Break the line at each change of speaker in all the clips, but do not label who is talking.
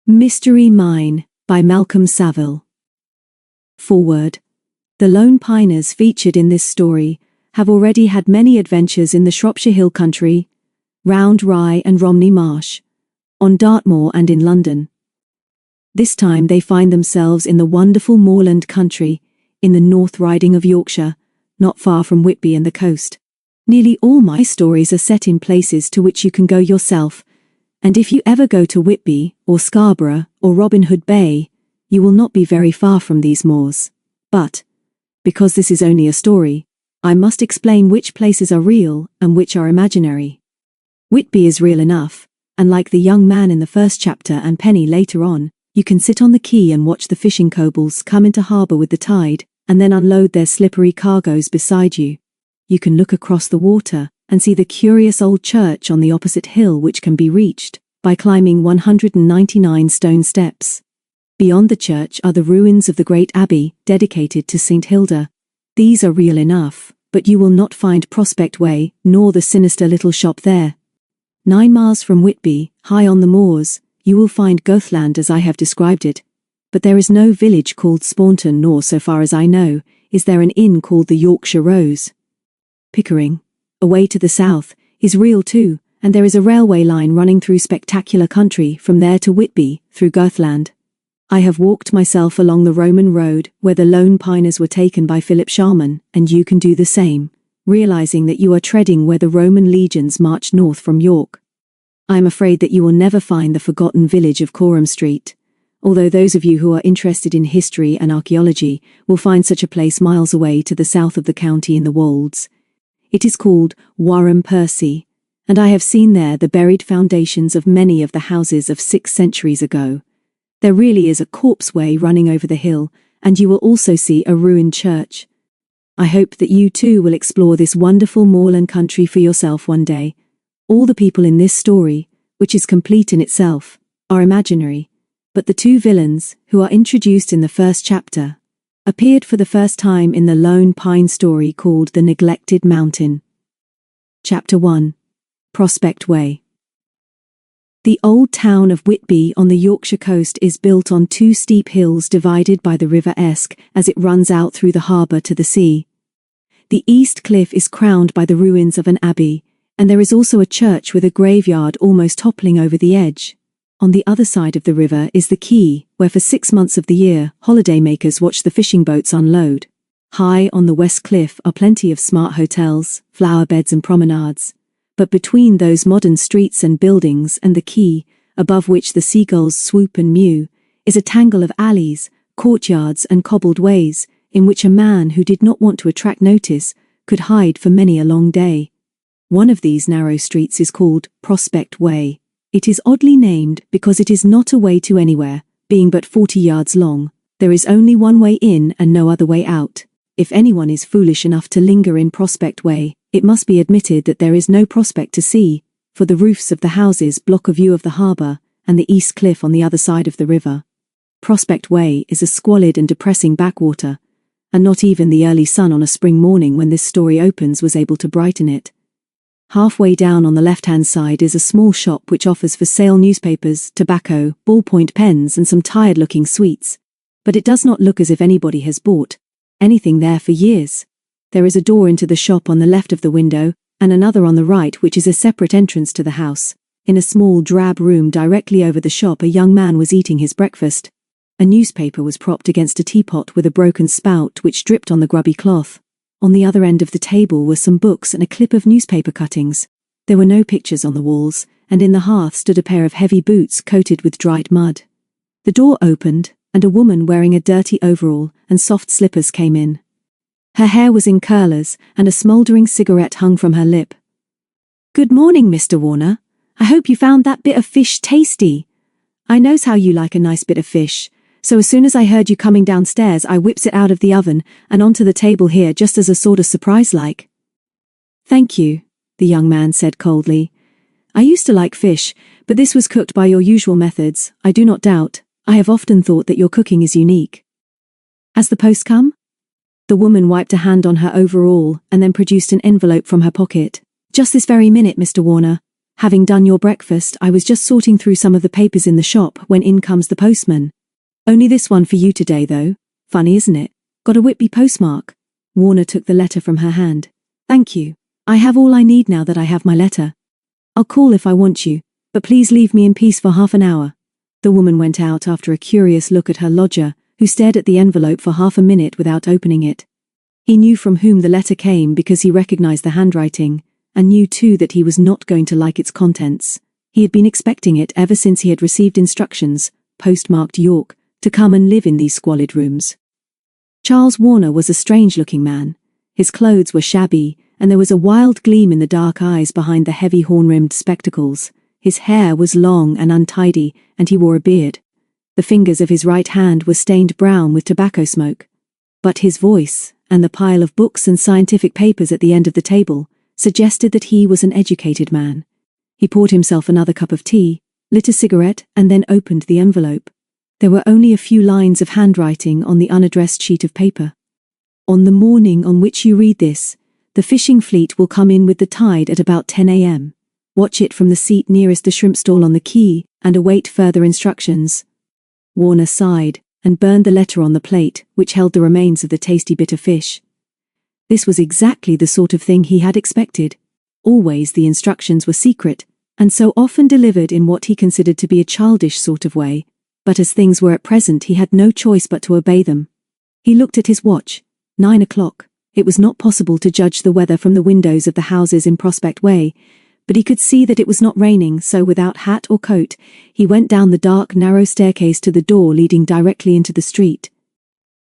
Mystery Mine by Malcolm Saville. Foreword. The lone piners featured in this story have already had many adventures in the Shropshire Hill Country, round Rye and Romney Marsh, on Dartmoor and in London. This time they find themselves in the wonderful moorland country in the North Riding of Yorkshire, not far from Whitby and the coast. Nearly all my stories are set in places to which you can go yourself, and if you ever go to Whitby, or Scarborough, or Robin Hood Bay, you will not be very far from these moors. But, because this is only a story, I must explain which places are real and which are imaginary. Whitby is real enough, and like the young man in the first chapter and Penny later on, you can sit on the quay and watch the fishing cobles come into harbour with the tide, and then unload their slippery cargoes beside you. You can look across the water and see the curious old church on the opposite hill, which can be reached by climbing 199 stone steps. Beyond the church are the ruins of the great abbey dedicated to St. Hilda. These are real enough, but you will not find Prospect Way nor the sinister little shop there. 9 miles from Whitby, high on the moors, you will find Gothland as I have described it, but there is no village called Spaunton, nor, so far as I know, is there an inn called the Yorkshire Rose. Pickering, away to the south, is real too, and there is a railway line running through spectacular country from there to Whitby, through Gothland. I have walked myself along the Roman road where the lone piners were taken by Philip Sharman, and you can do the same, realizing that you are treading where the Roman legions marched north from York. I am afraid that you will never find the forgotten village of Coram Street, although those of you who are interested in history and archaeology will find such a place miles away to the south of the county in the Wolds. It is called Warham Percy, and I have seen there the buried foundations of many of the houses of 6 centuries ago. There really is a corpse-way running over the hill, and you will also see a ruined church. I hope that you too will explore this wonderful moorland country for yourself one day. All the people in this story, which is complete in itself, are imaginary, but the 2 villains, who are introduced in the first chapter, appeared for the first time in the lone pine story called The Neglected Mountain. Chapter 1. Prospect Way. The old town of Whitby on the Yorkshire coast is built on 2 steep hills divided by the River Esk as it runs out through the harbour to the sea. The east cliff is crowned by the ruins of an abbey, and there is also a church with a graveyard almost toppling over the edge. On the other side of the river is the quay, where for 6 months of the year, holidaymakers watch the fishing boats unload. High on the west cliff are plenty of smart hotels, flower beds and promenades. But between those modern streets and buildings and the quay, above which the seagulls swoop and mew, is a tangle of alleys, courtyards and cobbled ways, in which a man who did not want to attract notice could hide for many a long day. One of these narrow streets is called Prospect Way. It is oddly named because it is not a way to anywhere, being but 40 yards long. There is only one way in and no other way out. If anyone is foolish enough to linger in Prospect Way, it must be admitted that there is no prospect to see, for the roofs of the houses block a view of the harbour and the east cliff on the other side of the river. Prospect Way is a squalid and depressing backwater, and not even the early sun on a spring morning when this story opens was able to brighten it. Halfway down on the left-hand side is a small shop which offers for sale newspapers, tobacco, ballpoint pens and some tired-looking sweets, but it does not look as if anybody has bought anything there for years. There is a door into the shop on the left of the window, and another on the right which is a separate entrance to the house. In a small drab room directly over the shop a young man was eating his breakfast. A newspaper was propped against a teapot with a broken spout which dripped on the grubby cloth. On the other end of the table were some books and a clip of newspaper cuttings. There were no pictures on the walls, and in the hearth stood a pair of heavy boots coated with dried mud. The door opened, and a woman wearing a dirty overall and soft slippers came in. Her hair was in curlers, and a smouldering cigarette hung from her lip. "Good morning, Mr. Warner. I hope you found that bit of fish tasty. I knows how you like a nice bit of fish, so as soon as I heard you coming downstairs I whips it out of the oven and onto the table here just as a sort of surprise like." "Thank you," the young man said coldly. "I used to like fish, but this was cooked by your usual methods, I do not doubt. I have often thought that your cooking is unique." "Has the post come?" The woman wiped a hand on her overall and then produced an envelope from her pocket. "Just this very minute, Mr. Warner. Having done your breakfast, I was just sorting through some of the papers in the shop when in comes the postman. Only this one for you today, though. Funny, isn't it? Got a Whitby postmark. Warner took the letter from her hand. Thank you. I have all I need now that I have my letter. I'll call if I want you, but please leave me in peace for half an hour. The woman went out after a curious look at her lodger, who stared at the envelope for half a minute without opening it. He knew from whom the letter came because he recognized the handwriting, and knew too that he was not going to like its contents. He had been expecting it ever since he had received instructions, postmarked York, to come and live in these squalid rooms. Charles Warner was a strange-looking man. His clothes were shabby, and there was a wild gleam in the dark eyes behind the heavy horn-rimmed spectacles. His hair was long and untidy, and he wore a beard. The fingers of his right hand were stained brown with tobacco smoke. But his voice, and the pile of books and scientific papers at the end of the table, suggested that he was an educated man. He poured himself another cup of tea, lit a cigarette, and then opened the envelope. There were only a few lines of handwriting on the unaddressed sheet of paper. On the morning on which you read this, the fishing fleet will come in with the tide at about 10 a.m. Watch it from the seat nearest the shrimp stall on the quay and await further instructions. Warner sighed and burned the letter on the plate, which held the remains of the tasty bit of fish. This was exactly the sort of thing he had expected. Always the instructions were secret, and so often delivered in what he considered to be a childish sort of way, but as things were at present he had no choice but to obey them. He looked at his watch. 9 o'clock. It was not possible to judge the weather from the windows of the houses in Prospect Way, but he could see that it was not raining, so without hat or coat, he went down the dark, narrow staircase to the door leading directly into the street.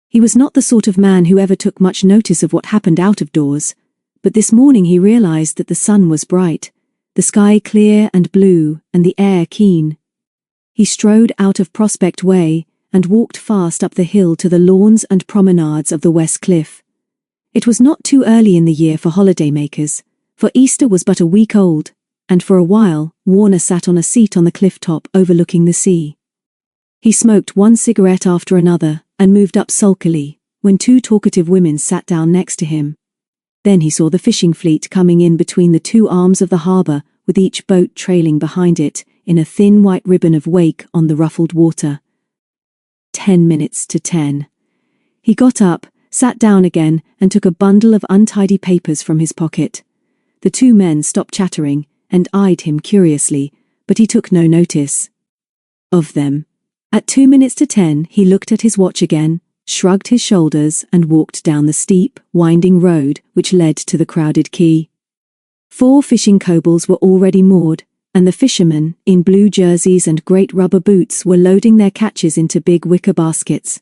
He was not the sort of man who ever took much notice of what happened out of doors, but this morning he realized that the sun was bright, the sky clear and blue, and the air keen. He strode out of Prospect Way and walked fast up the hill to the lawns and promenades of the West Cliff. It was not too early in the year for holiday-makers, for Easter was but a week old, and for a while Warner sat on a seat on the cliff top overlooking the sea. He smoked one cigarette after another and moved up sulkily when two talkative women sat down next to him. Then he saw the fishing fleet coming in between the two arms of the harbour, with each boat trailing behind it in a thin white ribbon of wake on the ruffled water. 10 minutes to 10. He got up, sat down again, and took a bundle of untidy papers from his pocket. The two men stopped chattering and eyed him curiously, but he took no notice of them. At 2 minutes to 10, he looked at his watch again, shrugged his shoulders, and walked down the steep, winding road which led to the crowded quay. 4 fishing cobles were already moored, and the fishermen, in blue jerseys and great rubber boots, were loading their catches into big wicker baskets.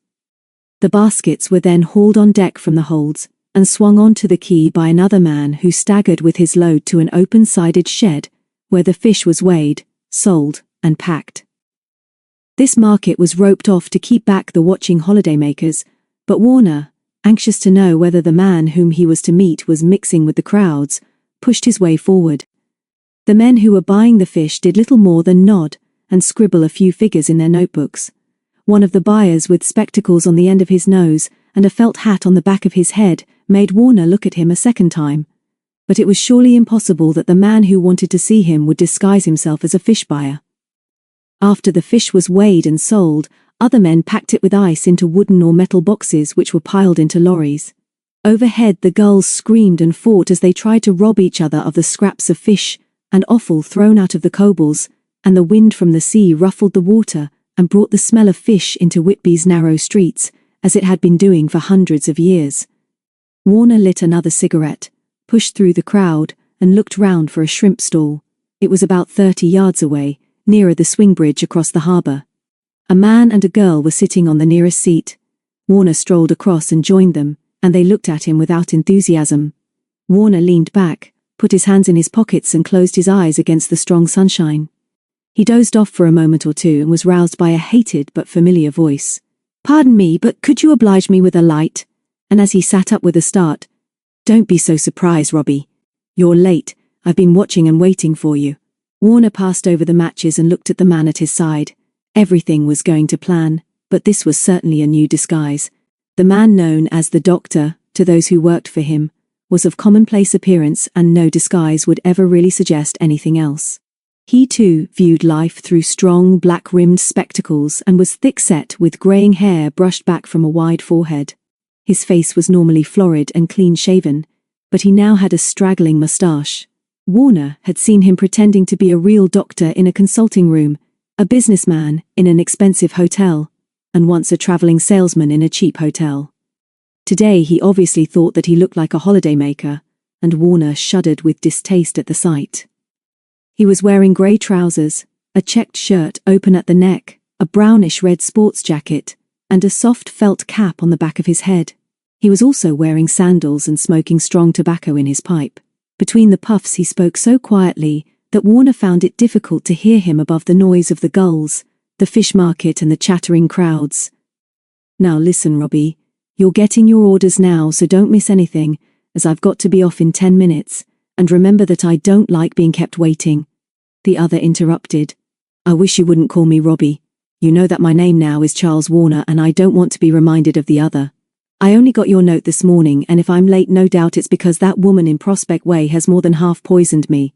The baskets were then hauled on deck from the holds and swung onto the quay by another man who staggered with his load to an open-sided shed where the fish was weighed, sold, and packed. This market was roped off to keep back the watching holidaymakers, but Warner, anxious to know whether the man whom he was to meet was mixing with the crowds, pushed his way forward. The men who were buying the fish did little more than nod and scribble a few figures in their notebooks. One of the buyers, with spectacles on the end of his nose and a felt hat on the back of his head, made Warner look at him a second time. But it was surely impossible that the man who wanted to see him would disguise himself as a fish buyer. After the fish was weighed and sold, other men packed it with ice into wooden or metal boxes which were piled into lorries. Overhead the gulls screamed and fought as they tried to rob each other of the scraps of fish and offal thrown out of the cobles, and the wind from the sea ruffled the water and brought the smell of fish into Whitby's narrow streets, as it had been doing for hundreds of years. Warner lit another cigarette, pushed through the crowd, and looked round for a shrimp stall. It was about 30 yards away, nearer the swing bridge across the harbour. A man and a girl were sitting on the nearest seat. Warner strolled across and joined them, and they looked at him without enthusiasm. Warner leaned back, put his hands in his pockets and closed his eyes against the strong sunshine. He dozed off for a moment or two and was roused by a hated but familiar voice. "Pardon me, but could you oblige me with a light?" And as he sat up with a start, "Don't be so surprised, Robbie. You're late. I've been watching and waiting for you." Warner passed over the matches and looked at the man at his side. Everything was going to plan, but this was certainly a new disguise. The man known as the Doctor, to those who worked for him, was of commonplace appearance, and no disguise would ever really suggest anything else. He too viewed life through strong black-rimmed spectacles and was thick-set with greying hair brushed back from a wide forehead. His face was normally florid and clean-shaven, but he now had a straggling moustache. Warner had seen him pretending to be a real doctor in a consulting room, a businessman in an expensive hotel, and once a traveling salesman in a cheap hotel. Today he obviously thought that he looked like a holidaymaker, and Warner shuddered with distaste at the sight. He was wearing grey trousers, a checked shirt open at the neck, a brownish-red sports jacket, and a soft felt cap on the back of his head. He was also wearing sandals and smoking strong tobacco in his pipe. Between the puffs he spoke so quietly that Warner found it difficult to hear him above the noise of the gulls, the fish market and the chattering crowds. "Now listen, Robbie. You're getting your orders now, so don't miss anything, as I've got to be off in 10 minutes, and remember that I don't like being kept waiting." The other interrupted. "I wish you wouldn't call me Robbie. You know that my name now is Charles Warner and I don't want to be reminded of the other. I only got your note this morning, and if I'm late, no doubt it's because that woman in Prospect Way has more than half poisoned me.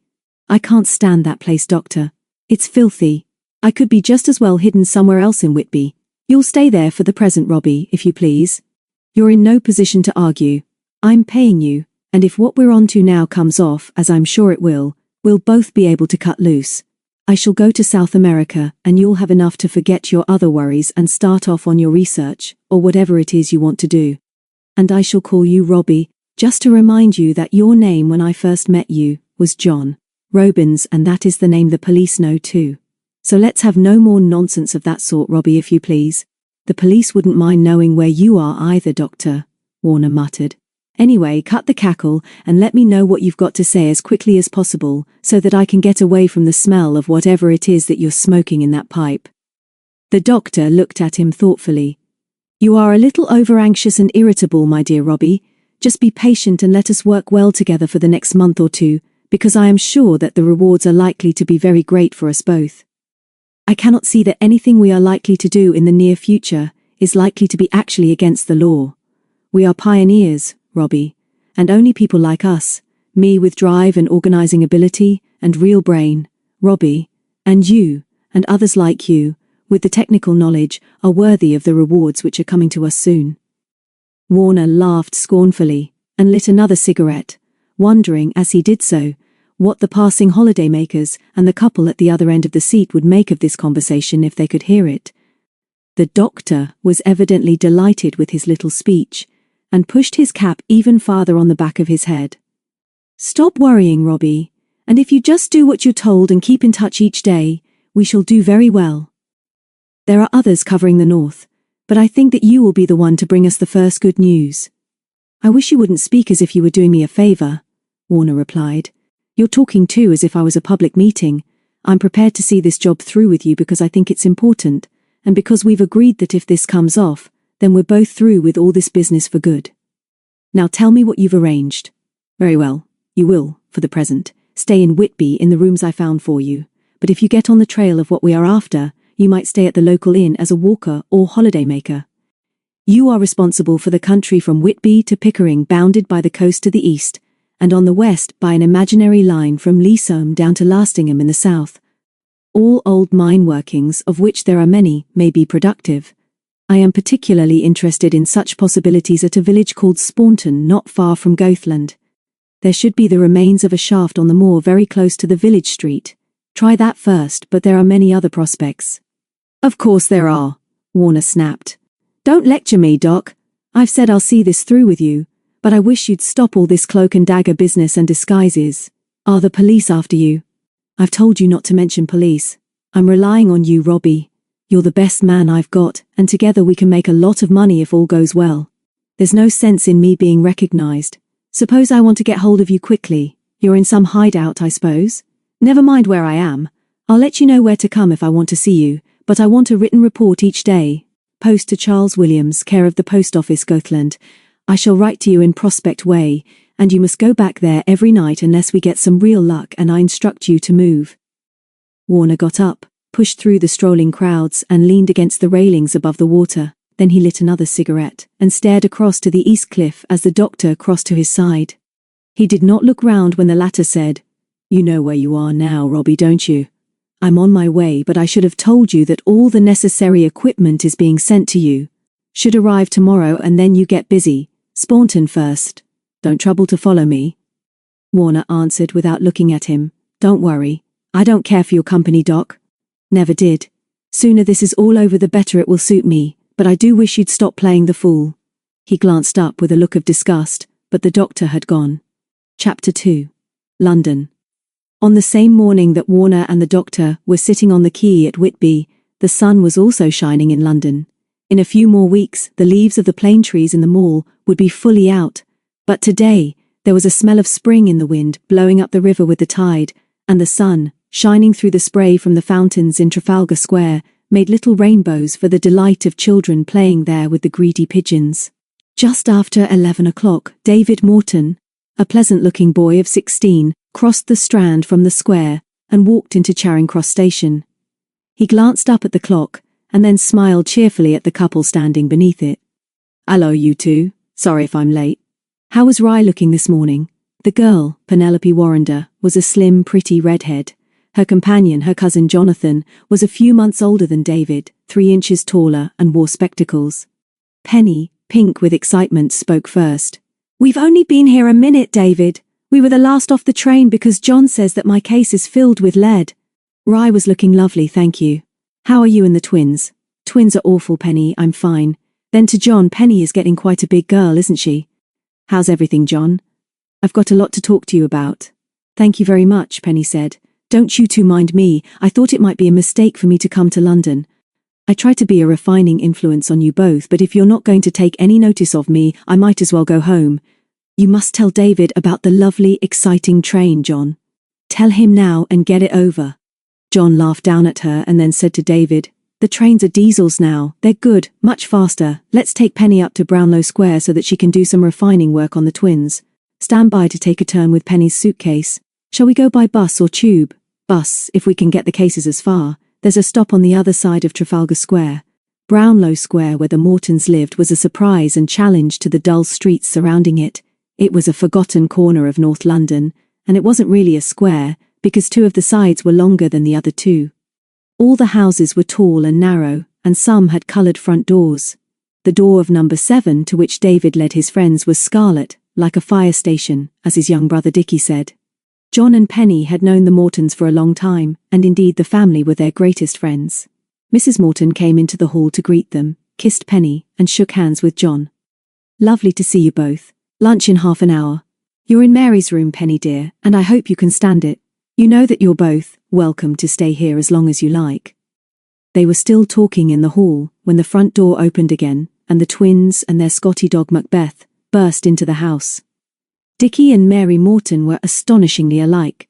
I can't stand that place, Doctor. It's filthy. I could be just as well hidden somewhere else in Whitby. You'll stay there for the present, Robbie, if you please. You're in no position to argue. I'm paying you, and if what we're on to now comes off, as I'm sure it will, we'll both be able to cut loose. I shall go to South America, and you'll have enough to forget your other worries and start off on your research, or whatever it is you want to do. And I shall call you Robbie, just to remind you that your name when I first met you was John Robins, and that is the name the police know too. So let's have no more nonsense of that sort, Robbie, if you please. The police wouldn't mind knowing where you are either, Doctor," Warner muttered. "Anyway, cut the cackle and let me know what you've got to say as quickly as possible so that I can get away from the smell of whatever it is that you're smoking in that pipe." The doctor looked at him thoughtfully. "You are a little over-anxious and irritable, my dear Robbie. Just be patient and let us work well together for the next month or two, because I am sure that the rewards are likely to be very great for us both. I cannot see that anything we are likely to do in the near future is likely to be actually against the law. We are pioneers, Robbie, and only people like us, me with drive and organizing ability and real brain, Robbie, and you, and others like you, with the technical knowledge, are worthy of the rewards which are coming to us soon." Warner laughed scornfully and lit another cigarette, wondering as he did so what the passing holidaymakers and the couple at the other end of the seat would make of this conversation if they could hear it. The doctor was evidently delighted with his little speech, and pushed his cap even farther on the back of his head. "Stop worrying, Robbie, and if you just do what you're told and keep in touch each day, we shall do very well. There are others covering the north, but I think that you will be the one to bring us the first good news." "I wish you wouldn't speak as if you were doing me a favor," Warner replied. "You're talking too as if I was a public meeting. I'm prepared to see this job through with you because I think it's important, and because we've agreed that if this comes off, then we're both through with all this business for good. Now tell me what you've arranged." "Very well, you will, for the present, stay in Whitby in the rooms I found for you, but if you get on the trail of what we are after, you might stay at the local inn as a walker or holidaymaker. You are responsible for the country from Whitby to Pickering, bounded by the coast to the east, and on the west by an imaginary line from Leesome down to Lastingham in the south. All old mine workings, of which there are many, may be productive. I am particularly interested in such possibilities at a village called Spaunton, not far from Goathland. There should be the remains of a shaft on the moor very close to the village street. Try that first, but there are many other prospects." "Of course there are," Warner snapped. "Don't lecture me, Doc. I've said I'll see this through with you, but I wish you'd stop all this cloak and dagger business and disguises. Are the police after you?" "I've told you not to mention police. I'm relying on you, Robbie. You're the best man I've got, and together we can make a lot of money if all goes well. There's no sense in me being recognized. Suppose I want to get hold of you quickly. You're in some hideout, I suppose? Never mind where I am. I'll let you know where to come if I want to see you, but I want a written report each day. Post to Charles Williams, care of the Post Office, Goathland. I shall write to you in Prospect Way, and you must go back there every night unless we get some real luck and I instruct you to move." Warner got up, pushed through the strolling crowds and leaned against the railings above the water. Then he lit another cigarette and stared across to the east cliff as the doctor crossed to his side. He did not look round when the latter said, "You know where you are now, Robbie, don't you? I'm on my way, but I should have told you that all the necessary equipment is being sent to you. Should arrive tomorrow and then you get busy. Spawnton first. Don't trouble to follow me." Warner answered without looking at him. "Don't worry. I don't care for your company, Doc. Never did. Sooner this is all over the better it will suit me, but I do wish you'd stop playing the fool." He glanced up with a look of disgust, but the doctor had gone. Chapter 2. London. On the same morning that Warner and the doctor were sitting on the quay at Whitby, the sun was also shining in London. In a few more weeks, the leaves of the plane trees in the mall would be fully out, but today, there was a smell of spring in the wind blowing up the river with the tide, and the sun, shining through the spray from the fountains in Trafalgar Square, made little rainbows for the delight of children playing there with the greedy pigeons. Just after 11 o'clock, David Morton, a pleasant-looking boy of 16, crossed the Strand from the square and walked into Charing Cross Station. He glanced up at the clock and then smiled cheerfully at the couple standing beneath it. "Hello, you two. Sorry if I'm late. How was Rye looking this morning?" The girl, Penelope Warrender, was a slim, pretty redhead. Her companion, her cousin Jonathan, was a few months older than David, 3 inches taller, and wore spectacles. Penny, pink with excitement, spoke first. "We've only been here a minute, David. We were the last off the train because John says that my case is filled with lead." Rye was looking lovely, thank you. "How are you and the twins?" "Twins are awful, Penny, I'm fine." Then to John, "Penny is getting quite a big girl, isn't she?" "How's everything, John?" "I've got a lot to talk to you about." "Thank you very much," Penny said. "Don't you two mind me. I thought it might be a mistake for me to come to London. I try to be a refining influence on you both, but if you're not going to take any notice of me, I might as well go home. You must tell David about the lovely, exciting train, John. Tell him now and get it over." John laughed down at her and then said to David, "The trains are diesels now. They're good, much faster. Let's take Penny up to Brownlow Square so that she can do some refining work on the twins. Stand by to take a turn with Penny's suitcase. Shall we go by bus or tube?" "Bus, if we can get the cases as far. There's a stop on the other side of Trafalgar Square." Brownlow Square, where the Mortons lived, was a surprise and challenge to the dull streets surrounding it. It was a forgotten corner of North London, and it wasn't really a square, because 2 of the sides were longer than the other 2. All the houses were tall and narrow, and some had coloured front doors. The door of number 7, to which David led his friends, was scarlet, like a fire station, as his young brother Dickie said. John and Penny had known the Mortons for a long time, and indeed the family were their greatest friends. Mrs. Morton came into the hall to greet them, kissed Penny, and shook hands with John. "Lovely to see you both. Lunch in half an hour. You're in Mary's room, Penny dear, and I hope you can stand it. You know that you're both welcome to stay here as long as you like." They were still talking in the hall when the front door opened again, and the twins and their Scotty dog Macbeth burst into the house. Dickie and Mary Morton were astonishingly alike.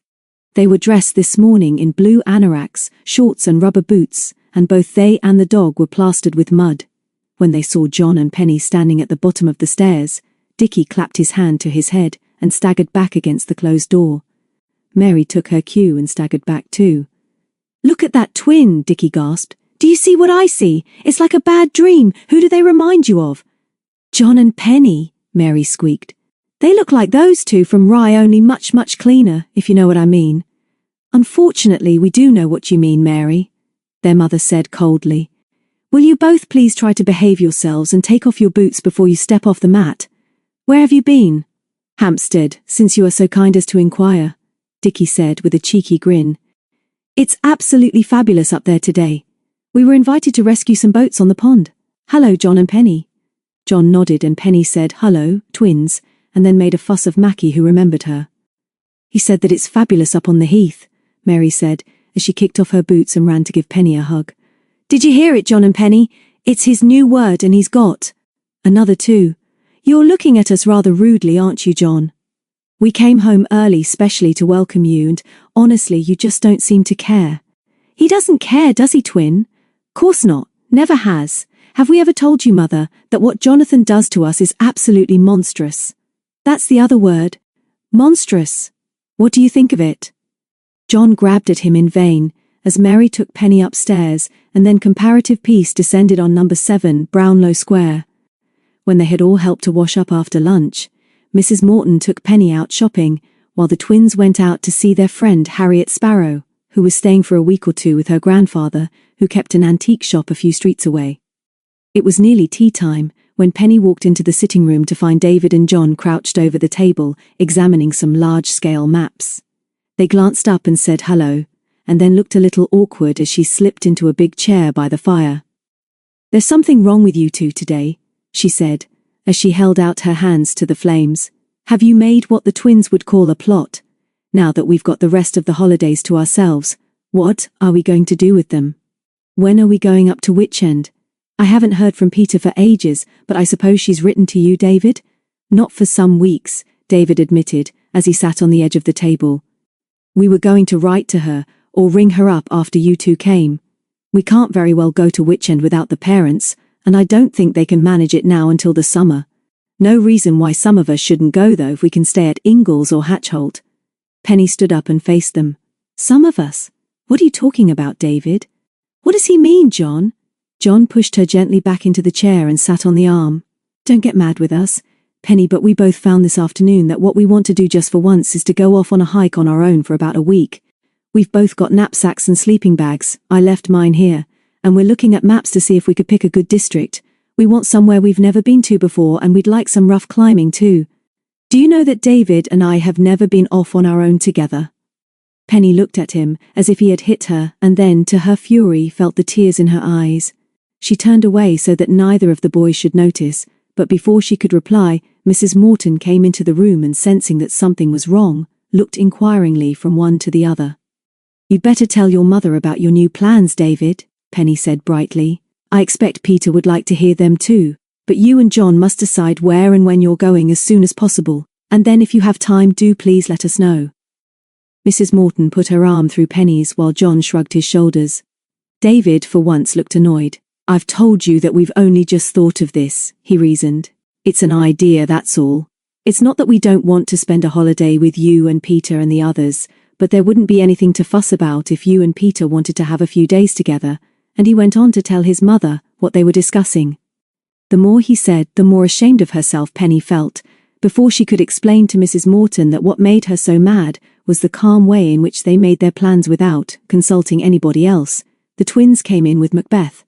They were dressed this morning in blue anoraks, shorts and rubber boots, and both they and the dog were plastered with mud. When they saw John and Penny standing at the bottom of the stairs, Dickie clapped his hand to his head and staggered back against the closed door. Mary took her cue and staggered back too. "Look at that twin," Dickie gasped. "Do you see what I see? It's like a bad dream. Who do they remind you of?" "John and Penny," Mary squeaked. "They look like those 2 from Rye, only much, much cleaner, if you know what I mean." "Unfortunately, we do know what you mean, Mary," their mother said coldly. "Will you both please try to behave yourselves and take off your boots before you step off the mat? Where have you been?" "Hampstead, since you are so kind as to inquire," Dickie said with a cheeky grin. "It's absolutely fabulous up there today. We were invited to rescue some boats on the pond. Hello, John and Penny." John nodded and Penny said, "Hello, twins," and then made a fuss of Mackie, who remembered her. "He said that it's fabulous up on the heath," Mary said, as she kicked off her boots and ran to give Penny a hug. "Did you hear it, John and Penny? It's his new word and he's got another 2. You're looking at us rather rudely, aren't you, John? We came home early specially to welcome you, and honestly, you just don't seem to care." "He doesn't care, does he, twin?" "Course not. Never has. Have we ever told you, Mother, that what Jonathan does to us is absolutely monstrous?" "That's the other word. Monstrous. What do you think of it?" John grabbed at him in vain, as Mary took Penny upstairs, and then comparative peace descended on number 7, Brownlow Square. When they had all helped to wash up after lunch, Mrs. Morton took Penny out shopping, while the twins went out to see their friend Harriet Sparrow, who was staying for a week or two with her grandfather, who kept an antique shop a few streets away. It was nearly tea time when Penny walked into the sitting room to find David and John crouched over the table, examining some large-scale maps. They glanced up and said hello, and then looked a little awkward as she slipped into a big chair by the fire. "There's something wrong with you two today," she said, as she held out her hands to the flames. "Have you made what the twins would call a plot? Now that we've got the rest of the holidays to ourselves, what are we going to do with them? When are we going up to Witch End? I haven't heard from Peter for ages, but I suppose she's written to you, David?" "Not for some weeks," David admitted, as he sat on the edge of the table. "We were going to write to her, or ring her up after you two came. We can't very well go to Witch End without the parents, and I don't think they can manage it now until the summer. No reason why some of us shouldn't go though if we can stay at Ingalls or Hatchholt." Penny stood up and faced them. "Some of us? What are you talking about, David? What does he mean, John?" John pushed her gently back into the chair and sat on the arm. "Don't get mad with us, Penny, but we both found this afternoon that what we want to do just for once is to go off on a hike on our own for about a week. We've both got knapsacks and sleeping bags. I left mine here, and we're looking at maps to see if we could pick a good district. We want somewhere we've never been to before, and we'd like some rough climbing too. Do you know that David and I have never been off on our own together?" Penny looked at him as if he had hit her, and then, to her fury, felt the tears in her eyes. She turned away so that neither of the boys should notice, but before she could reply, Mrs. Morton came into the room and, sensing that something was wrong, looked inquiringly from one to the other. "You'd better tell your mother about your new plans, David," Penny said brightly. "I expect Peter would like to hear them too, but you and John must decide where and when you're going as soon as possible, and then if you have time, do please let us know." Mrs. Morton put her arm through Penny's while John shrugged his shoulders. David, for once, looked annoyed. "I've told you that we've only just thought of this," he reasoned. "It's an idea, that's all. It's not that we don't want to spend a holiday with you and Peter and the others, but there wouldn't be anything to fuss about if you and Peter wanted to have a few days together," and he went on to tell his mother what they were discussing. The more he said, the more ashamed of herself Penny felt, before she could explain to Mrs. Morton that what made her so mad was the calm way in which they made their plans without consulting anybody else. The twins came in with Macbeth.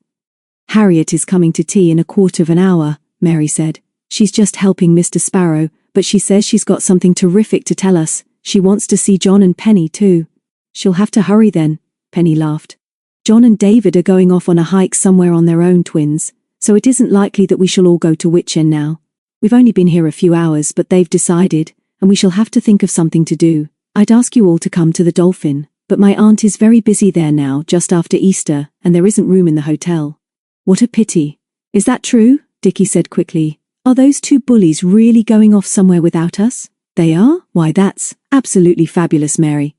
"Harriet is coming to tea in a quarter of an hour," Mary said. "She's just helping Mr. Sparrow, but she says she's got something terrific to tell us. She wants to see John and Penny too." "She'll have to hurry then," Penny laughed. "John and David are going off on a hike somewhere on their own, twins, so it isn't likely that we shall all go to Witch End now. We've only been here a few hours, but they've decided, and we shall have to think of something to do. I'd ask you all to come to the Dolphin, but my aunt is very busy there now just after Easter, and there isn't room in the hotel." "What a pity." "Is that true?" Dickie said quickly. "Are those two bullies really going off somewhere without us?" "They are? Why, that's absolutely fabulous, Mary.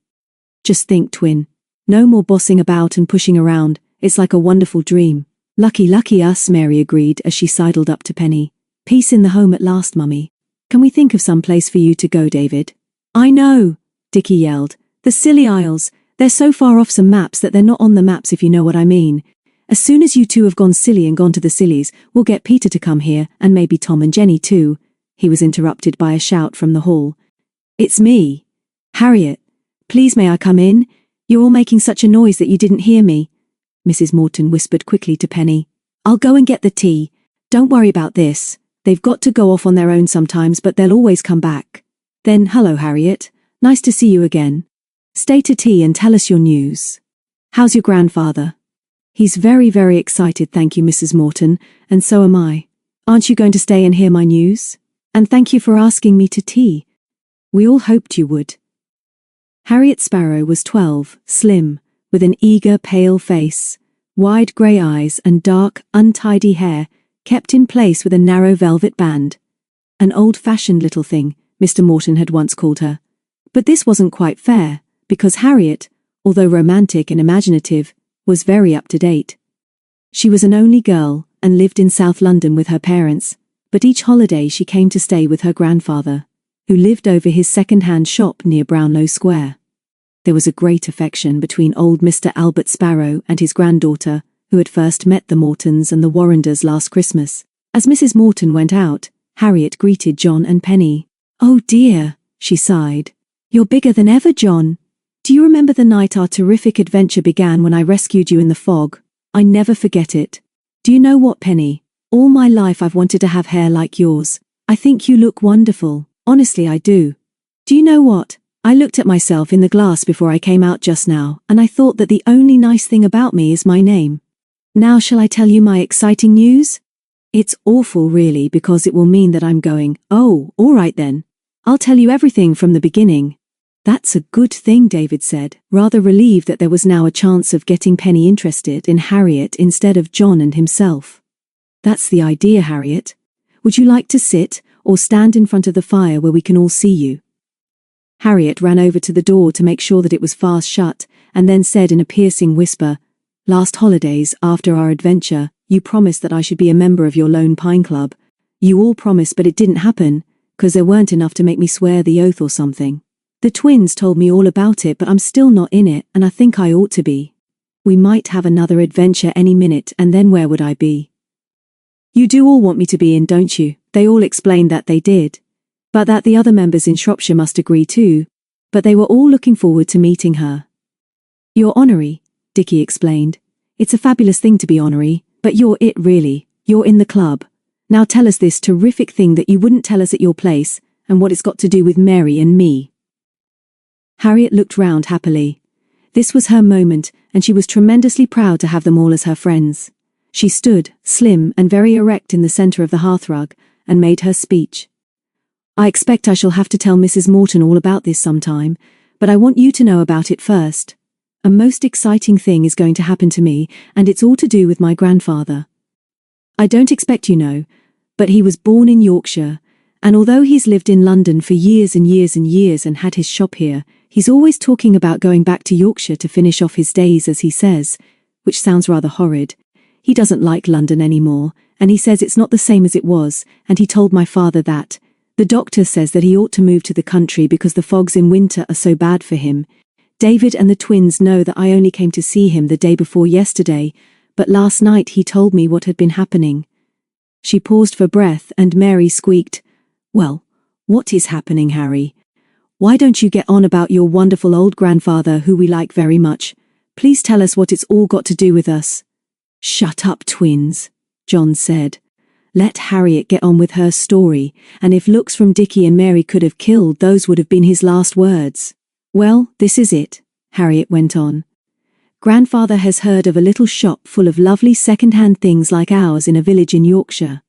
Just think, twin. No more bossing about and pushing around. It's like a wonderful dream." Lucky us," Mary agreed as she sidled up to Penny. "Peace in the home at last, Mummy. Can we think of some place for you to go, David?" "I know," Dickie yelled. "The Scilly Isles. They're so far off some maps that they're not on the maps, if you know what I mean. As soon as you two have gone silly and gone to the Scillies, we'll get Peter to come here, and maybe Tom and Jenny too." He was interrupted by a shout from the hall. "It's me. Harriet. Please may I come in? You're all making such a noise that you didn't hear me." Mrs. Morton whispered quickly to Penny. "I'll go and get the tea. Don't worry about this. They've got to go off on their own sometimes, but they'll always come back." Then, "Hello, Harriet. Nice to see you again. Stay to tea and tell us your news. How's your grandfather?" "He's very, very excited, thank you, Mrs. Morton, and so am I. Aren't you going to stay and hear my news? And thank you for asking me to tea. We all hoped you would." Harriet Sparrow was 12, slim, with an eager, pale face, wide grey eyes and dark, untidy hair kept in place with a narrow velvet band. An old-fashioned little thing, Mr. Morton had once called her. But this wasn't quite fair, because Harriet, although romantic and imaginative, was very up-to-date. She was an only girl and lived in South London with her parents, but each holiday she came to stay with her grandfather, who lived over his second-hand shop near Brownlow Square. There was a great affection between old Mr. Albert Sparrow and his granddaughter, who had first met the Mortons and the Warrenders last Christmas. As Mrs. Morton went out, Harriet greeted John and Penny. "Oh dear," she sighed. "You're bigger than ever, John. Do you remember the night our terrific adventure began when I rescued you in the fog? I never forget it. Do you know what, Penny? All my life I've wanted to have hair like yours. I think you look wonderful. Honestly, I do. Do you know what? I looked at myself in the glass before I came out just now, and I thought that the only nice thing about me is my name. Now shall I tell you my exciting news? It's awful really, because it will mean that I'm going. Oh, all right then. I'll tell you everything from the beginning. That's a good thing, David said, rather relieved that there was now a chance of getting Penny interested in Harriet instead of John and himself. That's the idea, Harriet. Would you like to sit, or stand in front of the fire where we can all see you? Harriet ran over to the door to make sure that it was fast shut, and then said in a piercing whisper, "Last holidays, after our adventure, you promised that I should be a member of your Lone Pine Club. You all promised, but it didn't happen, 'cause there weren't enough to make me swear the oath or something. The twins told me all about it, but I'm still not in it, and I think I ought to be. We might have another adventure any minute, and then where would I be?" "You do all want me to be in, don't you?" They all explained that they did. But that the other members in Shropshire must agree too. But they were all looking forward to meeting her. "You're honorary," Dickie explained. "It's a fabulous thing to be honorary, but you're it really. You're in the club. Now tell us this terrific thing that you wouldn't tell us at your place, and what it's got to do with Mary and me." Harriet looked round happily. This was her moment, and she was tremendously proud to have them all as her friends. She stood, slim and very erect in the centre of the hearthrug, and made her speech. "I expect I shall have to tell Mrs. Morton all about this sometime, but I want you to know about it first. A most exciting thing is going to happen to me, and it's all to do with my grandfather. I don't expect you know, but he was born in Yorkshire, and although he's lived in London for years and years and years and had his shop here, he's always talking about going back to Yorkshire to finish off his days, as he says, which sounds rather horrid. He doesn't like London anymore, and he says it's not the same as it was, and he told my father that. The doctor says that he ought to move to the country because the fogs in winter are so bad for him. David and the twins know that I only came to see him the day before yesterday, but last night he told me what had been happening." She paused for breath, and Mary squeaked, "Well, what is happening, Harry? Why don't you get on about your wonderful old grandfather who we like very much? Please tell us what it's all got to do with us." "Shut up, twins," John said. "Let Harriet get on with her story, and if looks from Dickie and Mary could have killed, those would have been his last words." "Well, this is it," Harriet went on. "Grandfather has heard of a little shop full of lovely second-hand things like ours in a village in Yorkshire.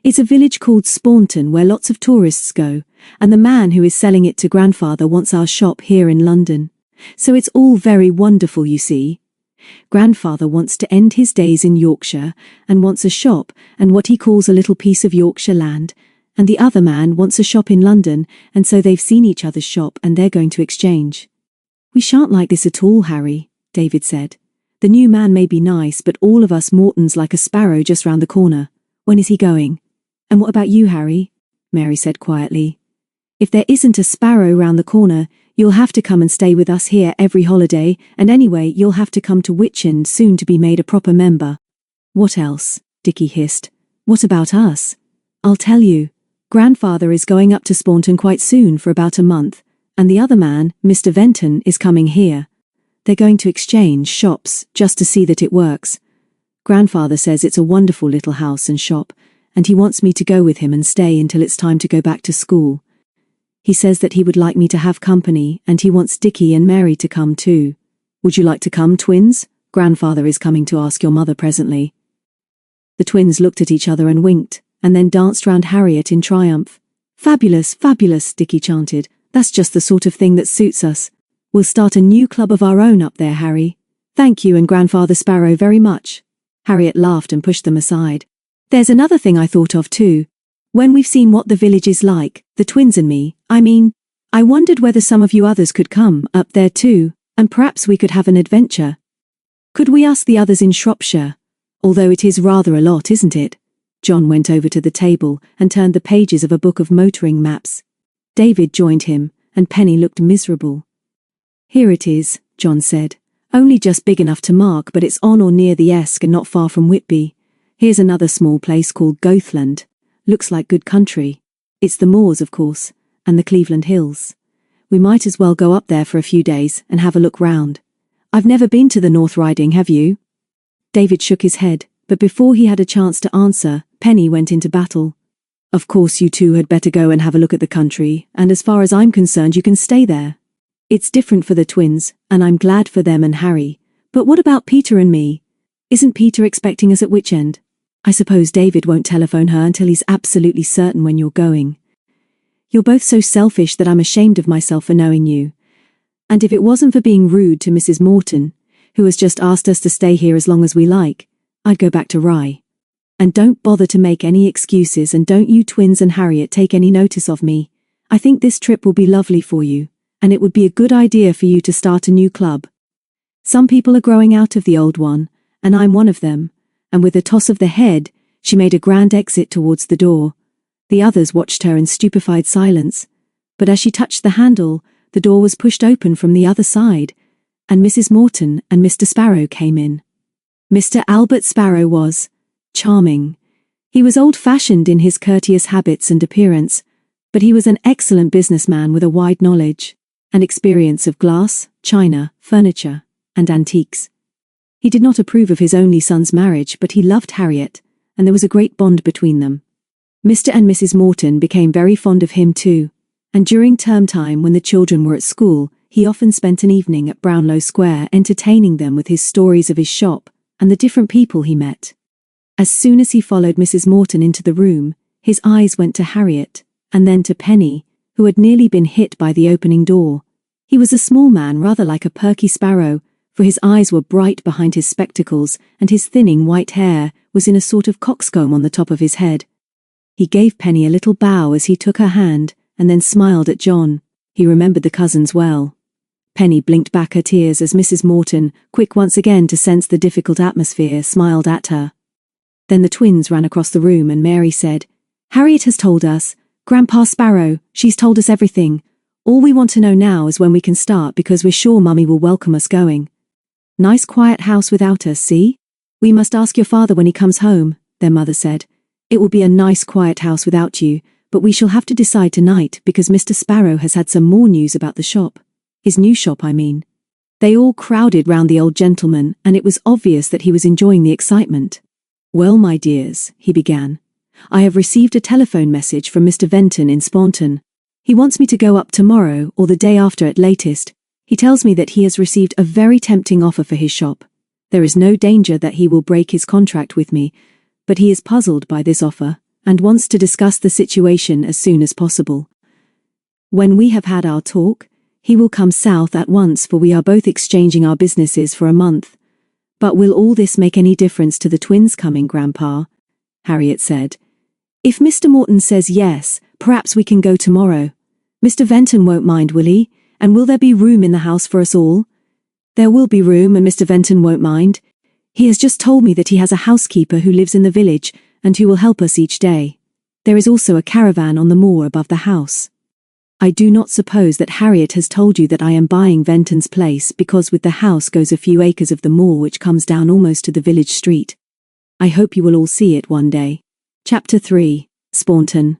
It's a village called Staunton where lots of tourists go, and the man who is selling it to Grandfather wants our shop here in London. So it's all very wonderful, you see. Grandfather wants to end his days in Yorkshire, and wants a shop and what he calls a little piece of Yorkshire land, and the other man wants a shop in London, and so they've seen each other's shop and they're going to exchange." "We shan't like this at all, Harry," David said. "The new man may be nice, but all of us Mortons like a sparrow just round the corner. When is he going?" "And what about you, Harry?" Mary said quietly. "If there isn't a sparrow round the corner, you'll have to come and stay with us here every holiday, and anyway, you'll have to come to Witchend soon to be made a proper member." "What else?" Dickie hissed. "What about us?" "I'll tell you. Grandfather is going up to Staunton quite soon for about a month, and the other man, Mr. Venton, is coming here. They're going to exchange shops, just to see that it works. Grandfather says it's a wonderful little house and shop, and he wants me to go with him and stay until it's time to go back to school. He says that he would like me to have company, and he wants Dickie and Mary to come too. Would you like to come, twins? Grandfather is coming to ask your mother presently." The twins looked at each other and winked, and then danced round Harriet in triumph. "Fabulous, fabulous," Dickie chanted. "That's just the sort of thing that suits us. We'll start a new club of our own up there, Harry. Thank you and Grandfather Sparrow very much." Harriet laughed and pushed them aside. "There's another thing I thought of too. When we've seen what the village is like, the twins and me, I wondered whether some of you others could come up there too, and perhaps we could have an adventure. Could we ask the others in Shropshire? Although it is rather a lot, isn't it?" John went over to the table and turned the pages of a book of motoring maps. David joined him, and Penny looked miserable. "Here it is," John said. "Only just big enough to mark, but it's on or near the Esk and not far from Whitby. Here's another small place called Goathland. Looks like good country. It's the moors, of course, and the Cleveland Hills. we might as well go up there for a few days and have a look round. I've never been to the North Riding, have you? David shook his head, but before he had a chance to answer, Penny went into battle. Of course you two had better go and have a look at the country, and as far as I'm concerned you can stay there. It's different for the twins, and I'm glad for them and Harry. But what about Peter and me? Isn't Peter expecting us at which end? I suppose David won't telephone her until he's absolutely certain when you're going. You're both so selfish that I'm ashamed of myself for knowing you. And if it wasn't for being rude to Mrs. Morton, who has just asked us to stay here as long as we like, I'd go back to Rye. And don't bother to make any excuses, and don't you twins and Harriet take any notice of me. I think this trip will be lovely for you, and it would be a good idea for you to start a new club. Some people are growing out of the old one, and I'm one of them. And with a toss of the head, she made a grand exit towards the door. The others watched her in stupefied silence, but as she touched the handle, the door was pushed open from the other side, and Mrs. Morton and Mr. Sparrow came in. Mr. Albert Sparrow was charming. He was old-fashioned in his courteous habits and appearance, but he was an excellent businessman with a wide knowledge and experience of glass, china, furniture, and antiques. He did not approve of his only son's marriage, but he loved Harriet, and there was a great bond between them. Mr. and Mrs. Morton became very fond of him too, and during term time when the children were at school, he often spent an evening at Brownlow Square entertaining them with his stories of his shop and the different people he met. As soon as he followed Mrs. Morton into the room, his eyes went to Harriet, and then to Penny, who had nearly been hit by the opening door. He was a small man, rather like a perky sparrow, for his eyes were bright behind his spectacles, and his thinning white hair was in a sort of coxcomb on the top of his head. He gave Penny a little bow as he took her hand, and then smiled at John. He remembered the cousins well. Penny blinked back her tears as Mrs. Morton, quick once again to sense the difficult atmosphere, smiled at her. Then the twins ran across the room and Mary said, "Harriet has told us. Grandpa Sparrow, she's told us everything. All we want to know now is when we can start, because we're sure Mummy will welcome us going. Nice quiet house without us, see? We must ask your father when he comes home," their mother said. "It will be a nice quiet house without you, but we shall have to decide tonight because Mr. Sparrow has had some more news about the shop. His new shop, I mean." They all crowded round the old gentleman, and it was obvious that he was enjoying the excitement. "Well, my dears," he began, "I have received a telephone message from Mr. Venton in Spaunton. He wants me to go up tomorrow or the day after at latest. He tells me that he has received a very tempting offer for his shop. There is no danger that he will break his contract with me, but he is puzzled by this offer and wants to discuss the situation as soon as possible. When we have had our talk, he will come south at once, for we are both exchanging our businesses for a month. But will all this make any difference to the twins coming, Grandpa?" Harriet said. "If Mr. Morton says yes, perhaps we can go tomorrow. Mr. Venton won't mind, will he? And will there be room in the house for us all?" "There will be room, and Mr. Venton won't mind. He has just told me that he has a housekeeper who lives in the village and who will help us each day. There is also a caravan on the moor above the house. I do not suppose that Harriet has told you that I am buying Venton's place, because with the house goes a few acres of the moor which comes down almost to the village street. I hope you will all see it one day." Chapter 3. Spaunton.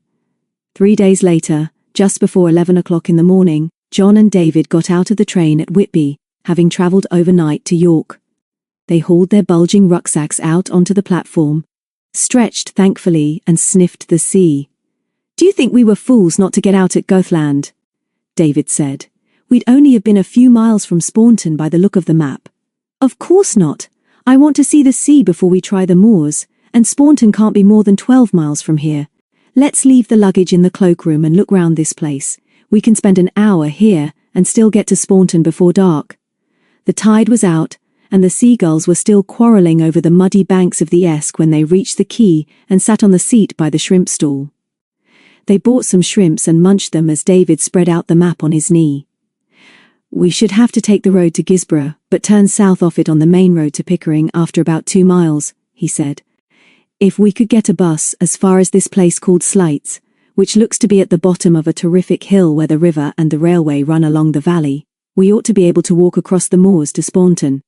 3 days later, just before 11 o'clock in the morning, John and David got out of the train at Whitby, having travelled overnight to York. They hauled their bulging rucksacks out onto the platform, stretched thankfully, and sniffed the sea. "Do you think we were fools not to get out at Gothland?" David said. "We'd only have been a few miles from Spaunton by the look of the map." "Of course not. I want to see the sea before we try the moors, and Spaunton can't be more than 12 miles from here. Let's leave the luggage in the cloakroom and look round this place. We can spend an hour here and still get to Spaunton before dark." The tide was out, and the seagulls were still quarrelling over the muddy banks of the Esk when they reached the quay and sat on the seat by the shrimp stall. They bought some shrimps and munched them as David spread out the map on his knee. "We should have to take the road to Gisborough, but turn south off it on the main road to Pickering after about 2 miles, he said. "If we could get a bus as far as this place called Slights, which looks to be at the bottom of a terrific hill where the river and the railway run along the valley, we ought to be able to walk across the moors to Spaunton.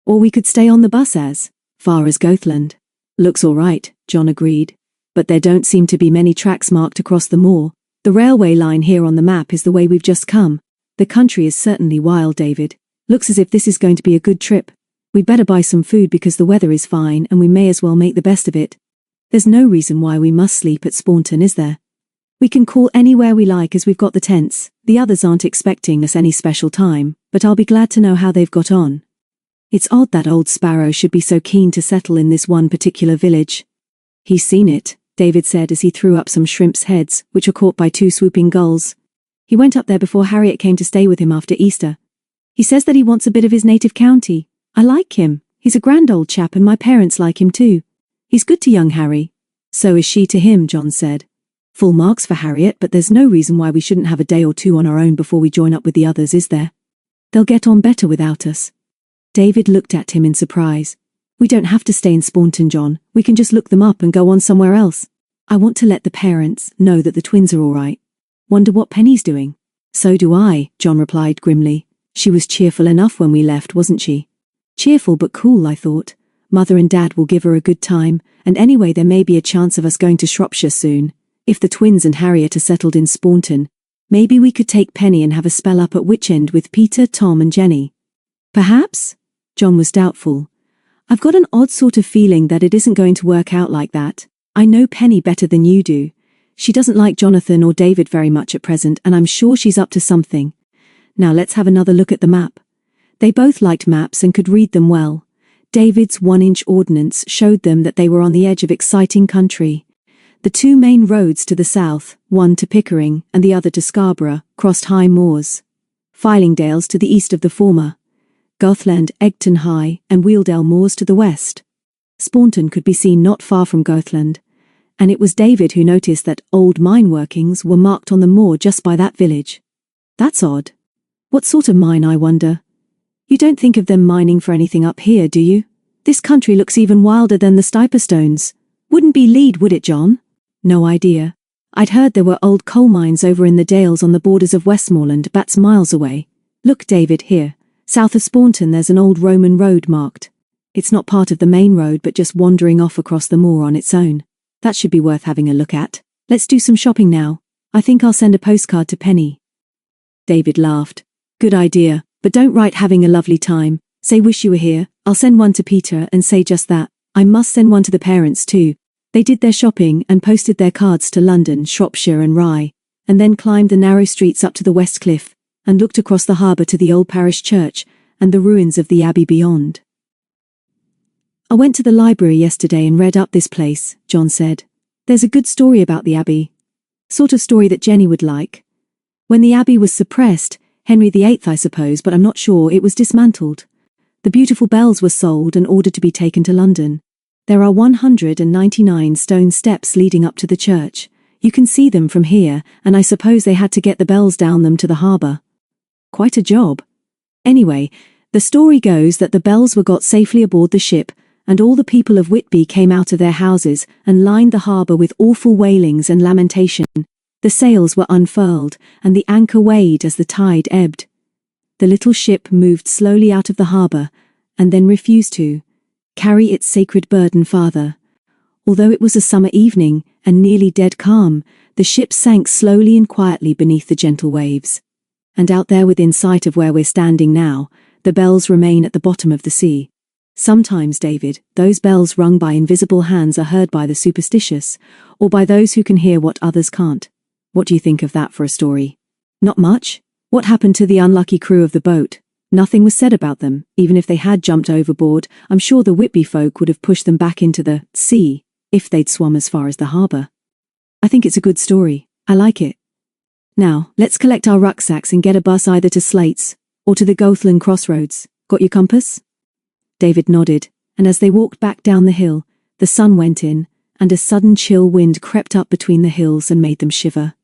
Or we could stay on the bus as far as Gothland." "Looks all right," John agreed. "But there don't seem to be many tracks marked across the moor. The railway line here on the map is the way we've just come. The country is certainly wild, David. Looks as if this is going to be a good trip. We'd better buy some food because the weather is fine and we may as well make the best of it. There's no reason why we must sleep at Staunton, is there? We can call anywhere we like as we've got the tents. The others aren't expecting us any special time, but I'll be glad to know how they've got on. It's odd that old Sparrow should be so keen to settle in this one particular village. He's seen it, David said as he threw up some shrimps' heads, which were caught by 2 swooping gulls. He went up there before Harriet came to stay with him after Easter. He says that he wants a bit of his native county. I like him. He's a grand old chap and my parents like him too. He's good to young Harry. So is she to him, John said. Full marks for Harriet, but there's no reason why we shouldn't have a day or two on our own before we join up with the others, is there? They'll get on better without us. David looked at him in surprise. We don't have to stay in Staunton, John. We can just look them up and go on somewhere else. I want to let the parents know that the twins are all right. Wonder what Penny's doing. So do I, John replied grimly. She was cheerful enough when we left, wasn't she? Cheerful but cool, I thought. Mother and Dad will give her a good time, and anyway there may be a chance of us going to Shropshire soon. If the twins and Harriet are settled in Staunton, maybe we could take Penny and have a spell up at Witchend with Peter, Tom and Jenny. Perhaps? John was doubtful. I've got an odd sort of feeling that it isn't going to work out like that. I know Penny better than you do. She doesn't like Jonathan or David very much at present, and I'm sure she's up to something. Now let's have another look at the map. They both liked maps and could read them well. David's 1-inch ordnance showed them that they were on the edge of exciting country. The 2 main roads to the south, one to Pickering and the other to Scarborough, crossed high moors. Fylingdales to the east of the former. Gothland, Egton High and Wheeldale Moors to the west. Staunton could be seen not far from Gothland, and it was David who noticed that old mine workings were marked on the moor just by that village. That's odd. What sort of mine, I wonder? You don't think of them mining for anything up here, do you? This country looks even wilder than the Stiperstones. Wouldn't be lead, would it, John? No idea. I'd heard there were old coal mines over in the dales on the borders of Westmoreland, bats miles away. Look, David, here. South of Staunton there's an old Roman road marked. It's not part of the main road but just wandering off across the moor on its own. That should be worth having a look at. Let's do some shopping now. I think I'll send a postcard to Penny. David laughed. Good idea, but don't write having a lovely time. Say wish you were here. I'll send one to Peter and say just that. I must send one to the parents too. They did their shopping and posted their cards to London, Shropshire and Rye, and then climbed the narrow streets up to the West Cliff, and looked across the harbour to the old parish church and the ruins of the abbey beyond. I went to the library yesterday and read up this place, John said. There's a good story about the abbey. Sort of story that Jenny would like. When the abbey was suppressed, Henry VIII I suppose, but I'm not sure, it was dismantled. The beautiful bells were sold and ordered to be taken to London. There are 199 stone steps leading up to the church. You can see them from here, and I suppose they had to get the bells down them to the harbour. Quite a job. Anyway, the story goes that the bells were got safely aboard the ship, and all the people of Whitby came out of their houses and lined the harbour with awful wailings and lamentation. The sails were unfurled, and the anchor weighed as the tide ebbed. The little ship moved slowly out of the harbour, and then refused to carry its sacred burden farther. Although it was a summer evening, and nearly dead calm, the ship sank slowly and quietly beneath the gentle waves. And out there within sight of where we're standing now, the bells remain at the bottom of the sea. Sometimes, David, those bells rung by invisible hands are heard by the superstitious, or by those who can hear what others can't. What do you think of that for a story? Not much. What happened to the unlucky crew of the boat? Nothing was said about them. Even if they had jumped overboard, I'm sure the Whitby folk would have pushed them back into the sea, if they'd swum as far as the harbour. I think it's a good story. I like it. Now, let's collect our rucksacks and get a bus either to Slates, or to the Gothland crossroads. Got your compass? David nodded, and as they walked back down the hill, the sun went in, and a sudden chill wind crept up between the hills and made them shiver.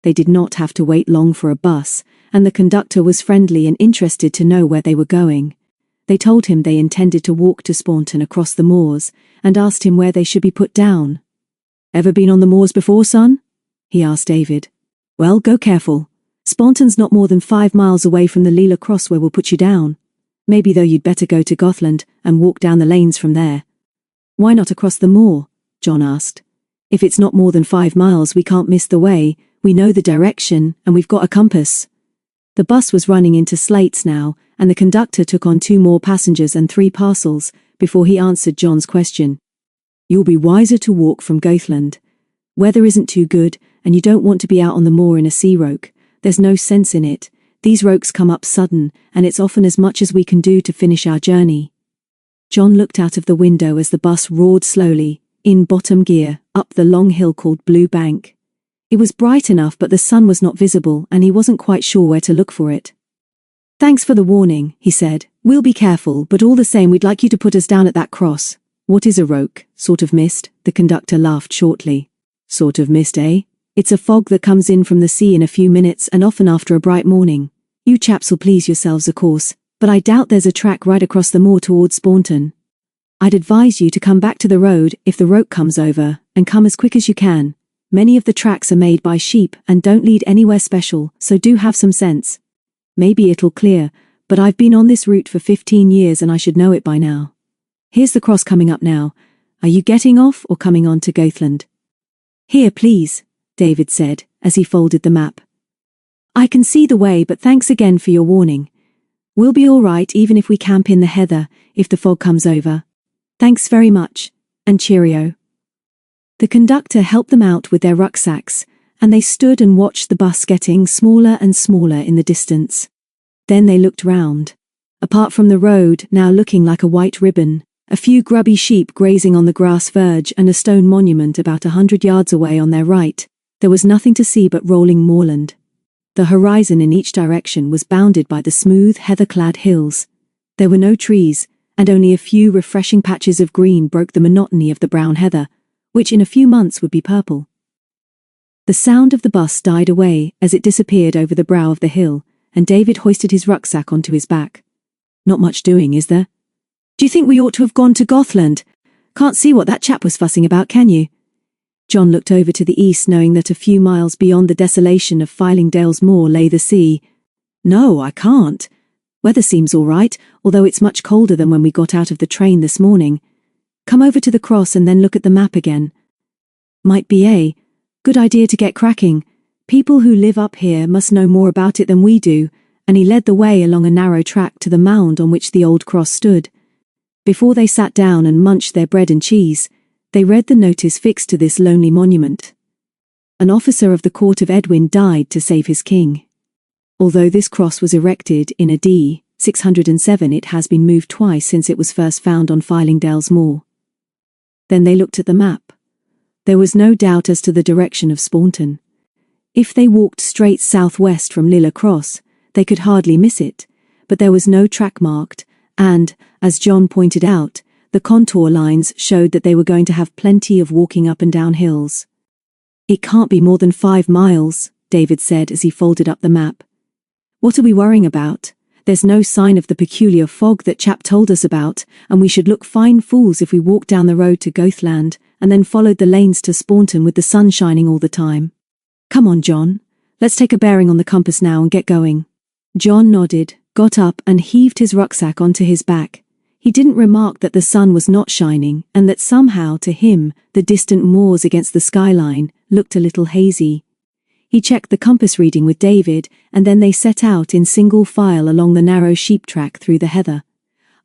They did not have to wait long for a bus, and the conductor was friendly and interested to know where they were going. They told him they intended to walk to Staunton across the moors, and asked him where they should be put down. Ever been on the moors before, son? He asked David. Well, go careful. Staunton's not more than 5 miles away from the Leela Cross where we'll put you down. Maybe though you'd better go to Gothland and walk down the lanes from there. Why not across the moor? John asked. If it's not more than 5 miles we can't miss the way, we know the direction, and we've got a compass. The bus was running into slates now, and the conductor took on 2 more passengers and 3 parcels before he answered John's question. You'll be wiser to walk from Goathland. Weather isn't too good, and you don't want to be out on the moor in a sea roke. There's no sense in it. These rokes come up sudden, and it's often as much as we can do to finish our journey. John looked out of the window as the bus roared slowly, in bottom gear, up the long hill called Blue Bank. It was bright enough, but the sun was not visible, and he wasn't quite sure where to look for it. Thanks for the warning, he said. We'll be careful, but all the same we'd like you to put us down at that cross. What is a roke? Sort of mist? The conductor laughed shortly. Sort of mist, eh? It's a fog that comes in from the sea in a few minutes and often after a bright morning. You chaps'll please yourselves, of course, but I doubt there's a track right across the moor towards Staunton. I'd advise you to come back to the road if the roke comes over, and come as quick as you can. Many of the tracks are made by sheep and don't lead anywhere special, so do have some sense. Maybe it'll clear, but I've been on this route for 15 years and I should know it by now. Here's the cross coming up now. Are you getting off or coming on to Goathland? Here, please, David said, as he folded the map. I can see the way, but thanks again for your warning. We'll be all right even if we camp in the heather, if the fog comes over. Thanks very much, and cheerio. The conductor helped them out with their rucksacks, and they stood and watched the bus getting smaller and smaller in the distance. Then they looked round. Apart from the road, now looking like a white ribbon, a few grubby sheep grazing on the grass verge and a stone monument about 100 yards away on their right, there was nothing to see but rolling moorland. The horizon in each direction was bounded by the smooth, heather-clad hills. There were no trees, and only a few refreshing patches of green broke the monotony of the brown heather, which in a few months would be purple. The sound of the bus died away as it disappeared over the brow of the hill, and David hoisted his rucksack onto his back. Not much doing, is there? Do you think we ought to have gone to Goathland? Can't see what that chap was fussing about, can you? John looked over to the east, knowing that a few miles beyond the desolation of Fylingdales Moor lay the sea. No, I can't. Weather seems all right, although it's much colder than when we got out of the train this morning. Come over to the cross and then look at the map again. Might be a good idea to get cracking. People who live up here must know more about it than we do, and he led the way along a narrow track to the mound on which the old cross stood. Before they sat down and munched their bread and cheese, they read the notice fixed to this lonely monument. An officer of the court of Edwin died to save his king. Although this cross was erected in AD 607, it has been moved twice since it was first found on Fylingdales Moor. Then they looked at the map. There was no doubt as to the direction of Staunton. If they walked straight southwest from Lilla Cross, they could hardly miss it, but there was no track marked, and, as John pointed out, the contour lines showed that they were going to have plenty of walking up and down hills. It can't be more than 5 miles, David said as he folded up the map. What are we worrying about? There's no sign of the peculiar fog that chap told us about, and we should look fine fools if we walked down the road to Goathland and then followed the lanes to Staunton with the sun shining all the time. Come on, John. Let's take a bearing on the compass now and get going. John nodded, got up and heaved his rucksack onto his back. He didn't remark that the sun was not shining and that somehow, to him, the distant moors against the skyline looked a little hazy. He checked the compass reading with David, and then they set out in single file along the narrow sheep track through the heather.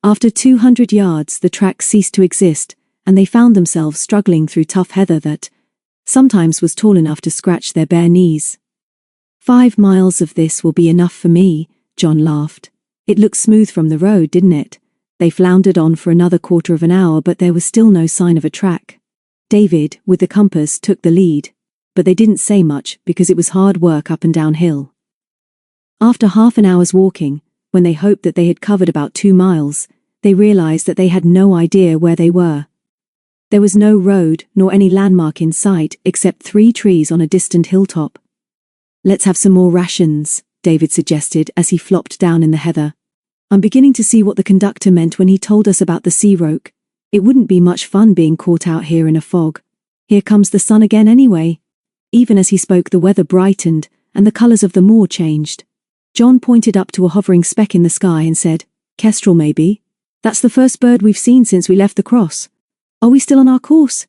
After 200 yards, the track ceased to exist, and they found themselves struggling through tough heather that sometimes was tall enough to scratch their bare knees. 5 miles of this will be enough for me, John laughed. It looked smooth from the road, didn't it? They floundered on for another quarter of an hour, but there was still no sign of a track. David, with the compass, took the lead, but they didn't say much because it was hard work up and down hill. After half an hour's walking, when they hoped that they had covered about 2 miles, they realized that they had no idea where they were. There was no road nor any landmark in sight except 3 trees on a distant hilltop. Let's have some more rations, David suggested as he flopped down in the heather. I'm beginning to see what the conductor meant when he told us about the sea roke. It wouldn't be much fun being caught out here in a fog. Here comes the sun again anyway. Even as he spoke, the weather brightened, and the colours of the moor changed. John pointed up to a hovering speck in the sky and said, Kestrel maybe? That's the first bird we've seen since we left the cross. Are we still on our course?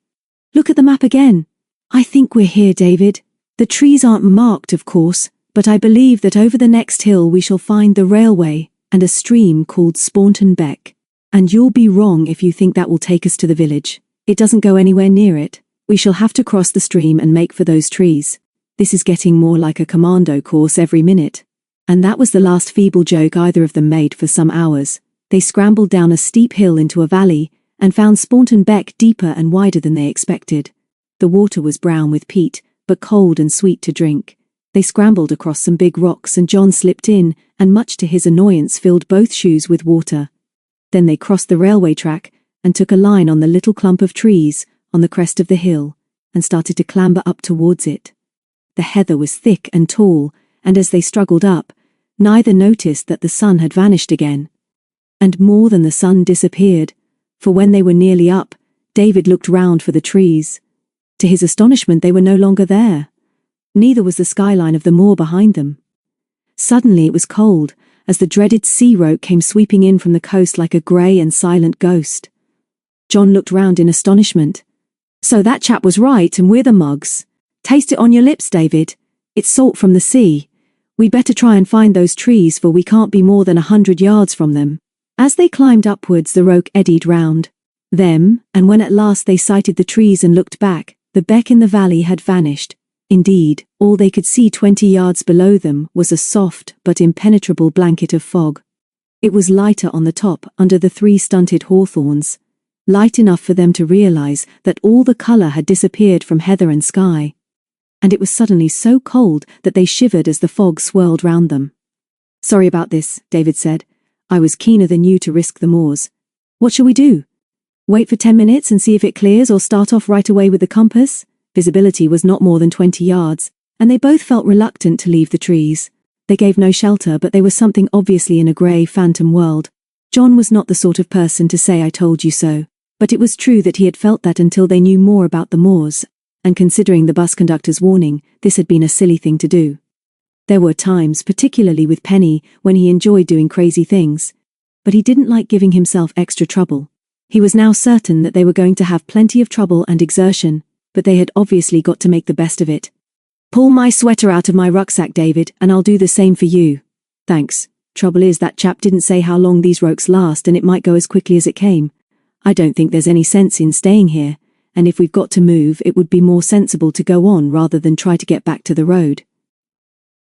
Look at the map again. I think we're here, David. The trees aren't marked, of course, but I believe that over the next hill we shall find the railway and a stream called Staunton Beck. And you'll be wrong if you think that will take us to the village. It doesn't go anywhere near it. We shall have to cross the stream and make for those trees. This is getting more like a commando course every minute." And that was the last feeble joke either of them made for some hours. They scrambled down a steep hill into a valley and found Staunton Beck deeper and wider than they expected. The water was brown with peat, but cold and sweet to drink. They scrambled across some big rocks and John slipped in, and much to his annoyance filled both shoes with water. Then they crossed the railway track and took a line on the little clump of trees on the crest of the hill and started to clamber up towards it. The heather was thick and tall, and as they struggled up, neither noticed that the sun had vanished again. And more than the sun disappeared, for when they were nearly up, David looked round for the trees. To his astonishment, they were no longer there. Neither was the skyline of the moor behind them. Suddenly it was cold, as the dreaded sea roke came sweeping in from the coast like a grey and silent ghost. John looked round in astonishment. "So that chap was right, and we're the mugs. Taste it on your lips, David. It's salt from the sea. We'd better try and find those trees, for we can't be more than 100 yards from them." As they climbed upwards, the roke eddied round them, and when at last they sighted the trees and looked back, the beck in the valley had vanished. Indeed, all they could see 20 yards below them was a soft but impenetrable blanket of fog. It was lighter on the top under the 3 stunted hawthorns, light enough for them to realize that all the colour had disappeared from heather and sky. And it was suddenly so cold that they shivered as the fog swirled round them. "Sorry about this," David said. "I was keener than you to risk the moors. What shall we do? Wait for 10 minutes and see if it clears, or start off right away with the compass?" Visibility was not more than 20 yards, and they both felt reluctant to leave the trees. They gave no shelter, but they were something obviously in a grey phantom world. John was not the sort of person to say "I told you so," but it was true that he had felt that until they knew more about the moors, and considering the bus conductor's warning, this had been a silly thing to do. There were times, particularly with Penny, when he enjoyed doing crazy things, but he didn't like giving himself extra trouble. He was now certain that they were going to have plenty of trouble and exertion, but they had obviously got to make the best of it. "Pull my sweater out of my rucksack, David, and I'll do the same for you." "Thanks. Trouble is, that chap didn't say how long these rokes last, and it might go as quickly as it came. I don't think there's any sense in staying here, and if we've got to move, it would be more sensible to go on rather than try to get back to the road."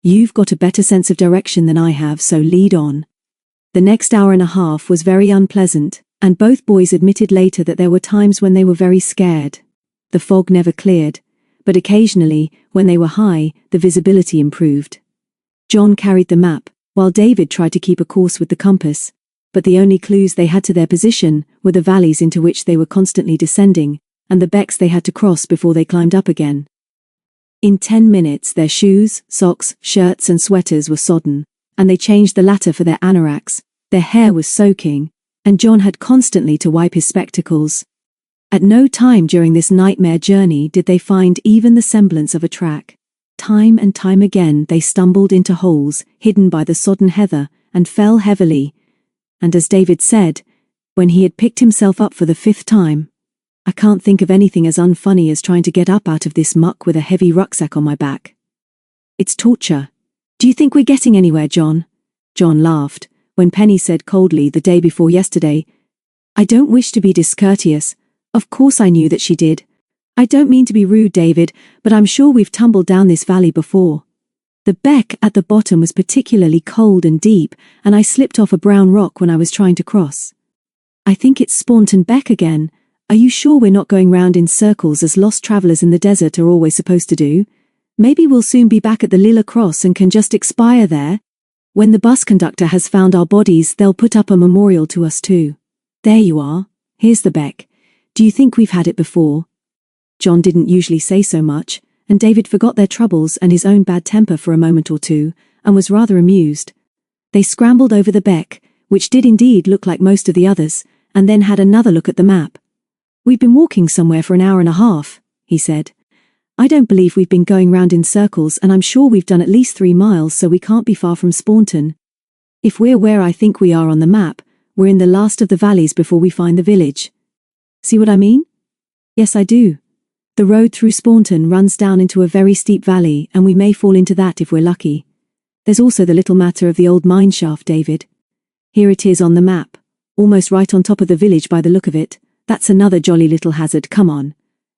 "You've got a better sense of direction than I have, so lead on." The next hour and a half was very unpleasant, and both boys admitted later that there were times when they were very scared. The fog never cleared, but occasionally, when they were high, the visibility improved. John carried the map, while David tried to keep a course with the compass, but the only clues they had to their position were the valleys into which they were constantly descending, and the becks they had to cross before they climbed up again. In 10 minutes their shoes, socks, shirts and sweaters were sodden, and they changed the latter for their anoraks. Their hair was soaking, and John had constantly to wipe his spectacles. At no time during this nightmare journey did they find even the semblance of a track. Time and time again they stumbled into holes hidden by the sodden heather and fell heavily, and as David said, when he had picked himself up for the 5th time, "I can't think of anything as unfunny as trying to get up out of this muck with a heavy rucksack on my back. It's torture. Do you think we're getting anywhere, John?" John laughed when Penny said coldly the day before yesterday, "I don't wish to be discourteous. Of course I knew that she did. I don't mean to be rude, David, but I'm sure we've tumbled down this valley before. The beck at the bottom was particularly cold and deep, and I slipped off a brown rock when I was trying to cross. I think it's Staunton Beck again. Are you sure we're not going round in circles as lost travellers in the desert are always supposed to do? Maybe we'll soon be back at the Lilla Cross and can just expire there. When the bus conductor has found our bodies, they'll put up a memorial to us too. There you are. Here's the beck. Do you think we've had it before?" John didn't usually say so much, and David forgot their troubles and his own bad temper for a moment or two, and was rather amused. They scrambled over the beck, which did indeed look like most of the others, and then had another look at the map. "We've been walking somewhere for an hour and a half," he said. "I don't believe we've been going round in circles, and I'm sure we've done at least 3 miles, so we can't be far from Staunton. If we're where I think we are on the map, we're in the last of the valleys before we find the village. See what I mean?" "Yes, I do. The road through Staunton runs down into a very steep valley, and we may fall into that if we're lucky. There's also the little matter of the old mineshaft, David. Here it is on the map, almost right on top of the village by the look of it. That's another jolly little hazard, come on.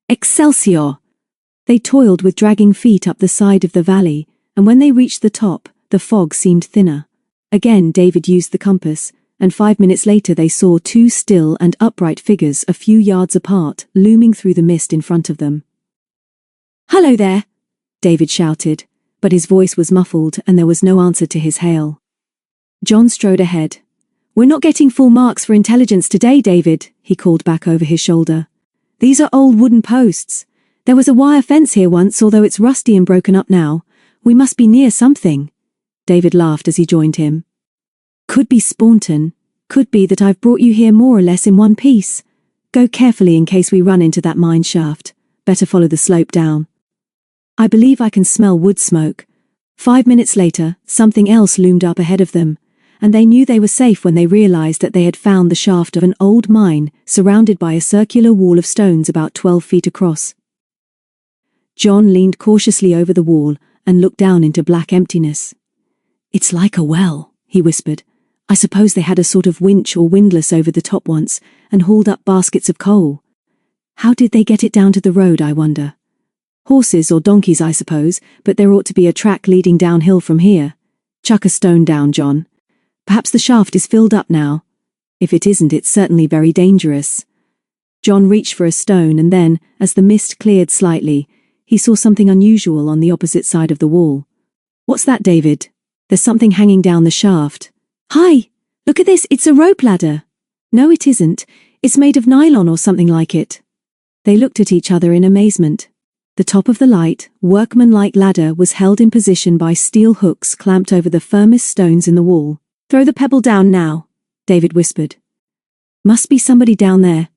Excelsior! They toiled with dragging feet up the side of the valley, and when they reached the top, the fog seemed thinner. Again David used the compass, and 5 minutes later they saw two still and upright figures a few yards apart, looming through the mist in front of them. "Hello there!" David shouted, but his voice was muffled and there was no answer to his hail. John strode ahead. "We're not getting full marks for intelligence today, David," he called back over his shoulder. "These are old wooden posts. There was a wire fence here once, although it's rusty and broken up now. We must be near something." David laughed as he joined him. "Could be Staunton. Could be that I've brought you here more or less in one piece. Go carefully in case we run into that mine shaft. Better follow the slope down. I believe I can smell wood smoke." 5 minutes later, something else loomed up ahead of them, and they knew they were safe when they realized that they had found the shaft of an old mine surrounded by a circular wall of stones about 12 feet across. John leaned cautiously over the wall and looked down into black emptiness. "It's like a well," he whispered. "I suppose they had a sort of winch or windlass over the top once and hauled up baskets of coal. How did they get it down to the road, I wonder? Horses or donkeys, I suppose, but there ought to be a track leading downhill from here. Chuck a stone down, John. Perhaps the shaft is filled up now. If it isn't, it's certainly very dangerous." John reached for a stone and then, as the mist cleared slightly, he saw something unusual on the opposite side of the wall. "What's that, David?" "There's something hanging down the shaft." "Hi! Look at this, it's a rope ladder." "No, it isn't. It's made of nylon or something like it." They looked at each other in amazement. The top of the light, workman-like ladder was held in position by steel hooks clamped over the firmest stones in the wall. "Throw the pebble down now," David whispered. "Must be somebody down there."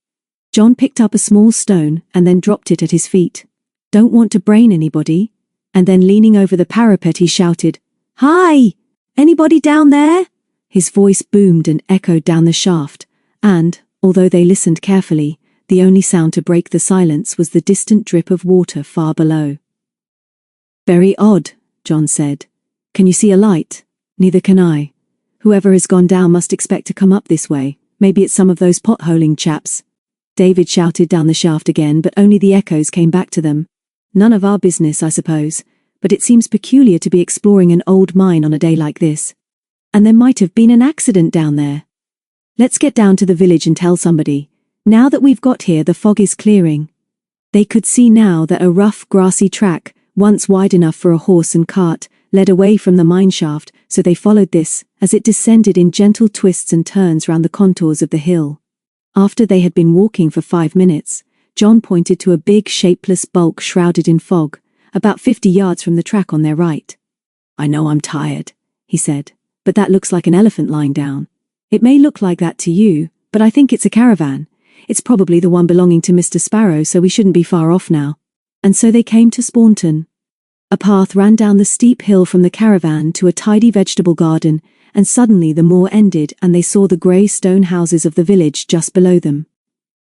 John picked up a small stone and then dropped it at his feet. "Don't want to brain anybody." And then leaning over the parapet he shouted, "Hi! Anybody down there?" His voice boomed and echoed down the shaft, and, although they listened carefully, the only sound to break the silence was the distant drip of water far below. "Very odd," John said. "Can you see a light?" "Neither can I. Whoever has gone down must expect to come up this way. Maybe it's some of those potholing chaps." David shouted down the shaft again, but only the echoes came back to them. "None of our business, I suppose, but it seems peculiar to be exploring an old mine on a day like this. And there might have been an accident down there. Let's get down to the village and tell somebody. Now that we've got here, the fog is clearing." They could see now that a rough, grassy track, once wide enough for a horse and cart, led away from the mine shaft, so they followed this, as it descended in gentle twists and turns round the contours of the hill. After they had been walking for 5 minutes, John pointed to a big, shapeless bulk shrouded in fog, about 50 yards from the track on their right. "I know I'm tired," he said, "but that looks like an elephant lying down. It may look like that to you, but I think it's a caravan. It's probably the one belonging to Mr. Sparrow, so we shouldn't be far off now." And so they came to Staunton. A path ran down the steep hill from the caravan to a tidy vegetable garden, and suddenly the moor ended and they saw the grey stone houses of the village just below them.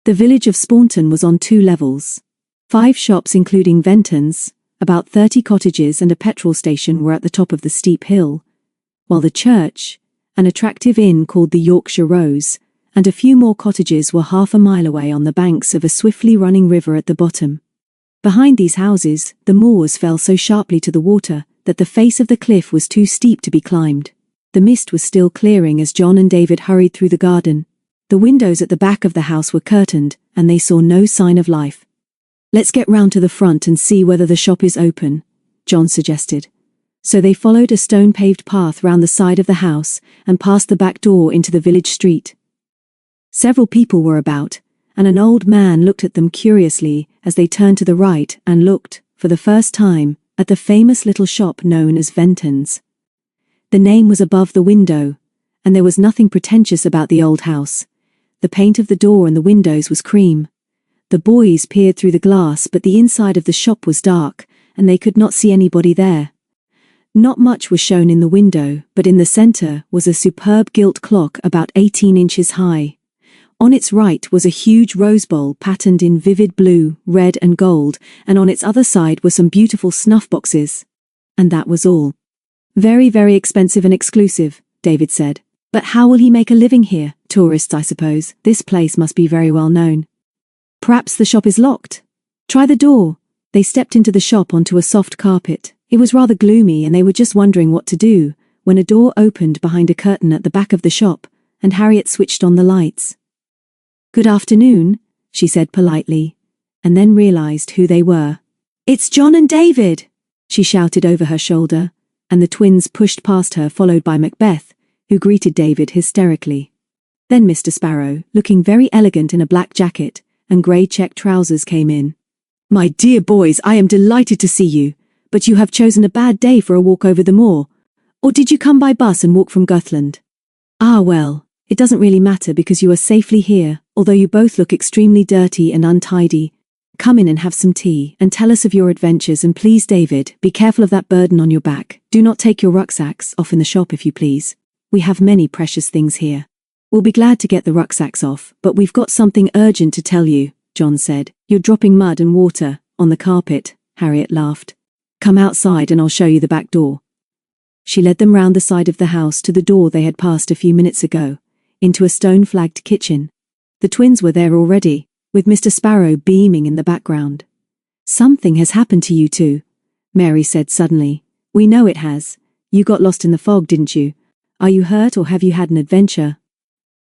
The village of Staunton was on 2 levels. 5 shops including Venton's, about 30 cottages and a petrol station were at the top of the steep hill, while the church, an attractive inn called the Yorkshire Moors, and a few more cottages were half a mile away on the banks of a swiftly running river at the bottom. Behind these houses, the moors fell so sharply to the water that the face of the cliff was too steep to be climbed. The mist was still clearing as John and David hurried through the garden. The windows at the back of the house were curtained, and they saw no sign of life. "Let's get round to the front and see whether the shop is open," John suggested. So they followed a stone-paved path round the side of the house and past the back door into the village street. Several people were about, and an old man looked at them curiously as they turned to the right and looked, for the first time, at the famous little shop known as Venton's. The name was above the window, and there was nothing pretentious about the old house. The paint of the door and the windows was cream. The boys peered through the glass, but the inside of the shop was dark, and they could not see anybody there. Not much was shown in the window, but in the centre was a superb gilt clock about 18 inches high. On its right was a huge rose bowl patterned in vivid blue, red and gold, and on its other side were some beautiful snuff boxes. And that was all. Very, very expensive and exclusive, David said. But how will he make a living here? Tourists, I suppose. This place must be very well known. Perhaps the shop is locked. Try the door. They stepped into the shop onto a soft carpet. It was rather gloomy and they were just wondering what to do, when a door opened behind a curtain at the back of the shop, and Harriet switched on the lights. Good afternoon, she said politely, and then realized who they were. It's John and David, she shouted over her shoulder, and the twins pushed past her, followed by Macbeth, who greeted David hysterically. Then Mr. Sparrow, looking very elegant in a black jacket and grey check trousers, came in. My dear boys, I am delighted to see you, but you have chosen a bad day for a walk over the moor. Or did you come by bus and walk from Gutland? Ah well, it doesn't really matter because you are safely here, although you both look extremely dirty and untidy. Come in and have some tea, and tell us of your adventures, and please, David, be careful of that burden on your back. Do not take your rucksacks off in the shop if you please. We have many precious things here. We'll be glad to get the rucksacks off, but we've got something urgent to tell you, John said. You're dropping mud and water on the carpet, Harriet laughed. Come outside and I'll show you the back door. She led them round the side of the house to the door they had passed a few minutes ago, into a stone-flagged kitchen. The twins were there already, with Mr. Sparrow beaming in the background. Something has happened to you two, Mary said suddenly. We know it has. You got lost in the fog, didn't you? Are you hurt or have you had an adventure?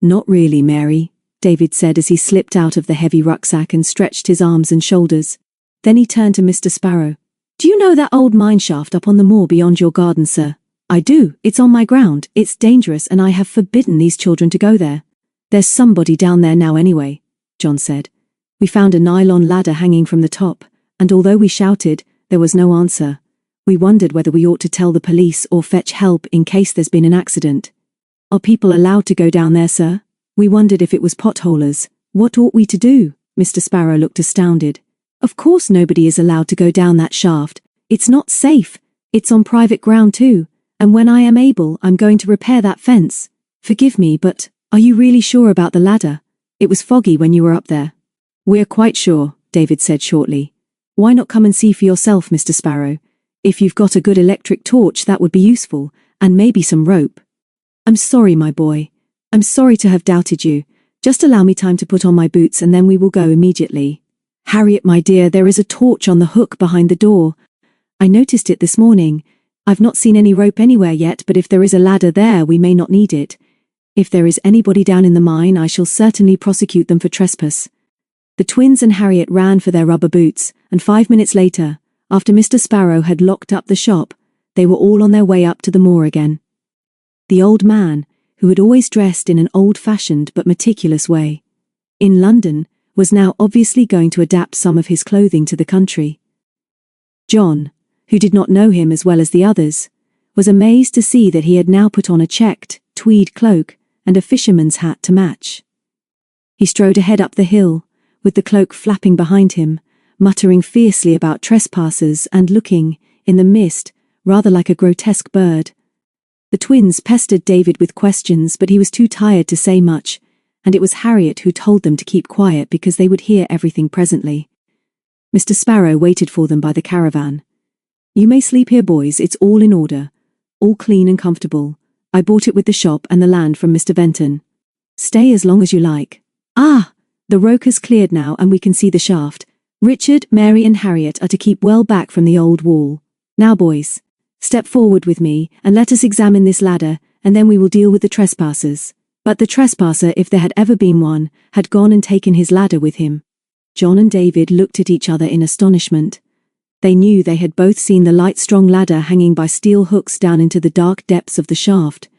Not really, Mary, David said as he slipped out of the heavy rucksack and stretched his arms and shoulders. Then he turned to Mr. Sparrow. Do you know that old mineshaft up on the moor beyond your garden, sir? I do. It's on my ground. It's dangerous and I have forbidden these children to go there. There's somebody down there now anyway, John said. We found a nylon ladder hanging from the top, and although we shouted, there was no answer. We wondered whether we ought to tell the police or fetch help in case there's been an accident. Are people allowed to go down there, sir? We wondered if it was potholers. What ought we to do? Mr. Sparrow looked astounded. Of course nobody is allowed to go down that shaft. It's not safe. It's on private ground too, and when I am able, I'm going to repair that fence. Forgive me, but are you really sure about the ladder? It was foggy when you were up there. We're quite sure, David said shortly. Why not come and see for yourself, Mr. Sparrow? If you've got a good electric torch, that would be useful, and maybe some rope. I'm sorry, my boy. I'm sorry to have doubted you. Just allow me time to put on my boots and then we will go immediately. Harriet, my dear, there is a torch on the hook behind the door. I noticed it this morning. I've not seen any rope anywhere yet, but if there is a ladder there, we may not need it. If there is anybody down in the mine, I shall certainly prosecute them for trespass. The twins and Harriet ran for their rubber boots, and 5 minutes later, after Mr. Sparrow had locked up the shop, they were all on their way up to the moor again. The old man, who had always dressed in an old-fashioned but meticulous way, in London, was now obviously going to adapt some of his clothing to the country. John, who did not know him as well as the others, was amazed to see that he had now put on a checked, tweed cloak and a fisherman's hat to match. He strode ahead up the hill, with the cloak flapping behind him, muttering fiercely about trespassers and looking, in the mist, rather like a grotesque bird. The twins pestered David with questions, but he was too tired to say much, and it was Harriet who told them to keep quiet because they would hear everything presently. Mr. Sparrow waited for them by the caravan. You may sleep here, boys, it's all in order. All clean and comfortable. I bought it with the shop and the land from Mr. Benton. Stay as long as you like. Ah! The roke has cleared now and we can see the shaft. Richard, Mary and Harriet are to keep well back from the old wall. Now, boys, step forward with me and let us examine this ladder, and then we will deal with the trespassers. But the trespasser, if there had ever been one, had gone and taken his ladder with him. John and David looked at each other in astonishment. They knew they had both seen the light, strong ladder hanging by steel hooks down into the dark depths of the shaft.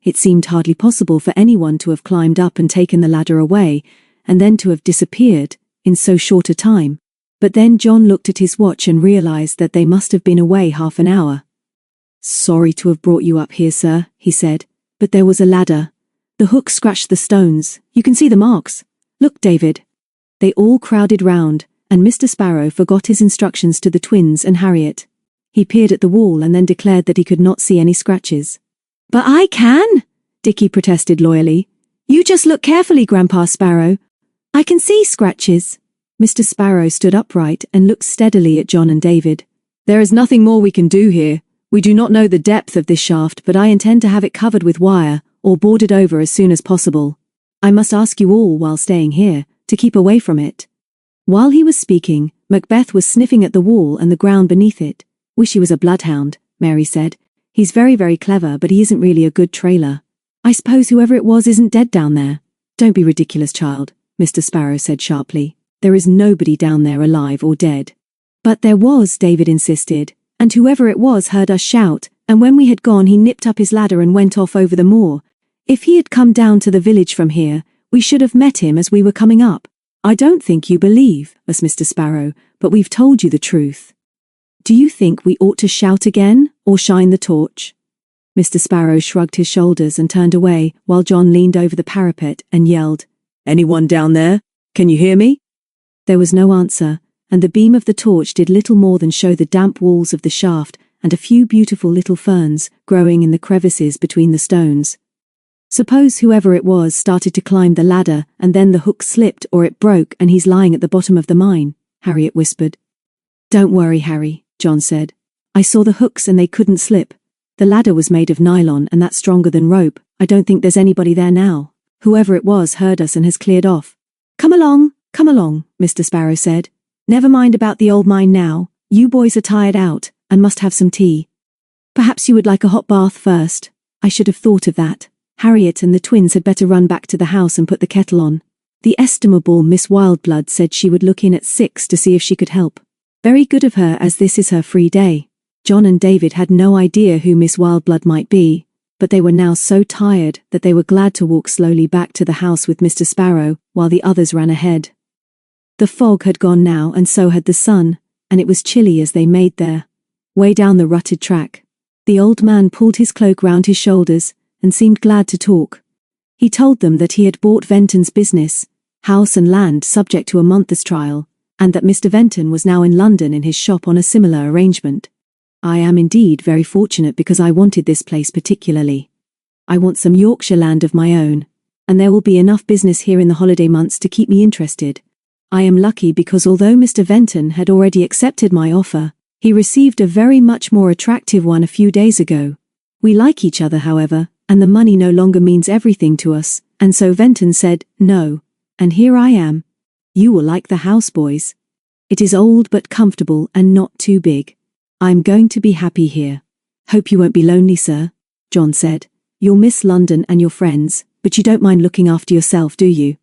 It seemed hardly possible for anyone to have climbed up and taken the ladder away, and then to have disappeared in so short a time. But then John looked at his watch and realized that they must have been away half an hour. Sorry to have brought you up here, sir, he said, but there was a ladder. The hook scratched the stones. You can see the marks. Look, David. They all crowded round, and Mr. Sparrow forgot his instructions to the twins and Harriet. He peered at the wall and then declared that he could not see any scratches. But I can, Dickie protested loyally. You just look carefully, Grandpa Sparrow. I can see scratches. Mr. Sparrow stood upright and looked steadily at John and David. There is nothing more we can do here. We do not know the depth of this shaft, but I intend to have it covered with wire, or boarded over as soon as possible. I must ask you all, while staying here, to keep away from it." While he was speaking, Macbeth was sniffing at the wall and the ground beneath it. "Wish he was a bloodhound," Mary said. "He's very, very clever, but he isn't really a good trailer. I suppose whoever it was isn't dead down there." "Don't be ridiculous, child," Mr. Sparrow said sharply. "There is nobody down there alive or dead." "But there was," David insisted, "and whoever it was heard us shout, and when we had gone he nipped up his ladder and went off over the moor. If he had come down to the village from here, we should have met him as we were coming up." "I don't think you believe us, Mr. Sparrow, but we've told you the truth. Do you think we ought to shout again, or shine the torch?" Mr. Sparrow shrugged his shoulders and turned away, while John leaned over the parapet and yelled, "Anyone down there? Can you hear me?" There was no answer, and the beam of the torch did little more than show the damp walls of the shaft and a few beautiful little ferns growing in the crevices between the stones. "Suppose whoever it was started to climb the ladder and then the hook slipped or it broke and he's lying at the bottom of the mine," Harriet whispered. "Don't worry, Harry," John said. "I saw the hooks and they couldn't slip. The ladder was made of nylon and that's stronger than rope. I don't think there's anybody there now. Whoever it was heard us and has cleared off." Come along, Mr. Sparrow said. "Never mind about the old mine now. You boys are tired out and must have some tea. Perhaps you would like a hot bath first. I should have thought of that. Harriet and the twins had better run back to the house and put the kettle on." The estimable Miss Wildblood said she would look in at 6 to see if she could help. Very good of her, as this is her free day. John and David had no idea who Miss Wildblood might be, but they were now so tired that they were glad to walk slowly back to the house with Mr. Sparrow while the others ran ahead. The fog had gone now and so had the sun, and it was chilly as they made their way down the rutted track. The old man pulled his cloak round his shoulders and seemed glad to talk. He told them that he had bought Venton's business, house and land subject to a month's trial, and that Mr. Venton was now in London in his shop on a similar arrangement. "I am indeed very fortunate because I wanted this place particularly. I want some Yorkshire land of my own, and there will be enough business here in the holiday months to keep me interested. I am lucky because although Mr. Venton had already accepted my offer, he received a very much more attractive one a few days ago. We like each other, however, and the money no longer means everything to us, and so Venton said no, and here I am. You will like the house, boys. It is old but comfortable and not too big. I'm going to be happy here." "Hope you won't be lonely, sir," John said. "You'll miss London and your friends, but you don't mind looking after yourself, do you?"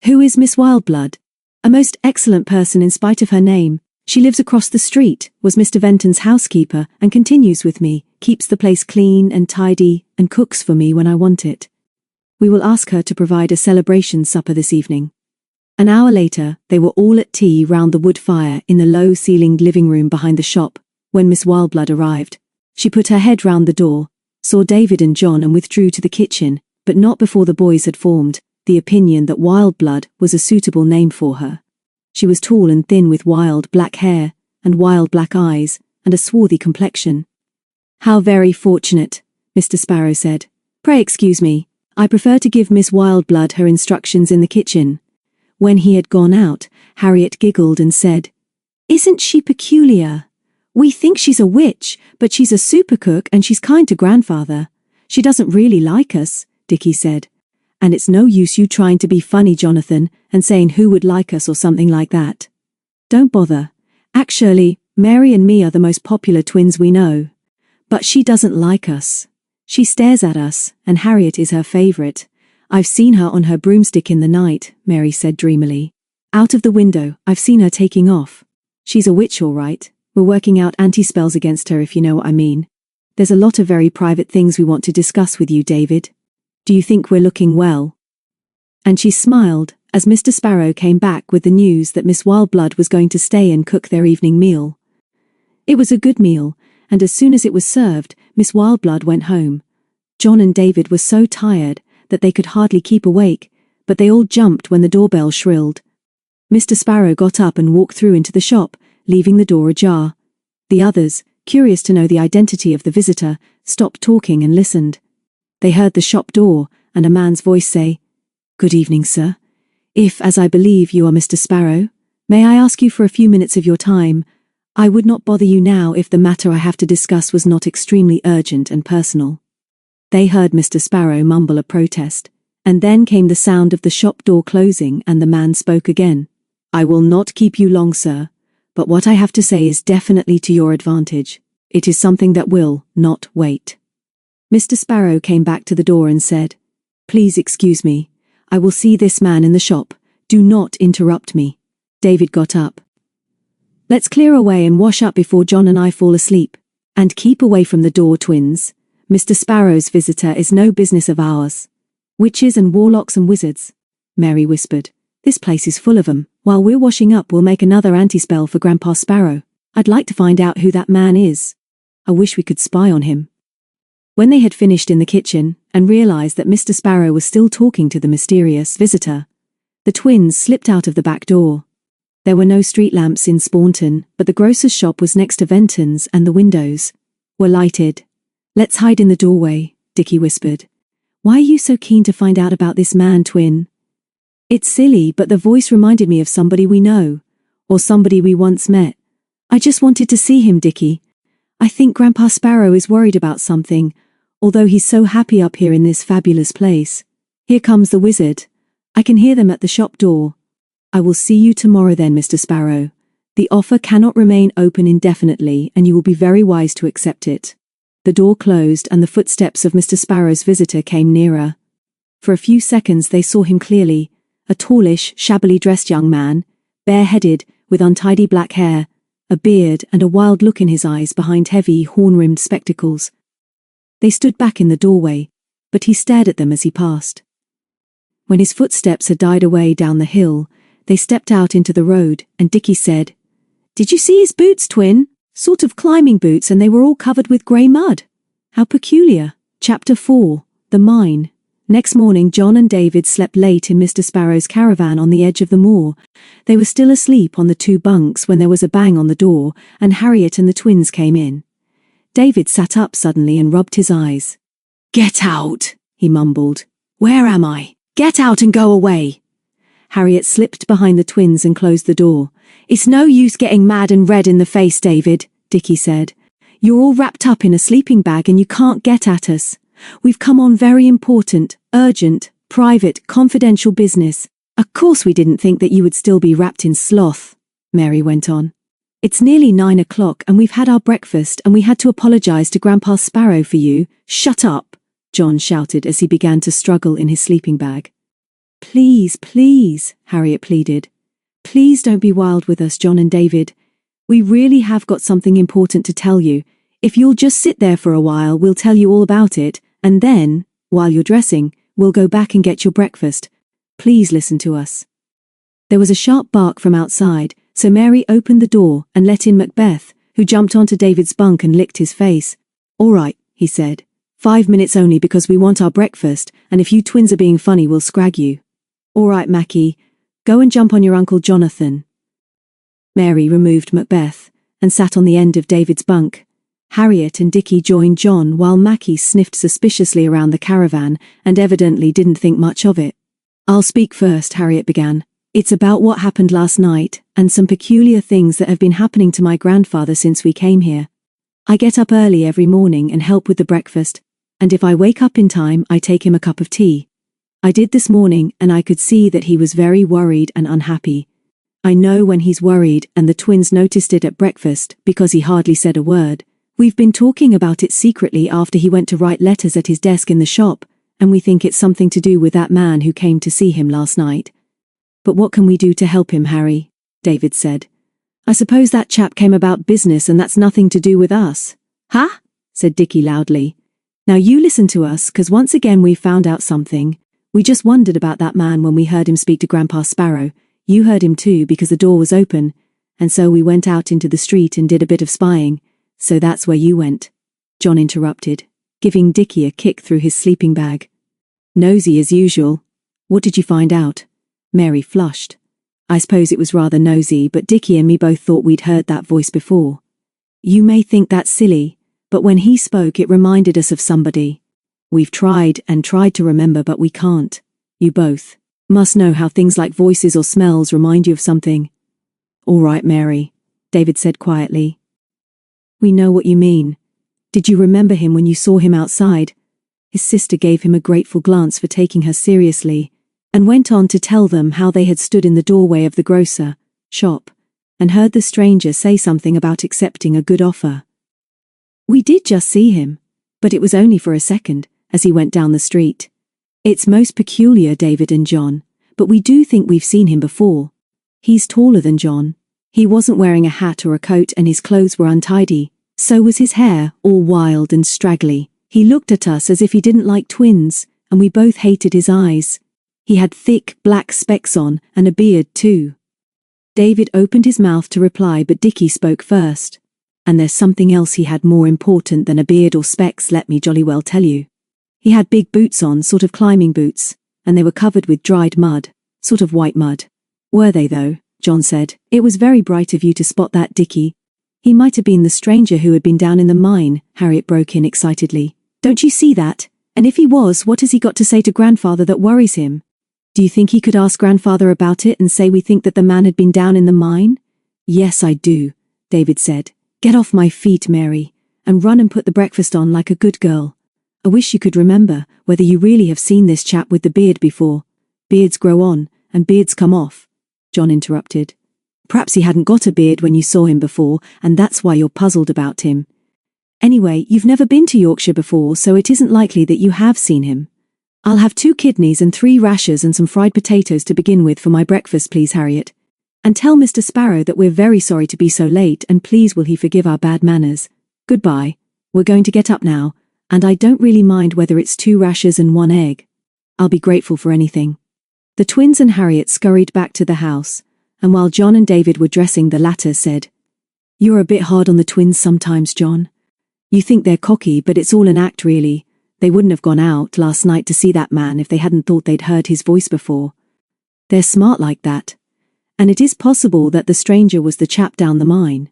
"Who is Miss Wildblood?" "A most excellent person in spite of her name. She lives across the street, was Mr. Venton's housekeeper, and continues with me, keeps the place clean and tidy, and cooks for me when I want it. We will ask her to provide a celebration supper this evening." An hour later, they were all at tea round the wood fire in the low-ceilinged living room behind the shop, when Miss Wildblood arrived. She put her head round the door, saw David and John and withdrew to the kitchen, but not before the boys had formed the opinion that Wildblood was a suitable name for her. She was tall and thin with wild black hair, and wild black eyes, and a swarthy complexion. "How very fortunate," Mr. Sparrow said. "Pray excuse me, I prefer to give Miss Wildblood her instructions in the kitchen." When he had gone out, Harriet giggled and said, "Isn't she peculiar? We think she's a witch, but she's a super cook and she's kind to grandfather. She doesn't really like us," Dickie said. "And it's no use you trying to be funny, Jonathan, and saying who would like us or something like that. Don't bother. Actually, Mary and me are the most popular twins we know. But she doesn't like us. She stares at us, and Harriet is her favorite. I've seen her on her broomstick in the night," Mary said dreamily. "Out of the window, I've seen her taking off. She's a witch all right. We're working out anti-spells against her, if you know what I mean. There's a lot of very private things we want to discuss with you, David. Do you think we're looking well?" And she smiled as Mr. Sparrow came back with the news that Miss Wildblood was going to stay and cook their evening meal. It was a good meal, and as soon as it was served, Miss Wildblood went home. John and David were so tired that they could hardly keep awake, but they all jumped when the doorbell shrilled. Mr. Sparrow got up and walked through into the shop, leaving the door ajar. The others, curious to know the identity of the visitor, stopped talking and listened. They heard the shop door and a man's voice say, "Good evening, sir. If, as I believe, you are Mr. Sparrow, may I ask you for a few minutes of your time? I would not bother you now if the matter I have to discuss was not extremely urgent and personal. They heard Mr. Sparrow mumble a protest, and then came the sound of the shop door closing and the man spoke again. I will not keep you long, sir, but what I have to say is definitely to your advantage. It is something that will not wait. Mr. Sparrow came back to the door and said, Please excuse me. I will see this man in the shop. Do not interrupt me. David got up. Let's clear away and wash up before John and I fall asleep. And keep away from the door, twins. Mr. Sparrow's visitor is no business of ours. Witches and warlocks and wizards, Mary whispered. This place is full of 'em. While we're washing up, we'll make another anti-spell for Grandpa Sparrow. I'd like to find out who that man is. I wish we could spy on him. When they had finished in the kitchen, and realized that Mr. Sparrow was still talking to the mysterious visitor, the twins slipped out of the back door. There were no street lamps in Spawnton, but the grocer's shop was next to Venton's and the windows were lighted. Let's hide in the doorway, Dickie whispered. Why are you so keen to find out about this man, twin? It's silly, but the voice reminded me of somebody we know, or somebody we once met. I just wanted to see him, Dickie. I think Grandpa Sparrow is worried about something, although he's so happy up here in this fabulous place. Here comes the wizard. I can hear them at the shop door. I will see you tomorrow then, Mr. Sparrow. The offer cannot remain open indefinitely, and you will be very wise to accept it. The door closed and the footsteps of Mr. Sparrow's visitor came nearer. For a few seconds they saw him clearly, a tallish, shabbily dressed young man, bareheaded, with untidy black hair, a beard and a wild look in his eyes behind heavy, horn-rimmed spectacles. They stood back in the doorway, but he stared at them as he passed. When his footsteps had died away down the hill, they stepped out into the road, and Dickie said, Did you see his boots, twin? Sort of climbing boots, and they were all covered with grey mud. How peculiar. Chapter 4. The Mine. Next morning John and David slept late in Mr. Sparrow's caravan on the edge of the moor. They were still asleep on the 2 bunks when there was a bang on the door, and Harriet and the twins came in. David sat up suddenly and rubbed his eyes. Get out, he mumbled. Where am I? Get out and go away. Harriet slipped behind the twins and closed the door. It's no use getting mad and red in the face, David, Dickie said. You're all wrapped up in a sleeping bag and you can't get at us. We've come on very important, urgent, private, confidential business. Of course we didn't think that you would still be wrapped in sloth, Mary went on. It's nearly 9 o'clock and we've had our breakfast and we had to apologize to Grandpa Sparrow for you. Shut up, John shouted as he began to struggle in his sleeping bag. Please, please, Harriet pleaded. Please don't be wild with us, John and David. We really have got something important to tell you. If you'll just sit there for a while, we'll tell you all about it, and then, while you're dressing, we'll go back and get your breakfast. Please listen to us. There was a sharp bark from outside, so Mary opened the door and let in Macbeth, who jumped onto David's bunk and licked his face. All right, he said. 5 minutes only because we want our breakfast, and if you twins are being funny, we'll scrag you. All right, Mackie, go and jump on your Uncle Jonathan. Mary removed Macbeth and sat on the end of David's bunk. Harriet and Dickie joined John while Mackie sniffed suspiciously around the caravan and evidently didn't think much of it. I'll speak first, Harriet began. It's about what happened last night and some peculiar things that have been happening to my grandfather since we came here. I get up early every morning and help with the breakfast, and if I wake up in time, I take him a cup of tea. I did this morning and I could see that he was very worried and unhappy. I know when he's worried, and the twins noticed it at breakfast because he hardly said a word. We've been talking about it secretly after he went to write letters at his desk in the shop, and we think it's something to do with that man who came to see him last night. But what can we do to help him, Harry? David said. I suppose that chap came about business and that's nothing to do with us. Huh? Said Dickie loudly. Now you listen to us, 'cause once again we've found out something. We just wondered about that man when we heard him speak to Grandpa Sparrow. You heard him too because the door was open, and so we went out into the street and did a bit of spying. So that's where you went. John interrupted, giving Dickie a kick through his sleeping bag. Nosy as usual. What did you find out? Mary flushed. I suppose it was rather nosy, but Dickie and me both thought we'd heard that voice before. You may think that's silly, but when he spoke it reminded us of somebody. We've tried and tried to remember, but we can't. You both must know how things like voices or smells remind you of something. All right, Mary. David said quietly. We know what you mean. Did you remember him when you saw him outside? His sister gave him a grateful glance for taking her seriously, and went on to tell them how they had stood in the doorway of the grocer shop and heard the stranger say something about accepting a good offer. We did just see him, but it was only for a second, as he went down the street. It's most peculiar, David and John, but we do think we've seen him before. He's taller than John. He wasn't wearing a hat or a coat and his clothes were untidy. So was his hair, all wild and straggly. He looked at us as if he didn't like twins, and we both hated his eyes. He had thick, black specs on, and a beard too. David opened his mouth to reply, but Dickie spoke first. And there's something else he had more important than a beard or specs, let me jolly well tell you. He had big boots on, sort of climbing boots, and they were covered with dried mud, sort of white mud. Were they though? John said. It was very bright of you to spot that, Dickie. He might have been the stranger who had been down in the mine, Harriet broke in excitedly. Don't you see that? And if he was, what has he got to say to Grandfather that worries him? Do you think he could ask Grandfather about it and say we think that the man had been down in the mine? Yes, I do, David said. Get off my feet, Mary, and run and put the breakfast on like a good girl. I wish you could remember whether you really have seen this chap with the beard before. Beards grow on, and beards come off, John interrupted. Perhaps he hadn't got a beard when you saw him before, and that's why you're puzzled about him. Anyway, you've never been to Yorkshire before, so it isn't likely that you have seen him. I'll have 2 kidneys and 3 rashers and some fried potatoes to begin with for my breakfast, please, Harriet. And tell Mr. Sparrow that we're very sorry to be so late, and please will he forgive our bad manners. Goodbye. We're going to get up now, and I don't really mind whether it's 2 rashers and 1 egg. I'll be grateful for anything. The twins and Harriet scurried back to the house, and while John and David were dressing, the latter said, You're a bit hard on the twins sometimes, John. You think they're cocky, but it's all an act really. They wouldn't have gone out last night to see that man if they hadn't thought they'd heard his voice before. They're smart like that. And it is possible that the stranger was the chap down the mine.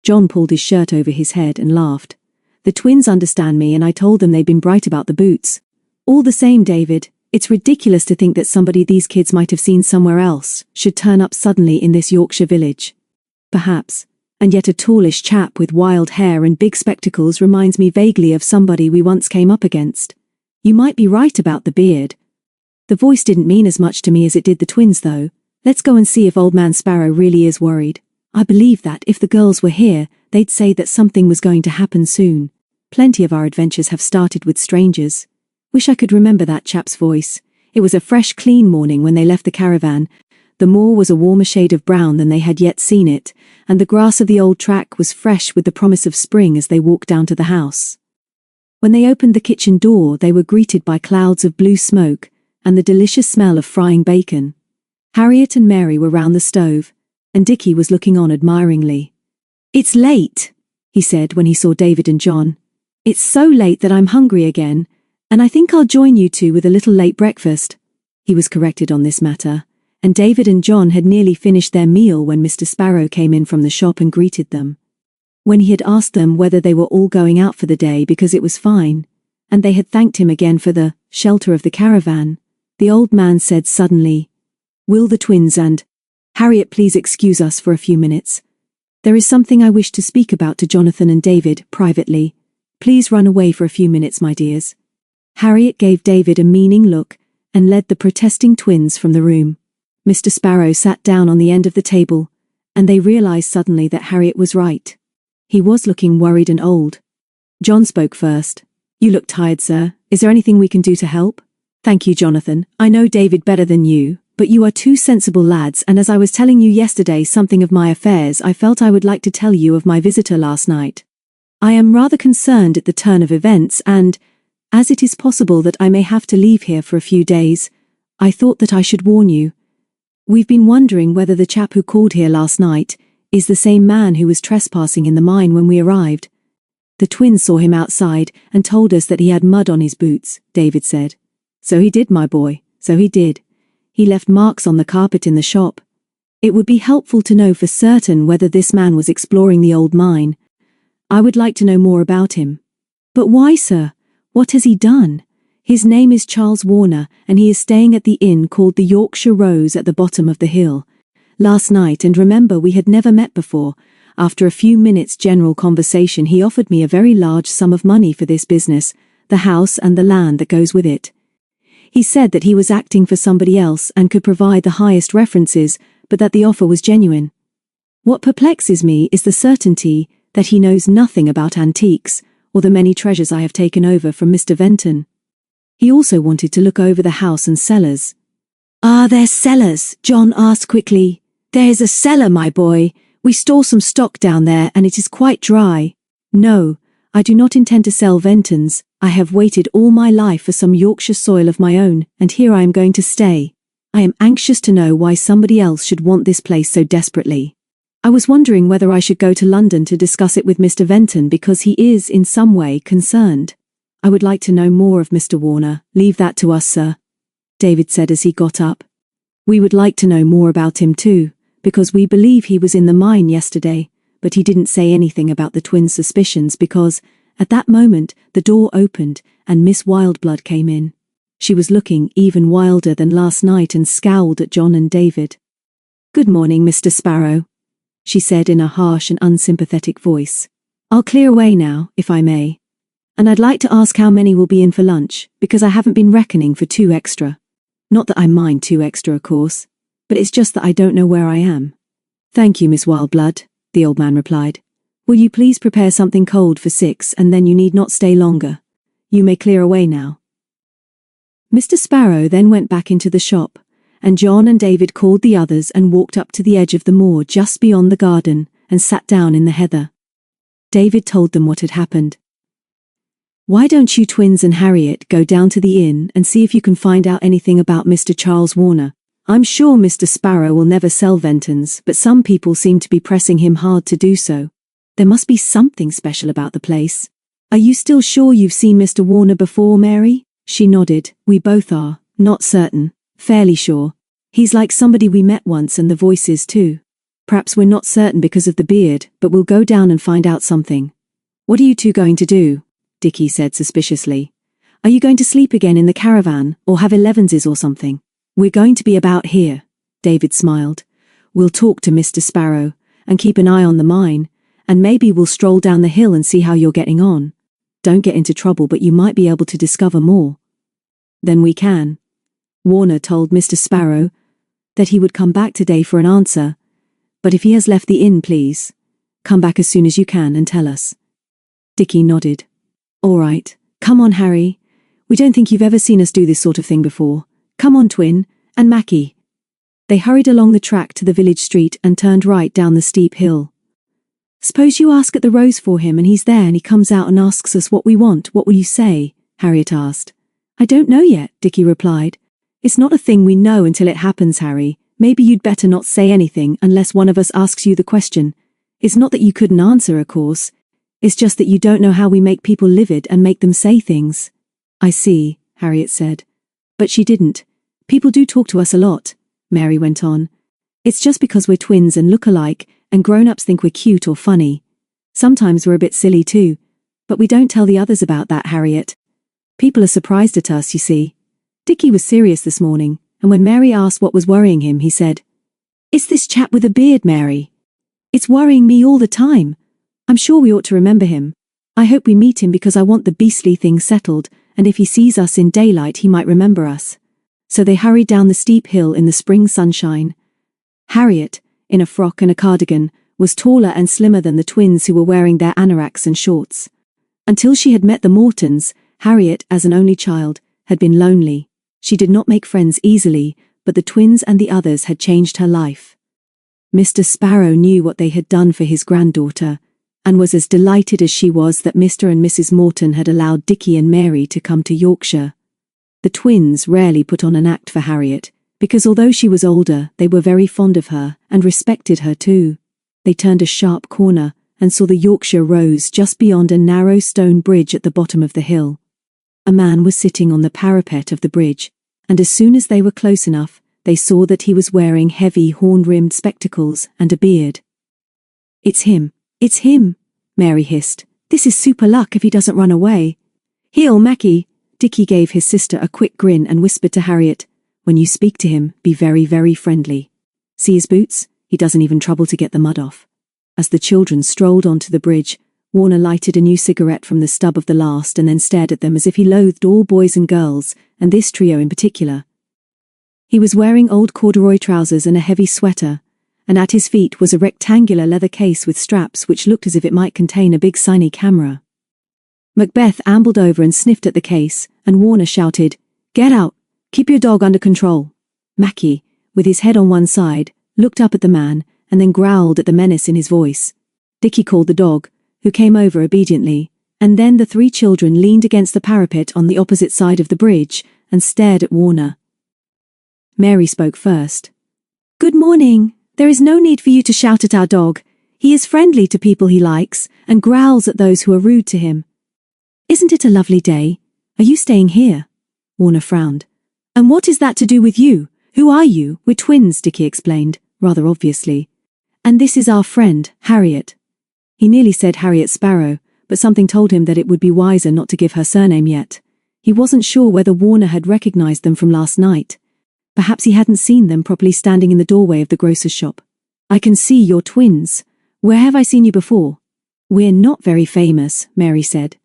John pulled his shirt over his head and laughed. The twins understand me, and I told them they'd been bright about the boots. All the same, David, it's ridiculous to think that somebody these kids might have seen somewhere else should turn up suddenly in this Yorkshire village. Perhaps, and yet a tallish chap with wild hair and big spectacles reminds me vaguely of somebody we once came up against. You might be right about the beard. The voice didn't mean as much to me as it did the twins, though. Let's go and see if Old Man Sparrow really is worried. I believe that if the girls were here, they'd say that something was going to happen soon. Plenty of our adventures have started with strangers. Wish I could remember that chap's voice. It was a fresh, clean morning when they left the caravan. The moor was a warmer shade of brown than they had yet seen it, and the grass of the old track was fresh with the promise of spring as they walked down to the house. When they opened the kitchen door, they were greeted by clouds of blue smoke and the delicious smell of frying bacon. Harriet and Mary were round the stove, and Dickie was looking on admiringly. It's late, he said when he saw David and John. It's so late that I'm hungry again, and I think I'll join you two with a little late breakfast. He was corrected on this matter, and David and John had nearly finished their meal when Mr. Sparrow came in from the shop and greeted them. When he had asked them whether they were all going out for the day because it was fine, and they had thanked him again for the shelter of the caravan, the old man said suddenly, Will the twins and Harriet please excuse us for a few minutes? There is something I wish to speak about to Jonathan and David privately. Please run away for a few minutes, my dears. Harriet gave David a meaning look and led the protesting twins from the room. Mr. Sparrow sat down on the end of the table, and they realized suddenly that Harriet was right. He was looking worried and old. John spoke first. You look tired, sir. Is there anything we can do to help? Thank you, Jonathan. I know David better than you, but you are 2 sensible lads, and as I was telling you yesterday something of my affairs, I felt I would like to tell you of my visitor last night. I am rather concerned at the turn of events, and, as it is possible that I may have to leave here for a few days, I thought that I should warn you. We've been wondering whether the chap who called here last night is the same man who was trespassing in the mine when we arrived. The twins saw him outside and told us that he had mud on his boots, David said. So he did, my boy, so he did. He left marks on the carpet in the shop. It would be helpful to know for certain whether this man was exploring the old mine. I would like to know more about him. But why, sir? What has he done? His name is Charles Warner, and he is staying at the inn called the Yorkshire Rose at the bottom of the hill. last night, and remember we had never met before. After a few minutes' general conversation, he offered me a very large sum of money for this business, the house and the land that goes with it. He said that he was acting for somebody else and could provide the highest references, but that the offer was genuine. What perplexes me is the certainty that he knows nothing about antiques or the many treasures I have taken over from Mr. Venton. He also wanted to look over the house and cellars. "Are there cellars?" John asked quickly. "There is a cellar, my boy. We store some stock down there and it is quite dry." "No, I do not intend to sell Venton's. I have waited all my life for some Yorkshire soil of my own, and here I am going to stay. I am anxious to know why somebody else should want this place so desperately. I was wondering whether I should go to London to discuss it with Mr. Venton because he is in some way concerned. I would like to know more of Mr. Warner." "Leave that to us, sir," David said as he got up. "We would like to know more about him too, because we believe he was in the mine yesterday, but he didn't say anything about the twins' suspicions because, at that moment, the door opened and Miss Wildblood came in. She was looking even wilder than last night and scowled at John and David. "Good morning, Mr. Sparrow," she said in a harsh and unsympathetic voice. "I'll clear away now, if I may. And I'd like to ask how many will be in for lunch, because I haven't been reckoning for 2 extra. Not that I mind 2 extra, of course, but it's just that I don't know where I am." "Thank you, Miss Wildblood," the old man replied. "Will you please prepare something cold for 6, and then you need not stay longer. You may clear away now." Mr. Sparrow then went back into the shop, and John and David called the others and walked up to the edge of the moor just beyond the garden and sat down in the heather. David told them what had happened. "Why don't you twins and Harriet go down to the inn and see if you can find out anything about Mr. Charles Warner? I'm sure Mr. Sparrow will never sell Venton's, but some people seem to be pressing him hard to do so. There must be something special about the place. Are you still sure you've seen Mr. Warner before, Mary?" She nodded. "We both are. Not certain. Fairly sure. He's like somebody we met once, and the voices too. Perhaps we're not certain because of the beard, but we'll go down and find out something." "What are you two going to do?" Dickie said suspiciously. "Are you going to sleep again in the caravan, or have 11s or something?" "We're going to be about here," David smiled. "We'll talk to Mr. Sparrow, and keep an eye on the mine, and maybe we'll stroll down the hill and see how you're getting on. Don't get into trouble, but you might be able to discover more." "Then we can." Warner told Mr. Sparrow that he would come back today for an answer, but if he has left the inn, please come back as soon as you can and tell us. Dickie nodded. "All right, come on, Harry. We don't think you've ever seen us do this sort of thing before. Come on, Twin, and Mackie." They hurried along the track to the village street and turned right down the steep hill. "Suppose you ask at the Rose for him and he's there and he comes out and asks us what we want, what will you say?" Harriet asked. "I don't know yet," Dickie replied. "It's not a thing we know until it happens, Harry. Maybe you'd better not say anything unless one of us asks you the question. It's not that you couldn't answer, of course. It's just that you don't know how we make people livid and make them say things." "I see," Harriet said. "But she didn't. People do talk to us a lot," Mary went on. "It's just because we're twins and look alike, and grown-ups think we're cute or funny. Sometimes we're a bit silly too. But we don't tell the others about that, Harriet. People are surprised at us, you see." Dickie was serious this morning, and when Mary asked what was worrying him, he said, "It's this chap with a beard, Mary. It's worrying me all the time. I'm sure we ought to remember him. I hope we meet him because I want the beastly thing settled, and if he sees us in daylight he might remember us." So they hurried down the steep hill in the spring sunshine. Harriet, in a frock and a cardigan, was taller and slimmer than the twins who were wearing their anoraks and shorts. Until she had met the Mortons, Harriet, as an only child, had been lonely. She did not make friends easily, but the twins and the others had changed her life. Mr. Sparrow knew what they had done for his granddaughter, and was as delighted as she was that Mr. and Mrs. Morton had allowed Dickie and Mary to come to Yorkshire. The twins rarely put on an act for Harriet, because although she was older, they were very fond of her and respected her too. They turned a sharp corner and saw the Yorkshire Rose just beyond a narrow stone bridge at the bottom of the hill. A man was sitting on the parapet of the bridge, and as soon as they were close enough, they saw that he was wearing heavy horn-rimmed spectacles and a beard. "It's him, it's him," Mary hissed. "This is super luck if he doesn't run away." "Heel, Mackie." Dickie gave his sister a quick grin and whispered to Harriet, "When you speak to him, be very, very friendly. See his boots? He doesn't even trouble to get the mud off. As the children strolled onto the bridge, Warner lighted a new cigarette from the stub of the last and then stared at them as if he loathed all boys and girls, and this trio in particular. He was wearing old corduroy trousers and a heavy sweater, and at his feet was a rectangular leather case with straps which looked as if it might contain a big shiny camera. Macbeth ambled over and sniffed at the case, and Warner shouted, "Get out! Keep your dog under control." Mackie, with his head on one side, looked up at the man, and then growled at the menace in his voice. Dickie called the dog, who came over obediently, and then the three children leaned against the parapet on the opposite side of the bridge and stared at Warner. Mary spoke first. "Good morning. There is no need for you to shout at our dog. He is friendly to people he likes, and growls at those who are rude to him." "Isn't it a lovely day? Are you staying here?" Warner frowned. "And what is that to do with you? Who are you?" "We're twins," Dickie explained, rather obviously. "And this is our friend, Harriet." He nearly said Harriet Sparrow, but something told him that it would be wiser not to give her surname yet. He wasn't sure whether Warner had recognized them from last night. Perhaps he hadn't seen them properly standing in the doorway of the grocer's shop. "I can see you're twins. Where have I seen you before?" "We're not very famous," Mary said.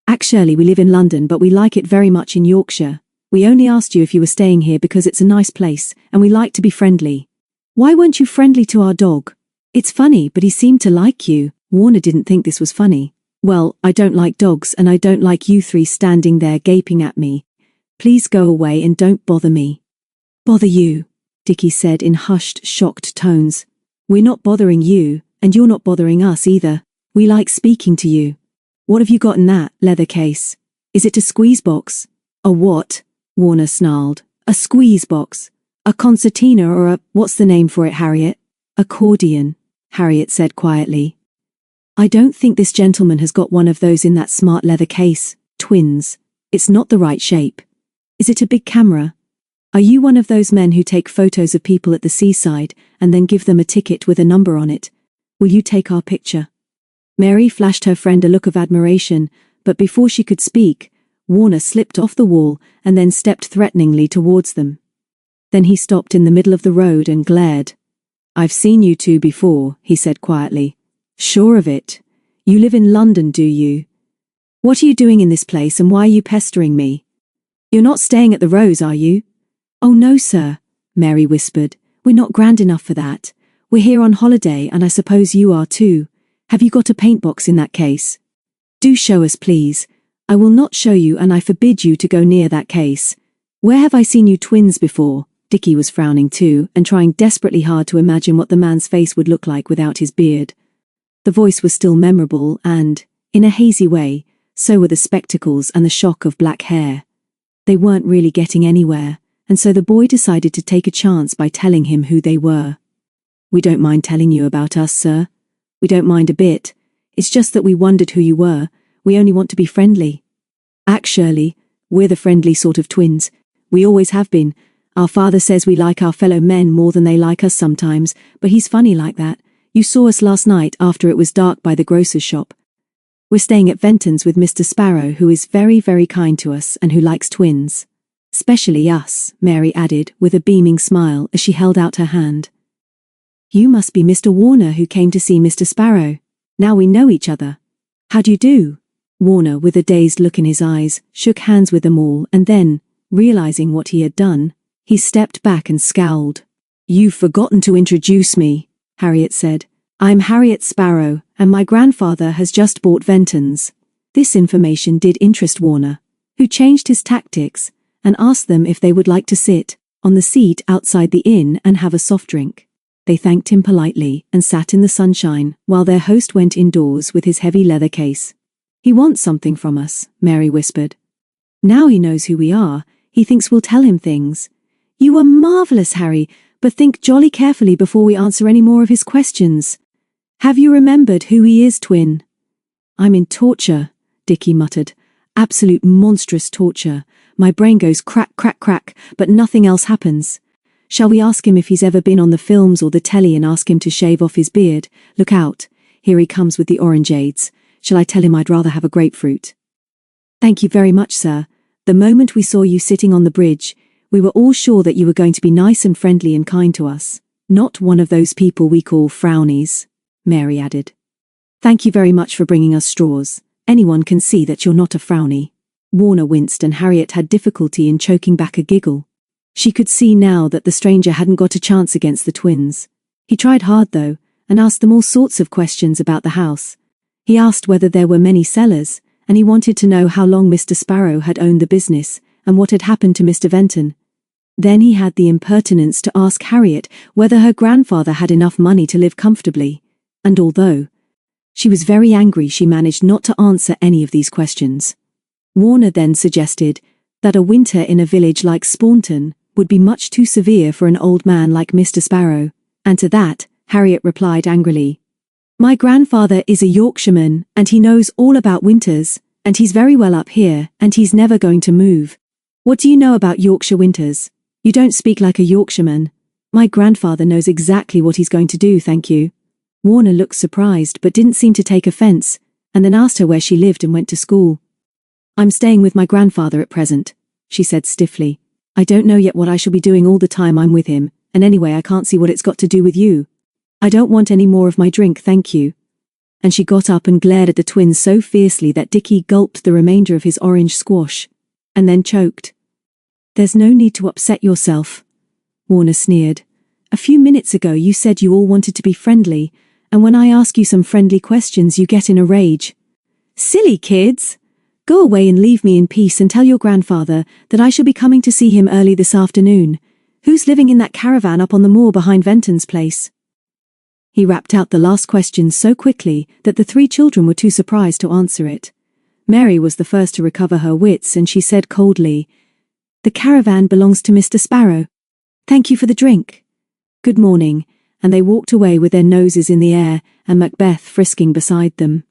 "Actually, we live in London, but we like it very much in Yorkshire. We only asked you if you were staying here because it's a nice place, and we like to be friendly." "Why weren't you friendly to our dog?" "It's funny, but he seemed to like you." Warner didn't think this was funny. "Well, I don't like dogs, and I don't like you three standing there gaping at me. Please go away and don't bother me." "Bother you," Dickie said in hushed, shocked tones. "We're not bothering you, and you're not bothering us either. We like speaking to you. What have you got in that leather case? Is it a squeeze box?" "A what?" Warner snarled. "A squeeze box. A concertina or a, what's the name for it, Harriet?" "Accordion," Harriet said quietly. "I don't think this gentleman has got one of those in that smart leather case, twins. It's not the right shape. Is it a big camera? Are you one of those men who take photos of people at the seaside and then give them a ticket with a number on it? Will you take our picture?" Mary flashed her friend a look of admiration, but before she could speak, Warner slipped off the wall and then stepped threateningly towards them. Then he stopped in the middle of the road and glared. "I've seen you two before," he said quietly. "Sure of it. You live in London, do you? What are you doing in this place and why are you pestering me? You're not staying at the Rose, are you?" "Oh no, sir," Mary whispered. "We're not grand enough for that. We're here on holiday and I suppose you are too. Have you got a paint box in that case? Do show us, please. I will not show you and I forbid you to go near that case. Where have I seen you twins before?" Dickie was frowning too and trying desperately hard to imagine what the man's face would look like without his beard. The voice was still memorable and, in a hazy way, so were the spectacles and the shock of black hair. They weren't really getting anywhere, and so the boy decided to take a chance by telling him who they were. "We don't mind telling you about us, sir. We don't mind a bit. It's just that we wondered who you were. We only want to be friendly. Actually, we're the friendly sort of twins. We always have been. Our father says we like our fellow men more than they like us sometimes, but he's funny like that. You saw us last night after it was dark by the grocer's shop. We're staying at Venton's with Mr. Sparrow, who is very, very kind to us and who likes twins. Especially us," Mary added with a beaming smile as she held out her hand. "You must be Mr. Warner who came to see Mr. Sparrow. Now we know each other. How do you do?" Warner, with a dazed look in his eyes, shook hands with them all and then, realizing what he had done, he stepped back and scowled. "You've forgotten to introduce me," Harriet said. "I'm Harriet Sparrow, and my grandfather has just bought Venton's." This information did interest Warner, who changed his tactics and asked them if they would like to sit on the seat outside the inn and have a soft drink. They thanked him politely and sat in the sunshine while their host went indoors with his heavy leather case. "He wants something from us," Mary whispered. "Now he knows who we are, he thinks we'll tell him things. You were marvelous, Harry, but think jolly carefully before we answer any more of his questions. Have you remembered who he is, twin?" "I'm in torture," Dickie muttered. "Absolute monstrous torture. My brain goes crack, crack, crack, but nothing else happens. Shall we ask him if he's ever been on the films or the telly and ask him to shave off his beard? Look out, here he comes with the orangeades. Shall I tell him I'd rather have a grapefruit?" "Thank you very much, sir. The moment we saw you sitting on the bridge, we were all sure that you were going to be nice and friendly and kind to us. Not one of those people we call frownies, Mary added. Thank you very much for bringing us straws. Anyone can see that you're not a frowny. Warner winced and Harriet had difficulty in choking back a giggle. She could see now that the stranger hadn't got a chance against the twins. He tried hard though, and asked them all sorts of questions about the house. He asked whether there were many sellers, and he wanted to know how long Mr. Sparrow had owned the business, and what had happened to Mr. Venton. Then he had the impertinence to ask Harriet whether her grandfather had enough money to live comfortably, and although she was very angry, she managed not to answer any of these questions. Warner then suggested that a winter in a village like Spawnton would be much too severe for an old man like Mr. Sparrow, and to that, Harriet replied angrily, "My grandfather is a Yorkshireman, and he knows all about winters, and he's very well up here, and he's never going to move. What do you know about Yorkshire winters? You don't speak like a Yorkshireman. My grandfather knows exactly what he's going to do, thank you." Warner looked surprised but didn't seem to take offense, and then asked her where she lived and went to school. "I'm staying with my grandfather at present," she said stiffly. "I don't know yet what I shall be doing all the time I'm with him, and anyway I can't see what it's got to do with you. I don't want any more of my drink, thank you." And she got up and glared at the twins so fiercely that Dickie gulped the remainder of his orange squash, and then choked. "There's no need to upset yourself," Warner sneered. "A few minutes ago you said you all wanted to be friendly, and when I ask you some friendly questions you get in a rage. Silly kids! Go away and leave me in peace and tell your grandfather that I shall be coming to see him early this afternoon. Who's living in that caravan up on the moor behind Venton's place?" He rapped out the last question so quickly that the three children were too surprised to answer it. Mary was the first to recover her wits, and she said coldly, "The caravan belongs to Mr. Sparrow. Thank you for the drink. Good morning," and they walked away with their noses in the air and Macbeth frisking beside them.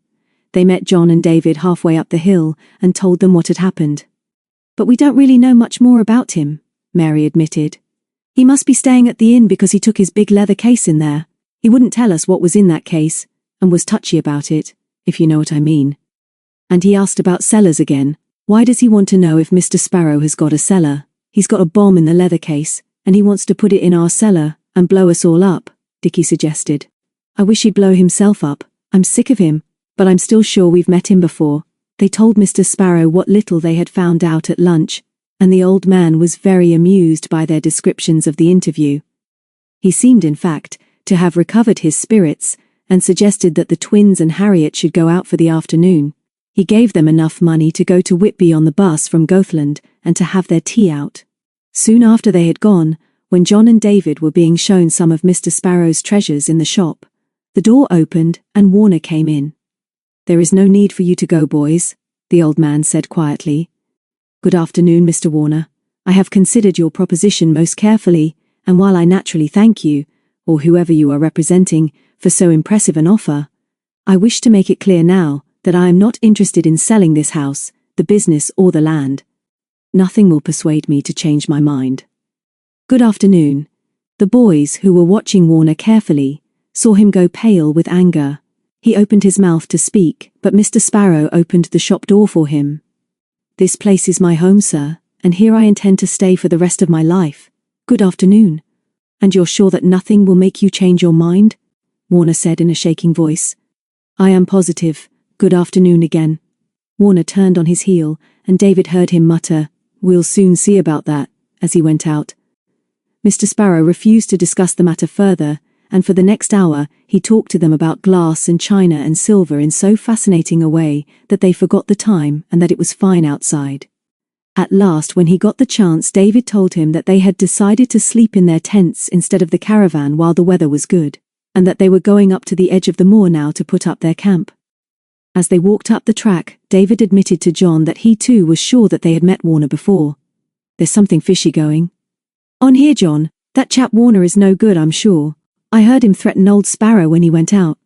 They met John and David halfway up the hill and told them what had happened. "But we don't really know much more about him," Mary admitted. "He must be staying at the inn because he took his big leather case in there. He wouldn't tell us what was in that case, and was touchy about it, if you know what I mean. And he asked about cellars again. Why does he want to know if Mr. Sparrow has got a cellar? He's got a bomb in the leather case, and he wants to put it in our cellar and blow us all up," Dickie suggested. "I wish he'd blow himself up. I'm sick of him, but I'm still sure we've met him before." They told Mr. Sparrow what little they had found out at lunch, and the old man was very amused by their descriptions of the interview. He seemed, in fact, to have recovered his spirits, and suggested that the twins and Harriet should go out for the afternoon. He gave them enough money to go to Whitby on the bus from Goathland and to have their tea out. Soon after they had gone, when John and David were being shown some of Mr. Sparrow's treasures in the shop, the door opened and Warner came in. "There is no need for you to go, boys," the old man said quietly. "Good afternoon, Mr. Warner. I have considered your proposition most carefully, and while I naturally thank you, or whoever you are representing, for so impressive an offer, I wish to make it clear now that I am not interested in selling this house, the business or the land. Nothing will persuade me to change my mind." "Good afternoon." The boys, who were watching Warner carefully, saw him go pale with anger. He opened his mouth to speak, but Mr. Sparrow opened the shop door for him. "This place is my home, sir, and here I intend to stay for the rest of my life. Good afternoon." "And you're sure that nothing will make you change your mind?" Warner said in a shaking voice. "I am positive. Good afternoon again." Warner turned on his heel, and David heard him mutter, "We'll soon see about that," as he went out. Mr. Sparrow refused to discuss the matter further, and for the next hour he talked to them about glass and china and silver in so fascinating a way that they forgot the time and that it was fine outside. At last, when he got the chance, David told him that they had decided to sleep in their tents instead of the caravan while the weather was good, and that they were going up to the edge of the moor now to put up their camp. As they walked up the track, David admitted to John that he too was sure that they had met Warner before. "There's something fishy going on here, John. That chap Warner is no good, I'm sure. I heard him threaten old Sparrow when he went out.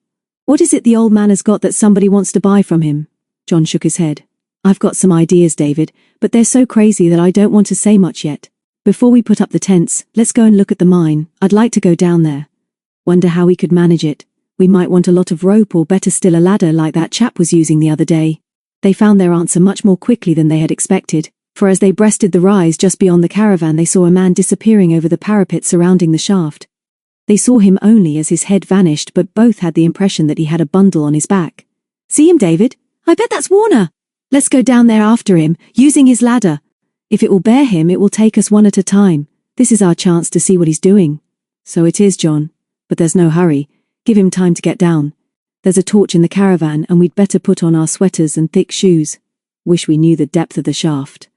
What is it the old man has got that somebody wants to buy from him?" John shook his head. "I've got some ideas, David, but they're so crazy that I don't want to say much yet. Before we put up the tents, let's go and look at the mine. I'd like to go down there. Wonder how we could manage it. We might want a lot of rope, or better still a ladder like that chap was using the other day." They found their answer much more quickly than they had expected, for as they breasted the rise just beyond the caravan they saw a man disappearing over the parapet surrounding the shaft. They saw him only as his head vanished, but both had the impression that he had a bundle on his back. "See him, David? I bet that's Warner. Let's go down there after him, using his ladder. If it will bear him, it will take us one at a time. This is our chance to see what he's doing." "So it is, John. But there's no hurry. Give him time to get down. There's a torch in the caravan, and we'd better put on our sweaters and thick shoes. Wish we knew the depth of the shaft."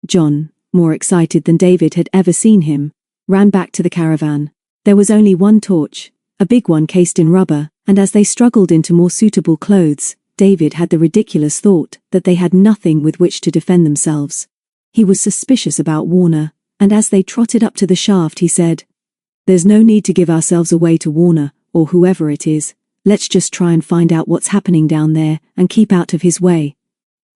John, more excited than David had ever seen him, ran back to the caravan. There was only one torch, a big one cased in rubber, and as they struggled into more suitable clothes, David had the ridiculous thought that they had nothing with which to defend themselves. He was suspicious about Warner, and as they trotted up to the shaft he said, "There's no need to give ourselves away to Warner, or whoever it is. Let's just try and find out what's happening down there, and keep out of his way."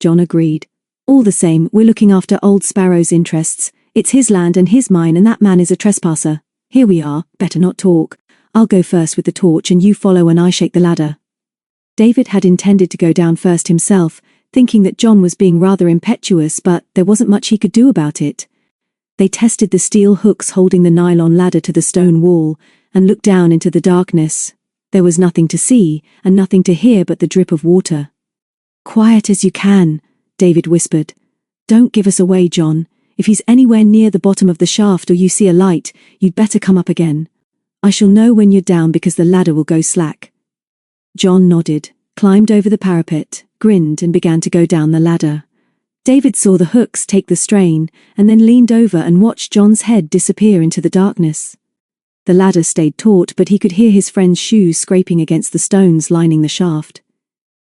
John agreed. "All the same, we're looking after Old Sparrow's interests. It's his land and his mine, and that man is a trespasser. Here we are, better not talk. I'll go first with the torch and you follow and I shake the ladder." David had intended to go down first himself, thinking that John was being rather impetuous, but there wasn't much he could do about it. They tested the steel hooks holding the nylon ladder to the stone wall, and looked down into the darkness. There was nothing to see, and nothing to hear but the drip of water. "Quiet as you can," David whispered. "Don't give us away, John. If he's anywhere near the bottom of the shaft or you see a light, you'd better come up again. I shall know when you're down because the ladder will go slack." John nodded, climbed over the parapet, grinned and began to go down the ladder. David saw the hooks take the strain, and then leaned over and watched John's head disappear into the darkness. The ladder stayed taut, but he could hear his friend's shoes scraping against the stones lining the shaft.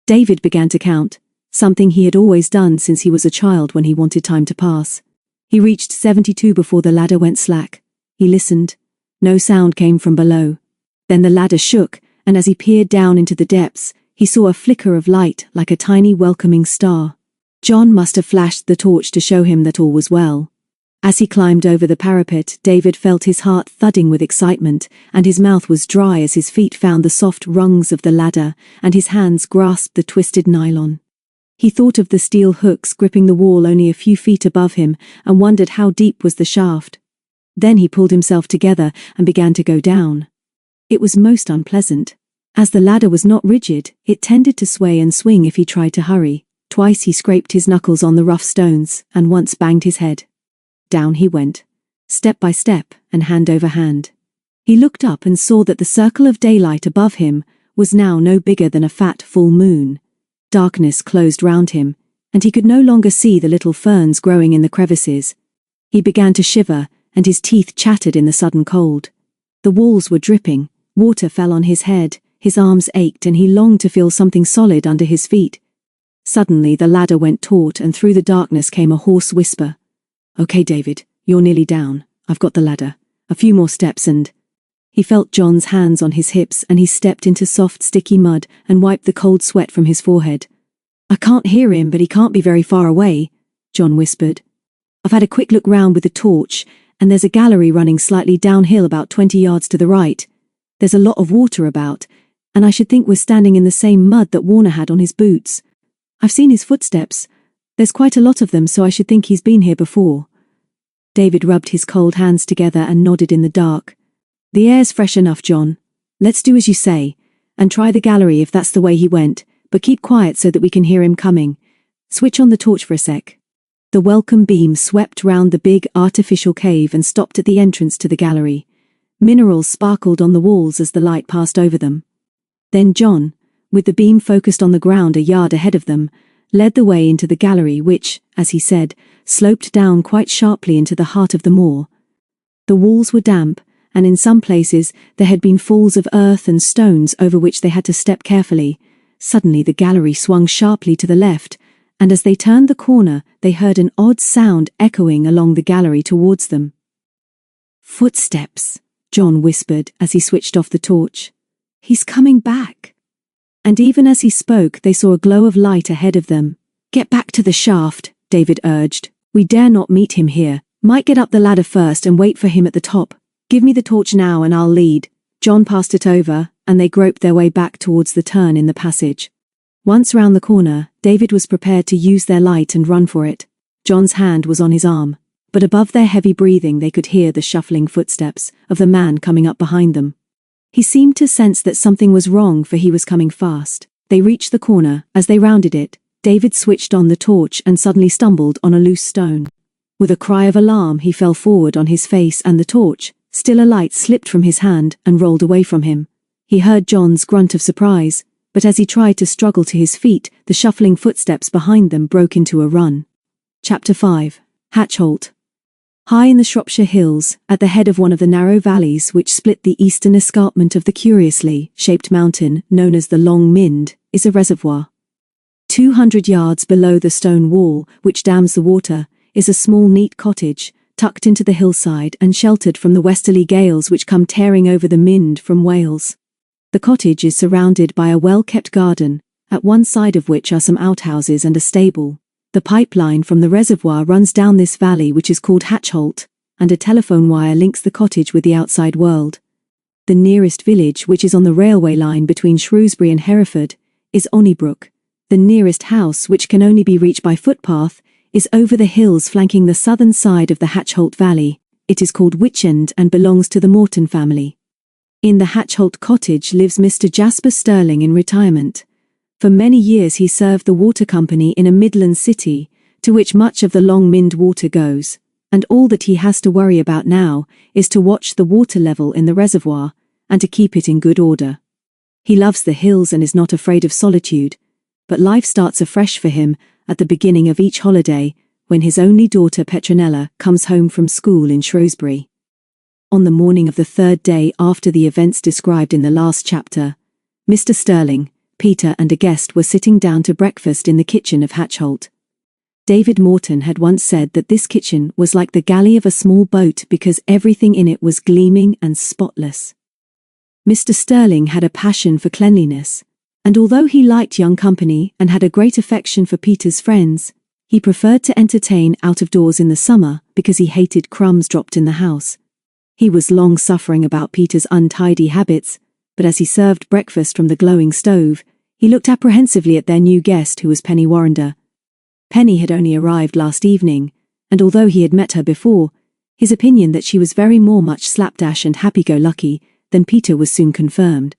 David began to count, something he had always done since he was a child when he wanted time to pass. He reached 72 before the ladder went slack. He listened. No sound came from below. Then the ladder shook, and as he peered down into the depths, he saw a flicker of light like a tiny welcoming star. John must have flashed the torch to show him that all was well. As he climbed over the parapet, David felt his heart thudding with excitement, and his mouth was dry as his feet found the soft rungs of the ladder, and his hands grasped the twisted nylon. He thought of the steel hooks gripping the wall only a few feet above him, and wondered how deep was the shaft. Then he pulled himself together and began to go down. It was most unpleasant. As the ladder was not rigid, it tended to sway and swing if he tried to hurry. Twice he scraped his knuckles on the rough stones, and once banged his head. Down he went, step by step and hand over hand. He looked up and saw that the circle of daylight above him was now no bigger than a fat full moon. Darkness closed round him, and he could no longer see the little ferns growing in the crevices. He began to shiver, and his teeth chattered in the sudden cold. The walls were dripping, water fell on his head, his arms ached, and he longed to feel something solid under his feet. Suddenly the ladder went taut, and through the darkness came a hoarse whisper. "Okay, David, you're nearly down. I've got the ladder. A few more steps and—" He felt John's hands on his hips, and he stepped into soft, sticky mud and wiped the cold sweat from his forehead. "I can't hear him, but he can't be very far away," John whispered. "I've had a quick look round with the torch, and there's a gallery running slightly downhill about 20 yards to the right. There's a lot of water about, and I should think we're standing in the same mud that Warner had on his boots. I've seen his footsteps. There's quite a lot of them, so I should think he's been here before." David rubbed his cold hands together and nodded in the dark. "The air's fresh enough, John. Let's do as you say, and try the gallery if that's the way he went, but keep quiet so that we can hear him coming. Switch on the torch for a sec." The welcome beam swept round the big artificial cave and stopped at the entrance to the gallery. Minerals sparkled on the walls as the light passed over them. Then John, with the beam focused on the ground a yard ahead of them, led the way into the gallery which, as he said, sloped down quite sharply into the heart of the moor. The walls were damp, and in some places there had been falls of earth and stones over which they had to step carefully. Suddenly the gallery swung sharply to the left, and as they turned the corner they heard an odd sound echoing along the gallery towards them. "Footsteps," John whispered as he switched off the torch. "He's coming back." And even as he spoke they saw a glow of light ahead of them. "Get back to the shaft," David urged. "We dare not meet him here. Might get up the ladder first and wait for him at the top. Give me the torch now and I'll lead." John passed it over, and they groped their way back towards the turn in the passage. Once round the corner, David was prepared to use their light and run for it. John's hand was on his arm, but above their heavy breathing they could hear the shuffling footsteps of the man coming up behind them. He seemed to sense that something was wrong, for he was coming fast. They reached the corner. As they rounded it, David switched on the torch and suddenly stumbled on a loose stone. With a cry of alarm, he fell forward on his face, and the torch, still alight, slipped from his hand and rolled away from him. He heard John's grunt of surprise, but as he tried to struggle to his feet, the shuffling footsteps behind them broke into a run. Chapter 5. Hatchholt. High in the Shropshire Hills, at the head of one of the narrow valleys which split the eastern escarpment of the curiously shaped mountain known as the Long Mind, is a reservoir. 200 yards below the stone wall, which dams the water, is a small neat cottage, tucked into the hillside and sheltered from the westerly gales which come tearing over the Mind from Wales. The cottage is surrounded by a well-kept garden, at one side of which are some outhouses and a stable. The pipeline from the reservoir runs down this valley, which is called Hatchholt, and a telephone wire links the cottage with the outside world. The nearest village, which is on the railway line between Shrewsbury and Hereford, is Onnybrook. The nearest house, which can only be reached by footpath, is over the hills flanking the southern side of the Hatchholt Valley. It is called Witchend and belongs to the Morton family. In the Hatchholt cottage lives Mr. Jasper Sterling in retirement. For many years he served the water company in a Midland city, to which much of the Long Mind water goes, and all that he has to worry about now is to watch the water level in the reservoir, and to keep it in good order. He loves the hills and is not afraid of solitude, but life starts afresh for him at the beginning of each holiday, when his only daughter Petronella comes home from school in Shrewsbury. On the morning of the third day after the events described in the last chapter, Mr. Sterling, Peter and a guest were sitting down to breakfast in the kitchen of Hatchholt. David Morton had once said that this kitchen was like the galley of a small boat because everything in it was gleaming and spotless. Mr. Sterling had a passion for cleanliness, and although he liked young company and had a great affection for Peter's friends, he preferred to entertain out of doors in the summer because he hated crumbs dropped in the house. He was long suffering about Peter's untidy habits, but as he served breakfast from the glowing stove, he looked apprehensively at their new guest, who was Penny Warrender. Penny had only arrived last evening, and although he had met her before, his opinion that she was very much slapdash and happy-go-lucky than Peter was soon confirmed.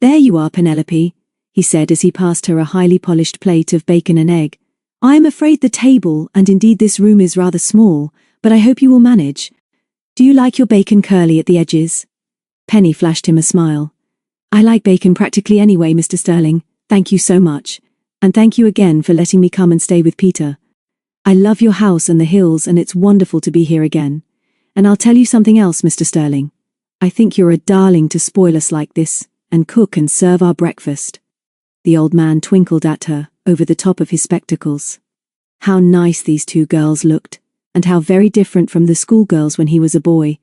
"There you are, Penelope," he said as he passed her a highly polished plate of bacon and egg. "I am afraid the table, and indeed this room, is rather small, but I hope you will manage. Do you like your bacon curly at the edges?" Penny flashed him a smile. "I like bacon practically anyway, Mr. Sterling, thank you so much, and thank you again for letting me come and stay with Peter. I love your house and the hills, and it's wonderful to be here again. And I'll tell you something else, Mr. Sterling. I think you're a darling to spoil us like this, and cook and serve our breakfast." The old man twinkled at her over the top of his spectacles. How nice these two girls looked, and how very different from the schoolgirls when he was a boy.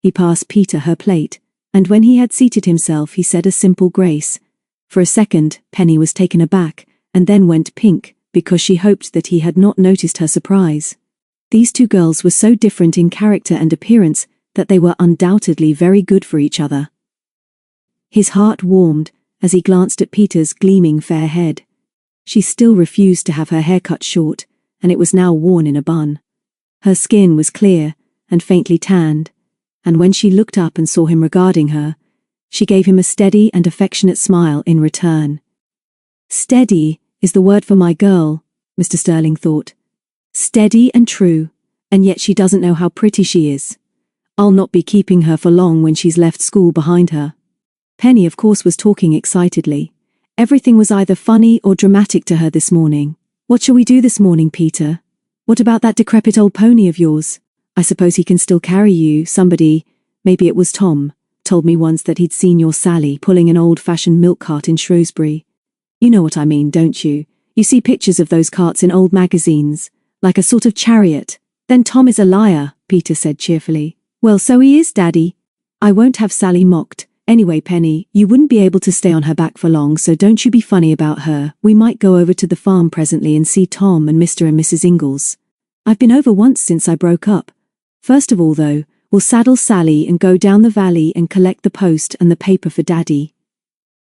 He passed Peter her plate, and when he had seated himself he said a simple grace. For a second, Penny was taken aback, and then went pink, because she hoped that he had not noticed her surprise. These two girls were so different in character and appearance that they were undoubtedly very good for each other. His heart warmed as he glanced at Peter's gleaming fair head. She still refused to have her hair cut short, and it was now worn in a bun. Her skin was clear and faintly tanned, and when she looked up and saw him regarding her, she gave him a steady and affectionate smile in return. Steady is the word for my girl, Mr. Sterling thought. Steady and true, and yet she doesn't know how pretty she is. I'll not be keeping her for long when she's left school behind her. Penny, of course, was talking excitedly. Everything was either funny or dramatic to her this morning. "What shall we do this morning, Peter? What about that decrepit old pony of yours? I suppose he can still carry you. Somebody, maybe it was Tom, told me once that he'd seen your Sally pulling an old-fashioned milk cart in Shrewsbury. You know what I mean, don't you? You see pictures of those carts in old magazines, like a sort of chariot." "Then Tom is a liar," Peter said cheerfully. "Well, so he is, Daddy. I won't have Sally mocked. Anyway, Penny, you wouldn't be able to stay on her back for long, so don't you be funny about her. We might go over to the farm presently and see Tom and Mr. and Mrs. Ingalls. I've been over once since I broke up. First of all, though, we'll saddle Sally and go down the valley and collect the post and the paper for Daddy."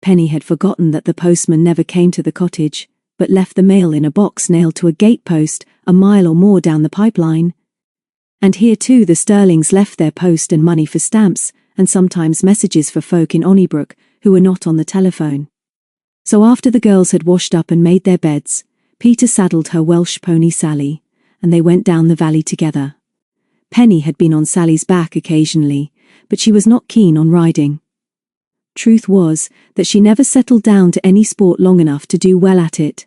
Penny had forgotten that the postman never came to the cottage, but left the mail in a box nailed to a gatepost a mile or more down the pipeline. And here too the Sterlings left their post and money for stamps, and sometimes messages for folk in Onnybrook who were not on the telephone. So after the girls had washed up and made their beds, Peter saddled her Welsh pony Sally, and they went down the valley together. Penny had been on Sally's back occasionally, but she was not keen on riding. Truth was that she never settled down to any sport long enough to do well at it.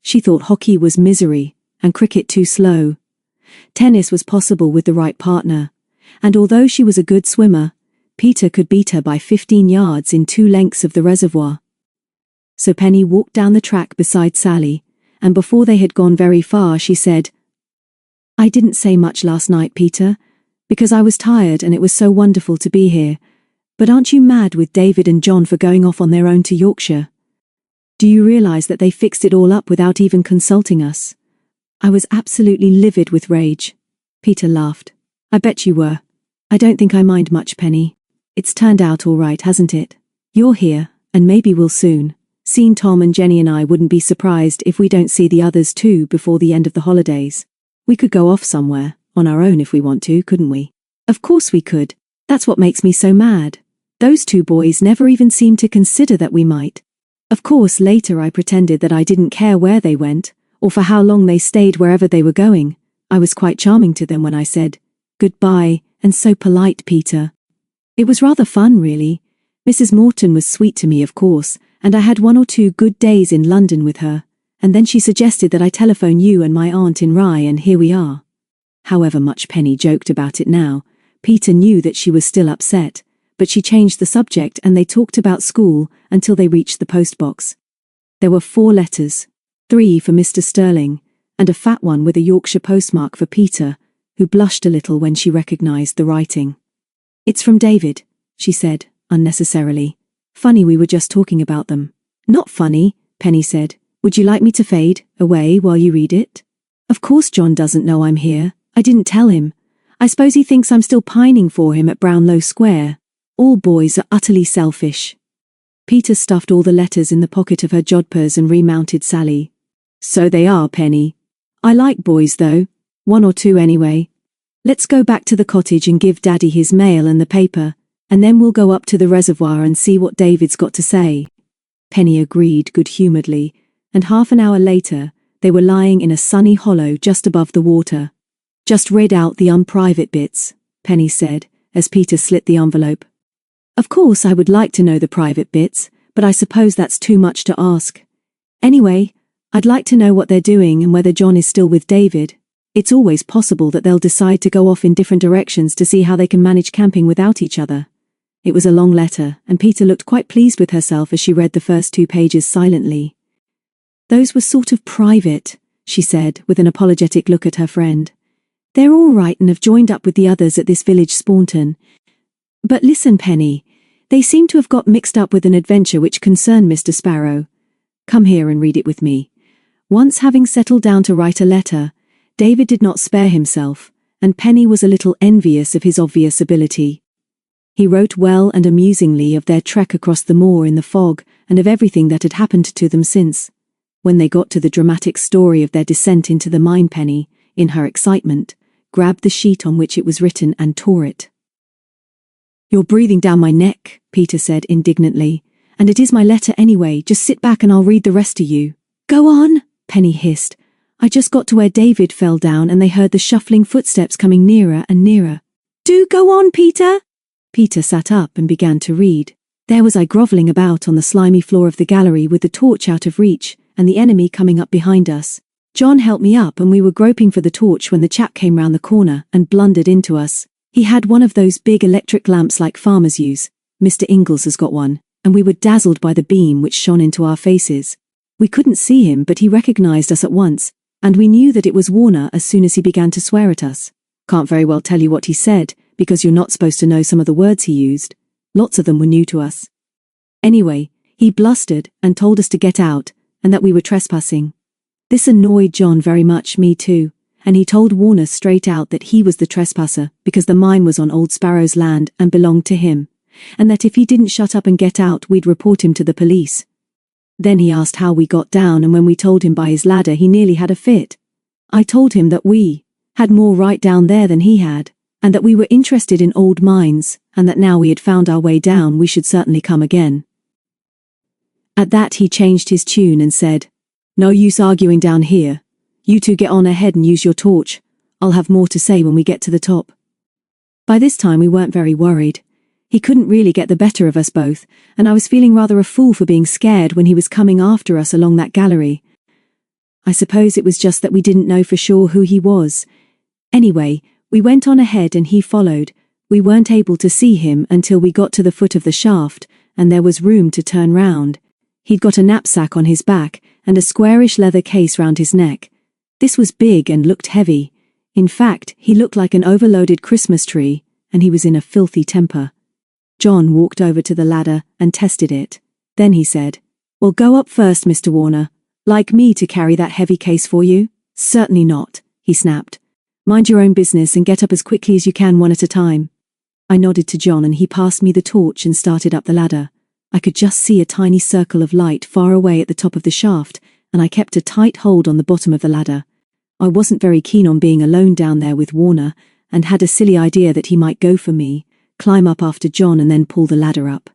She thought hockey was misery, and cricket too slow. Tennis was possible with the right partner, and although she was a good swimmer, Peter could beat her by 15 yards in 2 lengths of the reservoir. So Penny walked down the track beside Sally, and before they had gone very far she said, "I didn't say much last night, Peter, because I was tired and it was so wonderful to be here, but aren't you mad with David and John for going off on their own to Yorkshire? Do you realise that they fixed it all up without even consulting us?" I was absolutely livid with rage. Peter laughed. "I bet you were. I don't think I mind much, Penny. It's turned out all right, hasn't it? You're here, and maybe we'll soon. Seeing Tom and Jenny and I wouldn't be surprised if we don't see the others too before the end of the holidays. We could go off somewhere, on our own if we want to, couldn't we?" "Of course we could. That's what makes me so mad. Those 2 boys never even seemed to consider that we might. Of course later I pretended that I didn't care where they went, or for how long they stayed wherever they were going. I was quite charming to them when I said, 'Goodbye,' and so polite, Peter. It was rather fun, really. Mrs. Morton was sweet to me, of course, and I had 1 or 2 good days in London with her, and then she suggested that I telephone you and my aunt in Rye, and here we are." However much Penny joked about it now, Peter knew that she was still upset, but she changed the subject and they talked about school until they reached the postbox. There were 4 letters, 3 for Mr. Sterling, and a fat one with a Yorkshire postmark for Peter, who blushed a little when she recognised the writing. "It's from David," she said, unnecessarily. "Funny we were just talking about them." "Not funny," Penny said. "Would you like me to fade away while you read it?" "Of course John doesn't know I'm here. I didn't tell him. I suppose he thinks I'm still pining for him at Brownlow Square. All boys are utterly selfish." Peter stuffed all the letters in the pocket of her jodhpurs and remounted Sally. "So they are, Penny. I like boys though. 1 or 2 anyway. Let's go back to the cottage and give Daddy his mail and the paper, and then we'll go up to the reservoir and see what David's got to say." Penny agreed good-humouredly, and half an hour later, they were lying in a sunny hollow just above the water. "Just read out the unprivate bits," Penny said, as Peter slit the envelope. "Of course I would like to know the private bits, but I suppose that's too much to ask. Anyway, I'd like to know what they're doing and whether John is still with David. It's always possible that they'll decide to go off in different directions to see how they can manage camping without each other." It was a long letter, and Peter looked quite pleased with herself as she read the first 2 pages silently. "Those were sort of private," she said, with an apologetic look at her friend. "They're all right and have joined up with the others at this village Spaunton. But listen, Penny, they seem to have got mixed up with an adventure which concerned Mr. Sparrow. Come here and read it with me." Once having settled down to write a letter, David did not spare himself, and Penny was a little envious of his obvious ability. He wrote well and amusingly of their trek across the moor in the fog and of everything that had happened to them since. When they got to the dramatic story of their descent into the mine, Penny, in her excitement, grabbed the sheet on which it was written and tore it. "You're breathing down my neck," Peter said indignantly, "and it is my letter anyway. Just sit back and I'll read the rest to you." "Go on," Penny hissed. "I just got to where David fell down and they heard the shuffling footsteps coming nearer and nearer." "Do go on, Peter." Peter sat up and began to read. "There was I grovelling about on the slimy floor of the gallery with the torch out of reach and the enemy coming up behind us. John helped me up and we were groping for the torch when the chap came round the corner and blundered into us. He had one of those big electric lamps like farmers use. Mr. Ingalls has got one, and we were dazzled by the beam which shone into our faces. We couldn't see him, but he recognised us at once, and we knew that it was Warner as soon as he began to swear at us. Can't very well tell you what he said, because you're not supposed to know some of the words he used. Lots of them were new to us. Anyway, he blustered and told us to get out, and that we were trespassing. This annoyed John very much, me too, and he told Warner straight out that he was the trespasser because the mine was on Old Sparrow's land and belonged to him, and that if he didn't shut up and get out we'd report him to the police. Then he asked how we got down, and when we told him by his ladder he nearly had a fit. I told him that we had more right down there than he had, and that we were interested in old mines, and that now we had found our way down we should certainly come again. At that he changed his tune and said, "No use arguing down here. You two get on ahead and use your torch. I'll have more to say when we get to the top." By this time we weren't very worried. He couldn't really get the better of us both, and I was feeling rather a fool for being scared when he was coming after us along that gallery. I suppose it was just that we didn't know for sure who he was. Anyway, we went on ahead and he followed. We weren't able to see him until we got to the foot of the shaft, and there was room to turn round. He'd got a knapsack on his back and a squarish leather case round his neck. This was big and looked heavy. In fact, he looked like an overloaded Christmas tree, and he was in a filthy temper. John walked over to the ladder and tested it. Then he said, "Well, go up first, Mr. Warner. Like me to carry that heavy case for you?" "Certainly not," he snapped. "Mind your own business and get up as quickly as you can one at a time." I nodded to John and he passed me the torch and started up the ladder. I could just see a tiny circle of light far away at the top of the shaft, and I kept a tight hold on the bottom of the ladder. I wasn't very keen on being alone down there with Warner, and had a silly idea that he might go for me, climb up after John and then pull the ladder up.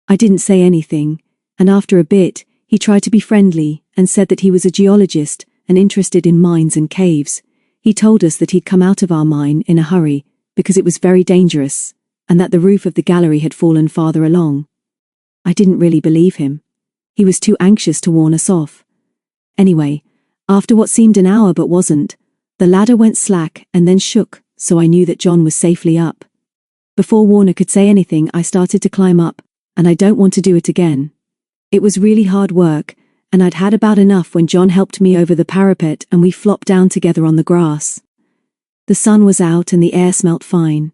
I didn't say anything, and after a bit, he tried to be friendly and said that he was a geologist and interested in mines and caves. He told us that he'd come out of our mine in a hurry because it was very dangerous, and that the roof of the gallery had fallen farther along. I didn't really believe him. He was too anxious to warn us off. Anyway, after what seemed an hour but wasn't, the ladder went slack and then shook, so I knew that John was safely up. Before Warner could say anything, I started to climb up, and I don't want to do it again. It was really hard work, and I'd had about enough when John helped me over the parapet and we flopped down together on the grass. The sun was out and the air smelt fine.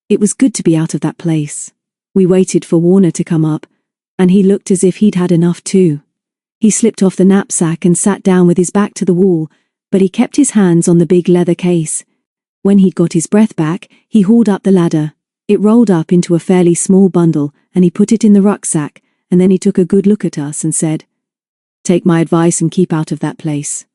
It was good to be out of that place. We waited for Warner to come up, and he looked as if he'd had enough too. He slipped off the knapsack and sat down with his back to the wall, but he kept his hands on the big leather case. When he'd got his breath back, he hauled up the ladder. It rolled up into a fairly small bundle, and he put it in the rucksack, and then he took a good look at us and said, "Take my advice and keep out of that place.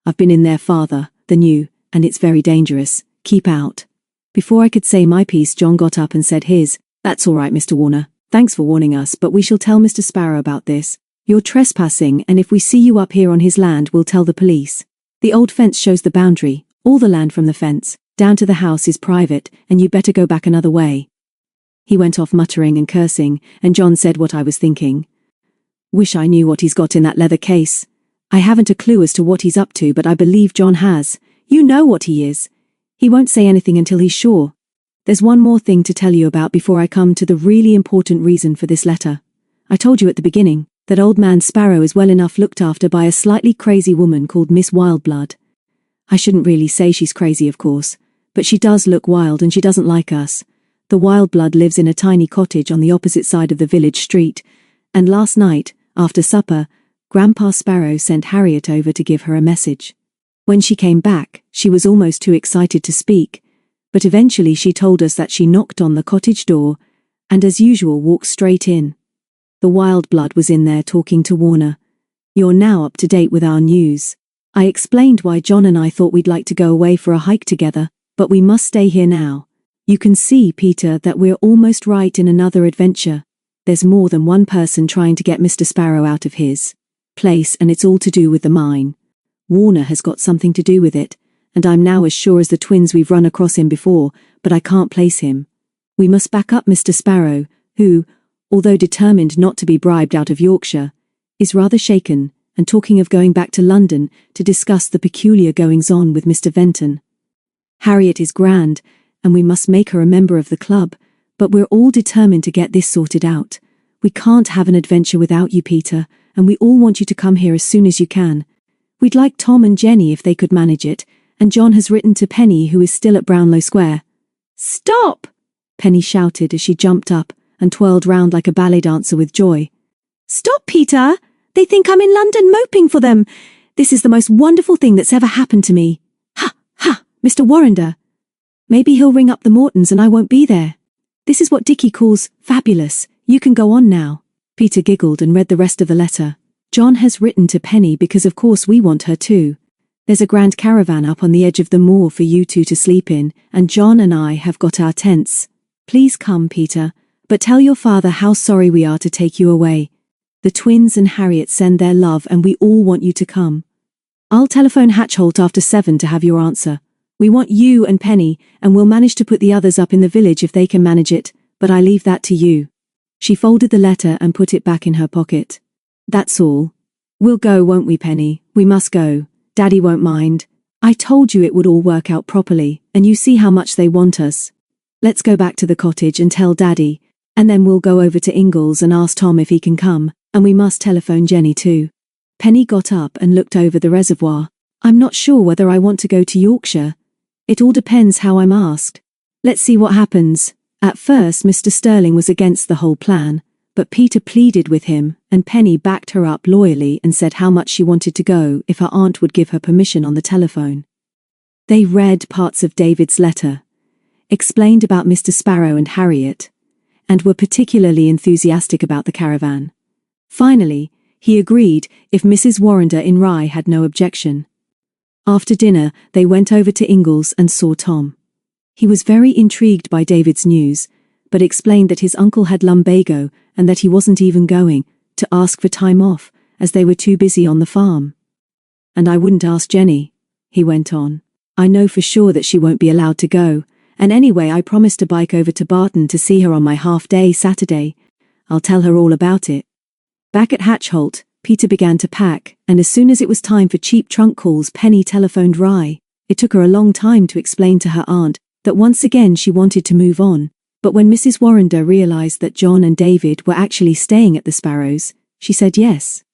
I've been in there farther than you, and it's very dangerous. Keep out." Before I could say my piece, John got up and said his. "That's all right, Mr. Warner. Thanks for warning us, but we shall tell Mr. Sparrow about this. You're trespassing, and if we see you up here on his land, we'll tell the police. The old fence shows the boundary. All the land from the fence down to the house is private, and you'd better go back another way." He went off muttering and cursing, and John said what I was thinking. "Wish I knew what he's got in that leather case. I haven't a clue as to what he's up to, but I believe John has. You know what he is. He won't say anything until he's sure. There's one more thing to tell you about before I come to the really important reason for this letter. I told you at the beginning that old man Sparrow is well enough looked after by a slightly crazy woman called Miss Wildblood. I shouldn't really say she's crazy, of course, but she does look wild and she doesn't like us. The Wildblood lives in a tiny cottage on the opposite side of the village street, and last night, after supper, Grandpa Sparrow sent Harriet over to give her a message. When she came back, she was almost too excited to speak, but eventually she told us that she knocked on the cottage door and as usual walked straight in. The Wildblood was in there talking to Warner. "You're now up to date with our news." I explained why John and I thought we'd like to go away for a hike together, but we must stay here now. You can see, Peter, that we're almost right in another adventure. There's more than one person trying to get Mr. Sparrow out of his place, and it's all to do with the mine. Warner has got something to do with it, and I'm now as sure as the twins we've run across him before, but I can't place him. We must back up Mr. Sparrow, who, although determined not to be bribed out of Yorkshire, is rather shaken and talking of going back to London to discuss the peculiar goings-on with Mr. Venton. Harriet is grand, and we must make her a member of the club, but we're all determined to get this sorted out. We can't have an adventure without you, Peter, and we all want you to come here as soon as you can. We'd like Tom and Jenny if they could manage it, and John has written to Penny, who is still at Brownlow Square. "Stop!" Penny shouted as she jumped up and twirled round like a ballet dancer with joy. "Stop, Peter! They think I'm in London moping for them. This is the most wonderful thing that's ever happened to me. Ha, ha, Mr. Warrender. Maybe he'll ring up the Mortons and I won't be there. This is what Dickie calls fabulous. You can go on now." Peter giggled and read the rest of the letter. "John has written to Penny because of course we want her too. There's a grand caravan up on the edge of the moor for you two to sleep in, and John and I have got our tents. Please come, Peter, but tell your father how sorry we are to take you away. The twins and Harriet send their love and we all want you to come. I'll telephone Hatchholt after 7 to have your answer. We want you and Penny, and we'll manage to put the others up in the village if they can manage it, but I leave that to you. She folded the letter and put it back in her pocket. That's all. We'll go, won't we, Penny? We must go. Daddy won't mind. I told you it would all work out properly, and you see how much they want us. Let's go back to the cottage and tell Daddy, and then we'll go over to Ingles and ask Tom if he can come, and we must telephone Jenny too. Penny got up and looked over the reservoir. I'm not sure whether I want to go to Yorkshire. It all depends how I'm asked. Let's see what happens. At first Mr. Sterling was against the whole plan, but Peter pleaded with him, and Penny backed her up loyally and said how much she wanted to go if her aunt would give her permission on the telephone. They read parts of David's letter, explained about Mr. Sparrow and Harriet, and were particularly enthusiastic about the caravan. Finally, he agreed if Mrs. Warrender in Rye had no objection. After dinner, they went over to Ingles and saw Tom. He was very intrigued by David's news, but explained that his uncle had lumbago and that he wasn't even going to ask for time off, as they were too busy on the farm. And I wouldn't ask Jenny, he went on. I know for sure that she won't be allowed to go, and anyway I promised to bike over to Barton to see her on my half-day Saturday. I'll tell her all about it. Back at Hatchholt, Peter began to pack, and as soon as it was time for cheap trunk calls, Penny telephoned Rye. It took her a long time to explain to her aunt that once again she wanted to move on, but when Mrs. Warrender realized that John and David were actually staying at the Sparrows, she said yes.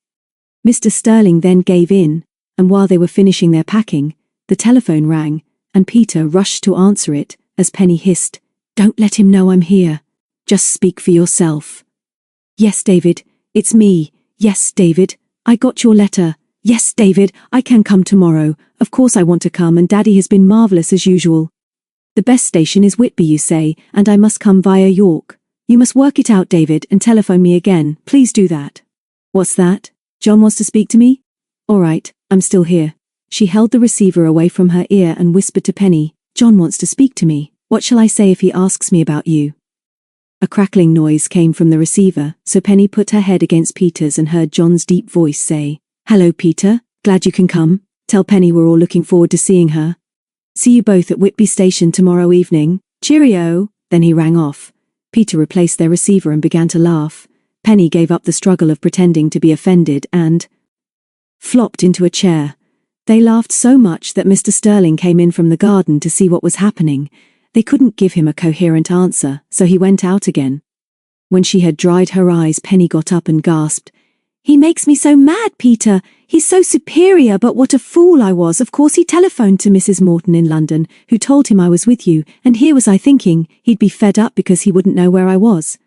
Mr. Sterling then gave in, and while they were finishing their packing, the telephone rang, and Peter rushed to answer it, as Penny hissed, "Don't let him know I'm here. Just speak for yourself." "Yes, David, it's me. Yes, David, I got your letter. Yes, David, I can come tomorrow. Of course I want to come, and Daddy has been marvellous as usual. The best station is Whitby, you say, and I must come via York. You must work it out, David, and telephone me again. Please do that." "What's that? John wants to speak to me? All right, I'm still here." She held the receiver away from her ear and whispered to Penny, "John wants to speak to me. What shall I say if he asks me about you?" A crackling noise came from the receiver, so Penny put her head against Peter's and heard John's deep voice say, "Hello, Peter. Glad you can come. Tell Penny we're all looking forward to seeing her. See you both at Whitby Station tomorrow evening. Cheerio." Then he rang off. Peter replaced their receiver and began to laugh. Penny gave up the struggle of pretending to be offended and flopped into a chair. They laughed so much that Mr. Sterling came in from the garden to see what was happening. They couldn't give him a coherent answer, so he went out again. When she had dried her eyes, Penny got up and gasped, "He makes me so mad, Peter. He's so superior, but what a fool I was. Of course he telephoned to Mrs. Morton in London, who told him I was with you, and here was I thinking he'd be fed up because he wouldn't know where I was.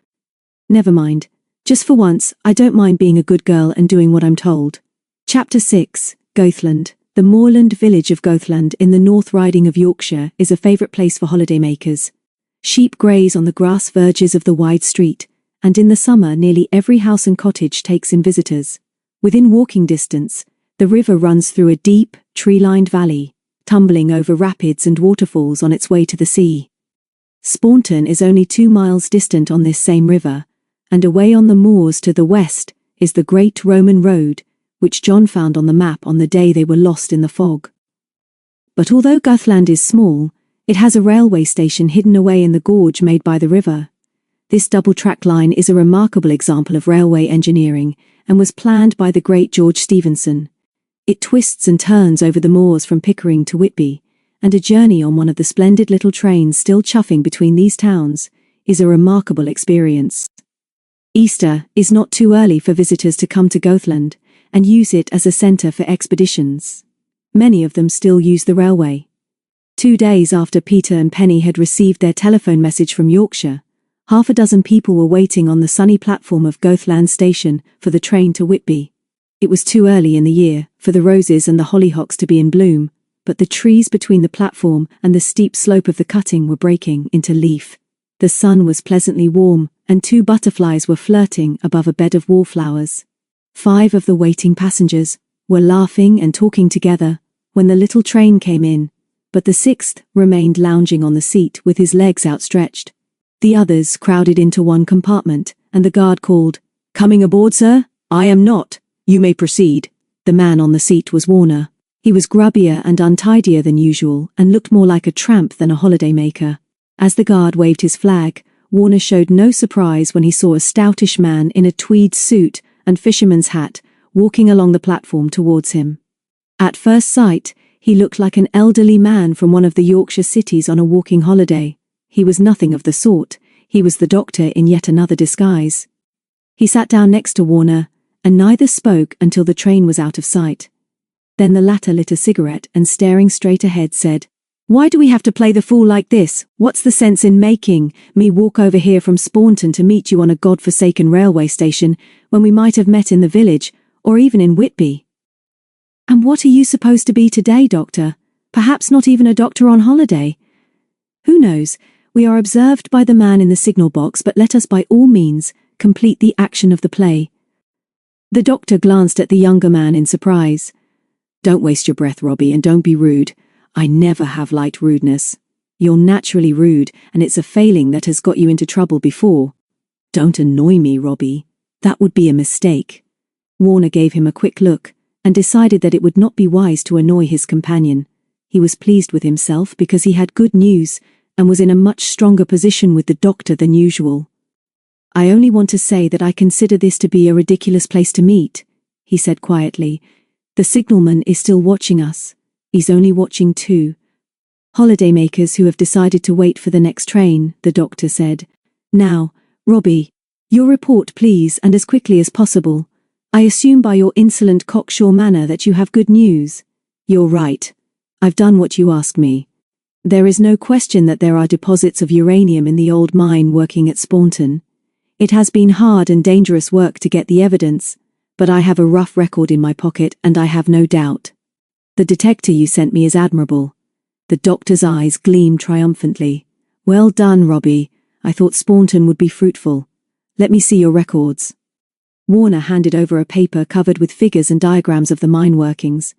Never mind. Just for once, I don't mind being a good girl and doing what I'm told." Chapter 6, Goathland. The moorland village of Goathland in the North Riding of Yorkshire is a favourite place for holidaymakers. Sheep graze on the grass verges of the wide street, and in the summer nearly every house and cottage takes in visitors. Within walking distance, the river runs through a deep, tree-lined valley, tumbling over rapids and waterfalls on its way to the sea. Staunton is only 2 miles distant on this same river, and away on the moors to the west is the Great Roman Road, which John found on the map on the day they were lost in the fog. But although Goathland is small, it has a railway station hidden away in the gorge made by the river. This double-track line is a remarkable example of railway engineering and was planned by the great George Stephenson. It twists and turns over the moors from Pickering to Whitby, and a journey on one of the splendid little trains still chuffing between these towns is a remarkable experience. Easter is not too early for visitors to come to Goathland and use it as a centre for expeditions. Many of them still use the railway. 2 days after Peter and Penny had received their telephone message from Yorkshire, 6 people were waiting on the sunny platform of Goathland Station for the train to Whitby. It was too early in the year for the roses and the hollyhocks to be in bloom, but the trees between the platform and the steep slope of the cutting were breaking into leaf. The sun was pleasantly warm, and 2 butterflies were flirting above a bed of wallflowers. 5 of the waiting passengers were laughing and talking together, when the little train came in, but the sixth remained lounging on the seat with his legs outstretched. The others crowded into one compartment, and the guard called, "Coming aboard, sir? I am not. You may proceed." The man on the seat was Warner. He was grubbier and untidier than usual and looked more like a tramp than a holidaymaker. As the guard waved his flag, Warner showed no surprise when he saw a stoutish man in a tweed suit and fisherman's hat walking along the platform towards him. At first sight, he looked like an elderly man from one of the Yorkshire cities on a walking holiday. He was nothing of the sort. He was the doctor in yet another disguise. He sat down next to Warner, and neither spoke until the train was out of sight. Then the latter lit a cigarette and, staring straight ahead, said, "Why do we have to play the fool like this? What's the sense in making me walk over here from Staunton to meet you on a god-forsaken railway station when we might have met in the village, or even in Whitby? And what are you supposed to be today, doctor? Perhaps not even a doctor on holiday? Who knows? We are observed by the man in the signal box, but let us by all means complete the action of the play." The doctor glanced at the younger man in surprise. "Don't waste your breath, Robbie, and don't be rude. I never have liked rudeness. You're naturally rude, and it's a failing that has got you into trouble before. Don't annoy me, Robbie. That would be a mistake." Warner gave him a quick look, and decided that it would not be wise to annoy his companion. He was pleased with himself because he had good news, and was in a much stronger position with the doctor than usual. "I only want to say that I consider this to be a ridiculous place to meet," he said quietly. "The signalman is still watching us. He's only watching two holidaymakers who have decided to wait for the next train," the doctor said. "Now, Robbie, your report please, and as quickly as possible. I assume by your insolent cocksure manner that you have good news." "You're right. I've done what you asked me. There is no question that there are deposits of uranium in the old mine working at Staunton. It has been hard and dangerous work to get the evidence, but I have a rough record in my pocket and I have no doubt. The detector you sent me is admirable." The doctor's eyes gleamed triumphantly. "Well done, Robbie. I thought Staunton would be fruitful. Let me see your records." Warner handed over a paper covered with figures and diagrams of the mine workings.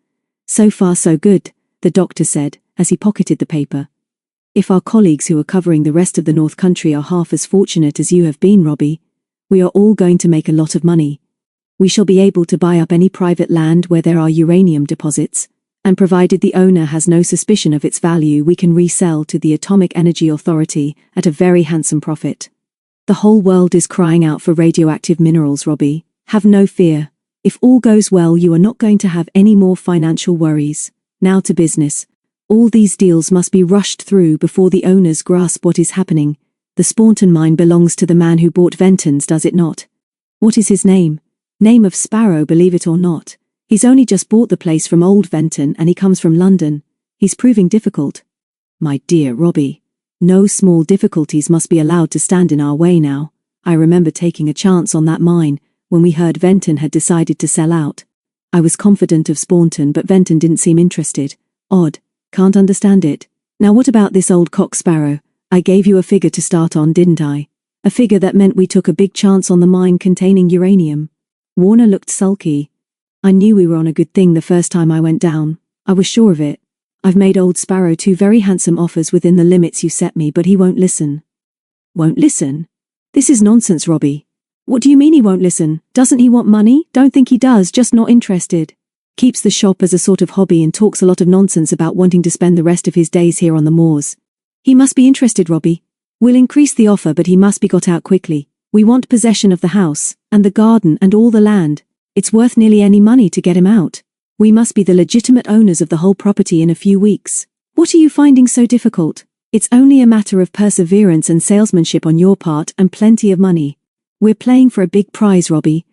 "So far so good," the doctor said, as he pocketed the paper. "If our colleagues who are covering the rest of the North Country are half as fortunate as you have been, Robbie, we are all going to make a lot of money. We shall be able to buy up any private land where there are uranium deposits, and provided the owner has no suspicion of its value, we can resell to the Atomic Energy Authority at a very handsome profit. The whole world is crying out for radioactive minerals, Robbie. Have no fear. If all goes well, you are not going to have any more financial worries. Now to business. All these deals must be rushed through before the owners grasp what is happening. The Staunton mine belongs to the man who bought Venton's, does it not? What is his name? Name of Sparrow, believe it or not. He's only just bought the place from old Venton and he comes from London. He's proving difficult." "My dear Robbie, no small difficulties must be allowed to stand in our way now. I remember taking a chance on that mine when we heard Venton had decided to sell out. I was confident of Staunton, but Venton didn't seem interested. Odd. Can't understand it. Now what about this old cock Sparrow? I gave you a figure to start on, didn't I? A figure that meant we took a big chance on the mine containing uranium." Warner looked sulky. "I knew we were on a good thing the first time I went down. I was sure of it. I've made old Sparrow 2 very handsome offers within the limits you set me, but he won't listen." "Won't listen? This is nonsense, Robbie. What do you mean he won't listen? Doesn't he want money?" "Don't think he does, just not interested. Keeps the shop as a sort of hobby and talks a lot of nonsense about wanting to spend the rest of his days here on the moors. He must be interested, Robbie. We'll increase the offer, but he must be got out quickly. We want possession of the house, and the garden and all the land. It's worth nearly any money to get him out. We must be the legitimate owners of the whole property in a few weeks. What are you finding so difficult? It's only a matter of perseverance and salesmanship on your part and plenty of money. We're playing for a big prize, Robbie.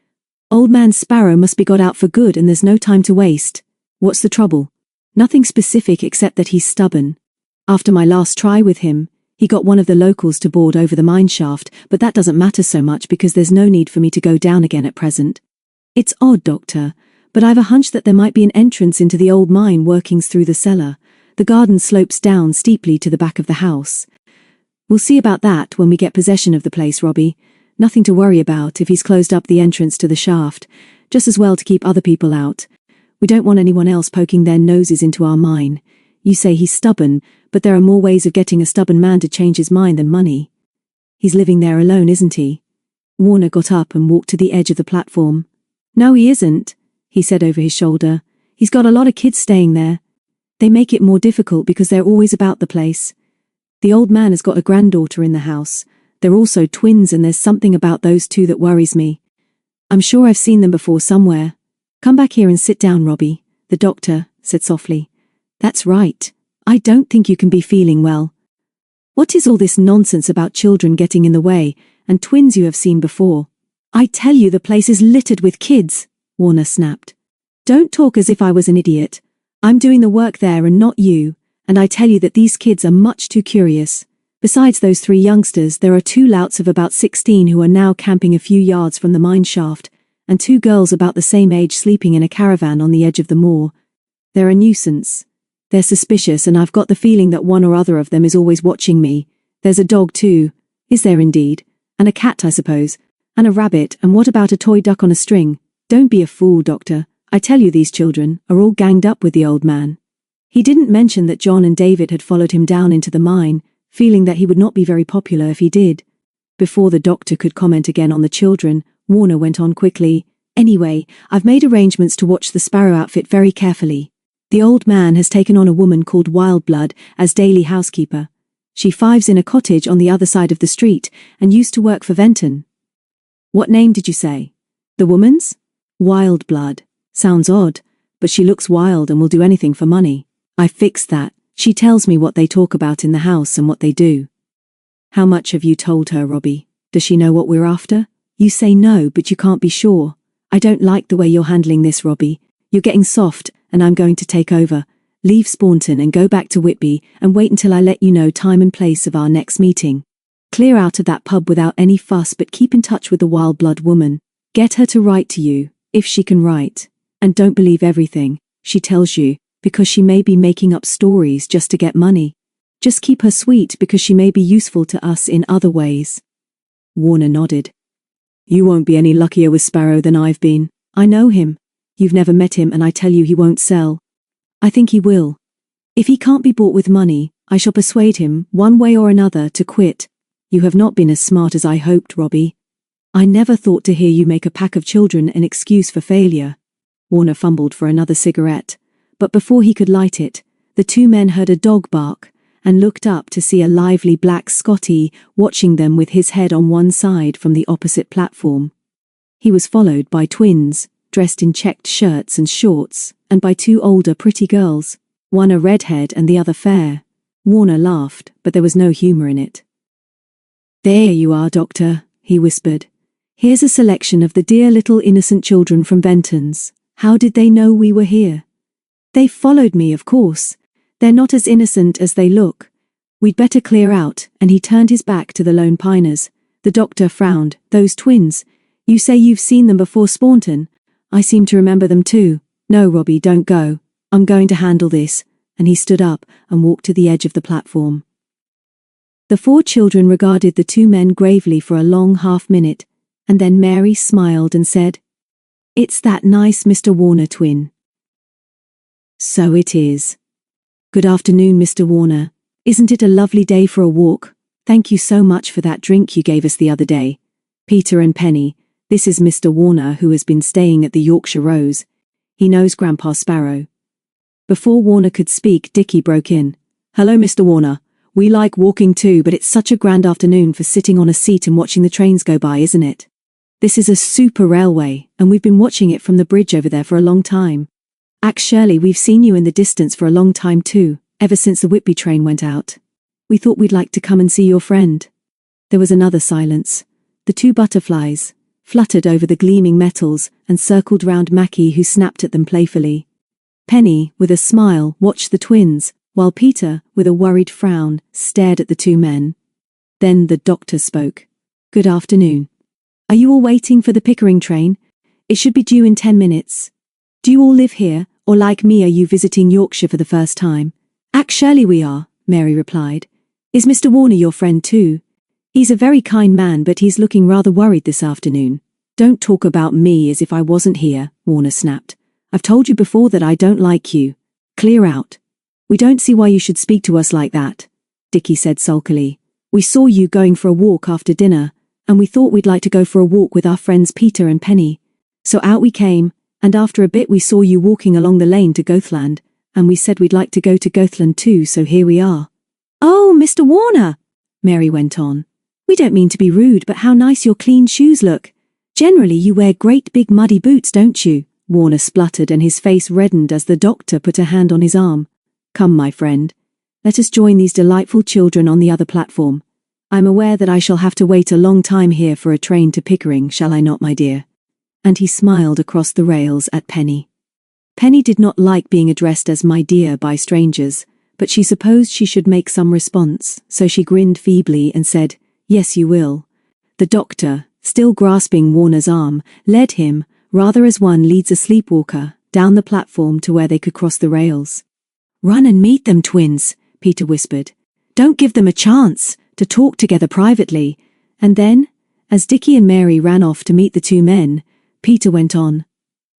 Old man Sparrow must be got out for good and there's no time to waste. What's the trouble?" "Nothing specific except that he's stubborn. After my last try with him, he got one of the locals to board over the mineshaft, but that doesn't matter so much because there's no need for me to go down again at present. It's odd, Doctor, but I've a hunch that there might be an entrance into the old mine workings through the cellar. The garden slopes down steeply to the back of the house. We'll see about that when we get possession of the place, Robbie. Nothing to worry about if he's closed up the entrance to the shaft. Just as well to keep other people out. We don't want anyone else poking their noses into our mine. You say he's stubborn, but there are more ways of getting a stubborn man to change his mind than money. He's living there alone, isn't he? Warner got up and walked to the edge of the platform. No, he isn't, he said over his shoulder. He's got a lot of kids staying there. They make it more difficult because they're always about the place. The old man has got a granddaughter in the house. They're also twins, and there's something about those two that worries me. I'm sure I've seen them before somewhere. Come back here and sit down, Robbie, the doctor said softly. That's right. I don't think you can be feeling well. What is all this nonsense about children getting in the way, and twins you have seen before? I tell you the place is littered with kids, Warner snapped. Don't talk as if I was an idiot. I'm doing the work there and not you, and I tell you that these kids are much too curious. Besides those 3 youngsters, there are 2 louts of about 16 who are now camping a few yards from the mineshaft, and 2 girls about the same age sleeping in a caravan on the edge of the moor. They're a nuisance. They're suspicious, and I've got the feeling that one or other of them is always watching me. There's a dog too. Is there indeed? And a cat, I suppose. And a rabbit, and what about a toy duck on a string? Don't be a fool, Doctor. I tell you these children are all ganged up with the old man. He didn't mention that John and David had followed him down into the mine, feeling that he would not be very popular if he did. Before the doctor could comment again on the children, Warner went on quickly. Anyway, I've made arrangements to watch the Sparrow outfit very carefully. The old man has taken on a woman called Wildblood as daily housekeeper. She fives in a cottage on the other side of the street and used to work for Venton. What name did you say? The woman's? Wildblood. Sounds odd, but she looks wild and will do anything for money. I fixed that. She tells me what they talk about in the house and what they do. How much have you told her, Robbie? Does she know what we're after? You say no, but you can't be sure. I don't like the way you're handling this, Robbie. You're getting soft, and I'm going to take over. Leave Staunton and go back to Whitby and wait until I let you know time and place of our next meeting. Clear out of that pub without any fuss, but keep in touch with the Wildblood woman. Get her to write to you, if she can write. And don't believe everything she tells you, because she may be making up stories just to get money. Just keep her sweet because she may be useful to us in other ways. Warner nodded. You won't be any luckier with Sparrow than I've been. I know him. You've never met him, and I tell you he won't sell. I think he will. If he can't be bought with money, I shall persuade him, one way or another, to quit. You have not been as smart as I hoped, Robbie. I never thought to hear you make a pack of children an excuse for failure. Warner fumbled for another cigarette, but before he could light it, the 2 men heard a dog bark and looked up to see a lively black Scotty watching them with his head on one side from the opposite platform. He was followed by twins, dressed in checked shirts and shorts, and by 2 older pretty girls, one a redhead and the other fair. Warner laughed, but there was no humor in it. There you are, Doctor, he whispered. Here's a selection of the dear little innocent children from Venton's. How did they know we were here? They followed me, of course. They're not as innocent as they look. We'd better clear out, and he turned his back to the lone piners. The doctor frowned. Those twins. You say you've seen them before, Staunton? I seem to remember them too. No, Robbie, don't go. I'm going to handle this. And he stood up and walked to the edge of the platform. The 4 children regarded the 2 men gravely for a long half-minute, and then Mary smiled and said, It's that nice Mr. Warner twin. So it is. Good afternoon, Mr. Warner. Isn't it a lovely day for a walk? Thank you so much for that drink you gave us the other day. Peter and Penny, this is Mr. Warner, who has been staying at the Yorkshire Rose. He knows Grandpa Sparrow. Before Warner could speak, Dickie broke in. Hello, Mr. Warner. We like walking too, but it's such a grand afternoon for sitting on a seat and watching the trains go by, isn't it? This is a super railway, and we've been watching it from the bridge over there for a long time. Actually, we've seen you in the distance for a long time too, ever since the Whitby train went out. We thought we'd like to come and see your friend. There was another silence. The 2 butterflies fluttered over the gleaming metals and circled round Mackie, who snapped at them playfully. Penny, with a smile, watched the twins, while Peter, with a worried frown, stared at the 2 men. Then the doctor spoke. Good afternoon. Are you all waiting for the Pickering train? It should be due in 10 minutes. Do you all live here, or like me are you visiting Yorkshire for the first time? Actually we are, Mary replied. Is Mr. Warner your friend too? He's a very kind man, but he's looking rather worried this afternoon. Don't talk about me as if I wasn't here, Warner snapped. I've told you before that I don't like you. Clear out. We don't see why you should speak to us like that, Dickie said sulkily. We saw you going for a walk after dinner, and we thought we'd like to go for a walk with our friends Peter and Penny. So out we came, and after a bit we saw you walking along the lane to Gothland, and we said we'd like to go to Gothland too, so here we are. Oh, Mr. Warner, Mary went on. We don't mean to be rude, but how nice your clean shoes look. Generally you wear great big muddy boots, don't you? Warner spluttered and his face reddened as the doctor put a hand on his arm. Come, my friend. Let us join these delightful children on the other platform. I'm aware that I shall have to wait a long time here for a train to Pickering, shall I not, my dear? And he smiled across the rails at Penny. Penny did not like being addressed as my dear by strangers, but she supposed she should make some response, so she grinned feebly and said, Yes, you will. The doctor, still grasping Warner's arm, led him, rather as one leads a sleepwalker, down the platform to where they could cross the rails. Run and meet them, twins, Peter whispered. Don't give them a chance to talk together privately. And then, as Dickie and Mary ran off to meet the two men, Peter went on.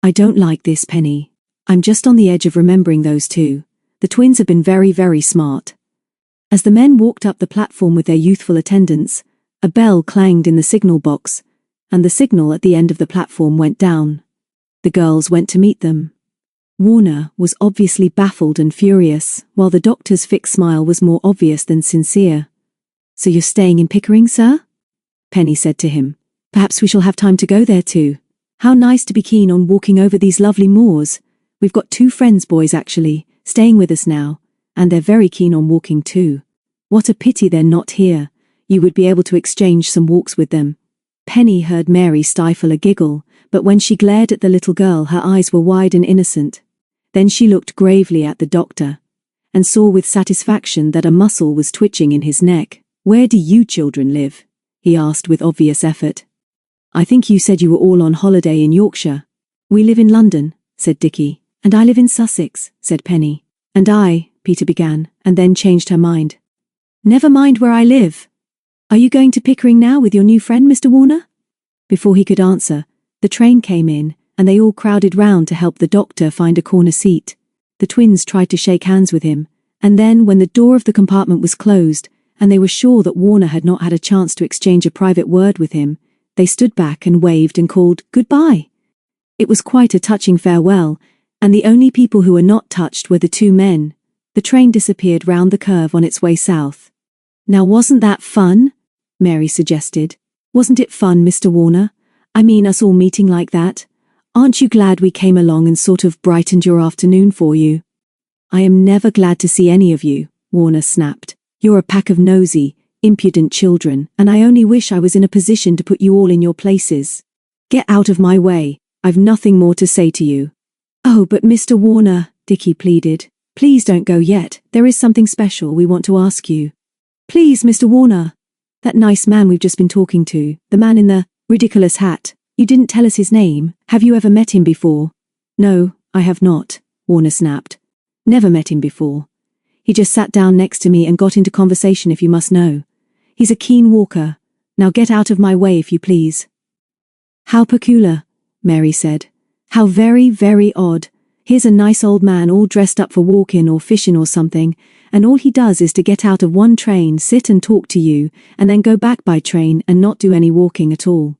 I don't like this, Penny. I'm just on the edge of remembering those two. The twins have been very, very smart. As the men walked up the platform with their youthful attendants, a bell clanged in the signal box, and the signal at the end of the platform went down. The girls went to meet them. Warner was obviously baffled and furious, while the doctor's fixed smile was more obvious than sincere. So you're staying in Pickering, sir? Penny said to him. Perhaps we shall have time to go there too. How nice to be keen on walking over these lovely moors. We've got 2 friends, boys actually, staying with us now, and they're very keen on walking too. What a pity they're not here. You would be able to exchange some walks with them. Penny heard Mary stifle a giggle, but when she glared at the little girl her eyes were wide and innocent. Then she looked gravely at the doctor, and saw with satisfaction that a muscle was twitching in his neck. Where do you children live? He asked with obvious effort. I think you said you were all on holiday in Yorkshire. We live in London, said Dickie. And I live in Sussex, said Penny. And I, Peter began, and then changed her mind. Never mind where I live. Are you going to Pickering now with your new friend, Mr. Warner? Before he could answer, the train came in, and they all crowded round to help the doctor find a corner seat. The twins tried to shake hands with him, and then when the door of the compartment was closed, and they were sure that Warner had not had a chance to exchange a private word with him, they stood back and waved and called goodbye. It was quite a touching farewell, and the only people who were not touched were the 2 men. The train disappeared round the curve on its way south. Now wasn't that fun? Mary suggested. Wasn't it fun, Mr. Warner? I mean us all meeting like that? Aren't you glad we came along and sort of brightened your afternoon for you? I am never glad to see any of you, Warner snapped. You're a pack of nosy, impudent children, and I only wish I was in a position to put you all in your places. Get out of my way. I've nothing more to say to you. Oh, but Mr. Warner, Dickie pleaded. Please don't go yet. There is something special we want to ask you. Please, Mr. Warner. That nice man we've just been talking to, the man in the ridiculous hat. You didn't tell us his name. Have you ever met him before? No, I have not, Warner snapped. Never met him before. He just sat down next to me and got into conversation, if you must know. He's a keen walker. Now get out of my way, if you please. How peculiar, Mary said. How very, very odd. Here's a nice old man all dressed up for walking or fishing or something, and all he does is to get out of one train, sit and talk to you, and then go back by train and not do any walking at all.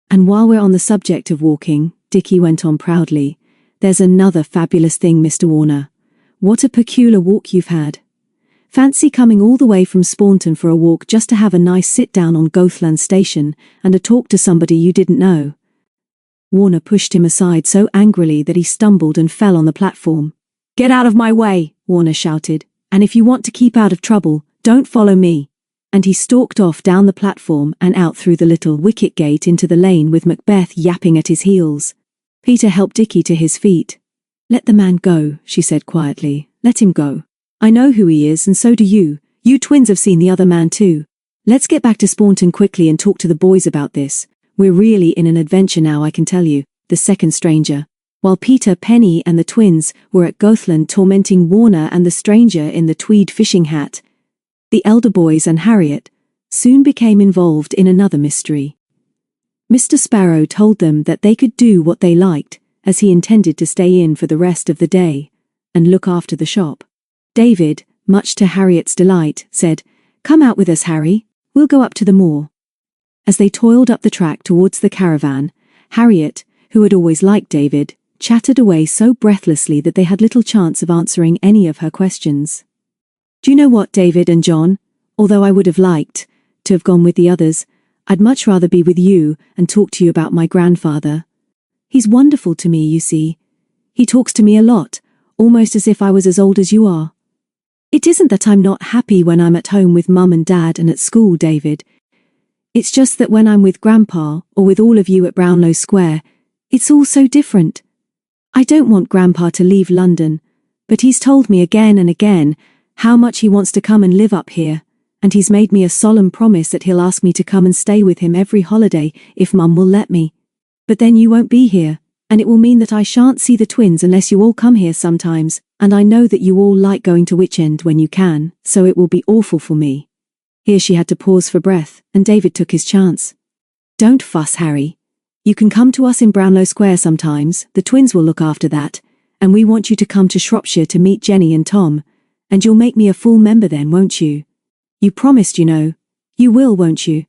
And while we're on the subject of walking, Dickie went on proudly, there's another fabulous thing, Mr. Warner. What a peculiar walk you've had. Fancy coming all the way from Spaunton for a walk just to have a nice sit-down on Gothland Station and a talk to somebody you didn't know. Warner pushed him aside so angrily that he stumbled and fell on the platform. Get out of my way, Warner shouted, and if you want to keep out of trouble, don't follow me. And he stalked off down the platform and out through the little wicket gate into the lane with Macbeth yapping at his heels. Peter helped Dickie to his feet. Let the man go, she said quietly. Let him go. I know who he is and so do you. You twins have seen the other man too. Let's get back to Spaunton quickly and talk to the boys about this. We're really in an adventure now, I can tell you, the second stranger. While Peter, Penny and the twins were at Gothland tormenting Warner and the stranger in the tweed fishing hat, the elder boys and Harriet soon became involved in another mystery. Mr. Sparrow told them that they could do what they liked, as he intended to stay in for the rest of the day and look after the shop. David, much to Harriet's delight, said, "Come out with us, Harry. We'll go up to the moor." As they toiled up the track towards the caravan, Harriet, who had always liked David, chattered away so breathlessly that they had little chance of answering any of her questions. "Do you know what, David and John? Although I would have liked to have gone with the others, I'd much rather be with you and talk to you about my grandfather. He's wonderful to me, you see. He talks to me a lot, almost as if I was as old as you are. It isn't that I'm not happy when I'm at home with Mum and Dad and at school, David. It's just that when I'm with Grandpa or with all of you at Brownlow Square, it's all so different. I don't want Grandpa to leave London, but he's told me again and again how much he wants to come and live up here, and he's made me a solemn promise that he'll ask me to come and stay with him every holiday if Mum will let me. But then you won't be here, and it will mean that I shan't see the twins unless you all come here sometimes, and I know that you all like going to Witch End when you can, so it will be awful for me." Here she had to pause for breath, and David took his chance. "Don't fuss, Harry. You can come to us in Brownlow Square sometimes, the twins will look after that, and we want you to come to Shropshire to meet Jenny and Tom, and you'll make me a full member then, won't you? You promised, you know. You will, won't you?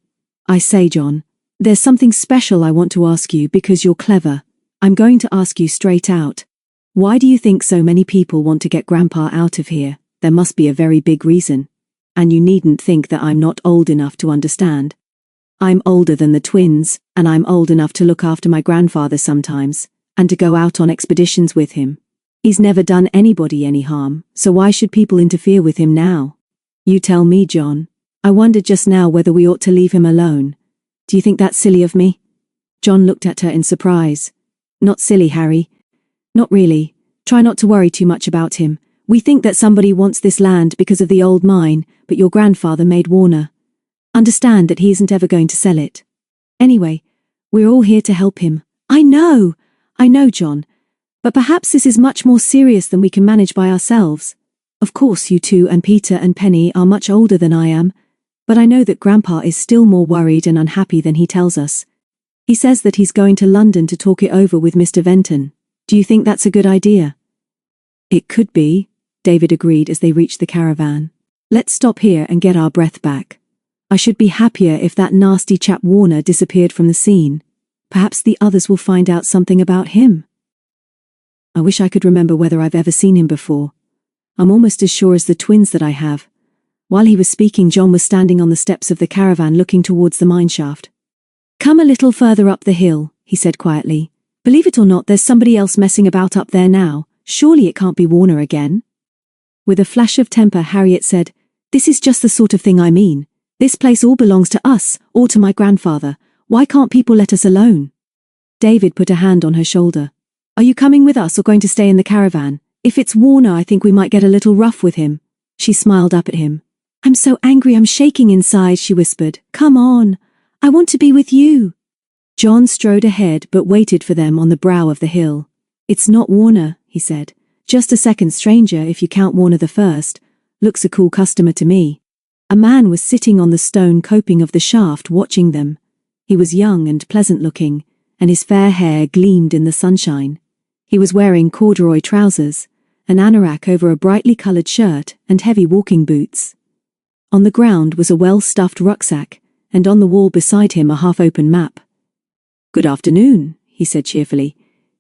I say, John, there's something special I want to ask you because you're clever. I'm going to ask you straight out. Why do you think so many people want to get Grandpa out of here? There must be a very big reason. And you needn't think that I'm not old enough to understand. I'm older than the twins, and I'm old enough to look after my grandfather sometimes, and to go out on expeditions with him. He's never done anybody any harm, so why should people interfere with him now? You tell me, John. I wondered just now whether we ought to leave him alone. Do you think that's silly of me?" John looked at her in surprise. "Not silly, Harry. Not really. Try not to worry too much about him. We think that somebody wants this land because of the old mine, but your grandfather made Warner. Understand that he isn't ever going to sell it. Anyway, we're all here to help him." I know, John. But perhaps this is much more serious than we can manage by ourselves. Of course you two and Peter and Penny are much older than I am, but I know that Grandpa is still more worried and unhappy than he tells us. He says that he's going to London to talk it over with Mr. Venton. Do you think that's a good idea?" "It could be," David agreed as they reached the caravan. "Let's stop here and get our breath back. I should be happier if that nasty chap Warner disappeared from the scene. Perhaps the others will find out something about him. I wish I could remember whether I've ever seen him before. I'm almost as sure as the twins that I have." While he was speaking, John was standing on the steps of the caravan looking towards the mineshaft. "Come a little further up the hill," he said quietly. "Believe it or not, there's somebody else messing about up there now. Surely it can't be Warner again." With a flash of temper, Harriet said, "This is just the sort of thing I mean. This place all belongs to us, or to my grandfather. Why can't people let us alone?" David put a hand on her shoulder. "Are you coming with us or going to stay in the caravan? If it's Warner, I think we might get a little rough with him." She smiled up at him. "I'm so angry I'm shaking inside," she whispered. "Come on. I want to be with you." John strode ahead but waited for them on the brow of the hill. "It's not Warner," he said. "Just a second stranger if you count Warner the first. Looks a cool customer to me." A man was sitting on the stone coping of the shaft watching them. He was young and pleasant looking, and his fair hair gleamed in the sunshine. He was wearing corduroy trousers, an anorak over a brightly coloured shirt, and heavy walking boots. On the ground was a well-stuffed rucksack, and on the wall beside him a half-open map. "Good afternoon," he said cheerfully.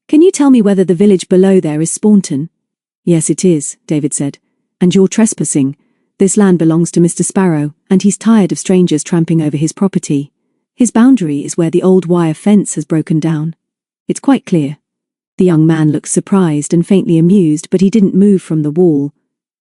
"Can you tell me whether the village below there is Staunton?" "Yes, it is," David said. "And you're trespassing. This land belongs to Mr. Sparrow, and he's tired of strangers tramping over his property. His boundary is where the old wire fence has broken down. It's quite clear." The young man looked surprised and faintly amused, but he didn't move from the wall.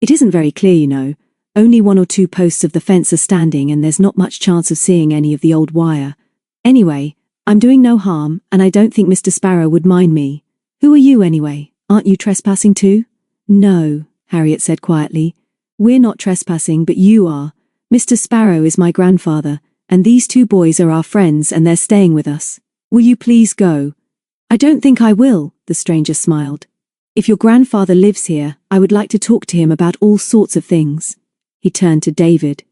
"It isn't very clear, you know. Only 1 or 2 posts of the fence are standing, and there's not much chance of seeing any of the old wire. Anyway, I'm doing no harm, and I don't think Mr. Sparrow would mind me. Who are you anyway? Aren't you trespassing too?" "No," Harriet said quietly. "We're not trespassing, but you are. Mr. Sparrow is my grandfather, and these 2 boys are our friends and they're staying with us. Will you please go?" "I don't think I will," the stranger smiled. "If your grandfather lives here, I would like to talk to him about all sorts of things." He turned to David.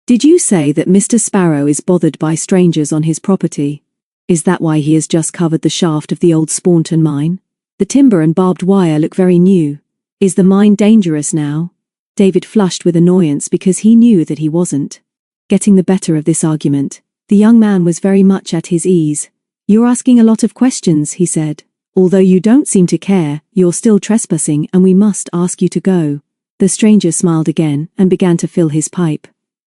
"Did you say that Mr. Sparrow is bothered by strangers on his property? Is that why he has just covered the shaft of the old Staunton mine?" The timber and barbed wire look very new. Is the mine dangerous now? David flushed with annoyance because he knew that he wasn't getting the better of this argument. The young man was very much at his ease. You're asking a lot of questions, he said. Although you don't seem to care, you're still trespassing and we must ask you to go. The stranger smiled again and began to fill his pipe.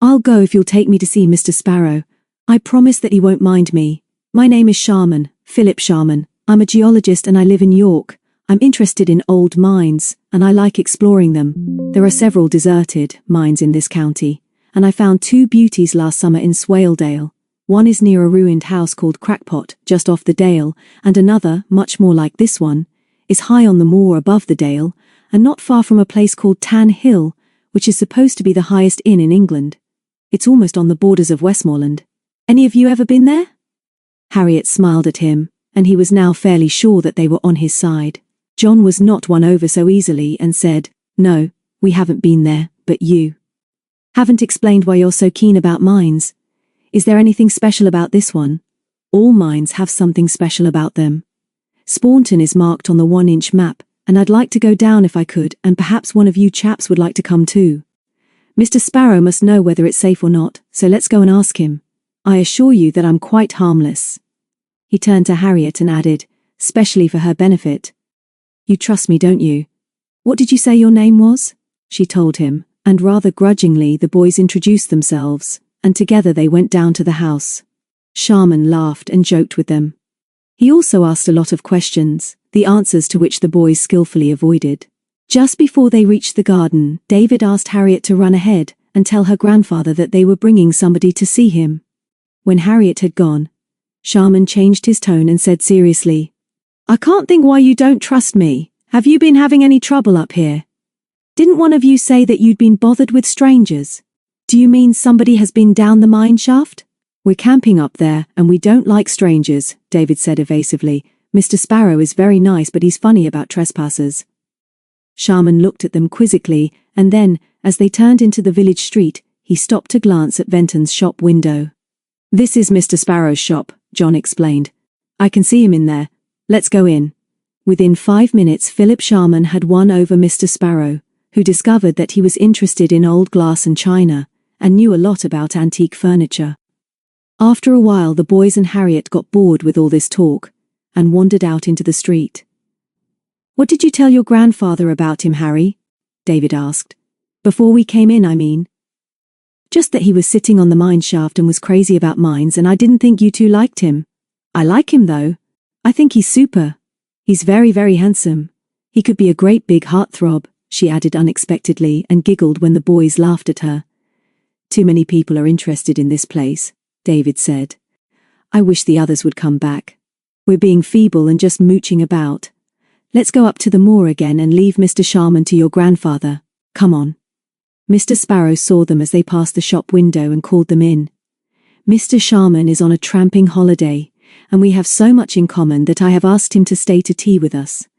I'll go if you'll take me to see Mr. Sparrow. I promise that he won't mind me. My name is Sharman, Philip Sharman. I'm a geologist and I live in York. I'm interested in old mines, and I like exploring them. There are several deserted mines in this county, and I found two beauties last summer in Swaledale. One is near a ruined house called Crackpot, just off the dale, and another, much more like this one, is high on the moor above the dale, and not far from a place called Tan Hill, which is supposed to be the highest inn in England. It's almost on the borders of Westmoreland. Any of you ever been there? Harriet smiled at him, and he was now fairly sure that they were on his side. John was not won over so easily and said, No, we haven't been there, but you haven't explained why you're so keen about mines. Is there anything special about this one? All mines have something special about them. Spawnton is marked on the 1-inch map, and I'd like to go down if I could, and perhaps one of you chaps would like to come too. Mr. Sparrow must know whether it's safe or not, so let's go and ask him. I assure you that I'm quite harmless. He turned to Harriet and added, specially for her benefit. You trust me, don't you? What did you say your name was? She told him, and rather grudgingly the boys introduced themselves, and together they went down to the house. Sharman laughed and joked with them. He also asked a lot of questions, the answers to which the boys skillfully avoided. Just before they reached the garden, David asked Harriet to run ahead and tell her grandfather that they were bringing somebody to see him. When Harriet had gone, Sharman changed his tone and said seriously, I can't think why you don't trust me. Have you been having any trouble up here? Didn't one of you say that you'd been bothered with strangers? Do you mean somebody has been down the mine shaft? We're camping up there, and we don't like strangers, David said evasively. Mr. Sparrow is very nice, but he's funny about trespassers. Sharman looked at them quizzically, and then, as they turned into the village street, he stopped to glance at Venton's shop window. This is Mr. Sparrow's shop, John explained. I can see him in there. Let's go in. Within 5 minutes Philip Sharman had won over Mr. Sparrow, who discovered that he was interested in old glass and china, and knew a lot about antique furniture. After a while the boys and Harriet got bored with all this talk, and wandered out into the street. What did you tell your grandfather about him, Harry? David asked. Before we came in, I mean. Just that he was sitting on the mine shaft and was crazy about mines, and I didn't think you two liked him. I like him though. I think he's super. He's very, very handsome. He could be a great big heartthrob, she added unexpectedly and giggled when the boys laughed at her. Too many people are interested in this place, David said. I wish the others would come back. We're being feeble and just mooching about. Let's go up to the moor again and leave Mr. Sharman to your grandfather. Come on. Mr. Sparrow saw them as they passed the shop window and called them in. Mr. Sharman is on a tramping holiday, and we have so much in common that I have asked him to stay to tea with us.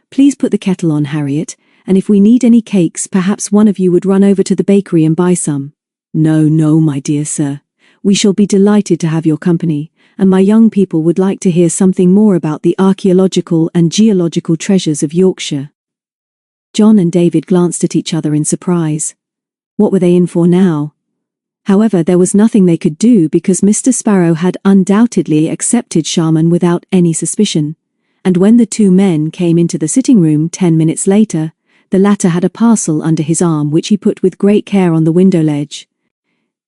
Please put the kettle on, Harriet, and if we need any cakes, perhaps one of you would run over to the bakery and buy some. No, my dear sir. We shall be delighted to have your company, and my young people would like to hear something more about the archaeological and geological treasures of Yorkshire. John and David glanced at each other in surprise. What were they in for now? However, there was nothing they could do because Mr. Sparrow had undoubtedly accepted Sharman without any suspicion, and when the two men came into the sitting room 10 minutes later, the latter had a parcel under his arm which he put with great care on the window ledge.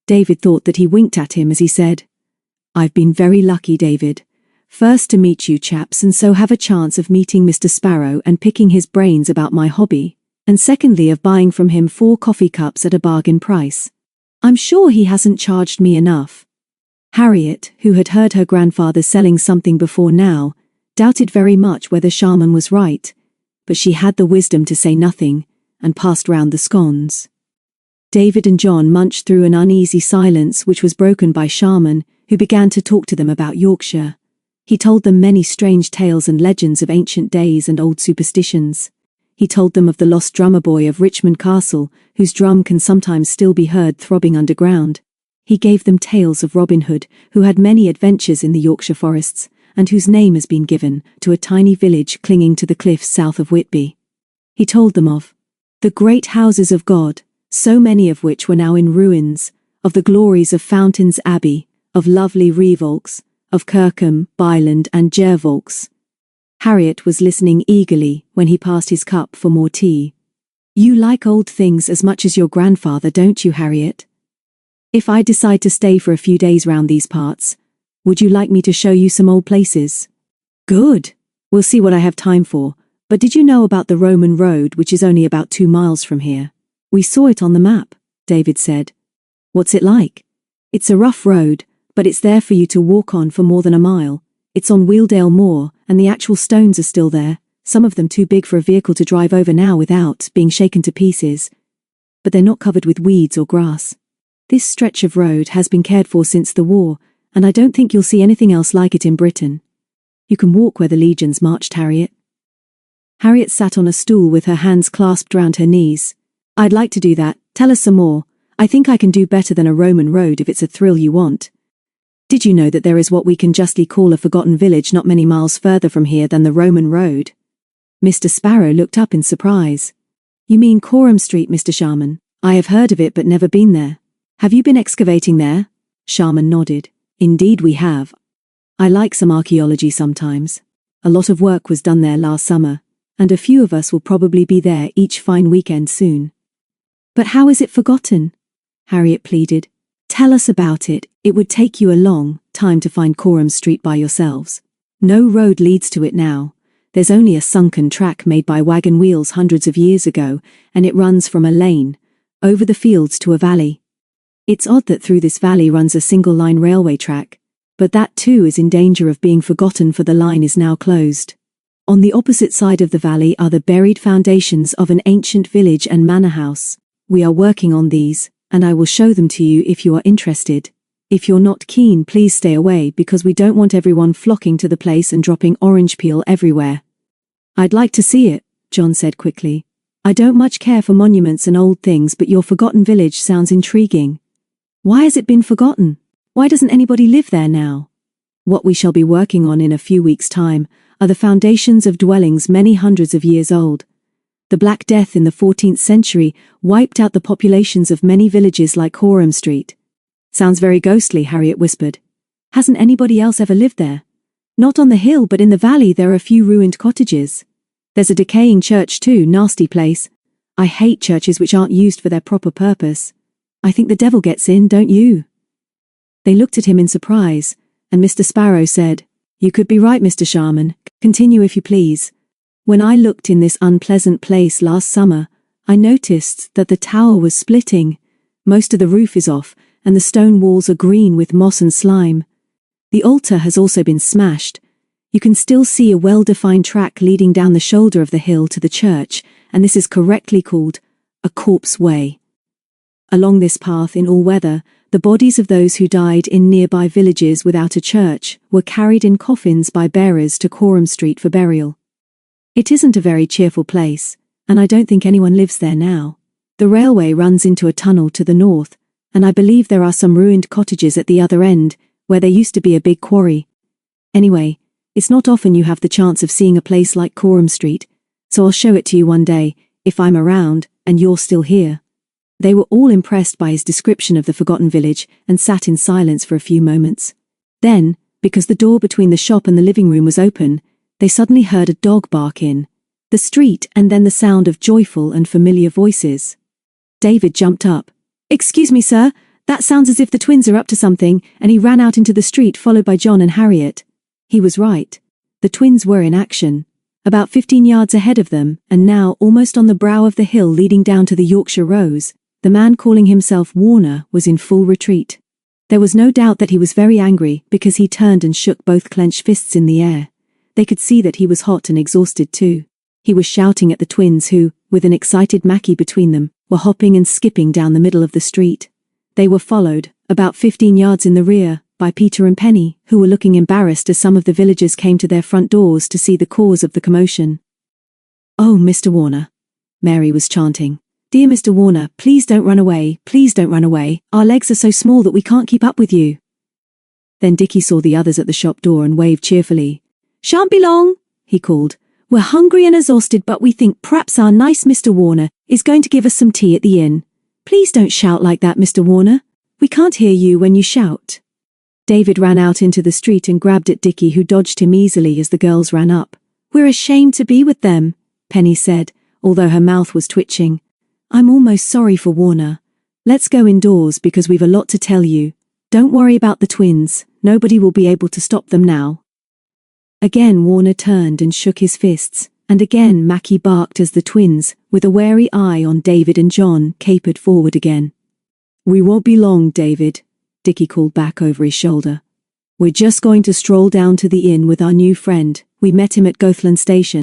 David thought that he winked at him as he said, I've been very lucky, David. First to meet you chaps and so have a chance of meeting Mr. Sparrow and picking his brains about my hobby, and secondly of buying from him 4 coffee cups at a bargain price. I'm sure he hasn't charged me enough. Harriet, who had heard her grandfather selling something before now, doubted very much whether Sharman was right, but she had the wisdom to say nothing, and passed round the scones. David and John munched through an uneasy silence which was broken by Sharman, who began to talk to them about Yorkshire. He told them many strange tales and legends of ancient days and old superstitions. He told them of the lost drummer boy of Richmond Castle, whose drum can sometimes still be heard throbbing underground. He gave them tales of Robin Hood, who had many adventures in the Yorkshire forests, and whose name has been given to a tiny village clinging to the cliffs south of Whitby. He told them of the great houses of God, so many of which were now in ruins, of the glories of Fountains Abbey, of lovely Revolks, of Kirkham, Byland and Jervolks. Harriet was listening eagerly when he passed his cup for more tea. You like old things as much as your grandfather, don't you, Harriet? If I decide to stay for a few days round these parts, would you like me to show you some old places? Good. We'll see what I have time for. But did you know about the Roman road, which is only about 2 miles from here? We saw it on the map, David said. What's it like? It's a rough road, but it's there for you to walk on for more than a mile. It's on Wheeldale Moor, and the actual stones are still there, some of them too big for a vehicle to drive over now without being shaken to pieces. But they're not covered with weeds or grass. This stretch of road has been cared for since the war, and I don't think you'll see anything else like it in Britain. You can walk where the legions marched, Harriet. Harriet sat on a stool with her hands clasped round her knees. I'd like to do that. Tell us some more. I think I can do better than a Roman road if it's a thrill you want. Did you know that there is what we can justly call a forgotten village not many miles further from here than the Roman road? Mr. Sparrow looked up in surprise. You mean Coram Street, Mr. Sharman? I have heard of it but never been there. Have you been excavating there? Sharman nodded. Indeed we have. I like some archaeology sometimes. A lot of work was done there last summer, and a few of us will probably be there each fine weekend soon. But how is it forgotten? Harriet pleaded. Tell us about it. It would take you a long time to find Coram Street by yourselves. No road leads to it now. There's only a sunken track made by wagon wheels hundreds of years ago, and it runs from a lane, over the fields to a valley. It's odd that through this valley runs a single-line railway track, but that too is in danger of being forgotten, for the line is now closed. On the opposite side of the valley are the buried foundations of an ancient village and manor house. We are working on these, and I will show them to you if you are interested. If you're not keen, please stay away, because we don't want everyone flocking to the place and dropping orange peel everywhere. I'd like to see it, John said quickly. I don't much care for monuments and old things, but your forgotten village sounds intriguing. Why has it been forgotten? Why doesn't anybody live there now? What we shall be working on in a few weeks' time are the foundations of dwellings many hundreds of years old. The Black Death in the 14th century wiped out the populations of many villages like Coram Street. Sounds very ghostly, Harriet whispered. Hasn't anybody else ever lived there? Not on the hill, but in the valley there are a few ruined cottages. There's a decaying church too, nasty place. I hate churches which aren't used for their proper purpose. I think the devil gets in, don't you? They looked at him in surprise, and Mr. Sparrow said, You could be right, Mr. Sharman. Continue if you please. When I looked in this unpleasant place last summer, I noticed that the tower was splitting. Most of the roof is off, and the stone walls are green with moss and slime. The altar has also been smashed. You can still see a well-defined track leading down the shoulder of the hill to the church, and this is correctly called a corpse way. Along this path in all weather, the bodies of those who died in nearby villages without a church were carried in coffins by bearers to Coram Street for burial. It isn't a very cheerful place, and I don't think anyone lives there now. The railway runs into a tunnel to the north, and I believe there are some ruined cottages at the other end, where there used to be a big quarry. Anyway, it's not often you have the chance of seeing a place like Coram Street, so I'll show it to you one day, if I'm around and you're still here. They were all impressed by his description of the forgotten village and sat in silence for a few moments. Then, because the door between the shop and the living room was open, they suddenly heard a dog bark in the street and then the sound of joyful and familiar voices. David jumped up. Excuse me, sir, that sounds as if the twins are up to something, and he ran out into the street followed by John and Harriet. He was right. The twins were in action. About 15 yards ahead of them, and now almost on the brow of the hill leading down to the Yorkshire Rows, the man calling himself Warner was in full retreat. There was no doubt that he was very angry, because he turned and shook both clenched fists in the air. They could see that he was hot and exhausted too. He was shouting at the twins who, with an excited Mackie between them, were hopping and skipping down the middle of the street. They were followed, about 15 yards in the rear, by Peter and Penny, who were looking embarrassed as some of the villagers came to their front doors to see the cause of the commotion. Oh, Mr. Warner, Mary was chanting. Dear Mr. Warner, please don't run away, please don't run away. Our legs are so small that we can't keep up with you. Then Dickie saw the others at the shop door and waved cheerfully. "Shan't be long," he called. "We're hungry and exhausted, but we think perhaps our nice Mr. Warner is going to give us some tea at the inn. Please don't shout like that, Mr. Warner. We can't hear you when you shout." David ran out into the street and grabbed at Dickie, who dodged him easily as the girls ran up. "We're ashamed to be with them," Penny said, although her mouth was twitching. "I'm almost sorry for Warner. Let's go indoors because we've a lot to tell you. Don't worry about the twins. Nobody will be able to stop them now." Again Warner turned and shook his fists, and again Mackie barked as the twins, with a wary eye on David and John, capered forward again. "We won't be long, David," Dickie called back over his shoulder. "We're just going to stroll down to the inn with our new friend. We met him at Gothland Station.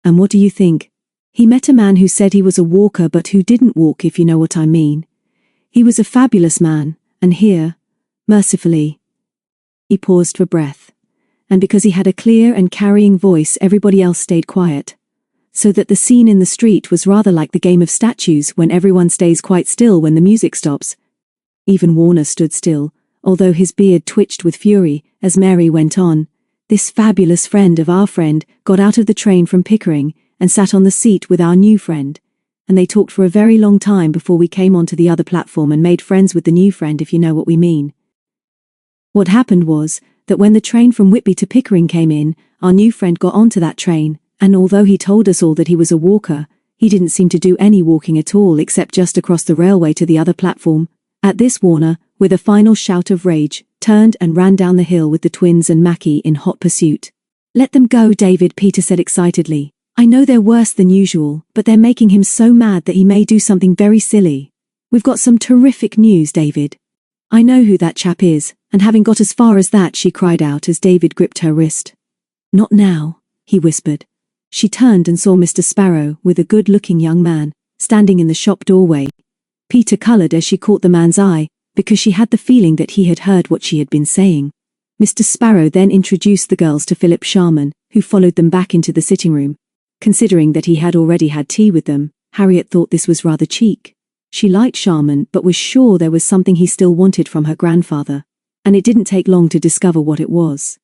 And what do you think? He met a man who said he was a walker but who didn't walk, if you know what I mean. He was a fabulous man, and here, mercifully..." He paused for breath, and because he had a clear and carrying voice, everybody else stayed quiet, so that the scene in the street was rather like the game of statues when everyone stays quite still when the music stops. Even Warner stood still, although his beard twitched with fury as Mary went on. "This fabulous friend of our friend got out of the train from Pickering and sat on the seat with our new friend, and they talked for a very long time before we came onto the other platform and made friends with the new friend, if you know what we mean. What happened was that when the train from Whitby to Pickering came in, our new friend got onto that train, and although he told us all that he was a walker, he didn't seem to do any walking at all except just across the railway to the other platform." At this, Warner, with a final shout of rage, turned and ran down the hill with the twins and Mackie in hot pursuit. "Let them go, David," Peter said excitedly. "I know they're worse than usual, but they're making him so mad that he may do something very silly. We've got some terrific news, David. I know who that chap is," and having got as far as that, she cried out as David gripped her wrist. "Not now," he whispered. She turned and saw Mr. Sparrow, with a good-looking young man, standing in the shop doorway. Peter coloured as she caught the man's eye, because she had the feeling that he had heard what she had been saying. Mr. Sparrow then introduced the girls to Philip Sharman, who followed them back into the sitting room. Considering that he had already had tea with them, Harriet thought this was rather cheek. She liked Sharman but was sure there was something he still wanted from her grandfather, and it didn't take long to discover what it was.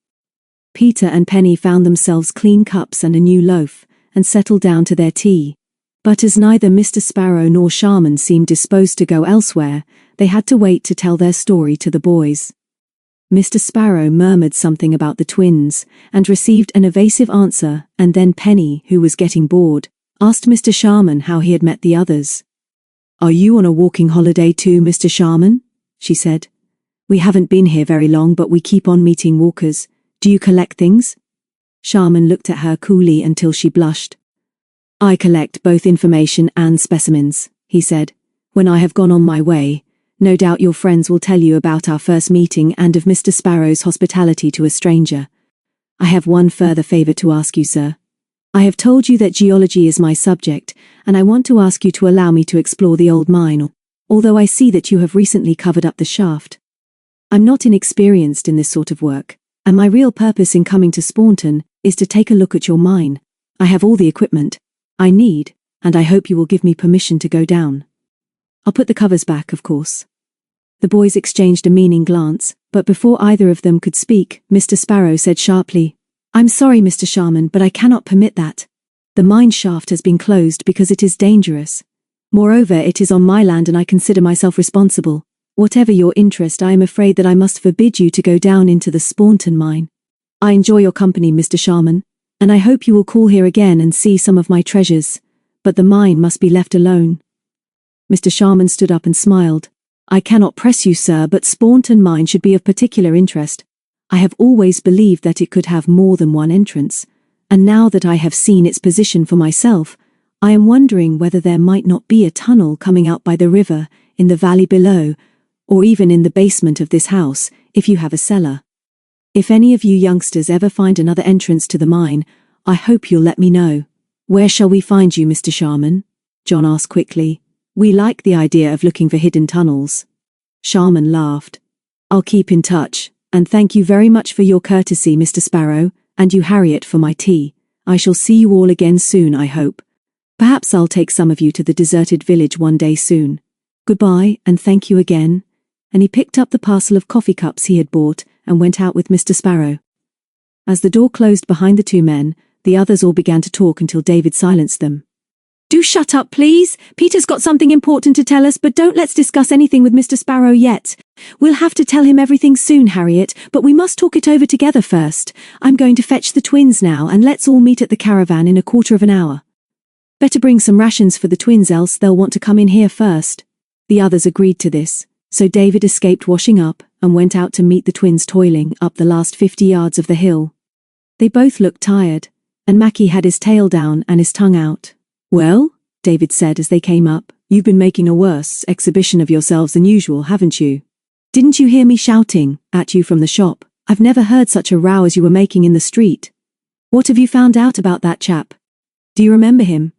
Peter and Penny found themselves clean cups and a new loaf, and settled down to their tea. But as neither Mr. Sparrow nor Sharman seemed disposed to go elsewhere, they had to wait to tell their story to the boys. Mr. Sparrow murmured something about the twins, and received an evasive answer, and then Penny, who was getting bored, asked Mr. Sharman how he had met the others. "Are you on a walking holiday too, Mr. Sharman?" she said. "We haven't been here very long, but we keep on meeting walkers. Do you collect things?" Sharman looked at her coolly until she blushed. "I collect both information and specimens," he said. "When I have gone on my way, no doubt your friends will tell you about our first meeting and of Mr. Sparrow's hospitality to a stranger. I have one further favour to ask you, sir. I have told you that geology is my subject, and I want to ask you to allow me to explore the old mine, although I see that you have recently covered up the shaft. I'm not inexperienced in this sort of work, and my real purpose in coming to Staunton is to take a look at your mine. I have all the equipment I need, and I hope you will give me permission to go down. I'll put the covers back, of course." The boys exchanged a meaning glance, but before either of them could speak, Mr. Sparrow said sharply, "I'm sorry, Mr. Sharman, but I cannot permit that. The mine shaft has been closed because it is dangerous. Moreover, it is on my land and I consider myself responsible. Whatever your interest, I am afraid that I must forbid you to go down into the Staunton mine. I enjoy your company, Mr. Sharman, and I hope you will call here again and see some of my treasures, but the mine must be left alone." Mr. Sharman stood up and smiled. "I cannot press you, sir, but Staunton mine should be of particular interest. I have always believed that it could have more than one entrance, and now that I have seen its position for myself, I am wondering whether there might not be a tunnel coming out by the river, in the valley below, or even in the basement of this house, if you have a cellar. If any of you youngsters ever find another entrance to the mine, I hope you'll let me know." "Where shall we find you, Mr. Sharman?" John asked quickly. "We like the idea of looking for hidden tunnels." Sharman laughed. "I'll keep in touch, and thank you very much for your courtesy, Mr. Sparrow, and you, Harriet, for my tea. I shall see you all again soon, I hope. Perhaps I'll take some of you to the deserted village one day soon. Goodbye, and thank you again." And he picked up the parcel of coffee cups he had bought and went out with Mr. Sparrow. As the door closed behind the two men, the others all began to talk until David silenced them. "Do shut up, please. Peter's got something important to tell us, but don't let's discuss anything with Mr. Sparrow yet. We'll have to tell him everything soon, Harriet, but we must talk it over together first. I'm going to fetch the twins now, and let's all meet at the caravan in a quarter of an hour. Better bring some rations for the twins, else they'll want to come in here first." The others agreed to this, so David escaped washing up and went out to meet the twins toiling up the last 50 yards of the hill. They both looked tired, and Mackie had his tail down and his tongue out. "Well," David said as they came up, "you've been making a worse exhibition of yourselves than usual, haven't you? Didn't you hear me shouting at you from the shop? I've never heard such a row as you were making in the street. What have you found out about that chap? Do you remember him?"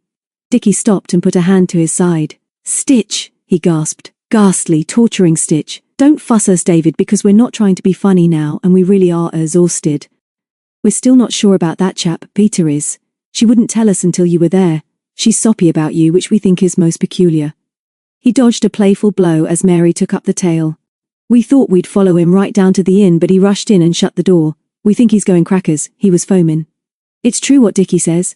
Dickie stopped and put a hand to his side. "Stitch," he gasped. "Ghastly, torturing Stitch. Don't fuss us, David, because we're not trying to be funny now and we really are exhausted. We're still not sure about that chap, Peter is. She wouldn't tell us until you were there. She's soppy about you, which we think is most peculiar." He dodged a playful blow as Mary took up the tale. "We thought we'd follow him right down to the inn, but he rushed in and shut the door. We think he's going crackers," he was foaming. "It's true what Dickie says.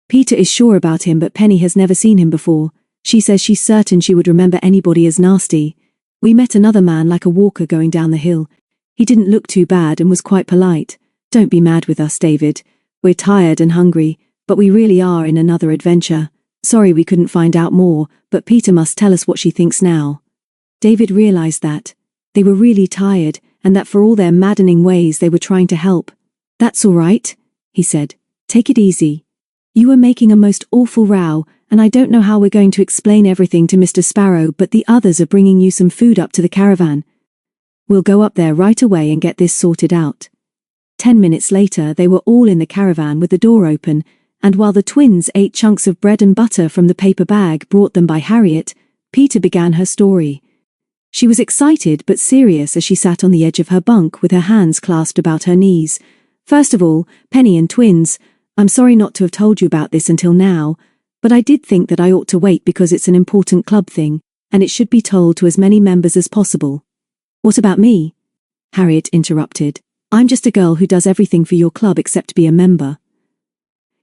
Peter is sure about him, but Penny has never seen him before. She says she's certain she would remember anybody as nasty. We met another man like a walker going down the hill. He didn't look too bad and was quite polite. Don't be mad with us, David. We're tired and hungry, but we really are in another adventure. Sorry we couldn't find out more, but Peter must tell us what she thinks now." David realized that they were really tired and that for all their maddening ways they were trying to help. "That's all right," he said. "Take it easy. You were making a most awful row, and I don't know how we're going to explain everything to Mr. Sparrow, but the others are bringing you some food up to the caravan. We'll go up there right away and get this sorted out." 10 minutes later they were all in the caravan with the door open, and while the twins ate chunks of bread and butter from the paper bag brought them by Harriet, Peter began her story. She was excited but serious as she sat on the edge of her bunk with her hands clasped about her knees. "First of all, Penny and twins, I'm sorry not to have told you about this until now, but I did think that I ought to wait because it's an important club thing, and it should be told to as many members as possible." "What about me?" Harriet interrupted. "I'm just a girl who does everything for your club except be a member."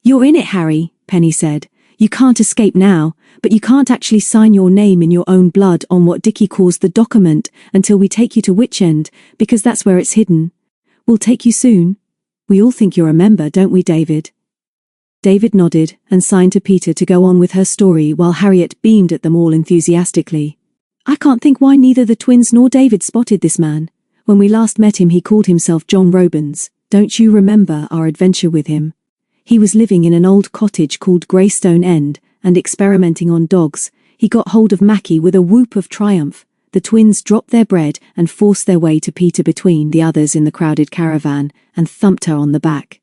"You're in it, Harry," Penny said. "You can't escape now, but you can't actually sign your name in your own blood on what Dickie calls the document until we take you to Witch End, because that's where it's hidden. We'll take you soon. We all think you're a member, don't we, David?" David nodded and signed to Peter to go on with her story while Harriet beamed at them all enthusiastically. "I can't think why neither the twins nor David spotted this man. When we last met him he called himself John Robins. Don't you remember our adventure with him? He was living in an old cottage called Greystone End and experimenting on dogs. He got hold of Mackie with a whoop of triumph. The twins dropped their bread and forced their way to Peter between the others in the crowded caravan and thumped her on the back.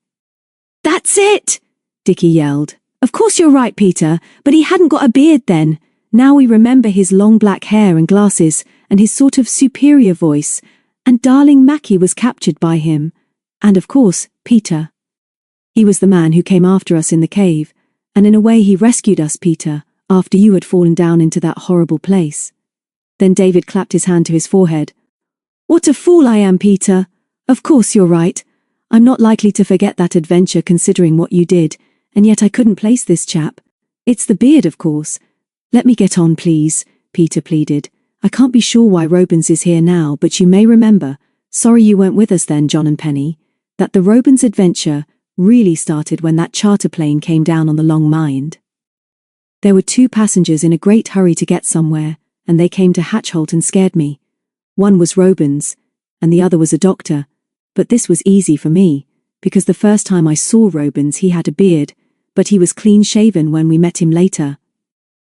"That's it!" Dickie yelled. "Of course you're right, Peter, but he hadn't got a beard then. Now we remember his long black hair and glasses and his sort of superior voice. And darling Mackie was captured by him. And of course, Peter. He was the man who came after us in the cave, and in a way he rescued us, Peter, after you had fallen down into that horrible place." Then David clapped his hand to his forehead. "What a fool I am, Peter. Of course you're right. I'm not likely to forget that adventure considering what you did, and yet I couldn't place this chap. It's the beard, of course. Let me get on, please," Peter pleaded. "I can't be sure why Robins is here now, but you may remember, sorry you weren't with us then, John and Penny, that the Robins adventure really started when that charter plane came down on the Long Mind. There were 2 passengers in a great hurry to get somewhere, and they came to Hatchholt and scared me. One was Robins, and the other was a doctor, but this was easy for me, because the first time I saw Robins he had a beard, but he was clean-shaven when we met him later.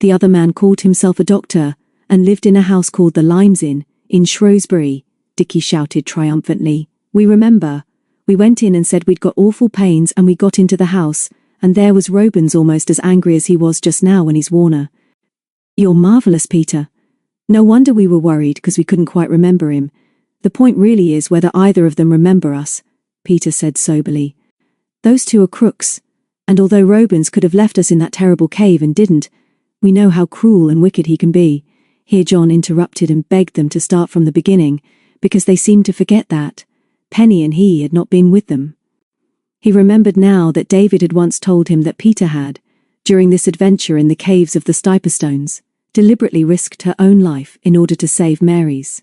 The other man called himself a doctor, and lived in a house called the Limes Inn, in Shrewsbury," Dickie shouted triumphantly. "We remember. We went in and said we'd got awful pains and we got into the house, and there was Robins almost as angry as he was just now when he's worn her." "You're marvellous, Peter. No wonder we were worried because we couldn't quite remember him. The point really is whether either of them remember us," Peter said soberly. "Those 2 are crooks, and although Robins could have left us in that terrible cave and didn't, we know how cruel and wicked he can be." Here John interrupted and begged them to start from the beginning, because they seemed to forget that. Penny and he had not been with them. He remembered now that David had once told him that Peter had, during this adventure in the caves of the Stiperstones, deliberately risked her own life in order to save Mary's.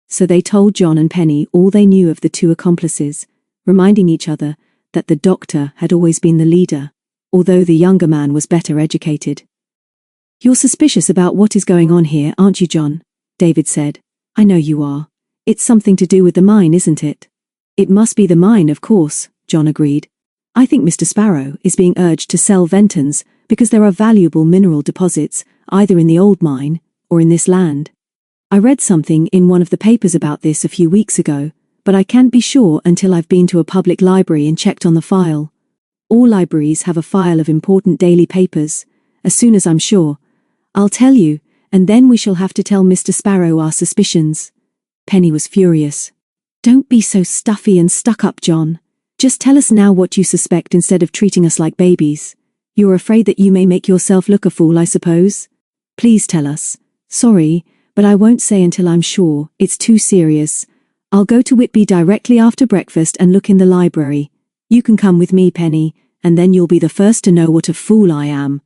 So they told John and Penny all they knew of the two accomplices, reminding each other that the doctor had always been the leader, although the younger man was better educated. "You're suspicious about what is going on here, aren't you, John?" David said. "I know you are. It's something to do with the mine, isn't it?" "It must be the mine, of course," John agreed. "I think Mr. Sparrow is being urged to sell Ventons because there are valuable mineral deposits either in the old mine or in this land. I read something in one of the papers about this a few weeks ago, but I can't be sure until I've been to a public library and checked on the file. All libraries have a file of important daily papers. As soon as I'm sure, I'll tell you, and then we shall have to tell Mr. Sparrow our suspicions." Penny was furious. "Don't be so stuffy and stuck up, John. Just tell us now what you suspect instead of treating us like babies. You're afraid that you may make yourself look a fool, I suppose? Please tell us." "Sorry, but I won't say until I'm sure. It's too serious. I'll go to Whitby directly after breakfast and look in the library. You can come with me, Penny, and then you'll be the first to know what a fool I am."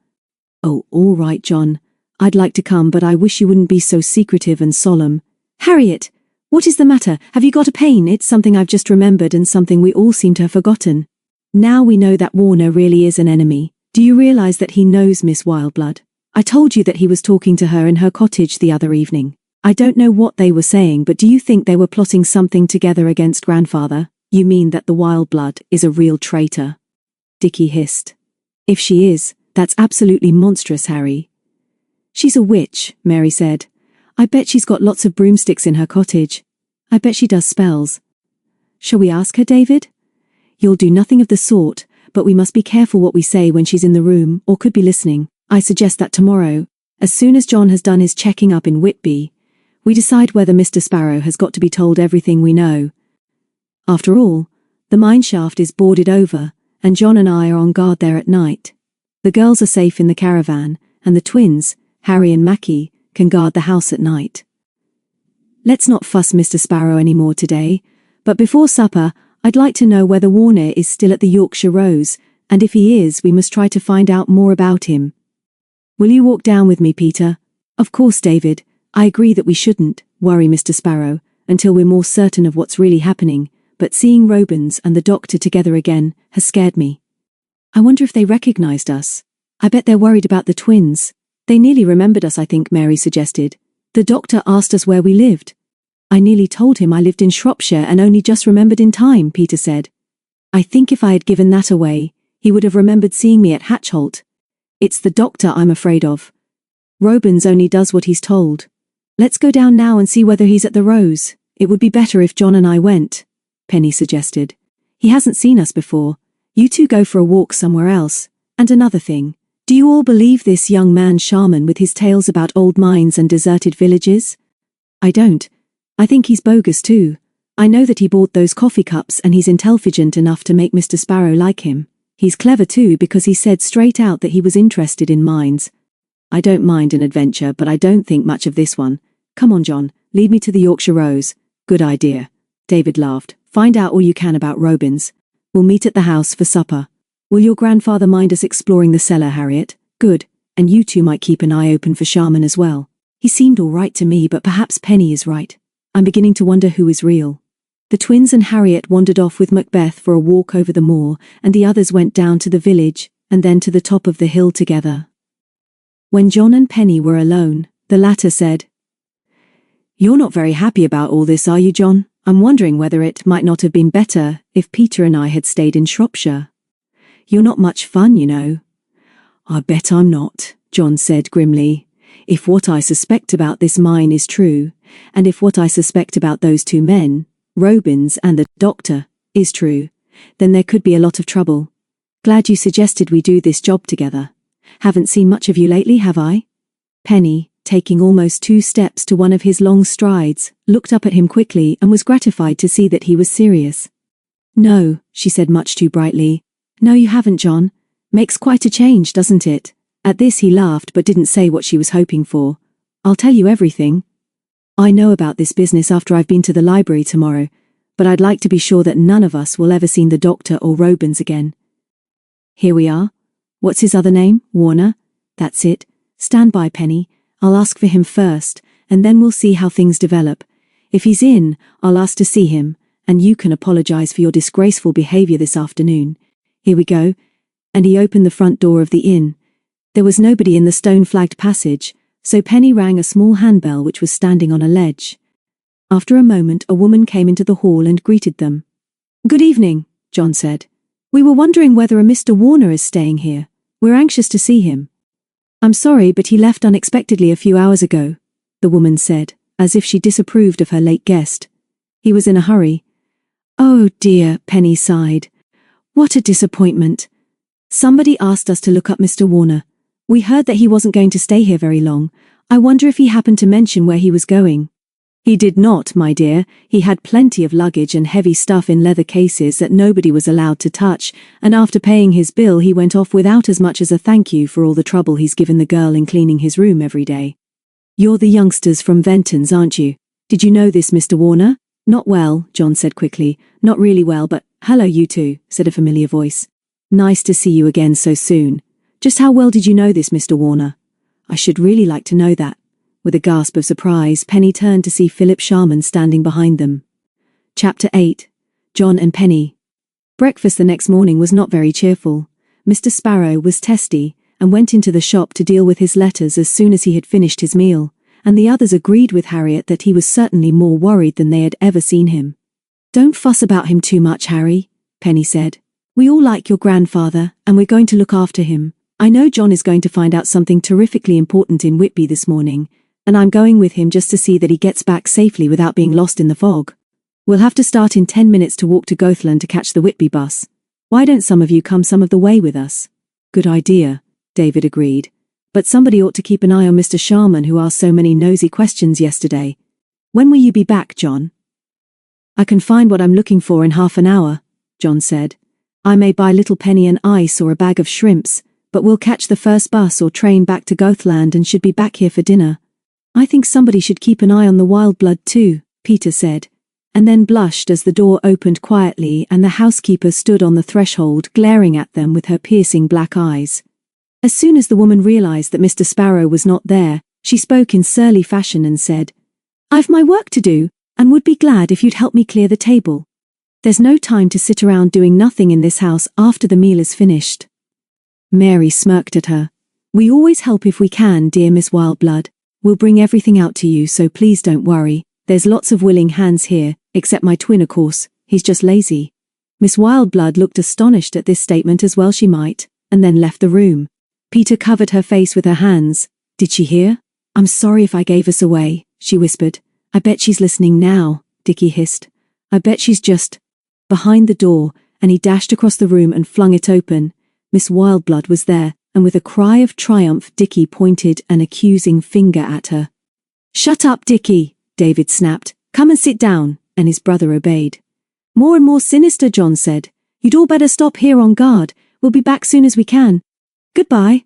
"Oh, all right, John. I'd like to come, but I wish you wouldn't be so secretive and solemn." "Harriet, what is the matter? Have you got a pain?" "It's something I've just remembered and something we all seem to have forgotten. Now we know that Warner really is an enemy. Do you realize that he knows Miss Wildblood? I told you that he was talking to her in her cottage the other evening. I don't know what they were saying, but do you think they were plotting something together against Grandfather?" "You mean that the Wildblood is a real traitor?" Dickie hissed. "If she is, that's absolutely monstrous, Harry." "She's a witch," Mary said. "I bet she's got lots of broomsticks in her cottage. I bet she does spells." "Shall we ask her, David?" "You'll do nothing of the sort, but we must be careful what we say when she's in the room or could be listening. I suggest that tomorrow, as soon as John has done his checking up in Whitby, we decide whether Mr. Sparrow has got to be told everything we know. After all, the mineshaft is boarded over, and John and I are on guard there at night. The girls are safe in the caravan, and the twins, Harry and Mackie, can guard the house at night. Let's not fuss Mr. Sparrow any more today, but before supper, I'd like to know whether Warner is still at the Yorkshire Rose, and if he is, we must try to find out more about him. Will you walk down with me, Peter?" "Of course, David. I agree that we shouldn't worry Mr. Sparrow until we're more certain of what's really happening, but seeing Robins and the doctor together again has scared me. I wonder if they recognized us. I bet they're worried about the twins. They nearly remembered us, I think," Mary suggested. "The doctor asked us where we lived." "I nearly told him I lived in Shropshire and only just remembered in time," Peter said. "I think if I had given that away, he would have remembered seeing me at Hatchholt. It's the doctor I'm afraid of. Robins only does what he's told. Let's go down now and see whether he's at the Rose. It would be better if John and I went," Penny suggested. "He hasn't seen us before. You two go for a walk somewhere else. And another thing, do you all believe this young man Sharman with his tales about old mines and deserted villages? I don't. I think he's bogus too. I know that he bought those coffee cups and he's intelligent enough to make Mr. Sparrow like him. He's clever too because he said straight out that he was interested in mines. I don't mind an adventure, but I don't think much of this one. Come on, John, lead me to the Yorkshire Rose." "Good idea." David laughed. "Find out all you can about Robins. We'll meet at the house for supper. Will your grandfather mind us exploring the cellar, Harriet?" "Good, and you two might keep an eye open for Sharman as well. He seemed all right to me, but perhaps Penny is right. I'm beginning to wonder who is real." The twins and Harriet wandered off with Macbeth for a walk over the moor, and the others went down to the village, and then to the top of the hill together. When John and Penny were alone, the latter said, "You're not very happy about all this, are you, John? I'm wondering whether it might not have been better if Peter and I had stayed in Shropshire. You're not much fun, you know." "I bet I'm not," John said grimly. "If what I suspect about this mine is true, and if what I suspect about those two men, Robins and the doctor, is true, then there could be a lot of trouble. Glad you suggested we do this job together. Haven't seen much of you lately, have I?" Penny, taking almost 2 steps to one of his long strides, looked up at him quickly and was gratified to see that he was serious. "No," she said much too brightly. "No, you haven't, John. Makes quite a change, doesn't it?" At this he laughed but didn't say what she was hoping for. "I'll tell you everything. I know about this business after I've been to the library tomorrow, but I'd like to be sure that none of us will ever see the doctor or Robins again. Here we are. What's his other name? Warner? That's it. Stand by, Penny. I'll ask for him first, and then we'll see how things develop. If he's in, I'll ask to see him, and you can apologize for your disgraceful behavior this afternoon. Here we go. And he opened the front door of the inn. There was nobody in the stone-flagged passage, so Penny rang a small handbell which was standing on a ledge. After a moment, a woman came into the hall and greeted them. "Good evening," John said. "We were wondering whether a Mr. Warner is staying here. We're anxious to see him." "I'm sorry, but he left unexpectedly a few hours ago," the woman said, as if she disapproved of her late guest. "He was in a hurry." "Oh dear," Penny sighed. "What a disappointment. Somebody asked us to look up Mr. Warner. We heard that he wasn't going to stay here very long. I wonder if he happened to mention where he was going." "He did not, my dear. He had plenty of luggage and heavy stuff in leather cases that nobody was allowed to touch, and after paying his bill he went off without as much as a thank you for all the trouble he's given the girl in cleaning his room every day." "You're the youngsters from Venton's, aren't you? Did you know this Mr. Warner?" "Not well," John said quickly. "Not really well, but—" "Hello, you two," said a familiar voice. "Nice to see you again so soon. Just how well did you know this Mr. Warner?" "I should really like to know that." With a gasp of surprise, Penny turned to see Philip Sharman standing behind them. Chapter 8. John and Penny. Breakfast the next morning was not very cheerful. Mr. Sparrow was testy, and went into the shop to deal with his letters as soon as he had finished his meal, and the others agreed with Harriet that he was certainly more worried than they had ever seen him. "Don't fuss about him too much, Harry," Penny said. "We all like your grandfather, and we're going to look after him. I know John is going to find out something terrifically important in Whitby this morning, and I'm going with him just to see that he gets back safely without being lost in the fog. We'll have to start in 10 minutes to walk to Gothland to catch the Whitby bus. Why don't some of you come some of the way with us?" "Good idea," David agreed. "But somebody ought to keep an eye on Mr. Sharman, who asked so many nosy questions yesterday. When will you be back, John?" "I can find what I'm looking for in half an hour," John said. "I may buy little Penny an ice or a bag of shrimps, but we'll catch the first bus or train back to Gothland and should be back here for dinner." "I think somebody should keep an eye on the wild blood too," Peter said, and then blushed as the door opened quietly and the housekeeper stood on the threshold glaring at them with her piercing black eyes. As soon as the woman realized that Mr. Sparrow was not there, she spoke in surly fashion and said, "I've my work to do, and would be glad if you'd help me clear the table. There's no time to sit around doing nothing in this house after the meal is finished." Mary smirked at her. "We always help if we can, dear Miss Wildblood. We'll bring everything out to you, so please don't worry. There's lots of willing hands here, except my twin, of course. He's just lazy." Miss Wildblood looked astonished at this statement, as well she might, and then left the room. Peter covered her face with her hands. "Did she hear? I'm sorry if I gave us away," she whispered. "I bet she's listening now," Dickie hissed. "I bet she's just—" Behind the door, and he dashed across the room and flung it open. Miss Wildblood was there, and with a cry of triumph Dickie pointed an accusing finger at her. "Shut up, Dickie," David snapped. "Come and sit down," and his brother obeyed. "More and more sinister," John said. "You'd all better stop here on guard. We'll be back soon as we can. Goodbye."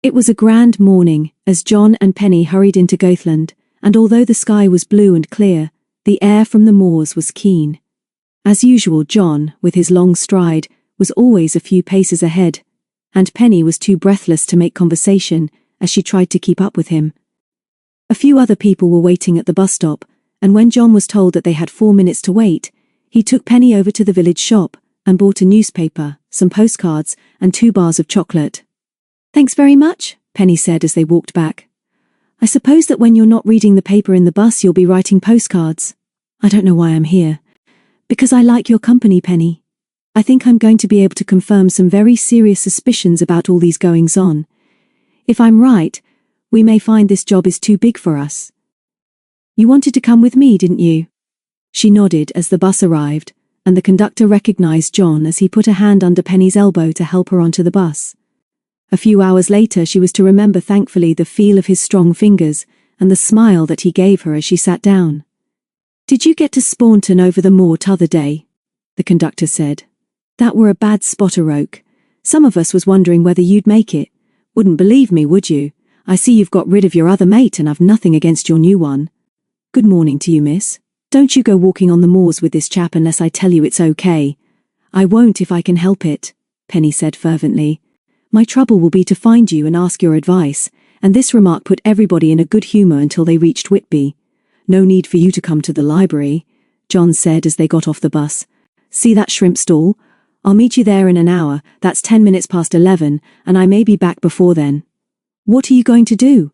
It was a grand morning as John and Penny hurried into Gothland, and although the sky was blue and clear, the air from the moors was keen. As usual, John, with his long stride, was always a few paces ahead, and Penny was too breathless to make conversation as she tried to keep up with him. A few other people were waiting at the bus stop, and when John was told that they had 4 minutes to wait, he took Penny over to the village shop and bought a newspaper, some postcards, and 2 bars of chocolate. "Thanks very much," Penny said as they walked back. "I suppose that when you're not reading the paper in the bus you'll be writing postcards. I don't know why I'm here. Because I like your company, Penny. I think I'm going to be able to confirm some very serious suspicions about all these goings-on. If I'm right, we may find this job is too big for us. You wanted to come with me, didn't you?" She nodded as the bus arrived, and the conductor recognized John as he put a hand under Penny's elbow to help her onto the bus. A few hours later she was to remember thankfully the feel of his strong fingers and the smile that he gave her as she sat down. "Did you get to Spawnton over the moor t'other day?" the conductor said. "That were a bad spot o' roke. Some of us was wondering whether you'd make it. Wouldn't believe me, would you? I see you've got rid of your other mate and I've nothing against your new one." "Good morning to you, miss. Don't you go walking on the moors with this chap unless I tell you it's okay. I won't if I can help it, Penny said fervently. My trouble will be to find you and ask your advice, and this remark put everybody in a good humour until they reached Whitby. No need for you to come to the library, John said as they got off the bus. See that shrimp stall? I'll meet you there in an hour, that's 10 minutes past 11, and I may be back before then. What are you going to do?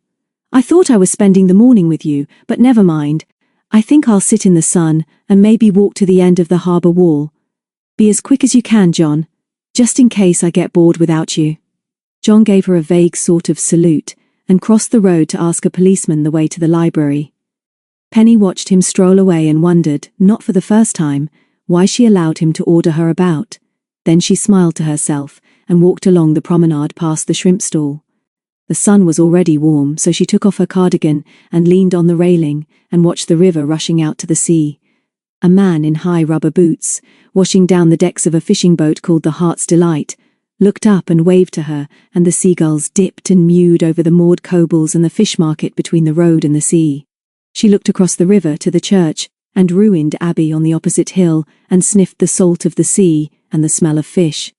I thought I was spending the morning with you, but never mind. I think I'll sit in the sun, and maybe walk to the end of the harbour wall. Be as quick as you can, John, just in case I get bored without you. John gave her a vague sort of salute, and crossed the road to ask a policeman the way to the library. Penny watched him stroll away and wondered, not for the first time, why she allowed him to order her about. Then she smiled to herself, and walked along the promenade past the shrimp stall. The sun was already warm, so she took off her cardigan and leaned on the railing and watched the river rushing out to the sea. A man in high rubber boots, washing down the decks of a fishing boat called the Heart's Delight, looked up and waved to her, and the seagulls dipped and mewed over the moored cobles and the fish market between the road and the sea. She looked across the river to the church and ruined abbey on the opposite hill and sniffed the salt of the sea and the smell of fish.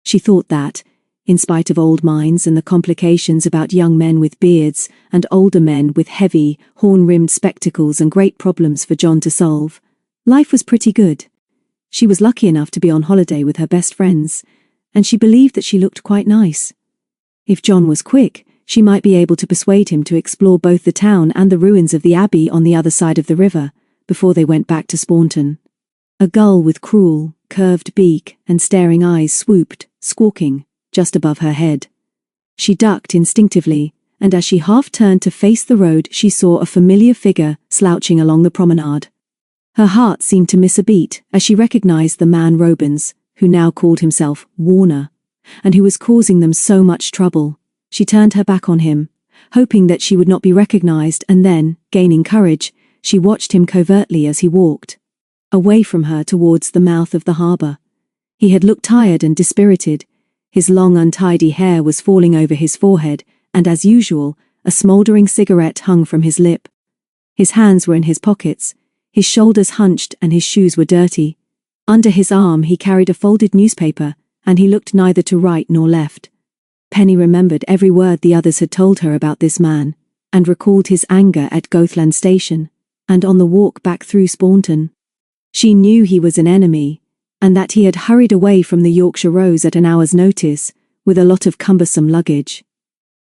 She thought that, in spite of old mines and the complications about young men with beards and older men with heavy, horn-rimmed spectacles and great problems for John to solve, life was pretty good. She was lucky enough to be on holiday with her best friends, and she believed that she looked quite nice. If John was quick, she might be able to persuade him to explore both the town and the ruins of the abbey on the other side of the river, before they went back to Staunton. A gull with cruel, curved beak and staring eyes swooped, squawking, just above her head. She ducked instinctively, and as she half turned to face the road she saw a familiar figure slouching along the promenade. Her heart seemed to miss a beat as she recognized the man Robins, who now called himself Warner, and who was causing them so much trouble. She turned her back on him, hoping that she would not be recognized, and then, gaining courage, she watched him covertly as he walked away from her towards the mouth of the harbour. He had looked tired and dispirited. His long untidy hair was falling over his forehead, and as usual, a smouldering cigarette hung from his lip. His hands were in his pockets, his shoulders hunched and his shoes were dirty. Under his arm he carried a folded newspaper, and he looked neither to right nor left. Penny remembered every word the others had told her about this man, and recalled his anger at Goathland Station, and on the walk back through Staunton. She knew he was an enemy, and that he had hurried away from the Yorkshire Rows at an hour's notice, with a lot of cumbersome luggage.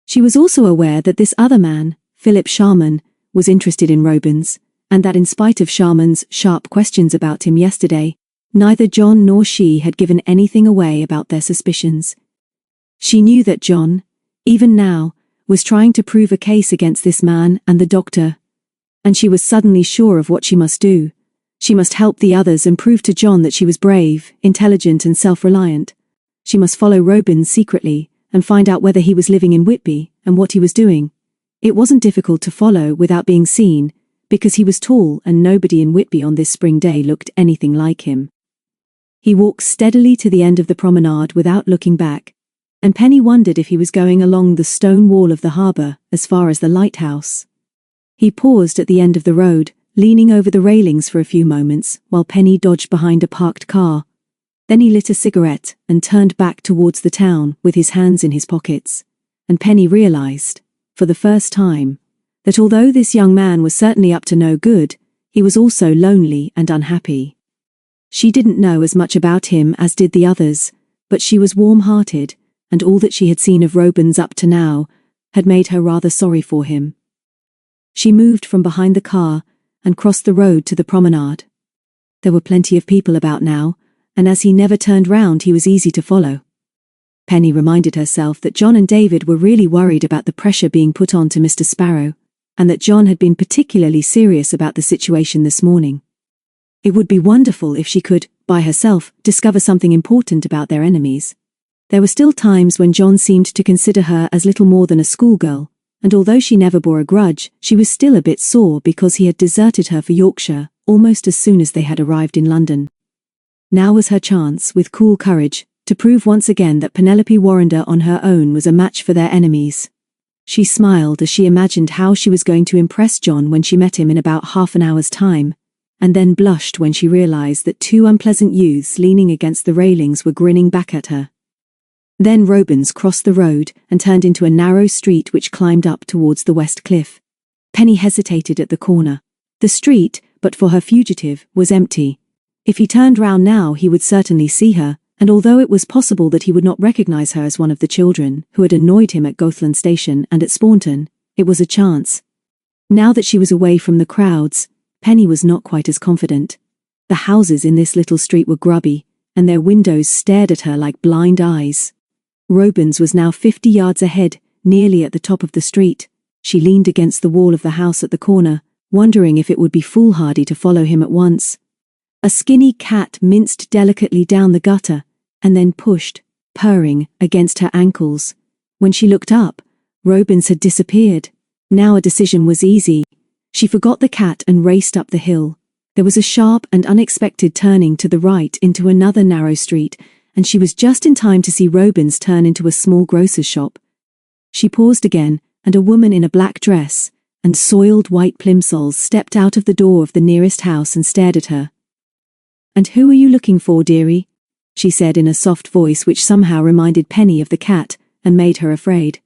She was also aware that this other man, Philip Sharman, was interested in Robins, and that in spite of Sharman's sharp questions about him yesterday, neither John nor she had given anything away about their suspicions. She knew that John, even now, was trying to prove a case against this man and the doctor, and she was suddenly sure of what she must do. She must help the others and prove to John that she was brave, intelligent and self-reliant. She must follow Robins secretly and find out whether he was living in Whitby and what he was doing. It wasn't difficult to follow without being seen, because he was tall and nobody in Whitby on this spring day looked anything like him. He walked steadily to the end of the promenade without looking back, and Penny wondered if he was going along the stone wall of the harbour as far as the lighthouse. He paused at the end of the road, leaning over the railings for a few moments while Penny dodged behind a parked car. Then he lit a cigarette and turned back towards the town with his hands in his pockets, and Penny realized, for the first time, that although this young man was certainly up to no good, he was also lonely and unhappy. She didn't know as much about him as did the others, but she was warm-hearted, and all that she had seen of Robins up to now had made her rather sorry for him. She moved from behind the car and crossed the road to the promenade. There were plenty of people about now, and as he never turned round he was easy to follow. Penny reminded herself that John and David were really worried about the pressure being put on to Mr. Sparrow, and that John had been particularly serious about the situation this morning. It would be wonderful if she could, by herself, discover something important about their enemies. There were still times when John seemed to consider her as little more than a schoolgirl, and although she never bore a grudge, she was still a bit sore because he had deserted her for Yorkshire almost as soon as they had arrived in London. Now was her chance, with cool courage, to prove once again that Penelope Warrender on her own was a match for their enemies. She smiled as she imagined how she was going to impress John when she met him in about half an hour's time, and then blushed when she realized that two unpleasant youths leaning against the railings were grinning back at her. Then Robins crossed the road and turned into a narrow street which climbed up towards the west cliff. Penny hesitated at the corner. The street, but for her fugitive, was empty. If he turned round now he would certainly see her, and although it was possible that he would not recognize her as one of the children who had annoyed him at Goathland Station and at Spaunton, it was a chance. Now that she was away from the crowds, Penny was not quite as confident. The houses in this little street were grubby, and their windows stared at her like blind eyes. Robins was now 50 yards ahead, nearly at the top of the street. She leaned against the wall of the house at the corner, wondering if it would be foolhardy to follow him at once. A skinny cat minced delicately down the gutter, and then pushed, purring, against her ankles. When she looked up, Robins had disappeared. Now a decision was easy. She forgot the cat and raced up the hill. There was a sharp and unexpected turning to the right into another narrow street, and she was just in time to see Robins turn into a small grocer's shop. She paused again, and a woman in a black dress and soiled white plimsolls stepped out of the door of the nearest house and stared at her. "And who are you looking for, dearie?" she said in a soft voice which somehow reminded Penny of the cat and made her afraid.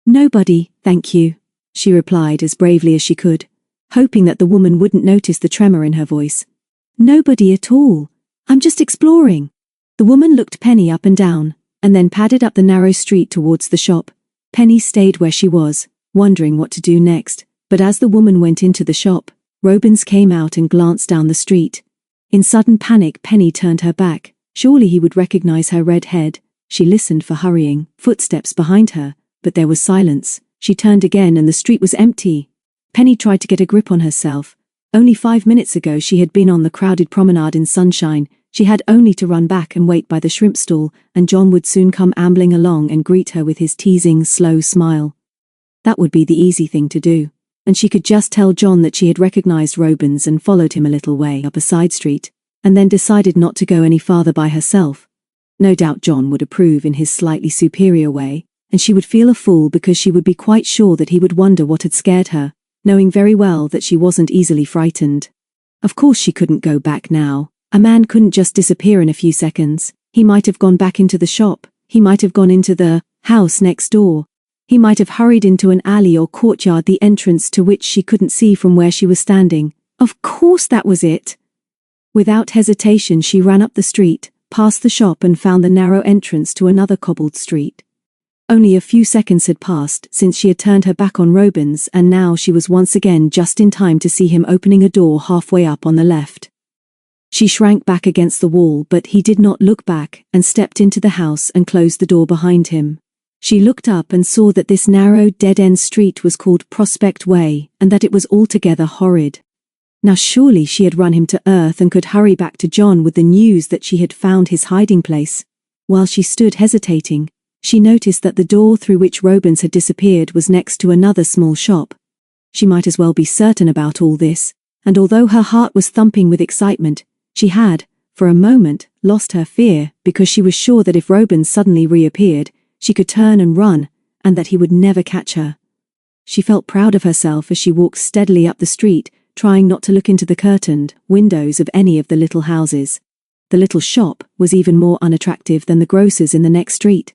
"Nobody, thank you," she replied as bravely as she could, hoping that the woman wouldn't notice the tremor in her voice. "Nobody at all. I'm just exploring." The woman looked Penny up and down, and then padded up the narrow street towards the shop. Penny stayed where she was, wondering what to do next, but as the woman went into the shop, Robins came out and glanced down the street. In sudden panic, Penny turned her back. Surely he would recognize her red head. She listened for hurrying footsteps behind her, but there was silence. She turned again and the street was empty. Penny tried to get a grip on herself. Only 5 minutes ago she had been on the crowded promenade in sunshine. She had only to run back and wait by the shrimp stall, and John would soon come ambling along and greet her with his teasing, slow smile. That would be the easy thing to do, and she could just tell John that she had recognized Robins and followed him a little way up a side street, and then decided not to go any farther by herself. No doubt John would approve in his slightly superior way, and she would feel a fool because she would be quite sure that he would wonder what had scared her, knowing very well that she wasn't easily frightened. Of course she couldn't go back now. A man couldn't just disappear in a few seconds. He might have gone back into the shop. He might have gone into the house next door. He might have hurried into an alley or courtyard, the entrance to which she couldn't see from where she was standing. Of course that was it. Without hesitation she ran up the street, past the shop and found the narrow entrance to another cobbled street. Only a few seconds had passed since she had turned her back on Robins, and now she was once again just in time to see him opening a door halfway up on the left. She shrank back against the wall, but he did not look back and stepped into the house and closed the door behind him. She looked up and saw that this narrow, dead-end street was called Prospect Way, and that it was altogether horrid. Now surely she had run him to earth and could hurry back to John with the news that she had found his hiding place. While she stood hesitating, she noticed that the door through which Robins had disappeared was next to another small shop. She might as well be certain about all this, and although her heart was thumping with excitement, she had, for a moment, lost her fear because she was sure that if Robins suddenly reappeared, she could turn and run, and that he would never catch her. She felt proud of herself as she walked steadily up the street, trying not to look into the curtained windows of any of the little houses. The little shop was even more unattractive than the grocer's in the next street.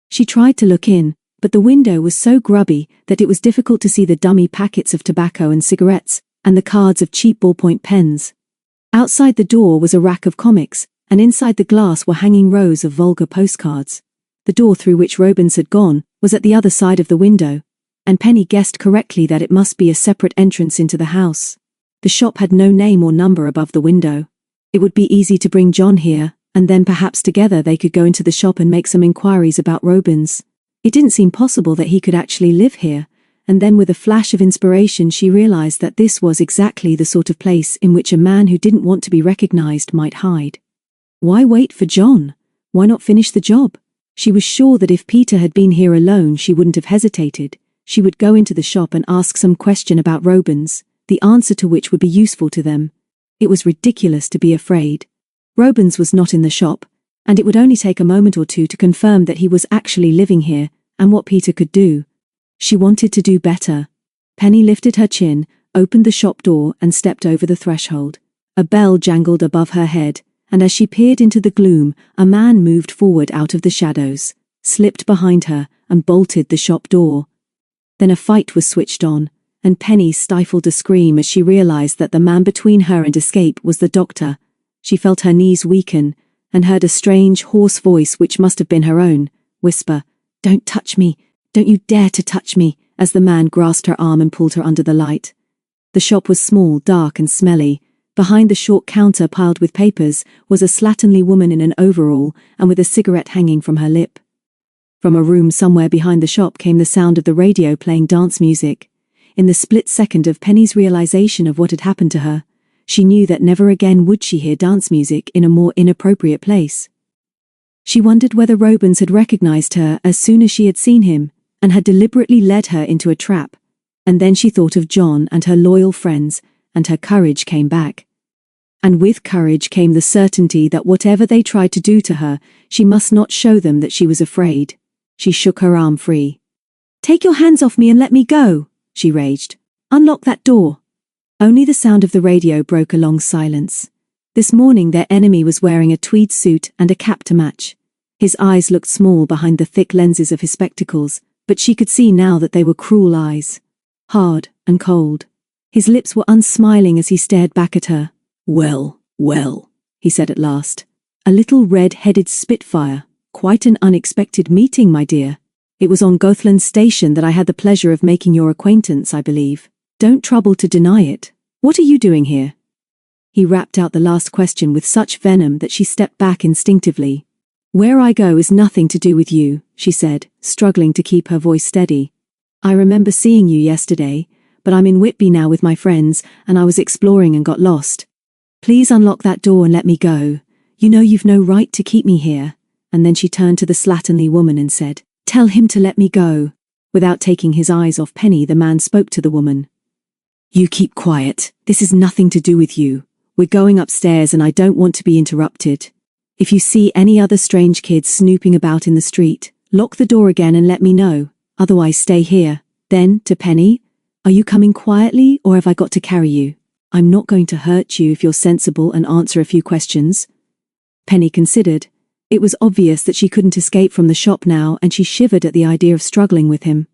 She tried to look in, but the window was so grubby that it was difficult to see the dummy packets of tobacco and cigarettes, and the cards of cheap ballpoint pens. Outside the door was a rack of comics, and inside the glass were hanging rows of vulgar postcards. The door through which Robins had gone was at the other side of the window, and Penny guessed correctly that it must be a separate entrance into the house. The shop had no name or number above the window. It would be easy to bring John here, and then perhaps together they could go into the shop and make some inquiries about Robins. It didn't seem possible that he could actually live here, and then with a flash of inspiration she realized that this was exactly the sort of place in which a man who didn't want to be recognized might hide. Why wait for John? Why not finish the job? She was sure that if Peter had been here alone she wouldn't have hesitated. She would go into the shop and ask some question about Robins, the answer to which would be useful to them. It was ridiculous to be afraid. Robins was not in the shop, and it would only take a moment or two to confirm that he was actually living here, and what Peter could do. She wanted to do better. Penny lifted her chin, opened the shop door and stepped over the threshold. A bell jangled above her head, and as she peered into the gloom, a man moved forward out of the shadows, slipped behind her, and bolted the shop door. Then a fight was switched on, and Penny stifled a scream as she realized that the man between her and escape was the doctor. She felt her knees weaken, and heard a strange, hoarse voice, which must have been her own, whisper, "Don't touch me! Don't you dare to touch me!" as the man grasped her arm and pulled her under the light. The shop was small, dark and smelly. Behind the short counter piled with papers was a slatternly woman in an overall and with a cigarette hanging from her lip. From a room somewhere behind the shop came the sound of the radio playing dance music. In the split second of Penny's realization of what had happened to her, she knew that never again would she hear dance music in a more inappropriate place. She wondered whether Robins had recognized her as soon as she had seen him, and had deliberately led her into a trap, and then she thought of John and her loyal friends, and her courage came back. And with courage came the certainty that whatever they tried to do to her, she must not show them that she was afraid. She shook her arm free. "Take your hands off me and let me go," she raged. "Unlock that door." Only the sound of the radio broke a long silence. This morning their enemy was wearing a tweed suit and a cap to match. His eyes looked small behind the thick lenses of his spectacles, but she could see now that they were cruel eyes, hard and cold. His lips were unsmiling as he stared back at her. Well, he said at last. "A little red-headed spitfire. Quite an unexpected meeting, my dear. It was on Gothland Station that I had the pleasure of making your acquaintance, I believe. Don't trouble to deny it. What are you doing here?" He rapped out the last question with such venom that she stepped back instinctively. "Where I go is nothing to do with you," she said, struggling to keep her voice steady. "I remember seeing you yesterday, but I'm in Whitby now with my friends, and I was exploring and got lost. Please unlock that door and let me go. You know you've no right to keep me here." And then she turned to the slatternly woman and said, "Tell him to let me go." Without taking his eyes off Penny, the man spoke to the woman. "You keep quiet. This is nothing to do with you. We're going upstairs and I don't want to be interrupted. If you see any other strange kids snooping about in the street, lock the door again and let me know. Otherwise stay here." Then, to Penny, "Are you coming quietly or have I got to carry you? I'm not going to hurt you if you're sensible and answer a few questions." Penny considered. It was obvious that she couldn't escape from the shop now, and she shivered at the idea of struggling with him.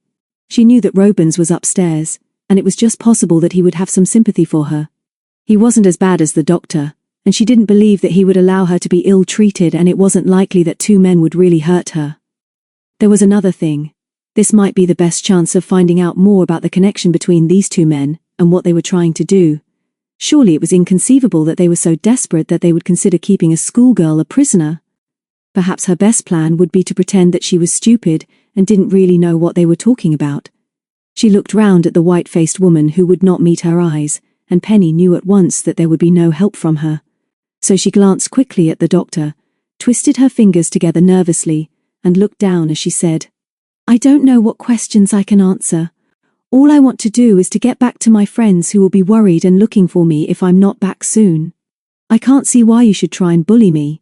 She knew that Robins was upstairs, and it was just possible that he would have some sympathy for her. He wasn't as bad as the doctor, and she didn't believe that he would allow her to be ill-treated, and it wasn't likely that two men would really hurt her. There was another thing. This might be the best chance of finding out more about the connection between these two men and what they were trying to do. Surely it was inconceivable that they were so desperate that they would consider keeping a schoolgirl a prisoner. Perhaps her best plan would be to pretend that she was stupid and didn't really know what they were talking about. She looked round at the white-faced woman who would not meet her eyes, and Penny knew at once that there would be no help from her. So she glanced quickly at the doctor, twisted her fingers together nervously, and looked down as she said, "I don't know what questions I can answer. All I want to do is to get back to my friends who will be worried and looking for me if I'm not back soon. I can't see why you should try and bully me.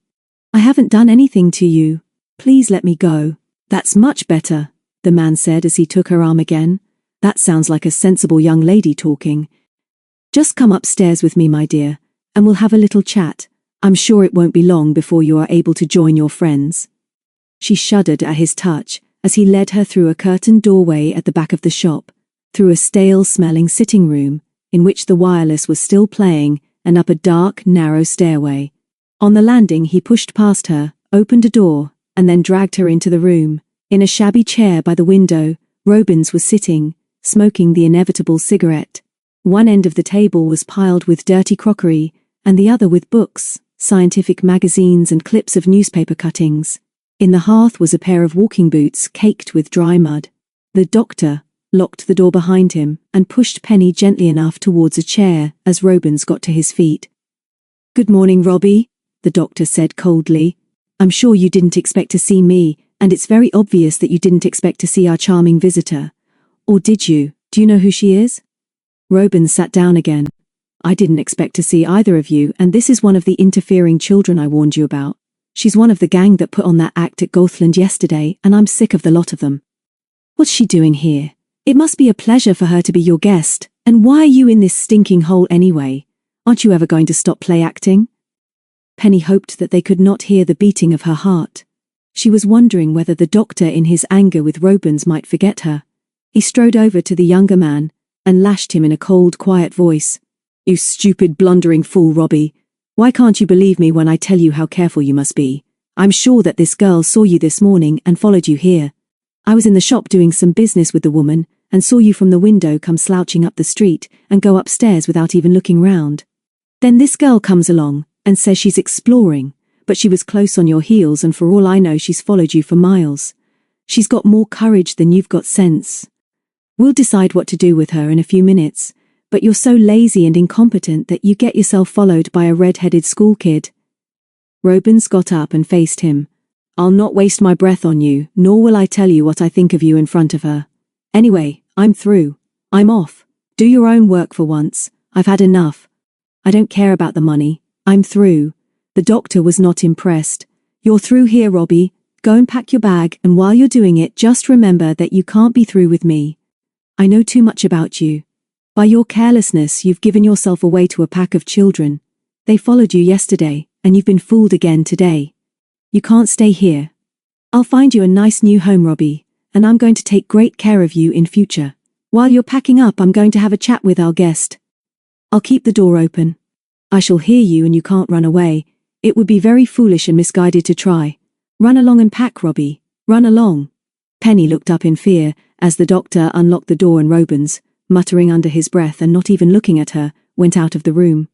I haven't done anything to you. Please let me go." "That's much better," the man said as he took her arm again. "That sounds like a sensible young lady talking. Just come upstairs with me, my dear, and we'll have a little chat. I'm sure it won't be long before you are able to join your friends." She shuddered at his touch as he led her through a curtained doorway at the back of the shop, through a stale-smelling sitting room, in which the wireless was still playing, and up a dark, narrow stairway. On the landing he pushed past her, opened a door, and then dragged her into the room. In a shabby chair by the window, Robins was sitting, smoking the inevitable cigarette. One end of the table was piled with dirty crockery, and the other with books, scientific magazines and clips of newspaper cuttings. In the hearth was a pair of walking boots caked with dry mud. The doctor locked the door behind him and pushed Penny gently enough towards a chair as Robins got to his feet. "Good morning, Robbie," the doctor said coldly. "I'm sure you didn't expect to see me, and it's very obvious that you didn't expect to see our charming visitor. Or did you? Do you know who she is?" Robins sat down again. "I didn't expect to see either of you, and this is one of the interfering children I warned you about. She's one of the gang that put on that act at Gothland yesterday, and I'm sick of the lot of them. What's she doing here? It must be a pleasure for her to be your guest, and why are you in this stinking hole anyway? Aren't you ever going to stop play acting? Penny hoped that they could not hear the beating of her heart. She was wondering whether the doctor in his anger with Robins might forget her. He strode over to the younger man and lashed him in a cold, quiet voice. You stupid, blundering fool, Robbie. Why can't you believe me when I tell you how careful you must be? I'm sure that this girl saw you this morning and followed you here. I was in the shop doing some business with the woman and saw you from the window come slouching up the street and go upstairs without even looking round. Then this girl comes along and says she's exploring, but she was close on your heels and for all I know she's followed you for miles. She's got more courage than you've got sense. We'll decide what to do with her in a few minutes, but you're so lazy and incompetent that you get yourself followed by a red-headed school kid. Robins got up and faced him. I'll not waste my breath on you, nor will I tell you what I think of you in front of her. Anyway, I'm through. I'm off. Do your own work for once. I've had enough. I don't care about the money. I'm through. The doctor was not impressed. You're through here, Robbie. Go and pack your bag, and while you're doing it, just remember that you can't be through with me. I know too much about you. By your carelessness, you've given yourself away to a pack of children. They followed you yesterday, and you've been fooled again today. You can't stay here. I'll find you a nice new home, Robbie, and I'm going to take great care of you in future. While you're packing up, I'm going to have a chat with our guest. I'll keep the door open. I shall hear you and you can't run away. It would be very foolish and misguided to try. Run along and pack, Robbie. Run along. Penny looked up in fear as the doctor unlocked the door and Robins, muttering under his breath and not even looking at her, went out of the room.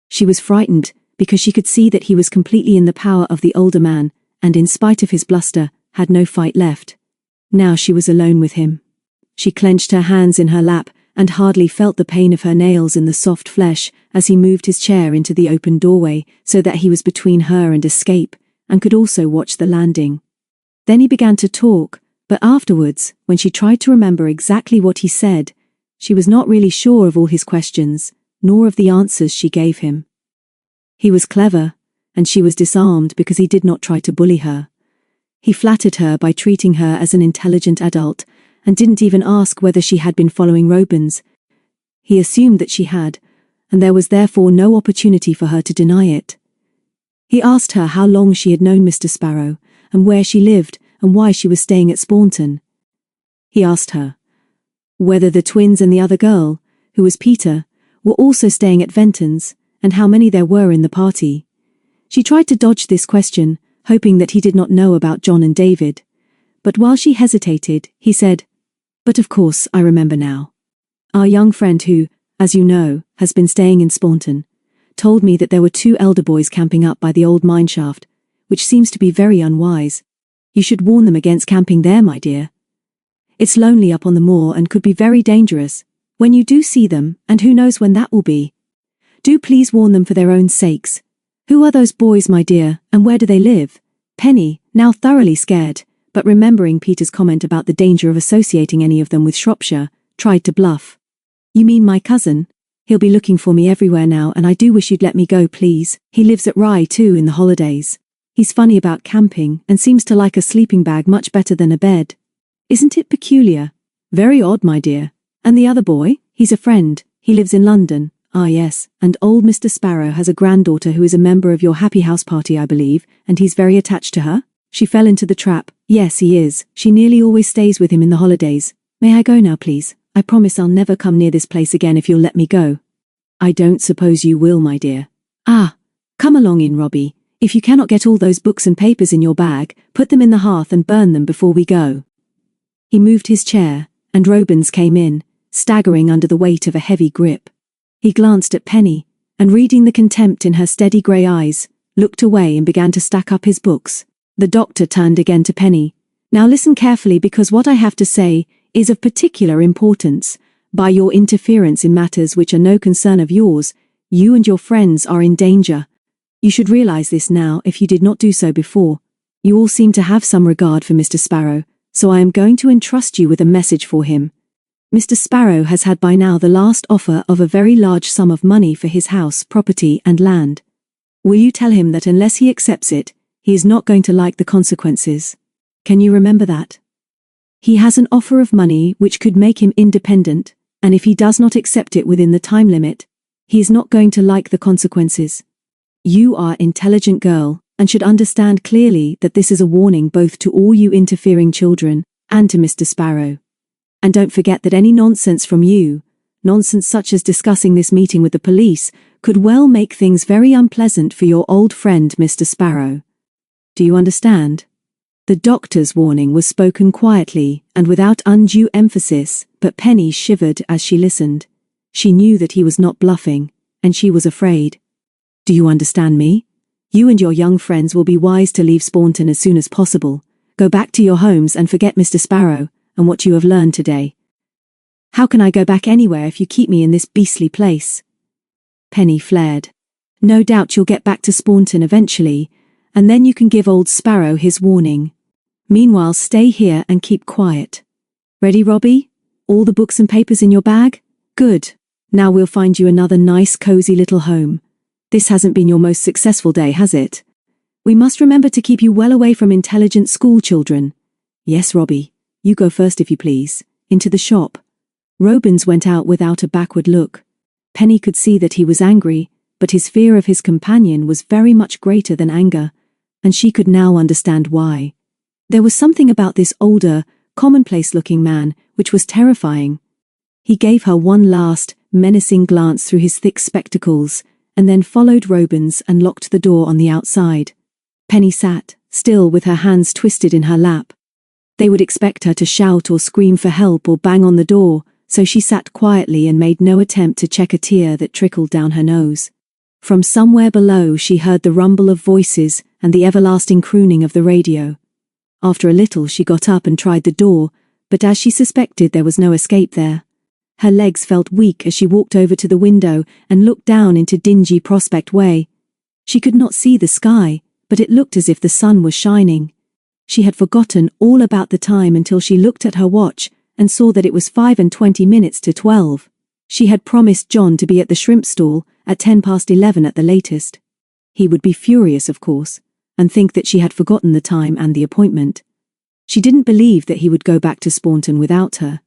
She was frightened because she could see that he was completely in the power of the older man and, in spite of his bluster, had no fight left. Now she was alone with him. She clenched her hands in her lap and hardly felt the pain of her nails in the soft flesh as he moved his chair into the open doorway so that he was between her and escape and could also watch the landing. Then he began to talk, but afterwards, when she tried to remember exactly what he said, she was not really sure of all his questions, nor of the answers she gave him. He was clever, and she was disarmed because he did not try to bully her. He flattered her by treating her as an intelligent adult, and didn't even ask whether she had been following Robins. He assumed that she had, and there was therefore no opportunity for her to deny it. He asked her how long she had known Mr. Sparrow, and where she lived, and why she was staying at Spawnton. He asked her whether the twins and the other girl, who was Peter, were also staying at Venton's, and how many there were in the party. She tried to dodge this question, hoping that he did not know about John and David. But while she hesitated, he said, But of course, I remember now. Our young friend who, as you know, has been staying in Spawnton, told me that there were 2 elder boys camping up by the old mineshaft, which seems to be very unwise. You should warn them against camping there, my dear. It's lonely up on the moor and could be very dangerous. When you do see them, and who knows when that will be, do please warn them for their own sakes. Who are those boys, my dear, and where do they live? Penny, now thoroughly scared, but remembering Peter's comment about the danger of associating any of them with Shropshire, tried to bluff. You mean my cousin? He'll be looking for me everywhere now, and I do wish you'd let me go, please. He lives at Rye too in the holidays. He's funny about camping and seems to like a sleeping bag much better than a bed. Isn't it peculiar? Very odd, my dear. And the other boy? He's a friend. He lives in London. Ah yes, and old Mr. Sparrow has a granddaughter who is a member of your happy house party, I believe, and he's very attached to her? She fell into the trap. Yes, he is. She nearly always stays with him in the holidays. May I go now, please? I promise I'll never come near this place again if you'll let me go. I don't suppose you will, my dear. Ah, come along in, Robbie. If you cannot get all those books and papers in your bag, put them in the hearth and burn them before we go. He moved his chair, and Robins came in, staggering under the weight of a heavy grip. He glanced at Penny, and reading the contempt in her steady grey eyes, looked away and began to stack up his books. The doctor turned again to Penny. Now listen carefully, because what I have to say is of particular importance. By your interference in matters which are no concern of yours, you and your friends are in danger. You should realize this now if you did not do so before. You all seem to have some regard for Mr. Sparrow, so I am going to entrust you with a message for him. Mr. Sparrow has had by now the last offer of a very large sum of money for his house, property and land. Will you tell him that unless he accepts it, he is not going to like the consequences? Can you remember that? He has an offer of money which could make him independent, and if he does not accept it within the time limit, He is not going to like the consequences. You are an intelligent girl, and should understand clearly that this is a warning both to all you interfering children, and to Mr. Sparrow. And don't forget that any nonsense from you, nonsense such as discussing this meeting with the police, could well make things very unpleasant for your old friend Mr. Sparrow. Do you understand? The doctor's warning was spoken quietly and without undue emphasis, but Penny shivered as she listened. She knew that he was not bluffing, and she was afraid. Do you understand me? You and your young friends will be wise to leave Staunton as soon as possible. Go back to your homes and forget Mr. Sparrow and what you have learned today. How can I go back anywhere if you keep me in this beastly place? Penny flared. No doubt you'll get back to Staunton eventually, and then you can give old Sparrow his warning. Meanwhile, stay here and keep quiet. Ready, Robbie? All the books and papers in your bag? Good. Now we'll find you another nice, cozy little home. This hasn't been your most successful day, has it? We must remember to keep you well away from intelligent school children. Yes, Robbie. You go first if you please. Into the shop. Robins went out without a backward look. Penny could see that he was angry, but his fear of his companion was very much greater than anger, and she could now understand why. There was something about this older, commonplace-looking man which was terrifying. He gave her one last, menacing glance through his thick spectacles, and then followed Robins and locked the door on the outside. Penny sat, still with her hands twisted in her lap. They would expect her to shout or scream for help or bang on the door, so she sat quietly and made no attempt to check a tear that trickled down her nose. From somewhere below she heard the rumble of voices and the everlasting crooning of the radio. After a little she got up and tried the door, but as she suspected there was no escape there. Her legs felt weak as she walked over to the window and looked down into dingy Prospect Way. She could not see the sky, but it looked as if the sun was shining. She had forgotten all about the time until she looked at her watch and saw that it was 5:20 to 12. She had promised John to be at the shrimp stall at 11:10 at the latest. He would be furious, of course, and think that she had forgotten the time and the appointment. She didn't believe that he would go back to Staunton without her,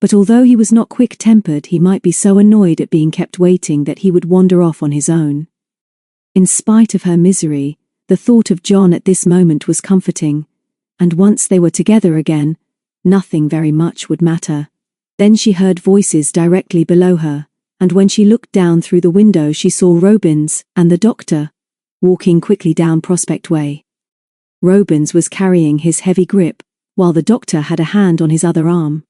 but although he was not quick-tempered, he might be so annoyed at being kept waiting that he would wander off on his own. In spite of her misery, the thought of John at this moment was comforting, and once they were together again, nothing very much would matter. Then she heard voices directly below her, and when she looked down through the window she saw Robins and the doctor, walking quickly down Prospect Way. Robins was carrying his heavy grip, while the doctor had a hand on his other arm.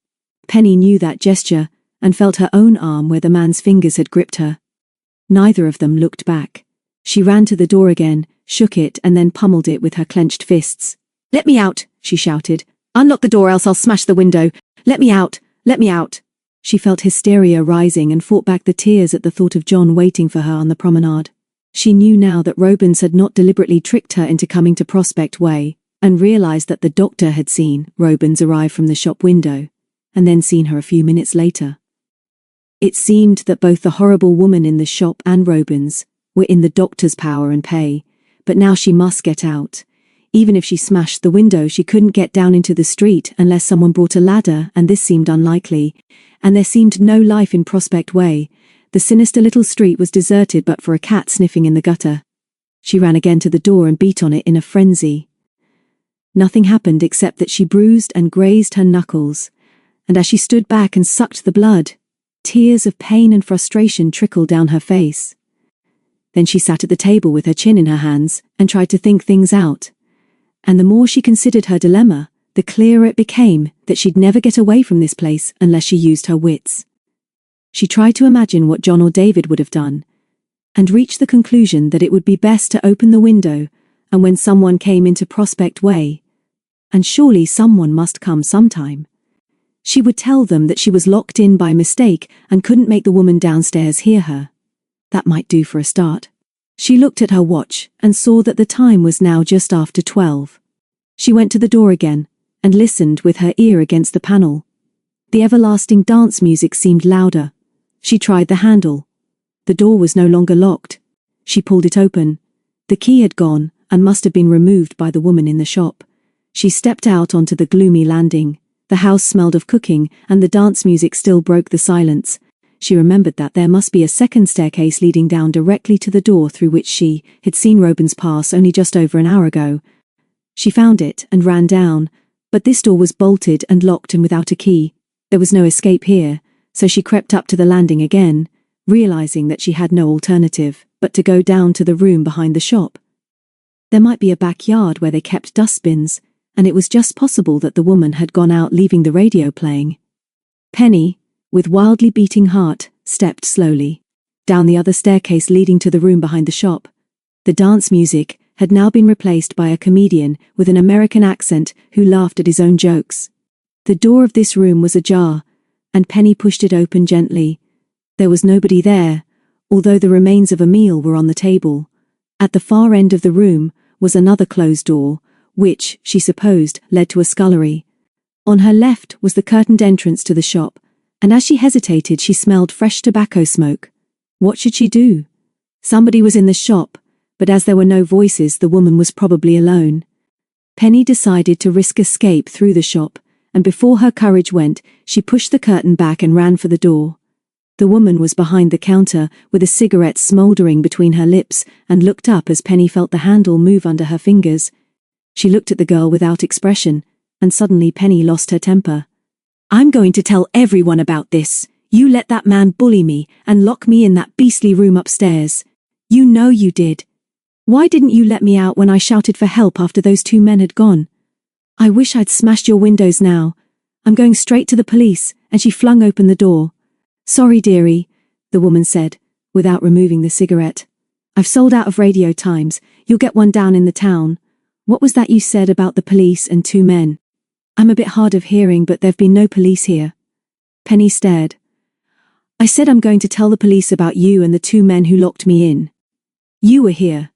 Penny knew that gesture, and felt her own arm where the man's fingers had gripped her. Neither of them looked back. She ran to the door again, shook it and then pummeled it with her clenched fists. "Let me out," she shouted. "Unlock the door else I'll smash the window. Let me out, let me out." She felt hysteria rising and fought back the tears at the thought of John waiting for her on the promenade. She knew now that Robins had not deliberately tricked her into coming to Prospect Way, and realized that the doctor had seen Robins arrive from the shop window, and then seen her a few minutes later. It seemed that both the horrible woman in the shop and Robins were in the doctor's power and pay, but now she must get out. Even if she smashed the window, she couldn't get down into the street unless someone brought a ladder, and this seemed unlikely, and there seemed no life in Prospect Way. The sinister little street was deserted but for a cat sniffing in the gutter. She ran again to the door and beat on it in a frenzy. Nothing happened except that she bruised and grazed her knuckles, and as she stood back and sucked the blood, tears of pain and frustration trickled down her face. Then she sat at the table with her chin in her hands and tried to think things out. And the more she considered her dilemma, the clearer it became that she'd never get away from this place unless she used her wits. She tried to imagine what John or David would have done, and reached the conclusion that it would be best to open the window, and when someone came into Prospect Way, and surely someone must come sometime, she would tell them that she was locked in by mistake and couldn't make the woman downstairs hear her. That might do for a start. She looked at her watch and saw that the time was now just after 12. She went to the door again and listened with her ear against the panel. The everlasting dance music seemed louder. She tried the handle. The door was no longer locked. She pulled it open. The key had gone and must have been removed by the woman in the shop. She stepped out onto the gloomy landing. The house smelled of cooking and the dance music still broke the silence. she remembered that there must be a second staircase leading down directly to the door through which she had seen Robins pass only just over an hour ago. She found it and ran down, but this door was bolted and locked and without a key. There was no escape here, so she crept up to the landing again, realizing that she had no alternative but to go down to the room behind the shop. There might be a backyard where they kept dustbins, and it was just possible that the woman had gone out leaving the radio playing. Penny, with wildly beating heart, stepped slowly down the other staircase leading to the room behind the shop. The dance music had now been replaced by a comedian with an American accent who laughed at his own jokes. The door of this room was ajar, and Penny pushed it open gently. There was nobody there, although the remains of a meal were on the table. At the far end of the room was another closed door, which, she supposed, led to a scullery. On her left was the curtained entrance to the shop, and as she hesitated she smelled fresh tobacco smoke. What should she do? Somebody was in the shop, but as there were no voices the woman was probably alone. Penny decided to risk escape through the shop, and before her courage went, she pushed the curtain back and ran for the door. The woman was behind the counter, with a cigarette smouldering between her lips, and looked up as Penny felt the handle move under her fingers. She looked at the girl without expression, and suddenly Penny lost her temper. "I'm going to tell everyone about this. You let that man bully me and lock me in that beastly room upstairs. You know you did. Why didn't you let me out when I shouted for help after those two men had gone? I wish I'd smashed your windows now. I'm going straight to the police," and she flung open the door. "Sorry, dearie," the woman said, without removing the cigarette. "I've sold out of radio times. You'll get one down in the town. What was that you said about the police and two men?" "I'm a bit hard of hearing, but there've been no police here." Penny stared. "I said I'm going to tell the police about you and the two men who locked me in. You were here.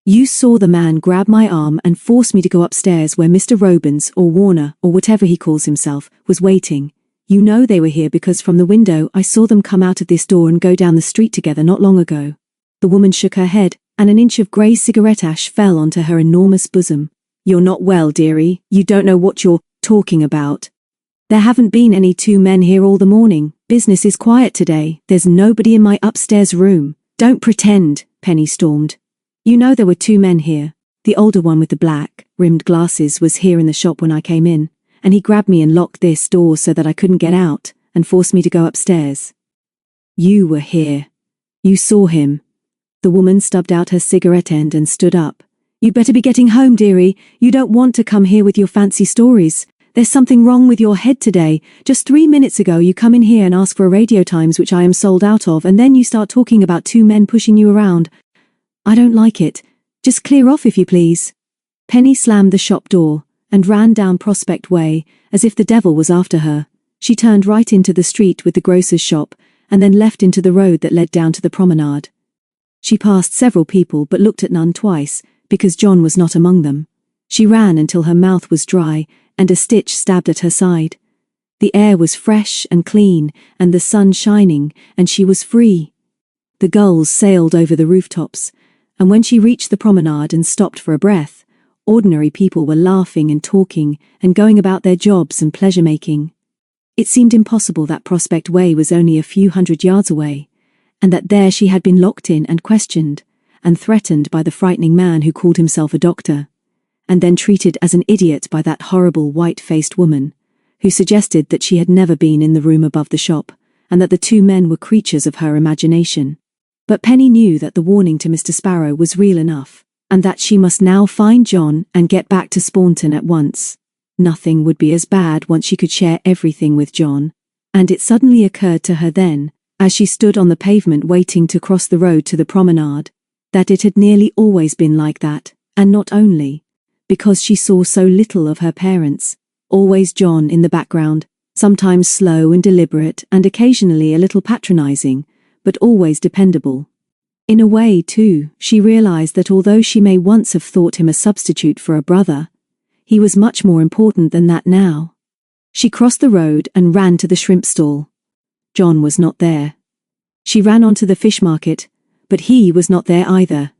You saw the man grab my arm and force me to go upstairs where Mr. Robins, or Warner, or whatever he calls himself, was waiting. You know they were here because from the window I saw them come out of this door and go down the street together not long ago." The woman shook her head, and an inch of grey cigarette ash fell onto her enormous bosom. "You're not well, dearie. You don't know what you're talking about. There haven't been any two men here all the morning. Business is quiet today. There's nobody in my upstairs room." "Don't pretend," Penny stormed. "You know there were two men here. The older one with the black-rimmed glasses was here in the shop when I came in, and he grabbed me and locked this door so that I couldn't get out, and forced me to go upstairs. You were here. You saw him." The woman stubbed out her cigarette end and stood up. "You'd better be getting home, dearie. You don't want to come here with your fancy stories. There's something wrong with your head today. Just 3 minutes ago you come in here and ask for a radio times which I am sold out of, and then you start talking about two men pushing you around. I don't like it. Just clear off if you please." Penny slammed the shop door and ran down Prospect Way as if the devil was after her. She turned right into the street with the grocer's shop and then left into the road that led down to the promenade. She passed several people but looked at none twice because John was not among them. She ran until her mouth was dry and a stitch stabbed at her side. The air was fresh and clean and the sun shining, and she was free. The gulls sailed over the rooftops, and when she reached the promenade and stopped for a breath, ordinary people were laughing and talking and going about their jobs and pleasure-making. It seemed impossible that Prospect Way was only a few hundred yards away, and that there she had been locked in and questioned, and threatened by the frightening man who called himself a doctor, and then treated as an idiot by that horrible white-faced woman, who suggested that she had never been in the room above the shop, and that the two men were creatures of her imagination. But Penny knew that the warning to Mr. Sparrow was real enough, and that she must now find John and get back to Spawnton at once. Nothing would be as bad once she could share everything with John, and it suddenly occurred to her then, as she stood on the pavement waiting to cross the road to the promenade, that it had nearly always been like that, and not only because she saw so little of her parents, always John in the background, sometimes slow and deliberate and occasionally a little patronizing, but always dependable. In a way, too, she realized that although she may once have thought him a substitute for a brother, he was much more important than that now. She crossed the road and ran to the shrimp stall. John was not there. She ran onto the fish market, but he was not there either.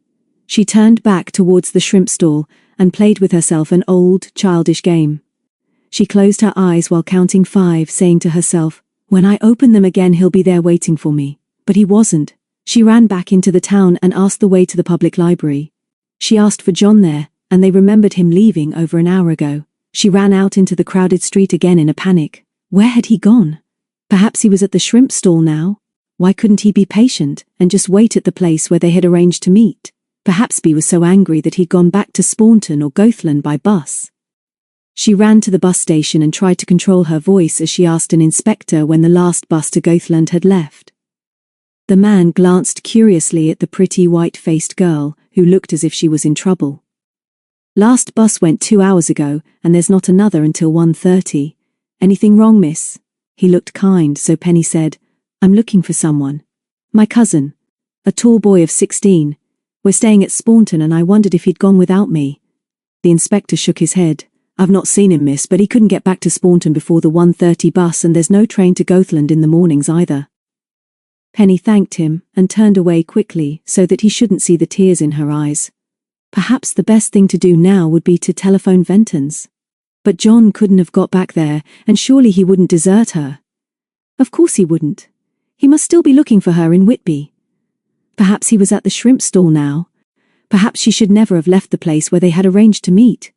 She turned back towards the shrimp stall and played with herself an old, childish game. She closed her eyes while counting 5, saying to herself, When I open them again, he'll be there waiting for me. But he wasn't. She ran back into the town and asked the way to the public library. She asked for John there, and they remembered him leaving over an hour ago. She ran out into the crowded street again in a panic. Where had he gone? Perhaps he was at the shrimp stall now. Why couldn't he be patient and just wait at the place where they had arranged to meet? Perhaps he was so angry that he'd gone back to Staunton or Goathland by bus. She ran to the bus station and tried to control her voice as she asked an inspector when the last bus to Goathland had left. The man glanced curiously at the pretty white-faced girl, who looked as if she was in trouble. Last bus went 2 hours ago, and there's not another until 1:30. Anything wrong, miss? He looked kind, so Penny said, I'm looking for someone. My cousin. A tall boy of 16. We're staying at Staunton and I wondered if he'd gone without me. The inspector shook his head. I've not seen him, miss, but he couldn't get back to Staunton before the 1:30 bus and there's no train to Goathland in the mornings either. Penny thanked him and turned away quickly so that he shouldn't see the tears in her eyes. Perhaps the best thing to do now would be to telephone Ventons. But John couldn't have got back there, and surely he wouldn't desert her. Of course he wouldn't. He must still be looking for her in Whitby. Perhaps he was at the shrimp stall now. Perhaps she should never have left the place where they had arranged to meet.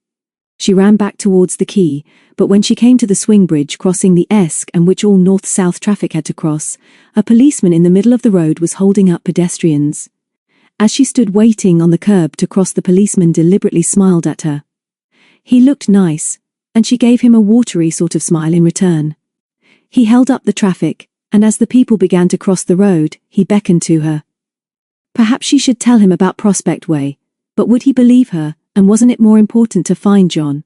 She ran back towards the quay, but when she came to the swing bridge crossing the Esk and which all north-south traffic had to cross, a policeman in the middle of the road was holding up pedestrians. As she stood waiting on the curb to cross, the policeman deliberately smiled at her. He looked nice, and she gave him a watery sort of smile in return. He held up the traffic, and as the people began to cross the road, he beckoned to her. Perhaps she should tell him about Prospect Way, but would he believe her, and wasn't it more important to find John?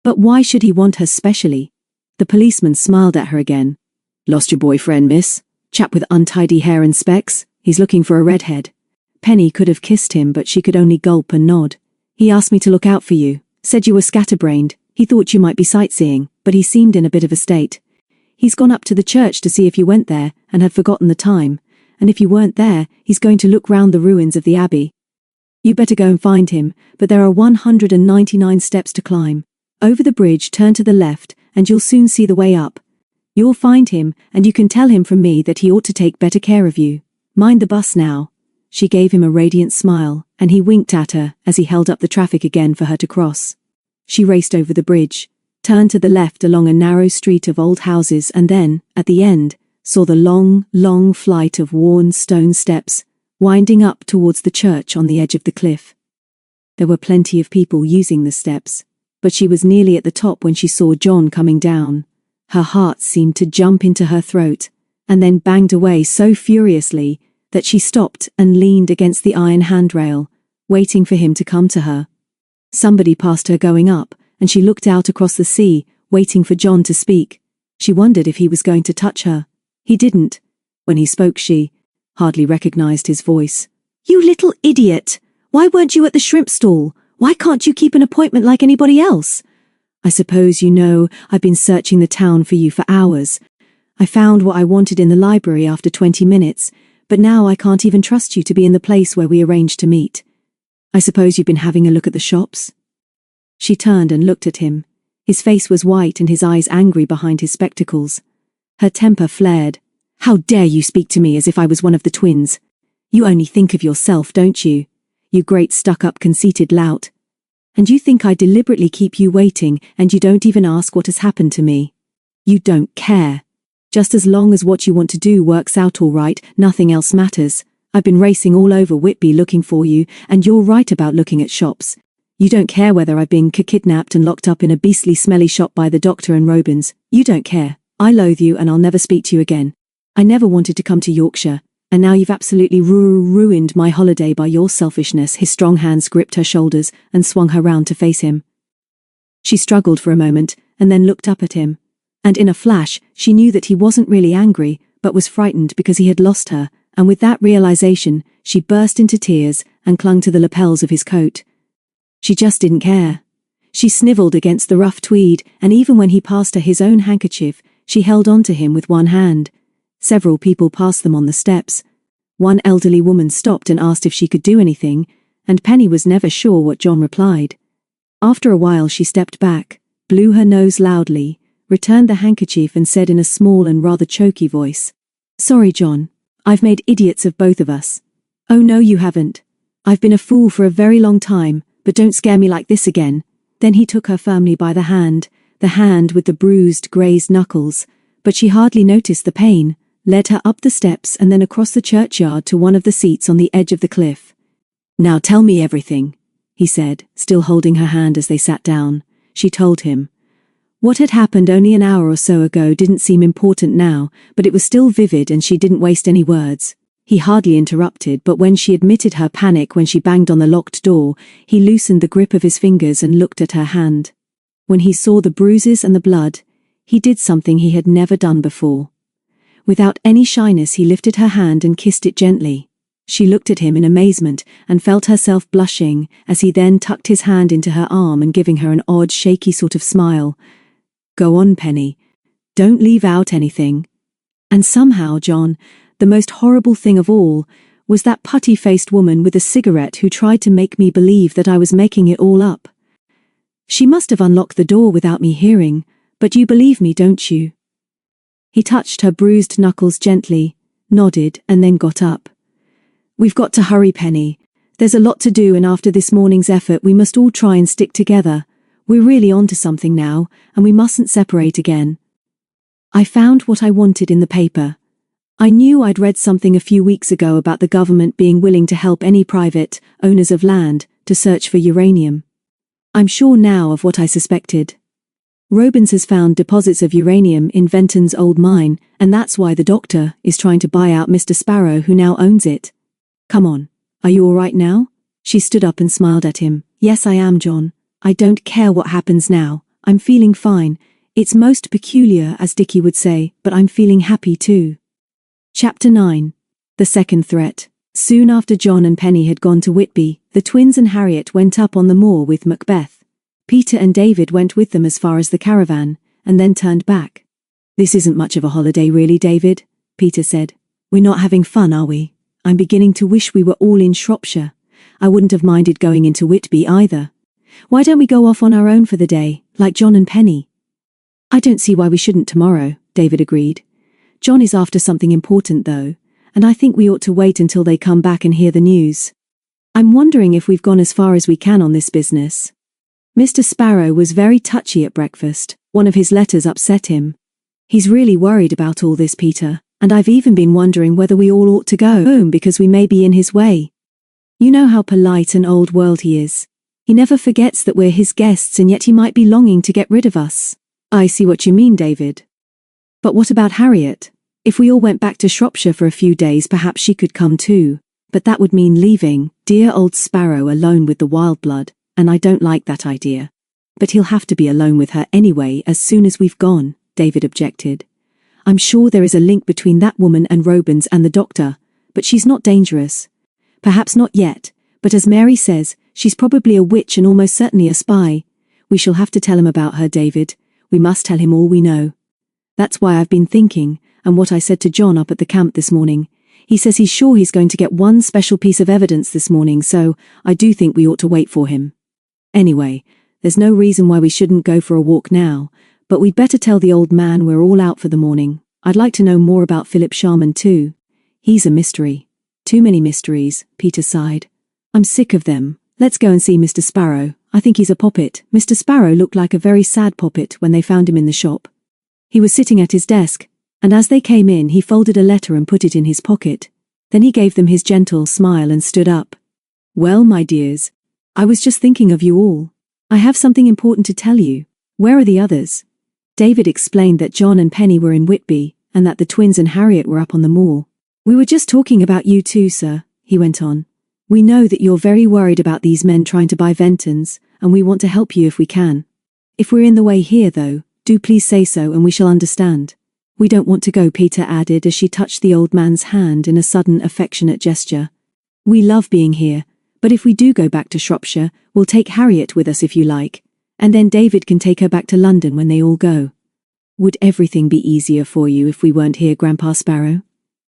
But why should he want her specially? The policeman smiled at her again. Lost your boyfriend, miss? Chap with untidy hair and specs? He's looking for a redhead. Penny could have kissed him, but she could only gulp and nod. He asked me to look out for you. Said you were scatterbrained. He thought you might be sightseeing, but he seemed in a bit of a state. He's gone up to the church to see if you went there, and had forgotten the time. And if you weren't there, he's going to look round the ruins of the abbey. You better go and find him, but there are 199 steps to climb. Over the bridge, turn to the left, and you'll soon see the way up. You'll find him, and you can tell him from me that he ought to take better care of you. Mind the bus now. She gave him a radiant smile, and he winked at her as he held up the traffic again for her to cross. She raced over the bridge, turned to the left along a narrow street of old houses, and then, at the end, saw the long, long flight of worn stone steps, winding up towards the church on the edge of the cliff. There were plenty of people using the steps, but she was nearly at the top when she saw John coming down. Her heart seemed to jump into her throat, and then banged away so furiously that she stopped and leaned against the iron handrail, waiting for him to come to her. Somebody passed her going up, and she looked out across the sea, waiting for John to speak. She wondered if he was going to touch her. He didn't. When he spoke, she hardly recognized his voice. You little idiot! Why weren't you at the shrimp stall? Why can't you keep an appointment like anybody else? I suppose you know I've been searching the town for you for hours. I found what I wanted in the library after 20 minutes, but now I can't even trust you to be in the place where we arranged to meet. I suppose you've been having a look at the shops? She turned and looked at him. His face was white and his eyes angry behind his spectacles. Her temper flared. How dare you speak to me as if I was one of the twins? You only think of yourself, don't you? You great stuck-up conceited lout. And you think I deliberately keep you waiting and you don't even ask what has happened to me. You don't care. Just as long as what you want to do works out all right, nothing else matters. I've been racing all over Whitby looking for you, and you're right about looking at shops. You don't care whether I've been kidnapped and locked up in a beastly smelly shop by the doctor and Robins. You don't care. I loathe you and I'll never speak to you again. I never wanted to come to Yorkshire, and now you've absolutely ruined my holiday by your selfishness. His strong hands gripped her shoulders and swung her round to face him. She struggled for a moment, and then looked up at him. And in a flash, she knew that he wasn't really angry, but was frightened because he had lost her, and with that realization, she burst into tears and clung to the lapels of his coat. She just didn't care. She snivelled against the rough tweed, and even when he passed her his own handkerchief, she held on to him with one hand. Several people passed them on the steps. One elderly woman stopped and asked if she could do anything, and Penny was never sure what John replied. After a while she stepped back, blew her nose loudly, returned the handkerchief and said in a small and rather choky voice, "Sorry, John. I've made idiots of both of us." "Oh no, you haven't. I've been a fool for a very long time, but don't scare me like this again." Then he took her firmly by the hand with the bruised, grazed knuckles, but she hardly noticed the pain, led her up the steps and then across the churchyard to one of the seats on the edge of the cliff. "Now tell me everything," he said, still holding her hand as they sat down. She told him. What had happened only an hour or so ago didn't seem important now, but it was still vivid and she didn't waste any words. He hardly interrupted, but when she admitted her panic when she banged on the locked door, he loosened the grip of his fingers and looked at her hand. When he saw the bruises and the blood, he did something he had never done before. Without any shyness, he lifted her hand and kissed it gently. She looked at him in amazement and felt herself blushing as he then tucked his hand into her arm and giving her an odd, shaky sort of smile. "Go on, Penny. Don't leave out anything." And somehow, John, the most horrible thing of all, was that putty-faced woman with a cigarette who tried to make me believe that I was making it all up. She must have unlocked the door without me hearing, but you believe me, don't you? He touched her bruised knuckles gently, nodded, and then got up. "We've got to hurry, Penny. There's a lot to do, and after this morning's effort we must all try and stick together. We're really onto something now, and we mustn't separate again. I found what I wanted in the paper. I knew I'd read something a few weeks ago about the government being willing to help any private owners of land to search for uranium. I'm sure now of what I suspected. Robins has found deposits of uranium in Venton's old mine, and that's why the doctor is trying to buy out Mr. Sparrow, who now owns it. Come on, are you all right now?" She stood up and smiled at him. "Yes, I am, John. I don't care what happens now. I'm feeling fine. It's most peculiar, as Dickie would say, but I'm feeling happy too." Chapter 9. The Second Threat. Soon after John and Penny had gone to Whitby, the twins and Harriet went up on the moor with Macbeth. Peter and David went with them as far as the caravan, and then turned back. "This isn't much of a holiday really, David," Peter said. "We're not having fun, are we? I'm beginning to wish we were all in Shropshire. I wouldn't have minded going into Whitby either. Why don't we go off on our own for the day, like John and Penny?" "I don't see why we shouldn't tomorrow," David agreed. "John is after something important though, and I think we ought to wait until they come back and hear the news. I'm wondering if we've gone as far as we can on this business." Mr. Sparrow was very touchy at breakfast. One of his letters upset him. "He's really worried about all this, Peter, and I've even been wondering whether we all ought to go home because we may be in his way. You know how polite and old world he is. He never forgets that we're his guests, and yet he might be longing to get rid of us." "I see what you mean, David. But what about Harriet? If we all went back to Shropshire for a few days, perhaps she could come too. But that would mean leaving dear old Sparrow alone with the wild blood, and I don't like that idea." "But he'll have to be alone with her anyway as soon as we've gone," David objected. "I'm sure there is a link between that woman and Robins and the doctor, but she's not dangerous. Perhaps not yet, but as Mary says, she's probably a witch and almost certainly a spy. We shall have to tell him about her, David. We must tell him all we know. That's why I've been thinking, and what I said to John up at the camp this morning. He says he's sure he's going to get one special piece of evidence this morning, so I do think we ought to wait for him. Anyway, there's no reason why we shouldn't go for a walk now, but we'd better tell the old man we're all out for the morning. I'd like to know more about Philip Sharman too. He's a mystery." "Too many mysteries," Peter sighed. "I'm sick of them. Let's go and see Mr. Sparrow. I think he's a poppet." Mr. Sparrow looked like a very sad poppet when they found him in the shop. He was sitting at his desk, and as they came in he folded a letter and put it in his pocket. Then he gave them his gentle smile and stood up. "Well, my dears, I was just thinking of you all. I have something important to tell you. Where are the others?" David explained that John and Penny were in Whitby, and that the twins and Harriet were up on the moor. "We were just talking about you too, sir," he went on. "We know that you're very worried about these men trying to buy Ventons, and we want to help you if we can. If we're in the way here, though, do please say so and we shall understand. We don't want to go," Peter added as she touched the old man's hand in a sudden affectionate gesture. "We love being here, but if we do go back to Shropshire, we'll take Harriet with us if you like, and then David can take her back to London when they all go." "Would everything be easier for you if we weren't here, Grandpa Sparrow?"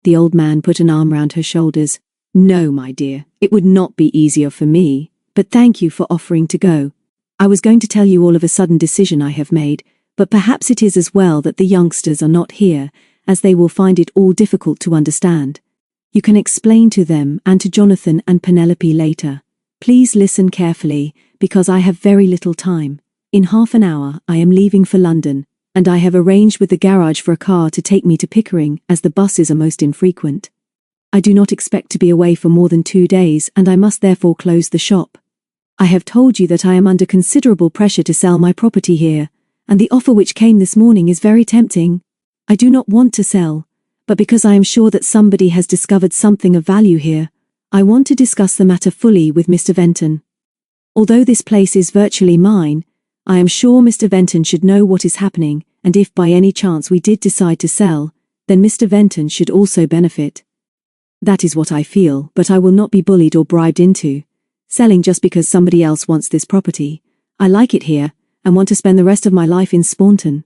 The old man put an arm round her shoulders. "No, my dear, it would not be easier for me, but thank you for offering to go. I was going to tell you all of a sudden decision I have made, But perhaps it is as well that the youngsters are not here, as they will find it all difficult to understand. You can explain to them and to Jonathan and Penelope later. Please listen carefully, because I have very little time. In half an hour I am leaving for London, and I have arranged with the garage for a car to take me to Pickering, as the buses are most infrequent. I do not expect to be away for more than 2 days, and I must therefore close the shop. I have told you that I am under considerable pressure to sell my property here, and the offer which came this morning is very tempting. I do not want to sell, but because I am sure that somebody has discovered something of value here, I want to discuss the matter fully with Mr. Venton. Although this place is virtually mine, I am sure Mr. Venton should know what is happening, and if by any chance we did decide to sell, then Mr. Venton should also benefit. That is what I feel, but I will not be bullied or bribed into selling just because somebody else wants this property. I like it here, and want to spend the rest of my life in Staunton.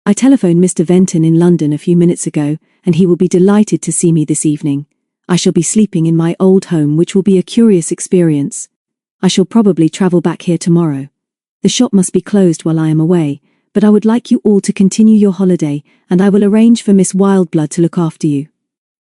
I telephoned Mr. Venton in London a few minutes ago, and he will be delighted to see me this evening. I shall be sleeping in my old home, which will be a curious experience. I shall probably travel back here tomorrow. The shop must be closed while I am away, but I would like you all to continue your holiday, and I will arrange for Miss Wildblood to look after you.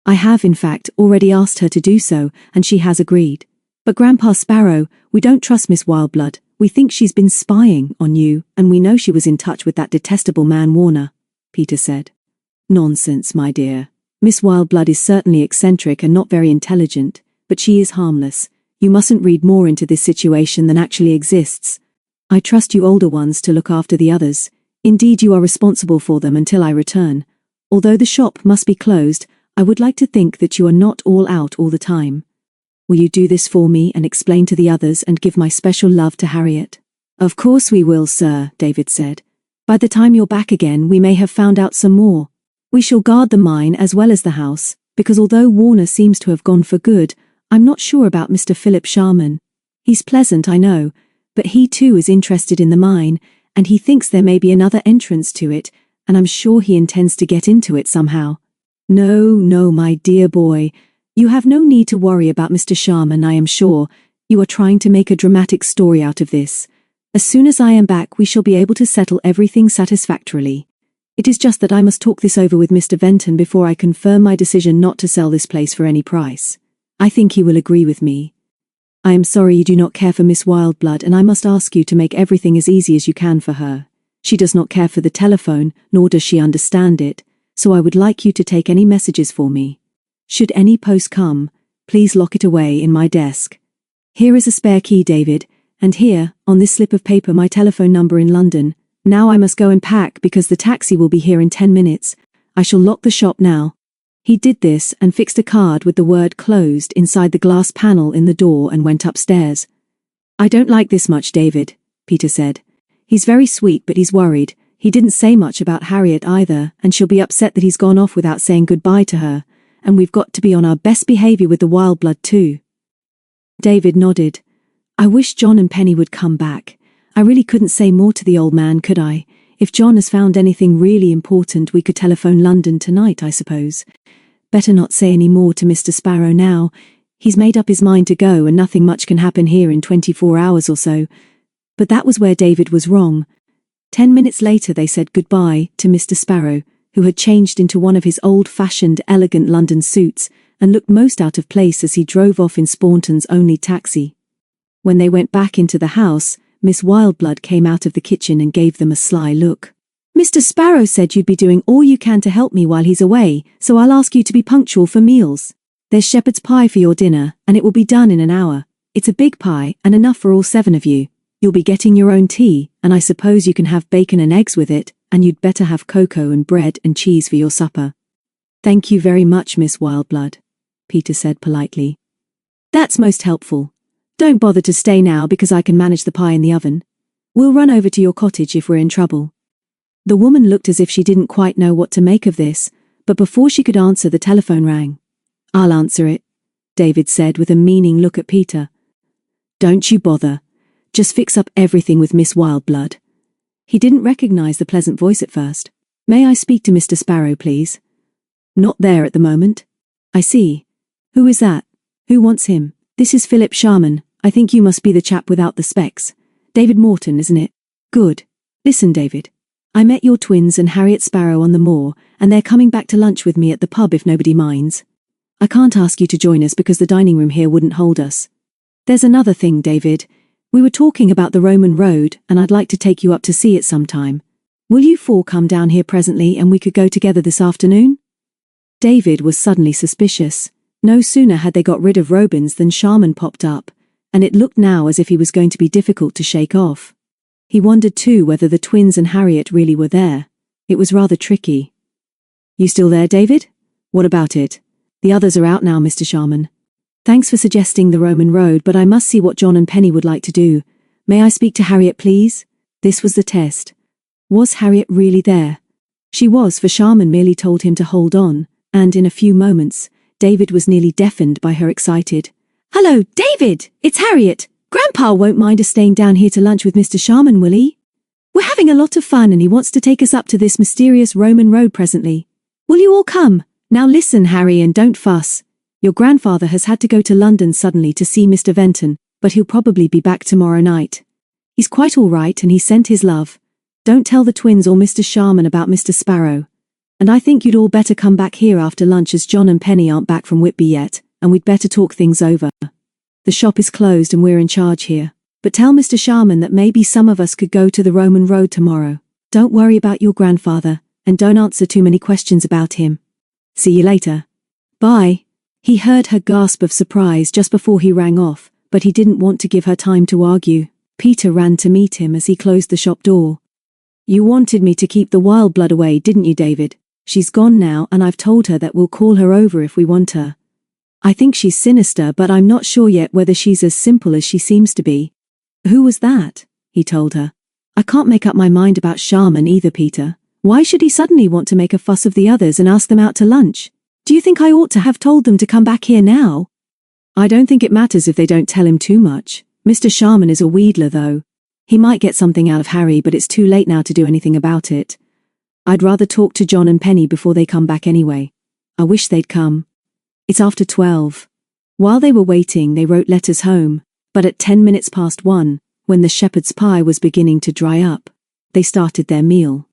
I have, in fact, already asked her to do so, and she has agreed. But Grandpa Sparrow, we don't trust Miss Wildblood. We think she's been spying on you, and we know she was in touch with that detestable man Warner, Peter said. Nonsense, my dear. Miss Wildblood is certainly eccentric and not very intelligent, but she is harmless. You mustn't read more into this situation than actually exists. I trust you older ones to look after the others. Indeed, you are responsible for them until I return. Although the shop must be closed, I would like to think that you are not all out all the time. Will you do this for me and explain to the others and give my special love to Harriet? Of course we will, sir, David said. By the time you're back again, we may have found out some more. We shall guard the mine as well as the house, because although Warner seems to have gone for good, I'm not sure about Mr. Philip Sharman. He's pleasant, I know, but he too is interested in the mine, and he thinks there may be another entrance to it, and I'm sure he intends to get into it somehow. No, my dear boy, you have no need to worry about Mr. Sharman, I am sure. You are trying to make a dramatic story out of this. As soon as I am back, we shall be able to settle everything satisfactorily. It is just that I must talk this over with Mr. Venton before I confirm my decision not to sell this place for any price. I think he will agree with me. I am sorry you do not care for Miss Wildblood, and I must ask you to make everything as easy as you can for her. She does not care for the telephone, nor does she understand it, so I would like you to take any messages for me. Should any post come, please lock it away in my desk. Here is a spare key, David, and here, on this slip of paper, my telephone number in London. Now I must go and pack because the taxi will be here in 10 minutes. I shall lock the shop now. He did this and fixed a card with the word closed inside the glass panel in the door and went upstairs. I don't like this much, David, Peter said. He's very sweet, but he's worried. He didn't say much about Harriet either, and she'll be upset that he's gone off without saying goodbye to her, and we've got to be on our best behavior with the Wildblood too. David nodded. I wish John and Penny would come back. I really couldn't say more to the old man, could I? If John has found anything really important, we could telephone London tonight, I suppose. Better not say any more to Mr. Sparrow now. He's made up his mind to go, and nothing much can happen here in 24 hours or so. But that was where David was wrong. 10 minutes later they said goodbye to Mr. Sparrow, who had changed into one of his old-fashioned, elegant London suits, and looked most out of place as he drove off in Staunton's only taxi. When they went back into the house, Miss Wildblood came out of the kitchen and gave them a sly look. Mr. Sparrow said you'd be doing all you can to help me while he's away, so I'll ask you to be punctual for meals. There's shepherd's pie for your dinner, and it will be done in an hour. It's a big pie, and enough for all 7 of you. You'll be getting your own tea, and I suppose you can have bacon and eggs with it, and you'd better have cocoa and bread and cheese for your supper. Thank you very much, Miss Wildblood, Peter said politely. That's most helpful. Don't bother to stay now because I can manage the pie in the oven. We'll run over to your cottage if we're in trouble. The woman looked as if she didn't quite know what to make of this, but before she could answer, the telephone rang. I'll answer it, David said with a meaning look at Peter. Don't you bother. Just fix up everything with Miss Wildblood. He didn't recognize the pleasant voice at first. May I speak to Mr. Sparrow, please? Not there at the moment. I see. Who is that? Who wants him? This is Philip Sharman. I think you must be the chap without the specs. David Morton, isn't it? Good. Listen, David. I met your twins and Harriet Sparrow on the moor, and they're coming back to lunch with me at the pub if nobody minds. I can't ask you to join us because the dining room here wouldn't hold us. There's another thing, David. We were talking about the Roman road, and I'd like to take you up to see it sometime. Will you four come down here presently and we could go together this afternoon? David was suddenly suspicious. No sooner had they got rid of Robins than Sharman popped up, and it looked now as if he was going to be difficult to shake off. He wondered too whether the twins and Harriet really were there. It was rather tricky. You still there, David? What about it? The others are out now, Mr. Sharman. Thanks for suggesting the Roman road, but I must see what John and Penny would like to do. May I speak to Harriet, please? This was the test. Was Harriet really there? She was, for Sharman merely told him to hold on, and in a few moments, David was nearly deafened by her excited, "Hello, David! It's Harriet! Grandpa won't mind us staying down here to lunch with Mr. Sharman, will he? We're having a lot of fun and he wants to take us up to this mysterious Roman road presently. Will you all come? Now listen, Harry, and don't fuss. Your grandfather has had to go to London suddenly to see Mr. Venton, but he'll probably be back tomorrow night. He's quite all right and he sent his love. Don't tell the twins or Mr. Sharman about Mr. Sparrow. And I think you'd all better come back here after lunch as John and Penny aren't back from Whitby yet, and we'd better talk things over. The shop is closed and we're in charge here. But tell Mr. Sharman that maybe some of us could go to the Roman road tomorrow. Don't worry about your grandfather, and don't answer too many questions about him. See you later. Bye." He heard her gasp of surprise just before he rang off, but he didn't want to give her time to argue. Peter ran to meet him as he closed the shop door. "You wanted me to keep the wild blood away, didn't you, David? She's gone now and I've told her that we'll call her over if we want her. I think she's sinister, but I'm not sure yet whether she's as simple as she seems to be." "Who was that?" he told her. "I can't make up my mind about Sharman either, Peter. Why should he suddenly want to make a fuss of the others and ask them out to lunch? Do you think I ought to have told them to come back here now?" "I don't think it matters if they don't tell him too much. Mr. Sharman is a wheedler, though. He might get something out of Harry, but it's too late now to do anything about it. I'd rather talk to John and Penny before they come back anyway. I wish they'd come. It's after 12. While they were waiting, they wrote letters home, but at 10 minutes past 1, when the shepherd's pie was beginning to dry up, they started their meal.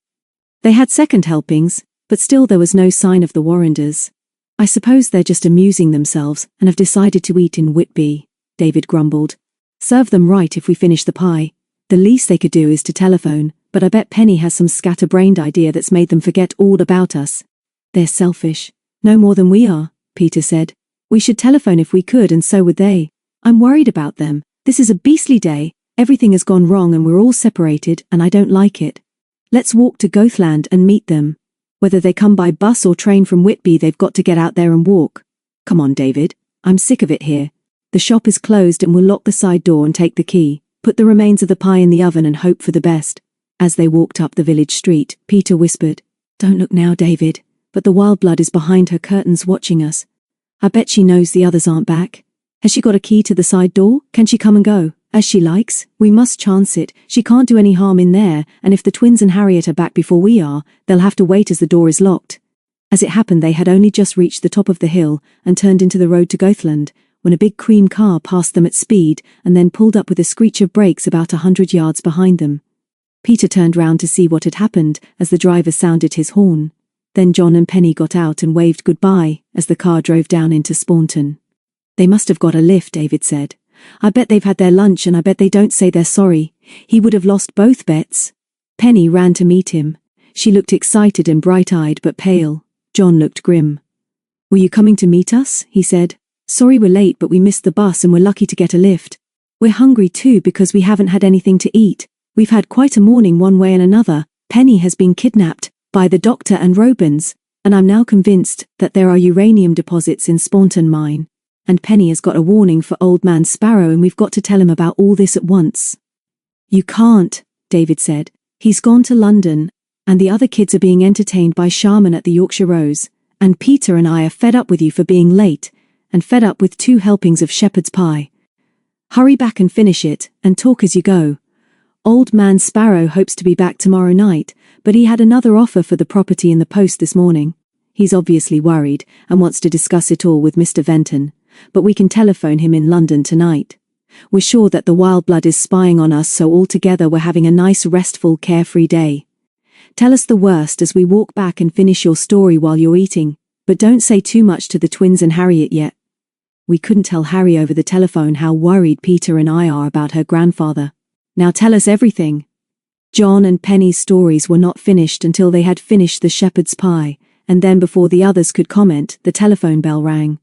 They had second helpings, but still there was no sign of the Warrenders. "I suppose they're just amusing themselves and have decided to eat in Whitby," David grumbled. "Serve them right if we finish the pie. The least they could do is to telephone, but I bet Penny has some scatterbrained idea that's made them forget all about us. They're selfish. No more than we are," Peter said. "We should telephone if we could, and so would they. I'm worried about them. This is a beastly day. Everything has gone wrong and we're all separated, and I don't like it. Let's walk to Gothland and meet them. Whether they come by bus or train from Whitby, they've got to get out there and walk. Come on, David. I'm sick of it here. The shop is closed and we'll lock the side door and take the key, put the remains of the pie in the oven and hope for the best." As they walked up the village street, Peter whispered, "Don't look now, David, but the wild blood is behind her curtains watching us. I bet she knows the others aren't back. Has she got a key to the side door? Can she come and go as she likes? We must chance it. She can't do any harm in there, and if the twins and Harriet are back before we are, they'll have to wait as the door is locked." As it happened, they had only just reached the top of the hill and turned into the road to Gothland, when a big cream car passed them at speed and then pulled up with a screech of brakes about 100 yards behind them. Peter turned round to see what had happened as the driver sounded his horn. Then John and Penny got out and waved goodbye as the car drove down into Staunton. "They must have got a lift," David said. "I bet they've had their lunch and I bet they don't say they're sorry. He would have lost both bets." Penny ran to meet him. She looked excited and bright-eyed but pale. John looked grim. "Were you coming to meet us?" he said. "Sorry we're late, but we missed the bus and we're lucky to get a lift. We're hungry too because we haven't had anything to eat. We've had quite a morning one way and another. Penny has been kidnapped by the doctor and Robins, and I'm now convinced that there are uranium deposits in Staunton mine. And Penny has got a warning for Old Man Sparrow and we've got to tell him about all this at once." "You can't," David said. "He's gone to London, and the other kids are being entertained by Sharman at the Yorkshire Rose, and Peter and I are fed up with you for being late, and fed up with 2 helpings of shepherd's pie. Hurry back and finish it, and talk as you go. Old Man Sparrow hopes to be back tomorrow night, but he had another offer for the property in the post this morning. He's obviously worried, and wants to discuss it all with Mr. Venton, but we can telephone him in London tonight. We're sure that the wild blood is spying on us, so altogether we're having a nice, restful, carefree day. Tell us the worst as we walk back and finish your story while you're eating, but don't say too much to the twins and Harriet yet. We couldn't tell Harry over the telephone how worried Peter and I are about her grandfather. Now tell us everything. John and Penny's stories were not finished until they had finished the shepherd's pie, and then before the others could comment, the telephone bell rang.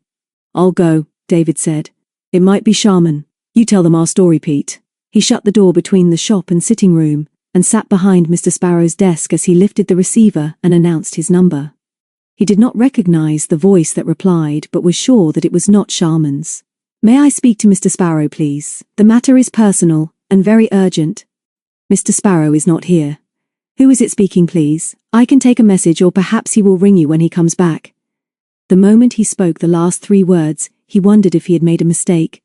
I'll go, David said. It might be Shaman. You tell them our story, Pete. He shut the door between the shop and sitting room, and sat behind Mr. Sparrow's desk as he lifted the receiver and announced his number. He did not recognize the voice that replied, but was sure that it was not Shaman's. May I speak to Mr. Sparrow, please? The matter is personal, and very urgent. Mr. Sparrow is not here. Who is it speaking, please? I can take a message, or perhaps he will ring you when he comes back. The moment he spoke the last 3 words, he wondered if he had made a mistake.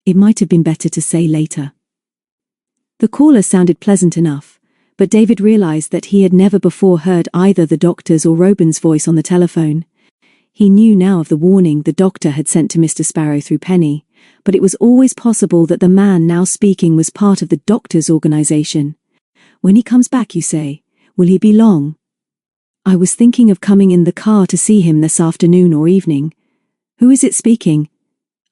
It might have been better to say later. The caller sounded pleasant enough, but David realized that he had never before heard either the doctor's or Robin's voice on the telephone. He knew now of the warning the doctor had sent to Mr. Sparrow through Penny, but it was always possible that the man now speaking was part of the doctor's organization. When he comes back, you say, will he be long? I was thinking of coming in the car to see him this afternoon or evening. Who is it speaking?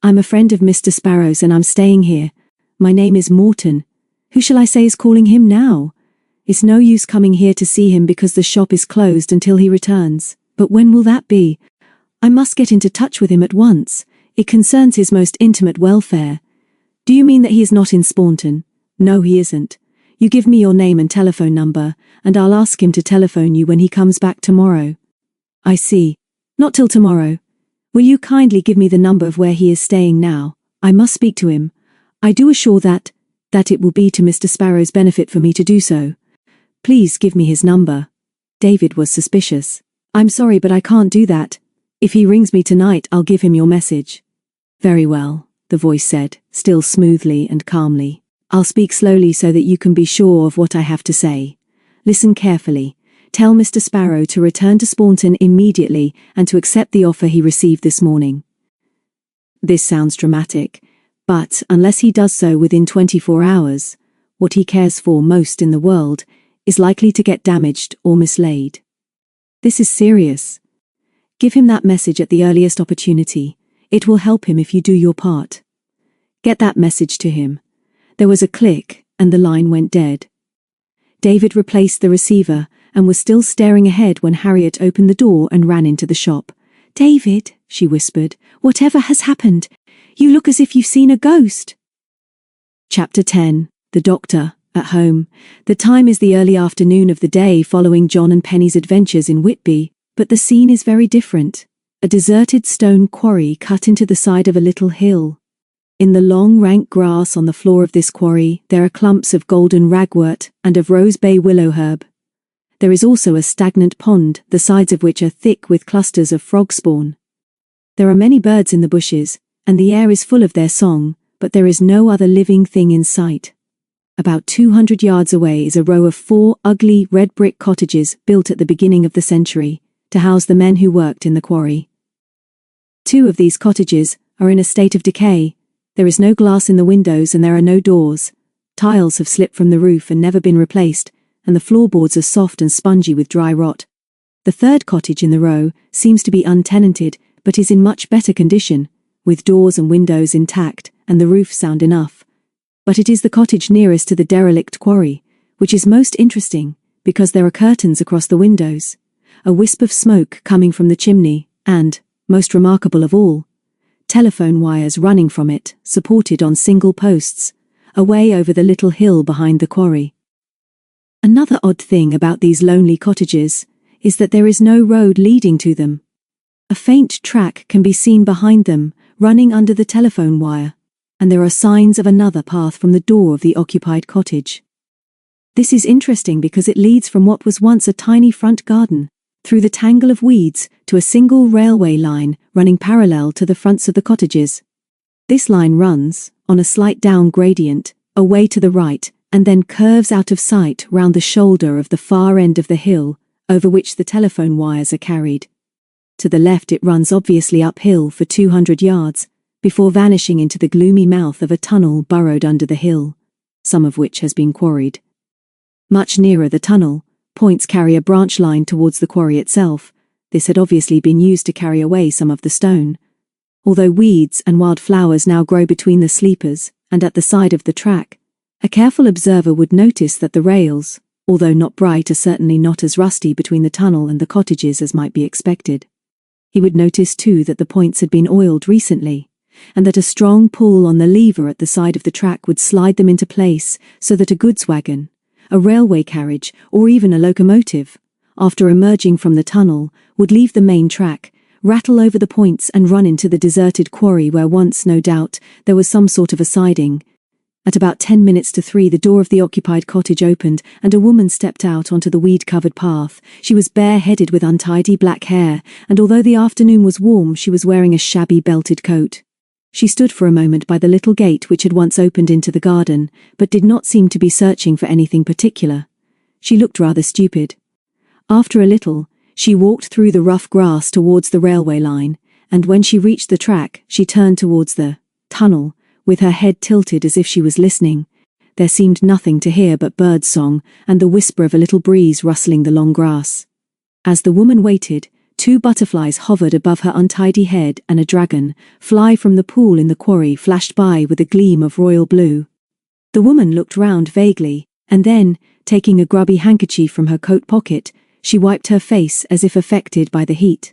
I'm a friend of Mr. Sparrow's and I'm staying here. My name is Morton. Who shall I say is calling him now? It's no use coming here to see him because the shop is closed until he returns. But when will that be? I must get into touch with him at once. It concerns his most intimate welfare. Do you mean that he is not in Spaunton? No, he isn't. You give me your name and telephone number, and I'll ask him to telephone you when he comes back tomorrow. I see. Not till tomorrow. Will you kindly give me the number of where he is staying now? I must speak to him. I do assure that it will be to Mr. Sparrow's benefit for me to do so. Please give me his number. David was suspicious. I'm sorry, but I can't do that. If he rings me tonight, I'll give him your message. Very well, the voice said, still smoothly and calmly. I'll speak slowly so that you can be sure of what I have to say. Listen carefully. Tell Mr. Sparrow to return to Spaunton immediately and to accept the offer he received this morning. This sounds dramatic, but unless he does so within 24 hours, what he cares for most in the world is likely to get damaged or mislaid. This is serious. Give him that message at the earliest opportunity. It will help him if you do your part. Get that message to him. There was a click, and the line went dead. David replaced the receiver and was still staring ahead when Harriet opened the door and ran into the shop. David, she whispered, whatever has happened? You look as if you've seen a ghost. Chapter 10. The Doctor, at home. The time is the early afternoon of the day following John and Penny's adventures in Whitby, but the scene is very different. A deserted stone quarry cut into the side of a little hill. In the long rank grass on the floor of this quarry, there are clumps of golden ragwort and of rose bay willow herb. There is also a stagnant pond, the sides of which are thick with clusters of frog spawn. There are many birds in the bushes, and the air is full of their song, but there is no other living thing in sight. About 200 yards away is a row of 4 ugly red brick cottages built at the beginning of the century, to house the men who worked in the quarry. 2 of these cottages are in a state of decay. There is no glass in the windows and there are no doors. Tiles have slipped from the roof and never been replaced, and the floorboards are soft and spongy with dry rot. The 3rd cottage in the row seems to be untenanted, but is in much better condition, with doors and windows intact and the roof sound enough. But it is the cottage nearest to the derelict quarry, which is most interesting, because there are curtains across the windows, a wisp of smoke coming from the chimney, and, most remarkable of all, telephone wires running from it, supported on single posts, away over the little hill behind the quarry. Another odd thing about these lonely cottages is that there is no road leading to them. A faint track can be seen behind them, running under the telephone wire, and there are signs of another path from the door of the occupied cottage. This is interesting because it leads from what was once a tiny front garden, through the tangle of weeds, to a single railway line running parallel to the fronts of the cottages. This line runs, on a slight down gradient, away to the right, and then curves out of sight round the shoulder of the far end of the hill, over which the telephone wires are carried. To the left it runs obviously uphill for 200 yards, before vanishing into the gloomy mouth of a tunnel burrowed under the hill, some of which has been quarried. Much nearer the tunnel, points carry a branch line towards the quarry itself. This had obviously been used to carry away some of the stone. Although weeds and wild flowers now grow between the sleepers and at the side of the track, a careful observer would notice that the rails, although not bright, are certainly not as rusty between the tunnel and the cottages as might be expected. He would notice too that the points had been oiled recently, and that a strong pull on the lever at the side of the track would slide them into place so that a goods wagon, a railway carriage, or even a locomotive, after emerging from the tunnel, would leave the main track, rattle over the points and run into the deserted quarry where once, no doubt, there was some sort of a siding. At about 10 minutes to 3, the door of the occupied cottage opened and a woman stepped out onto the weed-covered path. She was bare-headed with untidy black hair, and although the afternoon was warm, she was wearing a shabby belted coat. She stood for a moment by the little gate which had once opened into the garden, but did not seem to be searching for anything particular. She looked rather stupid. After a little, she walked through the rough grass towards the railway line, and when she reached the track, she turned towards the tunnel, with her head tilted as if she was listening. There seemed nothing to hear but bird song and the whisper of a little breeze rustling the long grass. As the woman waited, 2 butterflies hovered above her untidy head, and a dragon, fly from the pool in the quarry, flashed by with a gleam of royal blue. The woman looked round vaguely, and then, taking a grubby handkerchief from her coat pocket, she wiped her face as if affected by the heat.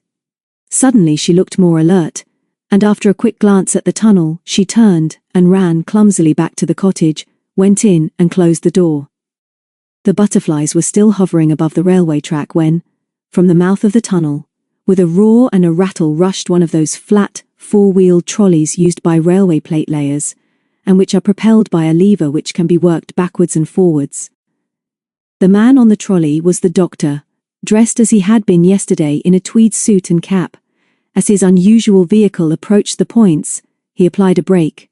Suddenly she looked more alert, and after a quick glance at the tunnel, she turned and ran clumsily back to the cottage, went in and closed the door. The butterflies were still hovering above the railway track when, from the mouth of the tunnel, with a roar and a rattle, rushed one of those flat, 4-wheeled trolleys used by railway plate layers, and which are propelled by a lever which can be worked backwards and forwards. The man on the trolley was the doctor, dressed as he had been yesterday in a tweed suit and cap. As his unusual vehicle approached the points, he applied a brake.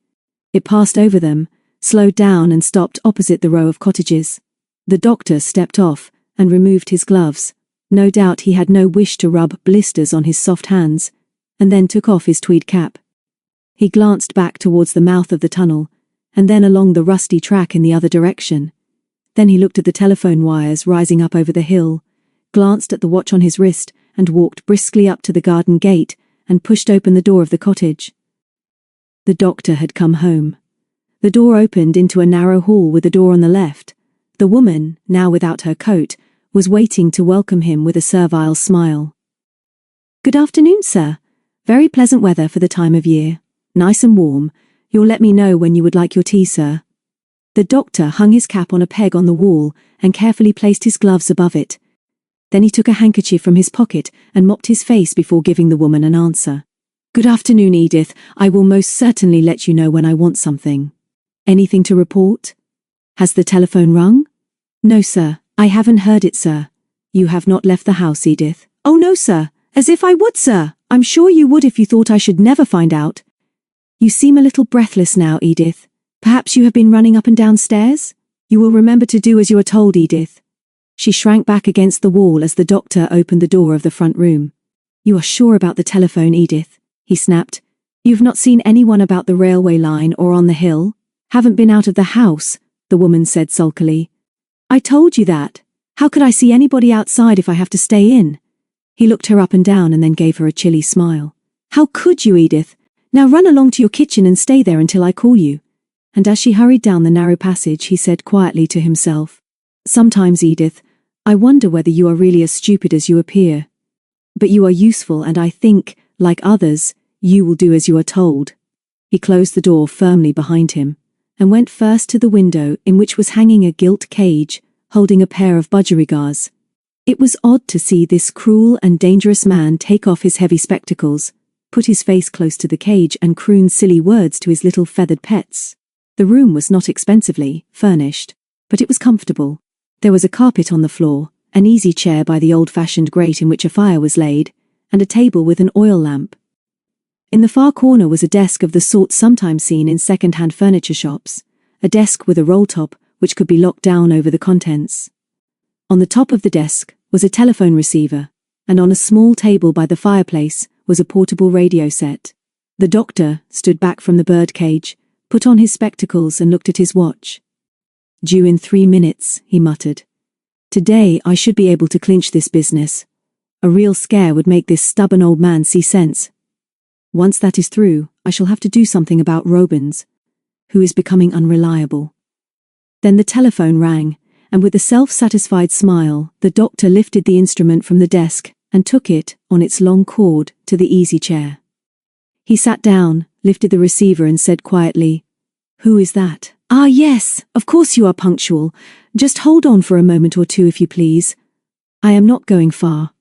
It passed over them, slowed down and stopped opposite the row of cottages. The doctor stepped off and removed his gloves. No doubt he had no wish to rub blisters on his soft hands, and then took off his tweed cap. He glanced back towards the mouth of the tunnel, and then along the rusty track in the other direction. Then he looked at the telephone wires rising up over the hill, glanced at the watch on his wrist, and walked briskly up to the garden gate and pushed open the door of the cottage. The doctor had come home. The door opened into a narrow hall with a door on the left. The woman, now without her coat, was waiting to welcome him with a servile smile. "Good afternoon, sir. Very pleasant weather for the time of year. Nice and warm. You'll let me know when you would like your tea, sir." The doctor hung his cap on a peg on the wall and carefully placed his gloves above it. Then he took a handkerchief from his pocket and mopped his face before giving the woman an answer. "Good afternoon, Edith. I will most certainly let you know when I want something. Anything to report? Has the telephone rung?" "No, sir. I haven't heard it, sir." "You have not left the house, Edith?" "Oh, no, sir. As if I would, sir. I'm sure you would if you thought I should never find out." "You seem a little breathless now, Edith. Perhaps you have been running up and down stairs? You will remember to do as you are told, Edith." She shrank back against the wall as the doctor opened the door of the front room. "You are sure about the telephone, Edith?" he snapped. "You've not seen anyone about the railway line or on the hill?" "Haven't been out of the house," the woman said sulkily. "I told you that. How could I see anybody outside if I have to stay in?" He looked her up and down and then gave her a chilly smile. "How could you, Edith? Now run along to your kitchen and stay there until I call you." And as she hurried down the narrow passage, he said quietly to himself, "Sometimes, Edith, I wonder whether you are really as stupid as you appear. But you are useful, and I think, like others, you will do as you are told." He closed the door firmly behind him, and went first to the window in which was hanging a gilt cage, holding a pair of budgerigars. It was odd to see this cruel and dangerous man take off his heavy spectacles, put his face close to the cage and croon silly words to his little feathered pets. The room was not expensively furnished, but it was comfortable. There was a carpet on the floor, an easy chair by the old-fashioned grate in which a fire was laid, and a table with an oil lamp. In the far corner was a desk of the sort sometimes seen in second-hand furniture shops, a desk with a roll-top which could be locked down over the contents. On the top of the desk was a telephone receiver, and on a small table by the fireplace was a portable radio set. The doctor stood back from the bird cage, put on his spectacles and looked at his watch. "Due in 3 minutes," he muttered. Today I should be able to clinch this business. A real scare would make this stubborn old man see sense. Once that is through, I shall have to do something about Robins, who is becoming unreliable. Then the telephone rang, and with a self-satisfied smile, the doctor lifted the instrument from the desk and took it, on its long cord, to the easy chair. He sat down, lifted the receiver and said quietly, "Who is that?" "Ah, yes, of course you are punctual. Just hold on for a moment or two if you please. I am not going far."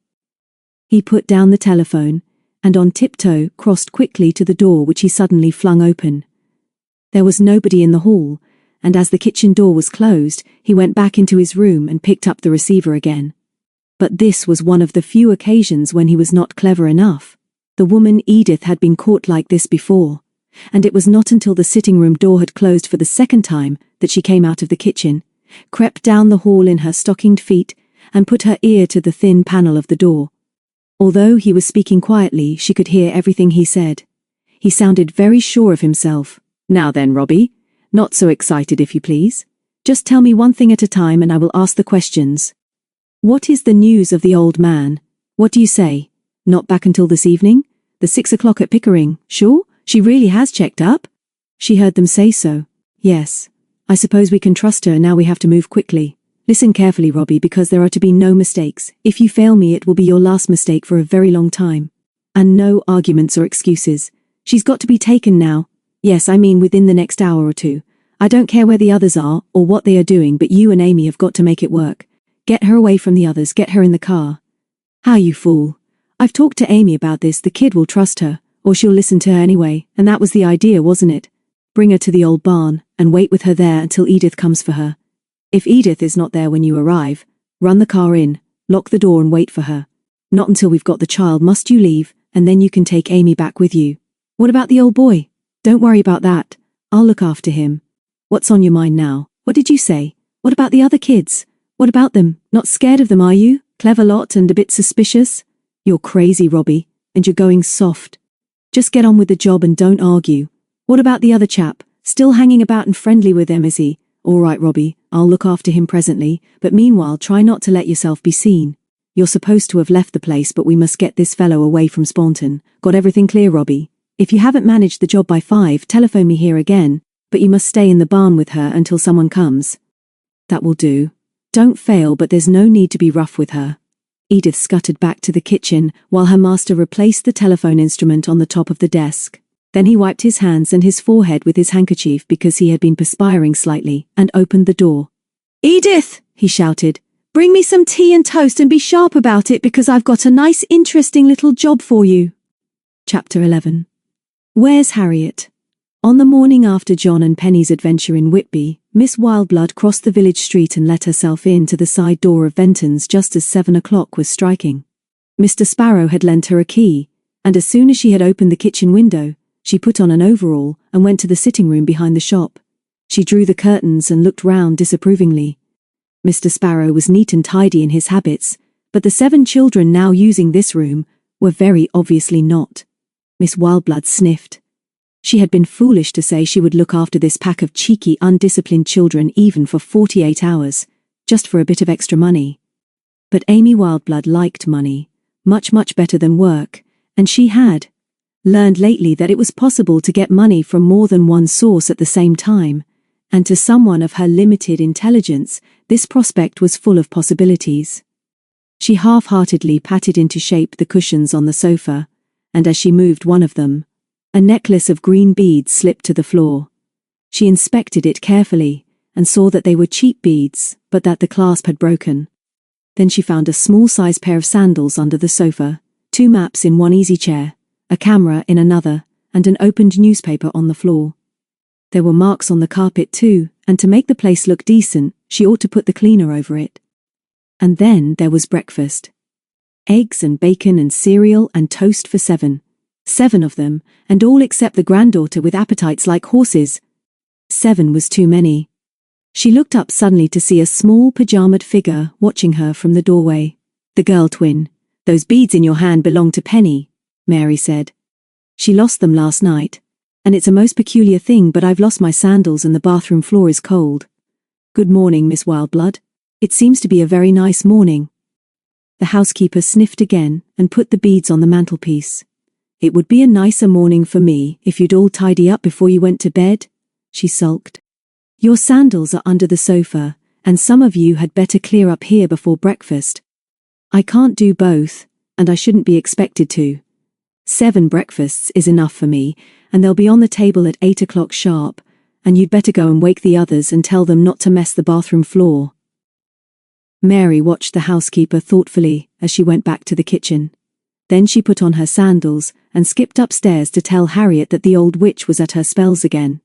He put down the telephone, and on tiptoe crossed quickly to the door which he suddenly flung open. There was nobody in the hall, and as the kitchen door was closed, he went back into his room and picked up the receiver again. But this was one of the few occasions when he was not clever enough. The woman Edith had been caught like this before, and it was not until the sitting room door had closed for the second time that she came out of the kitchen, crept down the hall in her stockinged feet, and put her ear to the thin panel of the door. Although he was speaking quietly, she could hear everything he said. He sounded very sure of himself. "Now then, Robbie, not so excited if you please. Just tell me one thing at a time and I will ask the questions. What is the news of the old man? What do you say? Not back until this evening? The 6 o'clock at Pickering, sure? She really has checked up?" She heard them say so. "Yes. I suppose we can trust her now we have to move quickly. Listen carefully, Robbie, because there are to be no mistakes. If you fail me, it will be your last mistake for a very long time. And no arguments or excuses. She's got to be taken now. Yes, I mean within the next hour or two. I don't care where the others are or what they are doing, but you and Amy have got to make it work. Get her away from the others, get her in the car." "How, you fool. I've talked to Amy about this. The kid will trust her, or she'll listen to her anyway, and that was the idea, wasn't it? Bring her to the old barn, and wait with her there until Edith comes for her. If Edith is not there when you arrive, run the car in, lock the door and wait for her. Not until we've got the child must you leave, and then you can take Amy back with you. What about the old boy? Don't worry about that. I'll look after him. What's on your mind now? What did you say? What about the other kids? What about them? Not scared of them, are you? Clever lot and a bit suspicious? You're crazy, Robbie, and you're going soft. Just get on with the job and don't argue. What about the other chap? Still hanging about and friendly with them, is he? All right, Robbie, I'll look after him presently, but meanwhile try not to let yourself be seen. You're supposed to have left the place, but we must get this fellow away from Staunton. Got everything clear, Robbie? If you haven't managed the job by 5, telephone me here again, but you must stay in the barn with her until someone comes." "That will do. Don't fail, but there's no need to be rough with her." Edith scuttered back to the kitchen while her master replaced the telephone instrument on the top of the desk. Then he wiped his hands and his forehead with his handkerchief because he had been perspiring slightly, and opened the door. "Edith!" he shouted. "Bring me some tea and toast and be sharp about it because I've got a nice interesting little job for you." Chapter 11. Where's Harriet? On the morning after John and Penny's adventure in Whitby, Miss Wildblood crossed the village street and let herself in to the side door of Venton's just as 7 o'clock was striking. Mr. Sparrow had lent her a key, and as soon as she had opened the kitchen window, she put on an overall and went to the sitting room behind the shop. She drew the curtains and looked round disapprovingly. Mr. Sparrow was neat and tidy in his habits, but the 7 children now using this room were very obviously not. Miss Wildblood sniffed. She had been foolish to say she would look after this pack of cheeky, undisciplined children even for 48 hours, just for a bit of extra money. But Amy Wildblood liked money, much better than work, and she had learned lately that it was possible to get money from more than one source at the same time, and to someone of her limited intelligence, this prospect was full of possibilities. She half-heartedly patted into shape the cushions on the sofa, and as she moved one of them, a necklace of green beads slipped to the floor. She inspected it carefully, and saw that they were cheap beads, but that the clasp had broken. Then she found a small-sized pair of sandals under the sofa, 2 maps in one easy chair, a camera in another, and an opened newspaper on the floor. There were marks on the carpet too, and to make the place look decent, she ought to put the cleaner over it. And then there was breakfast. Eggs and bacon and cereal and toast for 7. 7 of them, and all except the granddaughter with appetites like horses. 7 was too many. She looked up suddenly to see a small pajamaed figure watching her from the doorway. "The girl twin. Those beads in your hand belong to Penny," Mary said. "She lost them last night. And it's a most peculiar thing, but I've lost my sandals and the bathroom floor is cold. Good morning, Miss Wildblood. It seems to be a very nice morning. The housekeeper sniffed again and put the beads on the mantelpiece. It would be a nicer morning for me if you'd all tidy up before you went to bed, she sulked. Your sandals are under the sofa, and some of you had better clear up here before breakfast. I can't do both, and I shouldn't be expected to. 7 breakfasts is enough for me, and they'll be on the table at 8 o'clock sharp, and you'd better go and wake the others and tell them not to mess the bathroom floor. Mary watched the housekeeper thoughtfully as she went back to the kitchen. Then she put on her sandals and skipped upstairs to tell Harriet that the old witch was at her spells again.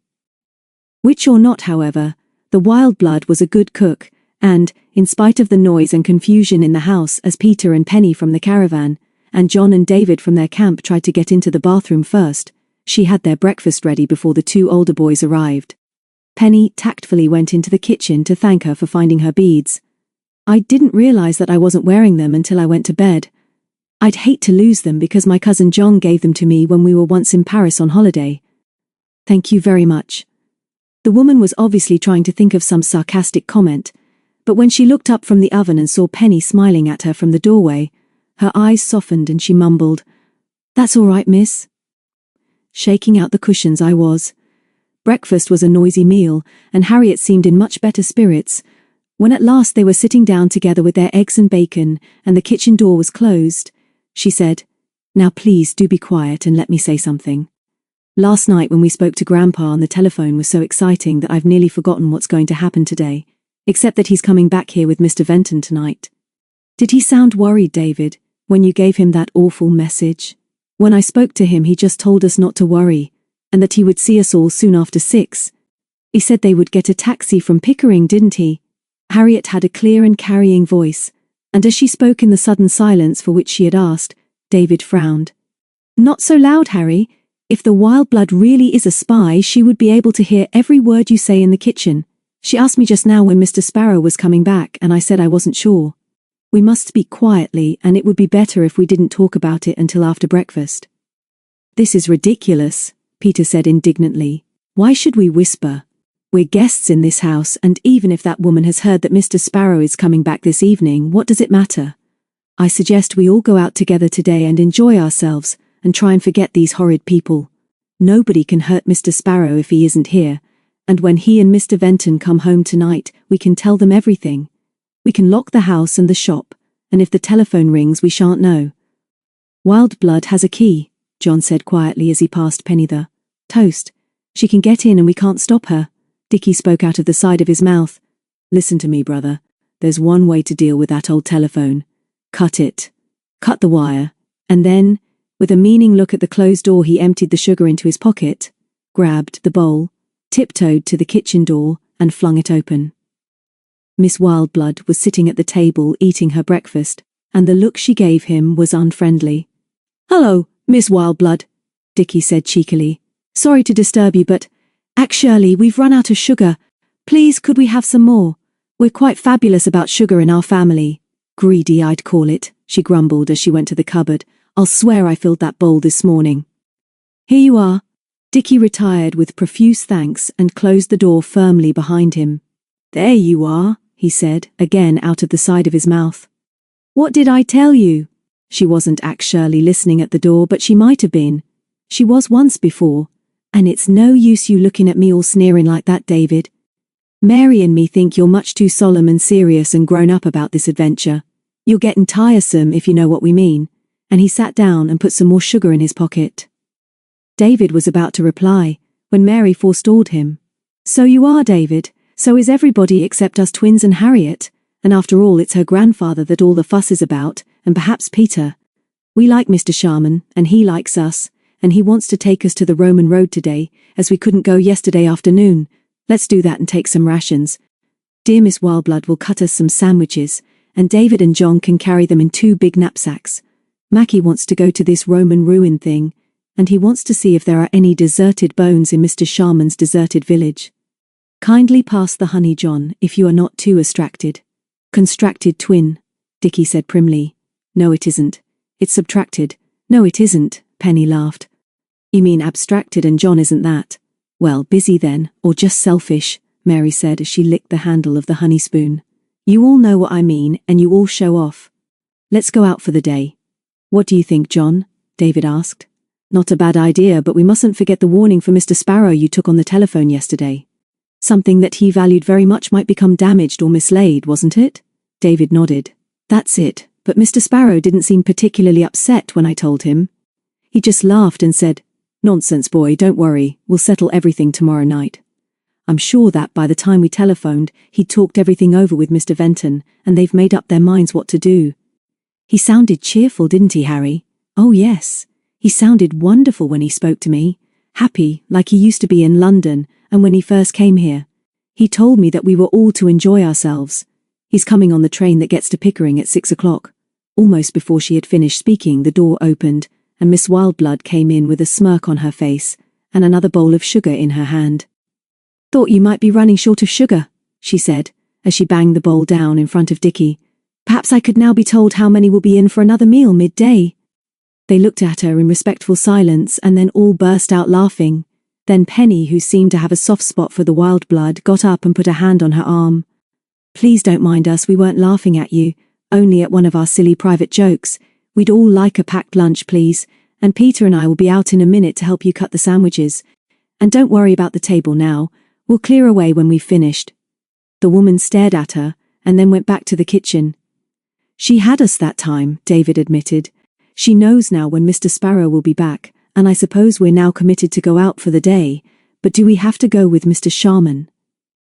Witch or not, however, the wild blood was a good cook, and, in spite of the noise and confusion in the house as Peter and Penny from the caravan, and John and David from their camp tried to get into the bathroom first, she had their breakfast ready before the 2 older boys arrived. Penny tactfully went into the kitchen to thank her for finding her beads. I didn't realize that I wasn't wearing them until I went to bed. I'd hate to lose them because my cousin John gave them to me when we were once in Paris on holiday. Thank you very much. The woman was obviously trying to think of some sarcastic comment, but when she looked up from the oven and saw Penny smiling at her from the doorway, her eyes softened and she mumbled, "That's all right, miss." Shaking out the cushions I was. Breakfast was a noisy meal, and Harriet seemed in much better spirits. When at last they were sitting down together with their eggs and bacon, and the kitchen door was closed, she said, "Now please do be quiet and let me say something. Last night when we spoke to Grandpa on the telephone was so exciting that I've nearly forgotten what's going to happen today, except that he's coming back here with Mr. Venton tonight. Did he sound worried, David, when you gave him that awful message? When I spoke to him he just told us not to worry, and that he would see us all soon after 6. He said they would get a taxi from Pickering, didn't he?" Harriet had a clear and carrying voice, and as she spoke in the sudden silence for which she had asked, David frowned. "Not so loud, Harry. If the wild blood really is a spy, she would be able to hear every word you say in the kitchen. She asked me just now when Mr. Sparrow was coming back, and I said I wasn't sure. We must speak quietly, and it would be better if we didn't talk about it until after breakfast." "This is ridiculous," Peter said indignantly. "Why should we whisper? We're guests in this house, and even if that woman has heard that Mr. Sparrow is coming back this evening, what does it matter? I suggest we all go out together today and enjoy ourselves, and try and forget these horrid people. Nobody can hurt Mr. Sparrow if he isn't here, and when he and Mr. Venton come home tonight, we can tell them everything. We can lock the house and the shop, and if the telephone rings we shan't know." "Wild blood has a key," John said quietly as he passed Penny the toast. "She can get in and we can't stop her." Dickie spoke out of the side of his mouth. "Listen to me, brother. There's one way to deal with that old telephone. Cut it. Cut the wire, and then..." With a meaning look at the closed door he emptied the sugar into his pocket, grabbed the bowl, tiptoed to the kitchen door, and flung it open. Miss Wildblood was sitting at the table eating her breakfast, and the look she gave him was unfriendly. "Hello, Miss Wildblood," Dickie said cheekily. "Sorry to disturb you, but actually we've run out of sugar. Please could we have some more? We're quite fabulous about sugar in our family." "Greedy, I'd call it," she grumbled as she went to the cupboard. "I'll swear I filled that bowl this morning." "Here you are." Dickie retired with profuse thanks and closed the door firmly behind him. "There you are," he said, again out of the side of his mouth. "What did I tell you?" She wasn't actually listening at the door, but she might have been. She was once before. "And it's no use you looking at me all sneering like that, David. Mary and me think you're much too solemn and serious and grown up about this adventure. You're getting tiresome, if you know what we mean." And he sat down and put some more sugar in his pocket. David was about to reply, when Mary forestalled him. "So you are, David. So is everybody except us twins and Harriet, and after all it's her grandfather that all the fuss is about, and perhaps Peter. We like Mr. Sharman, and he likes us, and he wants to take us to the Roman road today, as we couldn't go yesterday afternoon. Let's do that and take some rations. Dear Miss Wildblood will cut us some sandwiches, and David and John can carry them in 2 big knapsacks. Mackie wants to go to this Roman ruin thing, and he wants to see if there are any deserted bones in Mr. Sharman's deserted village. Kindly pass the honey, John, if you are not too abstracted." "Constructed twin," Dickie said primly. "No it isn't. It's subtracted." "No it isn't," Penny laughed. "You mean abstracted and John isn't that? Well, busy then, or just selfish," Mary said as she licked the handle of the honey spoon. You all know what I mean, and you all show off. Let's go out for the day. What do you think, John? David asked. Not a bad idea, but we mustn't forget the warning for Mr. Sparrow you took on the telephone yesterday. Something that he valued very much might become damaged or mislaid, wasn't it? David nodded. That's it, but Mr. Sparrow didn't seem particularly upset when I told him. He just laughed and said, "Nonsense, boy, don't worry, we'll settle everything tomorrow night." I'm sure that by the time we telephoned, he'd talked everything over with Mr. Venton, and they've made up their minds what to do. He sounded cheerful, didn't he, Harry? Oh yes. He sounded wonderful when he spoke to me. Happy, like he used to be in London, and when he first came here. He told me that we were all to enjoy ourselves. He's coming on the train that gets to Pickering at 6 o'clock. Almost before she had finished speaking, the door opened, and Miss Wildblood came in with a smirk on her face, and another bowl of sugar in her hand. "Thought you might be running short of sugar," she said, as she banged the bowl down in front of Dickie. "Perhaps I could now be told how many will be in for another meal midday." They looked at her in respectful silence and then all burst out laughing. Then Penny, who seemed to have a soft spot for the Wildblood, got up and put a hand on her arm. "Please don't mind us, we weren't laughing at you, only at one of our silly private jokes. We'd all like a packed lunch, please, and Peter and I will be out in a minute to help you cut the sandwiches. And don't worry about the table now, we'll clear away when we've finished." The woman stared at her, and then went back to the kitchen. "She had us that time," David admitted. "She knows now when Mr. Sparrow will be back, and I suppose we're now committed to go out for the day, but do we have to go with Mr. Sharman?"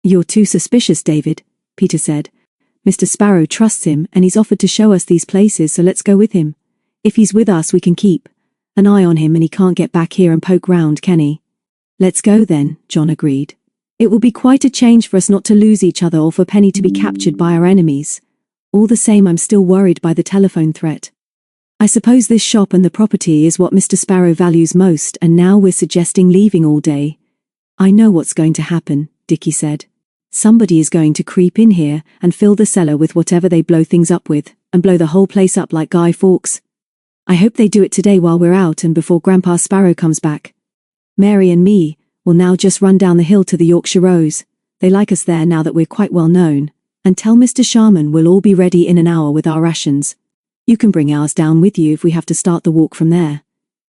"You're too suspicious, David," Peter said. "Mr. Sparrow trusts him, and he's offered to show us these places, so let's go with him. If he's with us, we can keep an eye on him and he can't get back here and poke round, can he?" "Let's go then," John agreed. "It will be quite a change for us not to lose each other or for Penny to be captured by our enemies. All the same, I'm still worried by the telephone threat. I suppose this shop and the property is what Mr. Sparrow values most, and now we're suggesting leaving all day." "I know what's going to happen," Dickie said. "Somebody is going to creep in here and fill the cellar with whatever they blow things up with, and blow the whole place up like Guy Fawkes. I hope they do it today while we're out and before Grandpa Sparrow comes back. Mary and me will now just run down the hill to the Yorkshire Rows. They like us there now that we're quite well known, and tell Mr. Sharman we'll all be ready in an hour with our rations. You can bring ours down with you if we have to start the walk from there.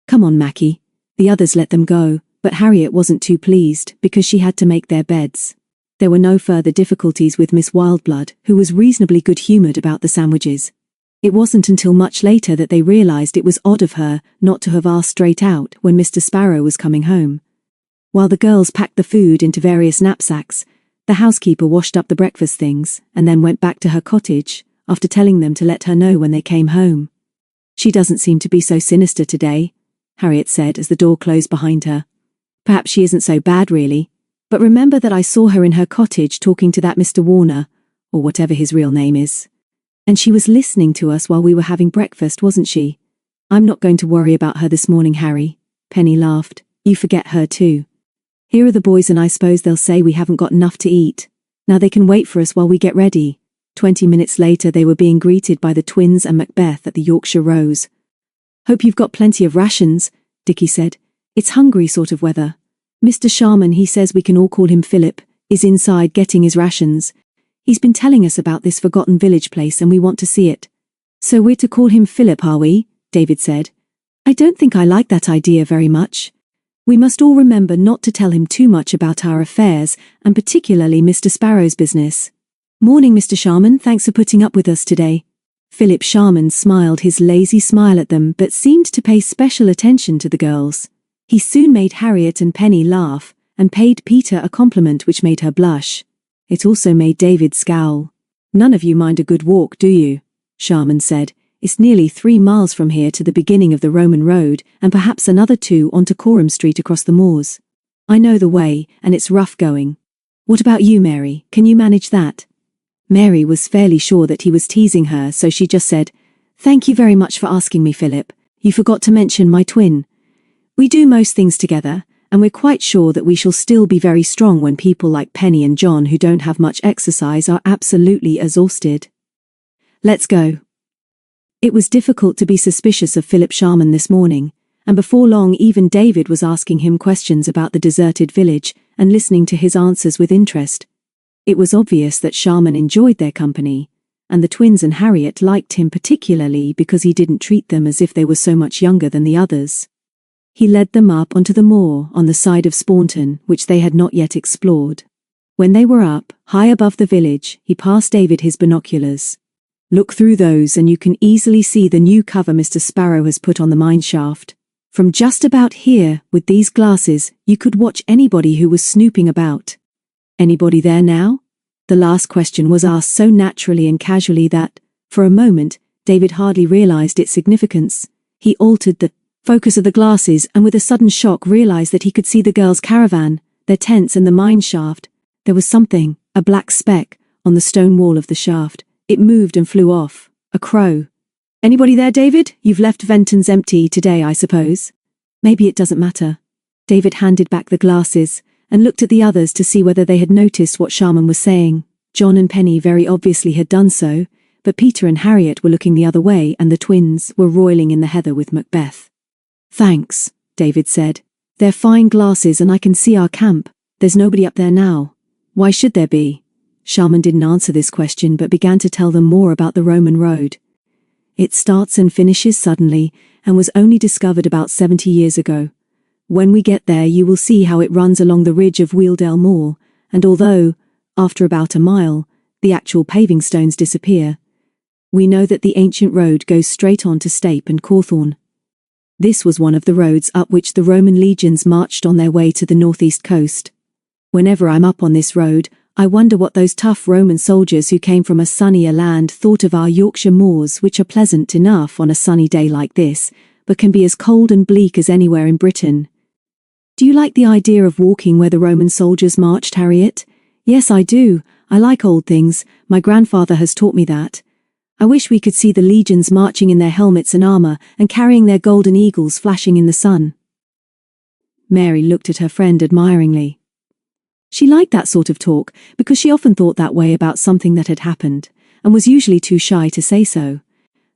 Come on, Mackie." The others let them go, but Harriet wasn't too pleased because she had to make their beds. There were no further difficulties with Miss Wildblood, who was reasonably good-humoured about the sandwiches. It wasn't until much later that they realised it was odd of her not to have asked straight out when Mr. Sparrow was coming home. While the girls packed the food into various knapsacks, the housekeeper washed up the breakfast things and then went back to her cottage, after telling them to let her know when they came home. "She doesn't seem to be so sinister today," Harriet said as the door closed behind her. "Perhaps she isn't so bad really, but remember that I saw her in her cottage talking to that Mr. Warner, or whatever his real name is. And she was listening to us while we were having breakfast, wasn't she? I'm not going to worry about her this morning, Harry." Penny laughed. "You forget her too. Here are the boys and I suppose they'll say we haven't got enough to eat. Now they can wait for us while we get ready." 20 minutes later they were being greeted by the twins and Macbeth at the Yorkshire Rows. "Hope you've got plenty of rations," Dickie said. "It's hungry sort of weather. Mr. Sharman, he says we can all call him Philip, is inside getting his rations. He's been telling us about this forgotten village place and we want to see it." "So we're to call him Philip, are we?" David said. "I don't think I like that idea very much. We must all remember not to tell him too much about our affairs, and particularly Mr. Sparrow's business. Morning, Mr. Sharman, thanks for putting up with us today." Philip Sharman smiled his lazy smile at them but seemed to pay special attention to the girls. He soon made Harriet and Penny laugh, and paid Peter a compliment which made her blush. It also made David scowl. "None of you mind a good walk, do you?" Sharman said. "It's nearly 3 miles from here to the beginning of the Roman road, and perhaps another 2 onto Coram Street across the moors. I know the way, and it's rough going. What about you, Mary? Can you manage that?" Mary was fairly sure that he was teasing her, so she just said, "Thank you very much for asking me, Philip. You forgot to mention my twin. We do most things together, and we're quite sure that we shall still be very strong when people like Penny and John, who don't have much exercise, are absolutely exhausted. Let's go." It was difficult to be suspicious of Philip Sharman this morning, and before long even David was asking him questions about the deserted village and listening to his answers with interest. It was obvious that Sharman enjoyed their company, and the twins and Harriet liked him particularly because he didn't treat them as if they were so much younger than the others. He led them up onto the moor on the side of Staunton, which they had not yet explored. When they were up, high above the village, he passed David his binoculars. "Look through those and you can easily see the new cover Mr. Sparrow has put on the mineshaft. From just about here, with these glasses, you could watch anybody who was snooping about." "Anybody there now?" The last question was asked so naturally and casually that, for a moment, David hardly realized its significance. He altered the focus of the glasses and with a sudden shock realized that he could see the girls' caravan, their tents and the mine shaft. There was something, a black speck, on the stone wall of the shaft. It moved and flew off. A crow. "Anybody there, David? You've left Venton's empty today, I suppose." "Maybe it doesn't matter." David handed back the glasses and looked at the others to see whether they had noticed what Sharman was saying. John and Penny very obviously had done so, but Peter and Harriet were looking the other way and the twins were roiling in the heather with Macbeth. "Thanks," David said. "They're fine glasses and I can see our camp. There's nobody up there now." "Why should there be?" Sharman didn't answer this question but began to tell them more about the Roman road. "It starts and finishes suddenly and was only discovered about 70 years ago. When we get there you will see how it runs along the ridge of Wheeldale Moor, and although, after about a mile, the actual paving stones disappear, we know that the ancient road goes straight on to Stape and Cawthorne. This was one of the roads up which the Roman legions marched on their way to the northeast coast. Whenever I'm up on this road, I wonder what those tough Roman soldiers who came from a sunnier land thought of our Yorkshire moors, which are pleasant enough on a sunny day like this, but can be as cold and bleak as anywhere in Britain. Do you like the idea of walking where the Roman soldiers marched, Harriet?" "Yes, I do. I like old things. My grandfather has taught me that. I wish we could see the legions marching in their helmets and armor and carrying their golden eagles flashing in the sun." Mary looked at her friend admiringly. She liked that sort of talk because she often thought that way about something that had happened, and was usually too shy to say so.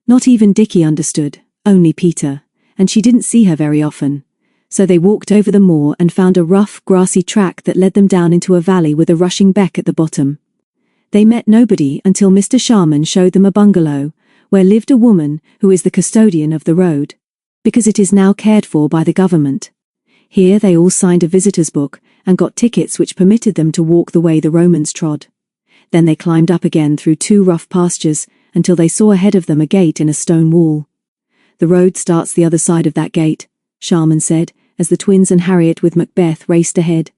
Not even Dickie understood, only Peter, and she didn't see her very often. So they walked over the moor and found a rough, grassy track that led them down into a valley with a rushing beck at the bottom. They met nobody until Mr. Sharman showed them a bungalow, where lived a woman who is the custodian of the road, because it is now cared for by the government. Here they all signed a visitor's book and got tickets which permitted them to walk the way the Romans trod. Then they climbed up again through 2 rough pastures until they saw ahead of them a gate in a stone wall. "The road starts the other side of that gate," Sharman said, as the twins and Harriet with Macbeth raced ahead.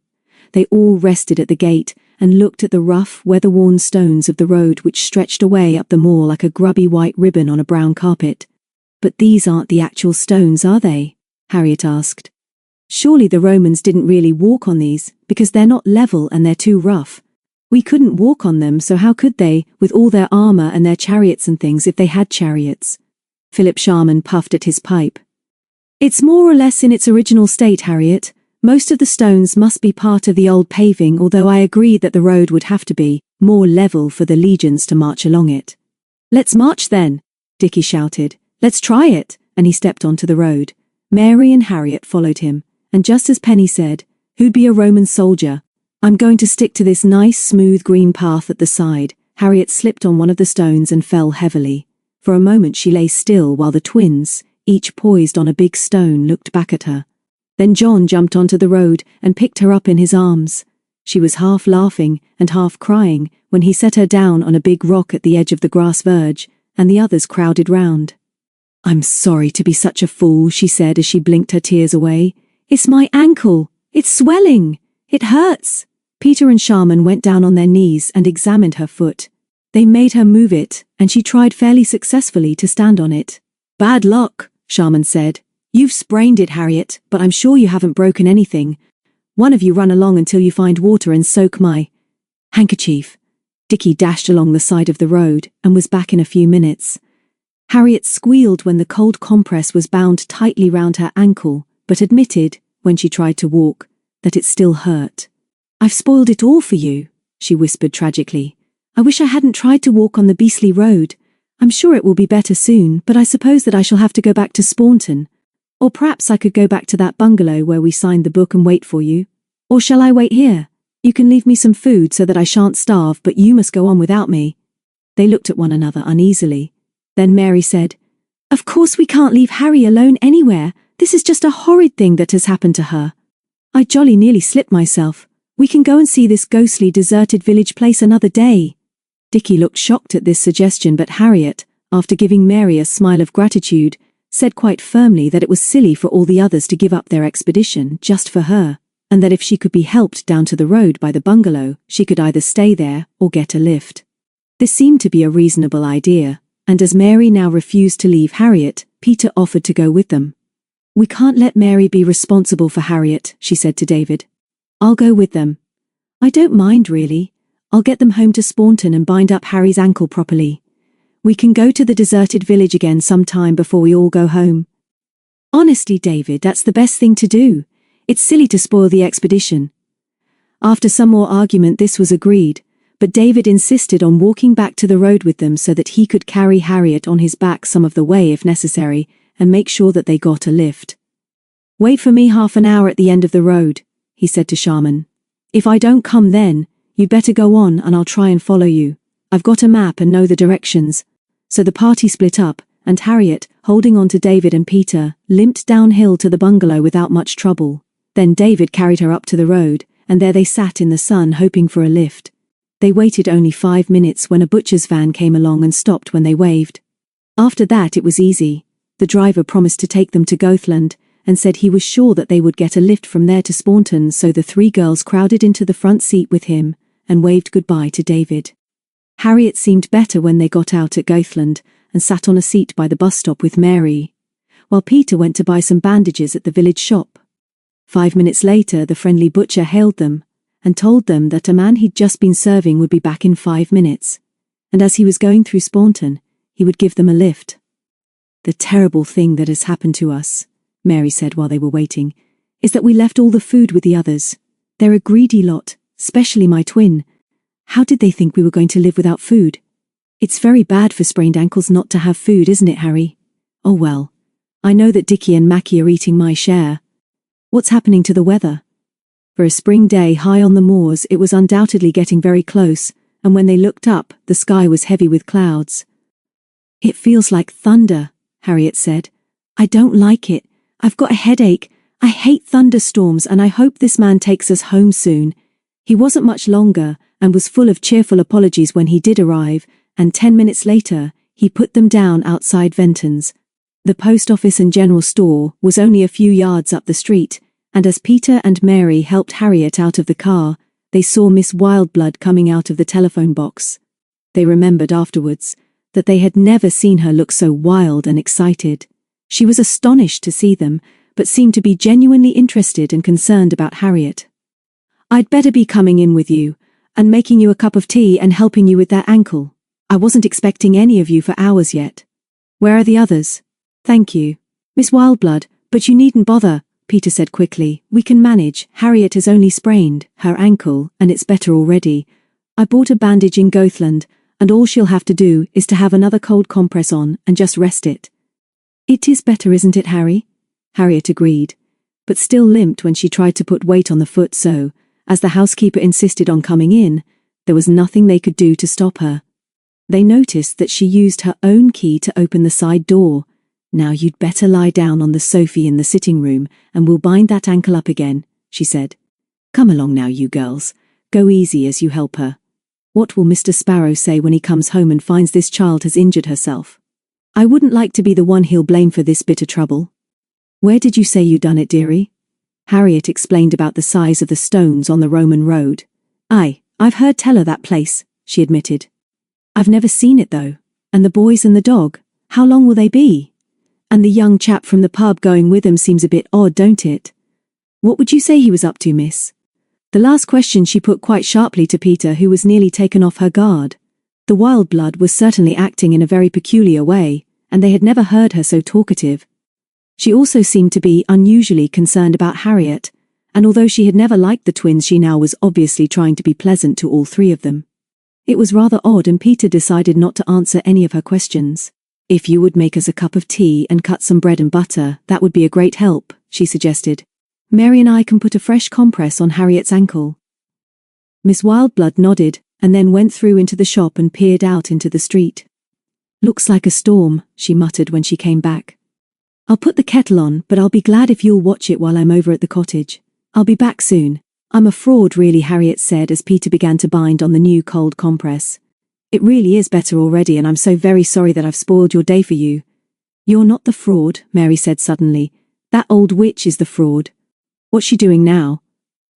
They all rested at the gate and looked at the rough, weather-worn stones of the road which stretched away up the moor like a grubby white ribbon on a brown carpet. "But these aren't the actual stones, are they?" Harriet asked. "Surely the Romans didn't really walk on these, because they're not level and they're too rough. We couldn't walk on them, so how could they, with all their armor and their chariots and things, if they had chariots?" Philip Sharman puffed at his pipe. "It's more or less in its original state, Harriet. Most of the stones must be part of the old paving, although I agree that the road would have to be more level for the legions to march along it." "Let's march then," Dickie shouted. "Let's try it," and he stepped onto the road. Mary and Harriet followed him, and just as Penny said, "Who'd be a Roman soldier? I'm going to stick to this nice, smooth green path at the side." Harriet slipped on one of the stones and fell heavily. For a moment she lay still while the twins, each poised on a big stone, looked back at her. Then John jumped onto the road and picked her up in his arms. She was half laughing and half crying when he set her down on a big rock at the edge of the grass verge, and the others crowded round. "I'm sorry to be such a fool," she said as she blinked her tears away. "It's my ankle. It's swelling. It hurts." Peter and Sharman went down on their knees and examined her foot. They made her move it, and she tried fairly successfully to stand on it. "Bad luck," Sharman said. "You've sprained it, Harriet, but I'm sure you haven't broken anything. One of you run along until you find water and soak my handkerchief." Dickie dashed along the side of the road and was back in a few minutes. Harriet squealed when the cold compress was bound tightly round her ankle, but admitted, when she tried to walk, that it still hurt. "I've spoiled it all for you," she whispered tragically. "I wish I hadn't tried to walk on the beastly road. I'm sure it will be better soon, but I suppose that I shall have to go back to Staunton. Or perhaps I could go back to that bungalow where we signed the book and wait for you. Or shall I wait here?" You can leave me some food so that I shan't starve, but you must go on without me." They looked at one another uneasily. Then Mary said, "Of course we can't leave Harry alone anywhere. This is just a horrid thing that has happened to her. I jolly nearly slipped myself. We can go and see this ghostly deserted village place another day." Dickie looked shocked at this suggestion, but Harriet, after giving Mary a smile of gratitude, said quite firmly that it was silly for all the others to give up their expedition just for her, and that if she could be helped down to the road by the bungalow, she could either stay there or get a lift. This seemed to be a reasonable idea, and as Mary now refused to leave Harriet, Peter offered to go with them. "We can't let Mary be responsible for Harriet," she said to David. "I'll go with them." "I don't mind really. I'll get them home to Staunton and bind up Harry's ankle properly. We can go to the deserted village again sometime before we all go home." "Honestly, David, that's the best thing to do. It's silly to spoil the expedition." After some more argument, this was agreed, but David insisted on walking back to the road with them so that he could carry Harriet on his back some of the way if necessary, and make sure that they got a lift. "Wait for me half an hour at the end of the road," he said to Sharman. "If I don't come then, you'd better go on and I'll try and follow you. I've got a map and know the directions." So the party split up, and Harriet, holding on to David and Peter, limped downhill to the bungalow without much trouble. Then David carried her up to the road, and there they sat in the sun hoping for a lift. They waited only 5 minutes when a butcher's van came along and stopped when they waved. After that it was easy. The driver promised to take them to Gothland, and said he was sure that they would get a lift from there to Staunton, so the 3 girls crowded into the front seat with him, and waved goodbye to David. Harriet seemed better when they got out at Gothland, and sat on a seat by the bus stop with Mary, while Peter went to buy some bandages at the village shop. 5 minutes later the friendly butcher hailed them, and told them that a man he'd just been serving would be back in 5 minutes, and as he was going through Staunton, he would give them a lift. "The terrible thing that has happened to us," Mary said while they were waiting, "is that we left all the food with the others. They're a greedy lot, especially my twin. How did they think we were going to live without food? It's very bad for sprained ankles not to have food, isn't it, Harry? Oh well, I know that Dickie and Mackie are eating my share. What's happening to the weather?" For a spring day high on the moors, it was undoubtedly getting very close, and when they looked up, the sky was heavy with clouds. "It feels like thunder," Harriet said. "I don't like it. I've got a headache. I hate thunderstorms, and I hope this man takes us home soon." He wasn't much longer, and was full of cheerful apologies when he did arrive, and 10 minutes later, he put them down outside Venton's. The post office and general store was only a few yards up the street, and as Peter and Mary helped Harriet out of the car, they saw Miss Wildblood coming out of the telephone box. They remembered afterwards that they had never seen her look so wild and excited. She was astonished to see them, but seemed to be genuinely interested and concerned about Harriet. "I'd better be coming in with you, and making you a cup of tea and helping you with that ankle. I wasn't expecting any of you for hours yet. Where are the others?" "Thank you, Miss Wildblood, but you needn't bother," Peter said quickly. "We can manage. Harriet has only sprained her ankle, and it's better already. I bought a bandage in Gothland, and all she'll have to do is to have another cold compress on and just rest it." "It is better, isn't it, Harry?" Harriet agreed, but still limped when she tried to put weight on the foot, so, as the housekeeper insisted on coming in, there was nothing they could do to stop her. They noticed that she used her own key to open the side door. "Now you'd better lie down on the sofa in the sitting room, and we'll bind that ankle up again," she said. "Come along now, you girls. Go easy as you help her. What will Mr. Sparrow say when he comes home and finds this child has injured herself? I wouldn't like to be the one he'll blame for this bit of trouble." "Where did you say you done it, dearie?" Harriet explained about the size of the stones on the Roman road. I've heard tell of that place," she admitted. "I've never seen it though. And the boys and the dog, how long will they be? And the young chap from the pub going with him seems a bit odd, don't it? What would you say he was up to, miss?" The last question she put quite sharply to Peter, who was nearly taken off her guard. The Wildblood was certainly acting in a very peculiar way, and they had never heard her so talkative. She also seemed to be unusually concerned about Harriet, and although she had never liked the twins, she now was obviously trying to be pleasant to all 3 of them. It was rather odd, and Peter decided not to answer any of her questions. "If you would make us a cup of tea and cut some bread and butter, that would be a great help," she suggested. "Mary and I can put a fresh compress on Harriet's ankle." Miss Wildblood nodded, and then went through into the shop and peered out into the street. Looks like a storm, she muttered when she came back. I'll put the kettle on, but I'll be glad if you'll watch it while I'm over at the cottage. I'll be back soon. I'm a fraud really, Harriet said as Peter began to bind on the new cold compress. It really is better already, and I'm so very sorry that I've spoiled your day for you. You're not the fraud, Mary said suddenly. That old witch is the fraud. What's she doing now?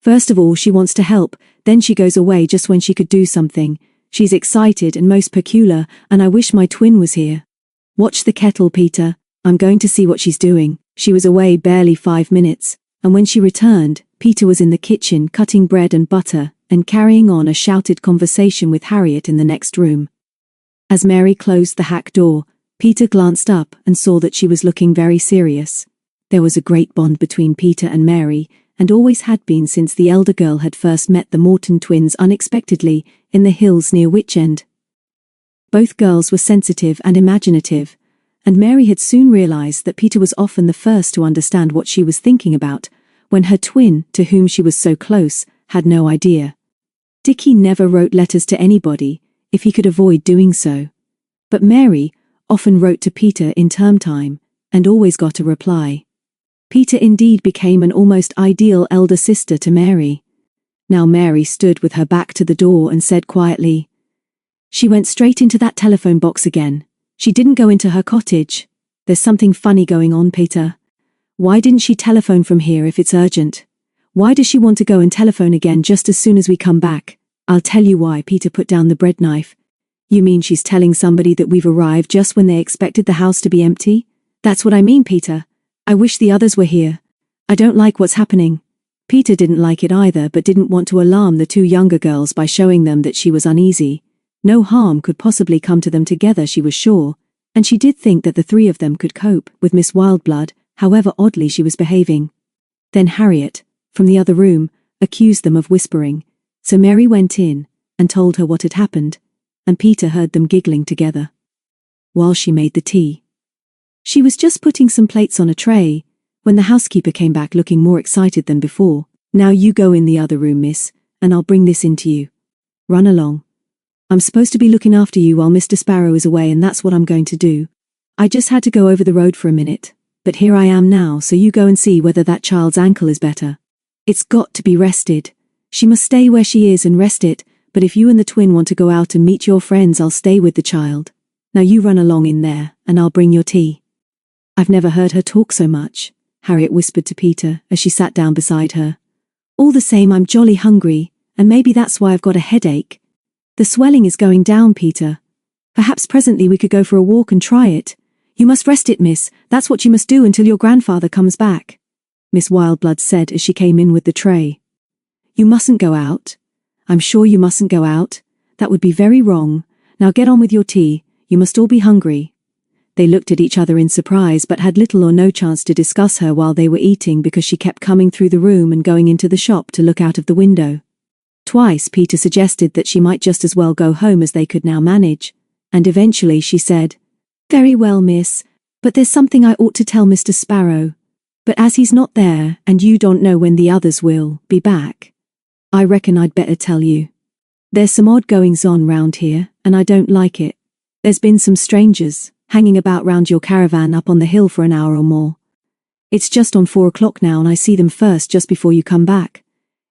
First of all, she wants to help, then she goes away just when she could do something. She's excited and most peculiar, and I wish my twin was here. Watch the kettle, Peter. I'm going to see what she's doing. She was away barely 5 minutes, and when she returned, Peter was in the kitchen cutting bread and butter and carrying on a shouted conversation with Harriet in the next room. As Mary closed the hack door, Peter glanced up and saw that she was looking very serious. There was a great bond between Peter and Mary, and always had been since the elder girl had first met the Morton twins unexpectedly in the hills near Wych End. Both girls were sensitive and imaginative, and Mary had soon realized that Peter was often the first to understand what she was thinking about, when her twin, to whom she was so close, had no idea. Dickie never wrote letters to anybody, if he could avoid doing so. But Mary often wrote to Peter in term time, and always got a reply. Peter indeed became an almost ideal elder sister to Mary. Now Mary stood with her back to the door and said quietly, "She went straight into that telephone box again. She didn't go into her cottage. There's something funny going on, Peter. Why didn't she telephone from here if it's urgent? Why does she want to go and telephone again just as soon as we come back? I'll tell you why." Peter put down the bread knife. "You mean she's telling somebody that we've arrived just when they expected the house to be empty? That's what I mean, Peter. I wish the others were here. I don't like what's happening." Peter didn't like it either, but didn't want to alarm the two younger girls by showing them that she was uneasy. No harm could possibly come to them together, she was sure, and she did think that the three of them could cope with Miss Wildblood, however oddly she was behaving. Then Harriet, from the other room, accused them of whispering, so Mary went in and told her what had happened, and Peter heard them giggling together while she made the tea. She was just putting some plates on a tray when the housekeeper came back looking more excited than before. "Now you go in the other room, miss, and I'll bring this in to you. Run along. I'm supposed to be looking after you while Mr. Sparrow is away, and that's what I'm going to do. I just had to go over the road for a minute, but here I am now, so you go and see whether that child's ankle is better. It's got to be rested. She must stay where she is and rest it, but if you and the twin want to go out and meet your friends, I'll stay with the child. Now you run along in there, and I'll bring your tea." "I've never heard her talk so much," Harriet whispered to Peter as she sat down beside her. "All the same, I'm jolly hungry, and maybe that's why I've got a headache. The swelling is going down, Peter. Perhaps presently we could go for a walk and try it. You must rest it, miss. That's what you must do until your grandfather comes back," Miss Wildblood said as she came in with the tray. "You mustn't go out. I'm sure you mustn't go out. That would be very wrong. Now get on with your tea. You must all be hungry." They looked at each other in surprise but had little or no chance to discuss her while they were eating because she kept coming through the room and going into the shop to look out of the window. Twice Peter suggested that she might just as well go home as they could now manage, and eventually she said, "Very well, miss, but there's something I ought to tell Mr. Sparrow. But as he's not there and you don't know when the others will be back, I reckon I'd better tell you. There's some odd goings-on round here, and I don't like it. There's been some strangers hanging about round your caravan up on the hill for an hour or more. It's just on 4 o'clock now, and I see them first just before you come back.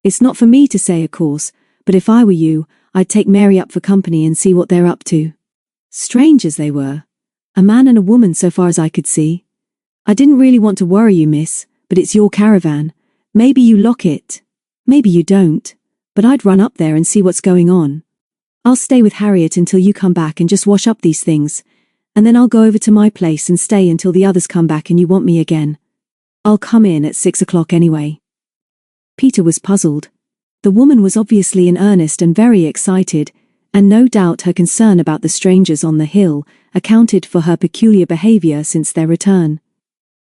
It's not for me to say, of course, but if I were you, I'd take Mary up for company and see what they're up to. Strangers they were. A man and a woman so far as I could see. I didn't really want to worry you, miss, but it's your caravan. Maybe you lock it. Maybe you don't. But I'd run up there and see what's going on. I'll stay with Harriet until you come back and just wash up these things, and then I'll go over to my place and stay until the others come back and you want me again. I'll come in at 6 o'clock anyway." Peter was puzzled. The woman was obviously in earnest and very excited, and no doubt her concern about the strangers on the hill accounted for her peculiar behavior since their return.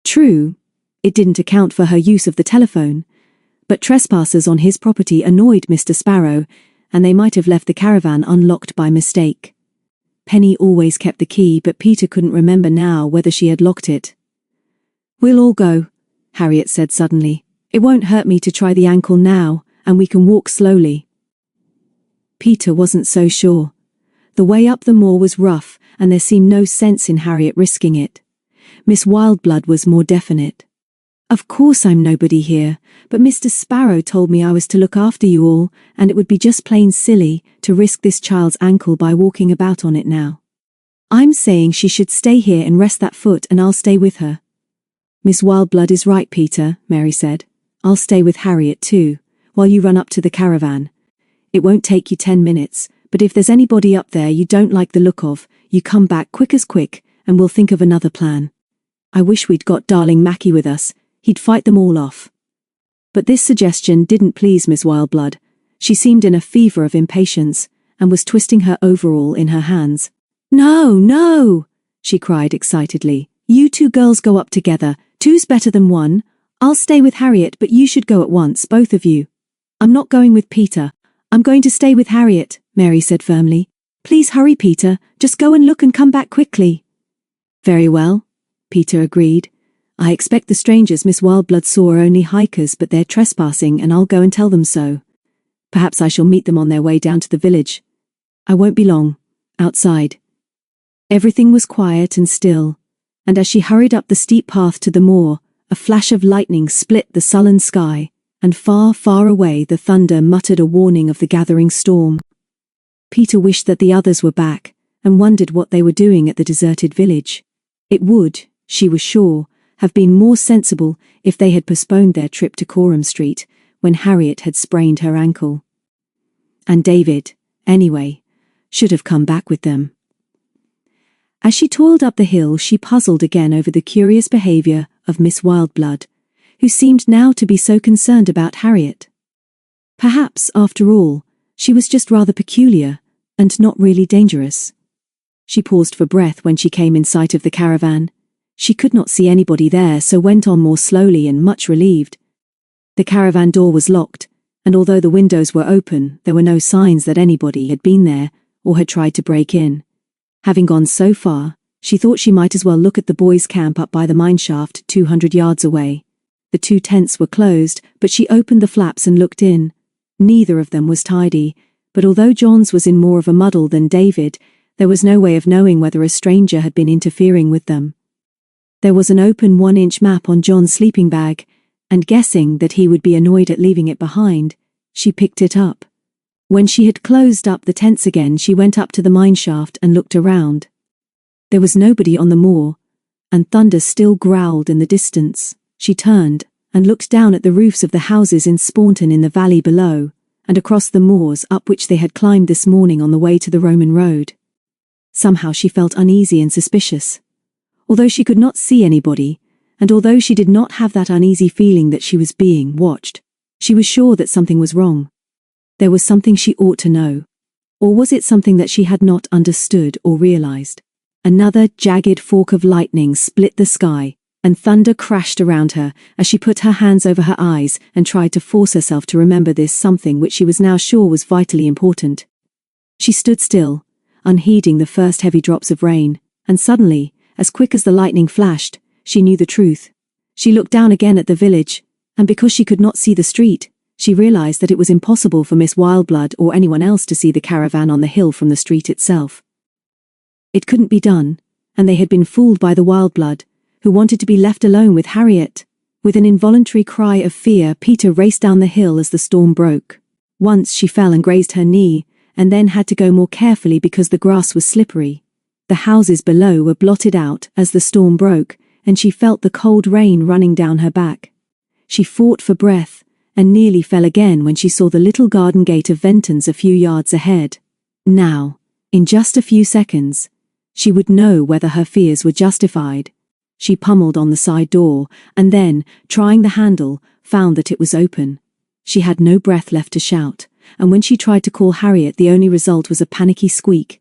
True, it didn't account for her use of the telephone, but trespassers on his property annoyed Mr. Sparrow, and they might have left the caravan unlocked by mistake. Penny always kept the key, but Peter couldn't remember now whether she had locked it. "We'll all go," Harriet said suddenly. "It won't hurt me to try the ankle now, and we can walk slowly." Peter wasn't so sure. The way up the moor was rough, and there seemed no sense in Harriet risking it. Miss Wildblood was more definite. "Of course I'm nobody here, but Mr. Sparrow told me I was to look after you all, and it would be just plain silly to risk this child's ankle by walking about on it now. I'm saying she should stay here and rest that foot, and I'll stay with her." "Miss Wildblood is right, Peter," Mary said. "I'll stay with Harriet too, while you run up to the caravan. It won't take you 10 minutes, but if there's anybody up there you don't like the look of, you come back quick as quick, and we'll think of another plan. I wish we'd got darling Mackie with us. He'd fight them all off." But this suggestion didn't please Miss Wildblood. She seemed in a fever of impatience, and was twisting her overall in her hands. "No, no!" she cried excitedly. "You two girls go up together. Two's better than one. I'll stay with Harriet, but you should go at once, both of you." "I'm not going with Peter. I'm going to stay with Harriet," Mary said firmly. "Please hurry, Peter. Just go and look and come back quickly." "Very well," Peter agreed. "I expect the strangers Miss Wildblood saw are only hikers, but they're trespassing, and I'll go and tell them so. Perhaps I shall meet them on their way down to the village. I won't be long. Outside." Everything was quiet and still, and as she hurried up the steep path to the moor, a flash of lightning split the sullen sky, and far, far away the thunder muttered a warning of the gathering storm. Peter wished that the others were back, and wondered what they were doing at the deserted village. It would, she was sure, have been more sensible if they had postponed their trip to Coram Street, when Harriet had sprained her ankle. And David, anyway, should have come back with them. As she toiled up the hill, she puzzled again over the curious behavior of Miss Wildblood, who seemed now to be so concerned about Harriet. Perhaps, after all, she was just rather peculiar, and not really dangerous. She paused for breath when she came in sight of the caravan. She could not see anybody there, so went on more slowly and much relieved. The caravan door was locked, and although the windows were open, there were no signs that anybody had been there or had tried to break in. Having gone so far, she thought she might as well look at the boys' camp up by the mineshaft 200 yards away. The 2 tents were closed, but she opened the flaps and looked in. Neither of them was tidy, but although John's was in more of a muddle than David, there was no way of knowing whether a stranger had been interfering with them. There was an open 1-inch map on John's sleeping bag, and guessing that he would be annoyed at leaving it behind, she picked it up. When she had closed up the tents again, she went up to the mineshaft and looked around. There was nobody on the moor, and thunder still growled in the distance. She turned and looked down at the roofs of the houses in Spaunton in the valley below, and across the moors up which they had climbed this morning on the way to the Roman road. Somehow she felt uneasy and suspicious. Although she could not see anybody, and although she did not have that uneasy feeling that she was being watched, she was sure that something was wrong. There was something she ought to know. Or was it something that she had not understood or realized? Another jagged fork of lightning split the sky, and thunder crashed around her as she put her hands over her eyes and tried to force herself to remember this something which she was now sure was vitally important. She stood still, unheeding the first heavy drops of rain, and suddenly, as quick as the lightning flashed, she knew the truth. She looked down again at the village, and because she could not see the street, she realized that it was impossible for Miss Wildblood or anyone else to see the caravan on the hill from the street itself. It couldn't be done, and they had been fooled by the Wildblood, who wanted to be left alone with Harriet. With an involuntary cry of fear, Peter raced down the hill as the storm broke. Once she fell and grazed her knee, and then had to go more carefully because the grass was slippery. The houses below were blotted out as the storm broke, and she felt the cold rain running down her back. She fought for breath, and nearly fell again when she saw the little garden gate of Venton's a few yards ahead. Now, in just a few seconds, she would know whether her fears were justified. She pummeled on the side door, and then, trying the handle, found that it was open. She had no breath left to shout, and when she tried to call Harriet, the only result was a panicky squeak.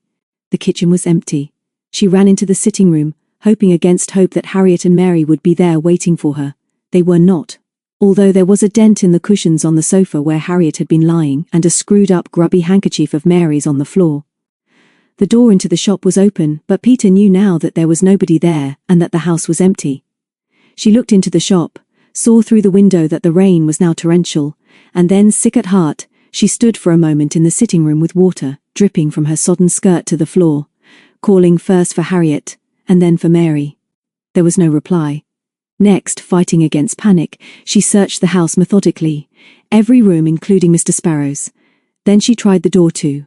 The kitchen was empty. She ran into the sitting room, hoping against hope that Harriet and Mary would be there waiting for her. They were not, although there was a dent in the cushions on the sofa where Harriet had been lying, and a screwed-up grubby handkerchief of Mary's on the floor. The door into the shop was open, but Peter knew now that there was nobody there and that the house was empty. She looked into the shop, saw through the window that the rain was now torrential, and then, sick at heart, She stood for a moment in the sitting room with water dripping from her sodden skirt to the floor, calling first for Harriet, and then for Mary. There was no reply. Next, fighting against panic, she searched the house methodically, every room including Mr. Sparrow's. Then she tried the door to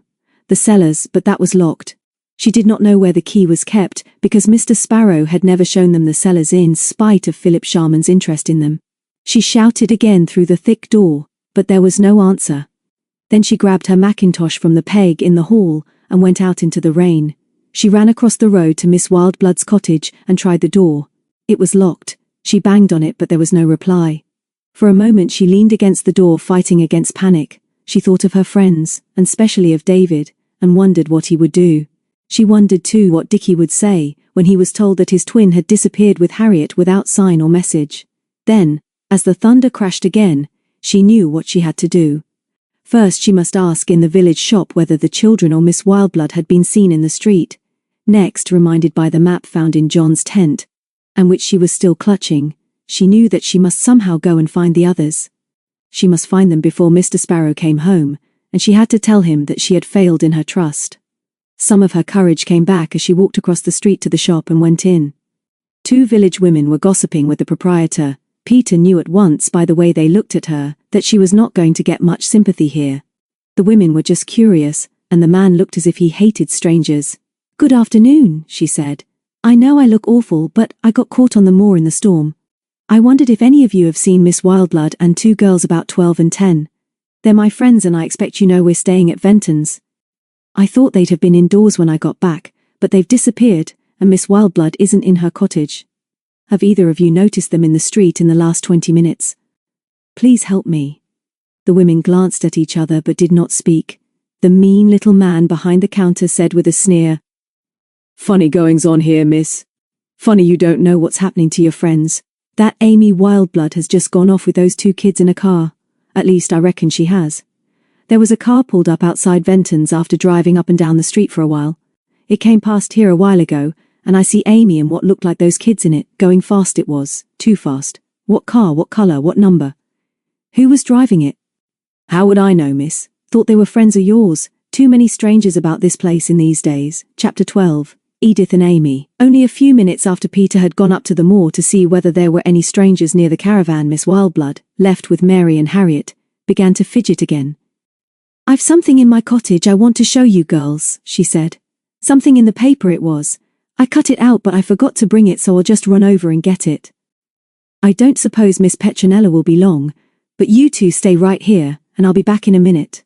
the cellars, but that was locked. She did not know where the key was kept because Mr. Sparrow had never shown them the cellars in spite of Philip Sharman's interest in them. She shouted again through the thick door, but there was no answer. Then she grabbed her mackintosh from the peg in the hall and went out into the rain. She ran across the road to Miss Wildblood's cottage and tried the door. It was locked. She banged on it, but there was no reply. For a moment she leaned against the door, fighting against panic. She thought of her friends, and especially of David, and wondered what he would do. She wondered too what Dickie would say when he was told that his twin had disappeared with Harriet without sign or message. Then, as the thunder crashed again, she knew what she had to do. First she must ask in the village shop whether the children or Miss Wildblood had been seen in the street. Next, reminded by the map found in John's tent, and which she was still clutching, she knew that she must somehow go and find the others. She must find them before Mr. Sparrow came home, and she had to tell him that she had failed in her trust. Some of her courage came back as she walked across the street to the shop and went in. 2 village women were gossiping with the proprietor. Peter knew at once by the way they looked at her that she was not going to get much sympathy here. The women were just curious, and the man looked as if he hated strangers. "Good afternoon," she said. "I know I look awful, but I got caught on the moor in the storm. I wondered if any of you have seen Miss Wildblood and 2 girls about 12 and 10. They're my friends and I expect you know we're staying at Venton's. I thought they'd have been indoors when I got back, but they've disappeared, and Miss Wildblood isn't in her cottage. Have either of you noticed them in the street in the last 20 minutes? Please help me." The women glanced at each other but did not speak. The mean little man behind the counter said with a sneer, "Funny goings on here, miss. Funny you don't know what's happening to your friends. That Amy Wildblood has just gone off with those 2 kids in a car. At least I reckon she has. There was a car pulled up outside Venton's after driving up and down the street for a while. It came past here a while ago, and I see Amy and what looked like those kids in it, going fast. It was too fast. What car, what colour, what number? Who was driving it?" "How would I know, miss? Thought they were friends of yours. Too many strangers about this place in these days." Chapter 12. Edith and Amy. Only a few minutes after Peter had gone up to the moor to see whether there were any strangers near the caravan, Miss Wildblood, left with Mary and Harriet, began to fidget again. "I've something in my cottage I want to show you girls," she said. "Something in the paper it was. I cut it out but I forgot to bring it, so I'll just run over and get it. I don't suppose Miss Petronella will be long, but you 2 stay right here, and I'll be back in a minute.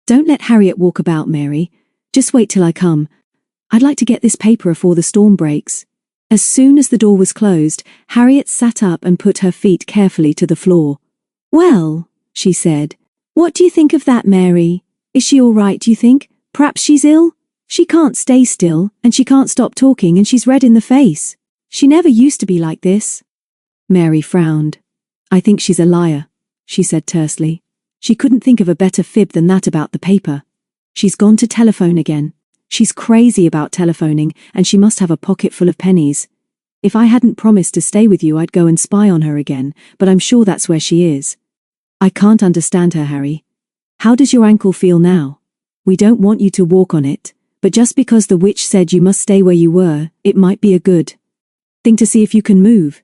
Don't let Harriet walk about, Mary. Just wait till I come. I'd like to get this paper before the storm breaks." As soon as the door was closed, Harriet sat up and put her feet carefully to the floor. "Well," she said, "what do you think of that, Mary? Is she all right, do you think? Perhaps she's ill? She can't stay still, and she can't stop talking, and she's red in the face. She never used to be like this." Mary frowned. "I think she's a liar," she said tersely. She couldn't think of a better fib than that about the paper. "She's gone to telephone again. She's crazy about telephoning, and she must have a pocket full of pennies. If I hadn't promised to stay with you, I'd go and spy on her again, but I'm sure that's where she is. I can't understand her, Harry. How does your ankle feel now? We don't want you to walk on it, but just because the witch said you must stay where you were, it might be a good thing to see if you can move.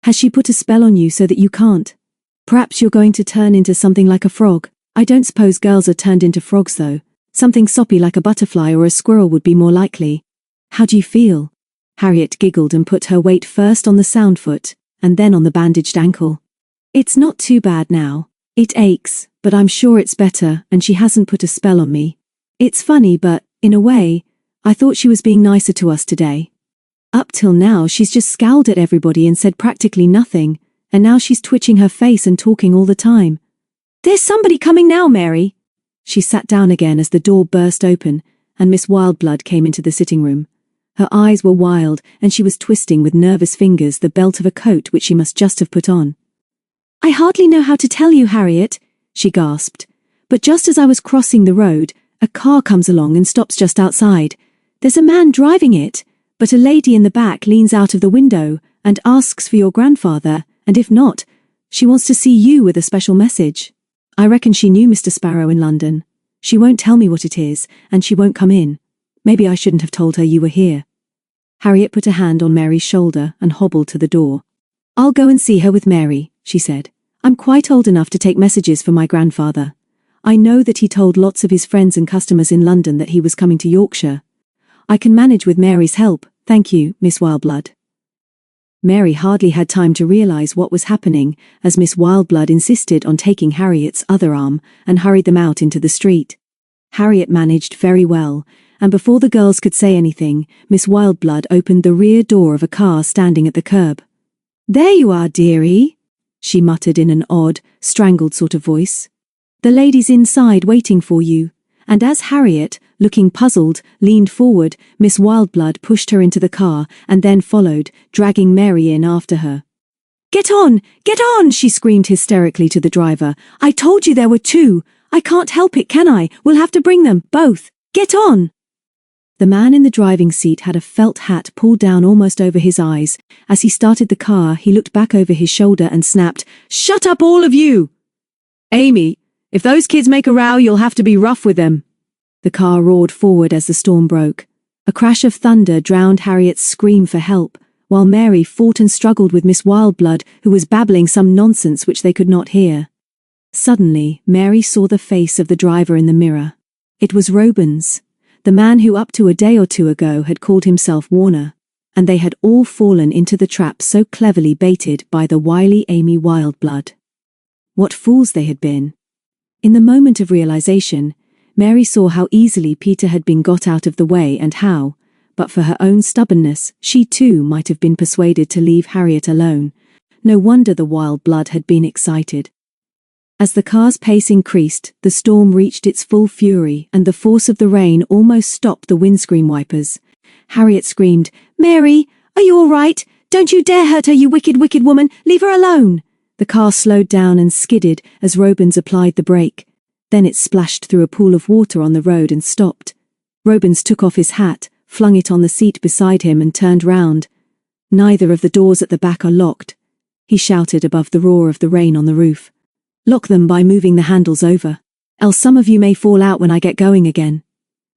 Has she put a spell on you so that you can't? Perhaps you're going to turn into something like a frog. I don't suppose girls are turned into frogs though. Something soppy like a butterfly or a squirrel would be more likely. How do you feel?" Harriet giggled and put her weight first on the sound foot, and then on the bandaged ankle. "It's not too bad now. It aches, but I'm sure it's better, and she hasn't put a spell on me. It's funny, but, in a way, I thought she was being nicer to us today. Up till now she's just scowled at everybody and said practically nothing, and now she's twitching her face and talking all the time. There's somebody coming now, Mary." She sat down again as the door burst open, and Miss Wildblood came into the sitting room. Her eyes were wild, and she was twisting with nervous fingers the belt of a coat which she must just have put on. "I hardly know how to tell you, Harriet," she gasped, "but just as I was crossing the road, a car comes along and stops just outside. There's a man driving it, but a lady in the back leans out of the window and asks for your grandfather, and if not, she wants to see you with a special message." I reckon she knew Mr. Sparrow in London. She won't tell me what it is, and she won't come in. Maybe I shouldn't have told her you were here. Harriet put a hand on Mary's shoulder and hobbled to the door. I'll go and see her with Mary, she said. I'm quite old enough to take messages for my grandfather. I know that he told lots of his friends and customers in London that he was coming to Yorkshire. I can manage with Mary's help, thank you, Miss Wildblood. Mary hardly had time to realize what was happening as Miss Wildblood insisted on taking Harriet's other arm and hurried them out into the street. Harriet managed very well, and before the girls could say anything, Miss Wildblood opened the rear door of a car standing at the curb. There you are, dearie, she muttered in an odd, strangled sort of voice. The lady's inside waiting for you. And as Harriet, looking puzzled, leaned forward, Miss Wildblood pushed her into the car and then followed, dragging Mary in after her. Get on! Get on! She screamed hysterically to the driver. I told you there were two. I can't help it, can I? We'll have to bring them, both. Get on! The man in the driving seat had a felt hat pulled down almost over his eyes. As he started the car, he looked back over his shoulder and snapped, Shut up, all of you! Amy, if those kids make a row, you'll have to be rough with them. The car roared forward as the storm broke. A crash of thunder drowned Harriet's scream for help, while Mary fought and struggled with Miss Wildblood, who was babbling some nonsense which they could not hear. Suddenly, Mary saw the face of the driver in the mirror. It was Robins, the man who up to a day or two ago had called himself Warner, and they had all fallen into the trap so cleverly baited by the wily Amy Wildblood. What fools they had been! In the moment of realization, Mary saw how easily Peter had been got out of the way and how, but for her own stubbornness, she too might have been persuaded to leave Harriet alone. No wonder the Wildblood had been excited. As the car's pace increased, the storm reached its full fury and the force of the rain almost stopped the windscreen wipers. Harriet screamed, Mary, are you all right? Don't you dare hurt her, you wicked, wicked woman! Leave her alone! The car slowed down and skidded as Robins applied the brake. Then it splashed through a pool of water on the road and stopped. Robins took off his hat, flung it on the seat beside him and turned round. Neither of the doors at the back are locked, he shouted above the roar of the rain on the roof. Lock them by moving the handles over, else some of you may fall out when I get going again.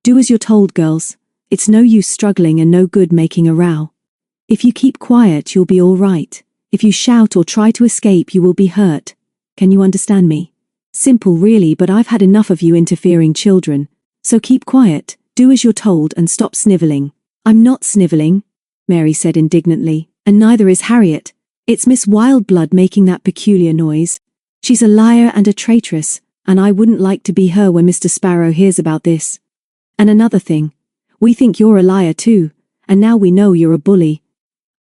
Do as you're told, girls. It's no use struggling and no good making a row. If you keep quiet, you'll be all right. If you shout or try to escape, you will be hurt. Can you understand me? Simple really, but I've had enough of you interfering children. So keep quiet, do as you're told and stop snivelling. I'm not snivelling, Mary said indignantly, and neither is Harriet. It's Miss Wildblood making that peculiar noise. She's a liar and a traitress, and I wouldn't like to be her when Mr. Sparrow hears about this. And another thing, we think you're a liar too, and now we know you're a bully.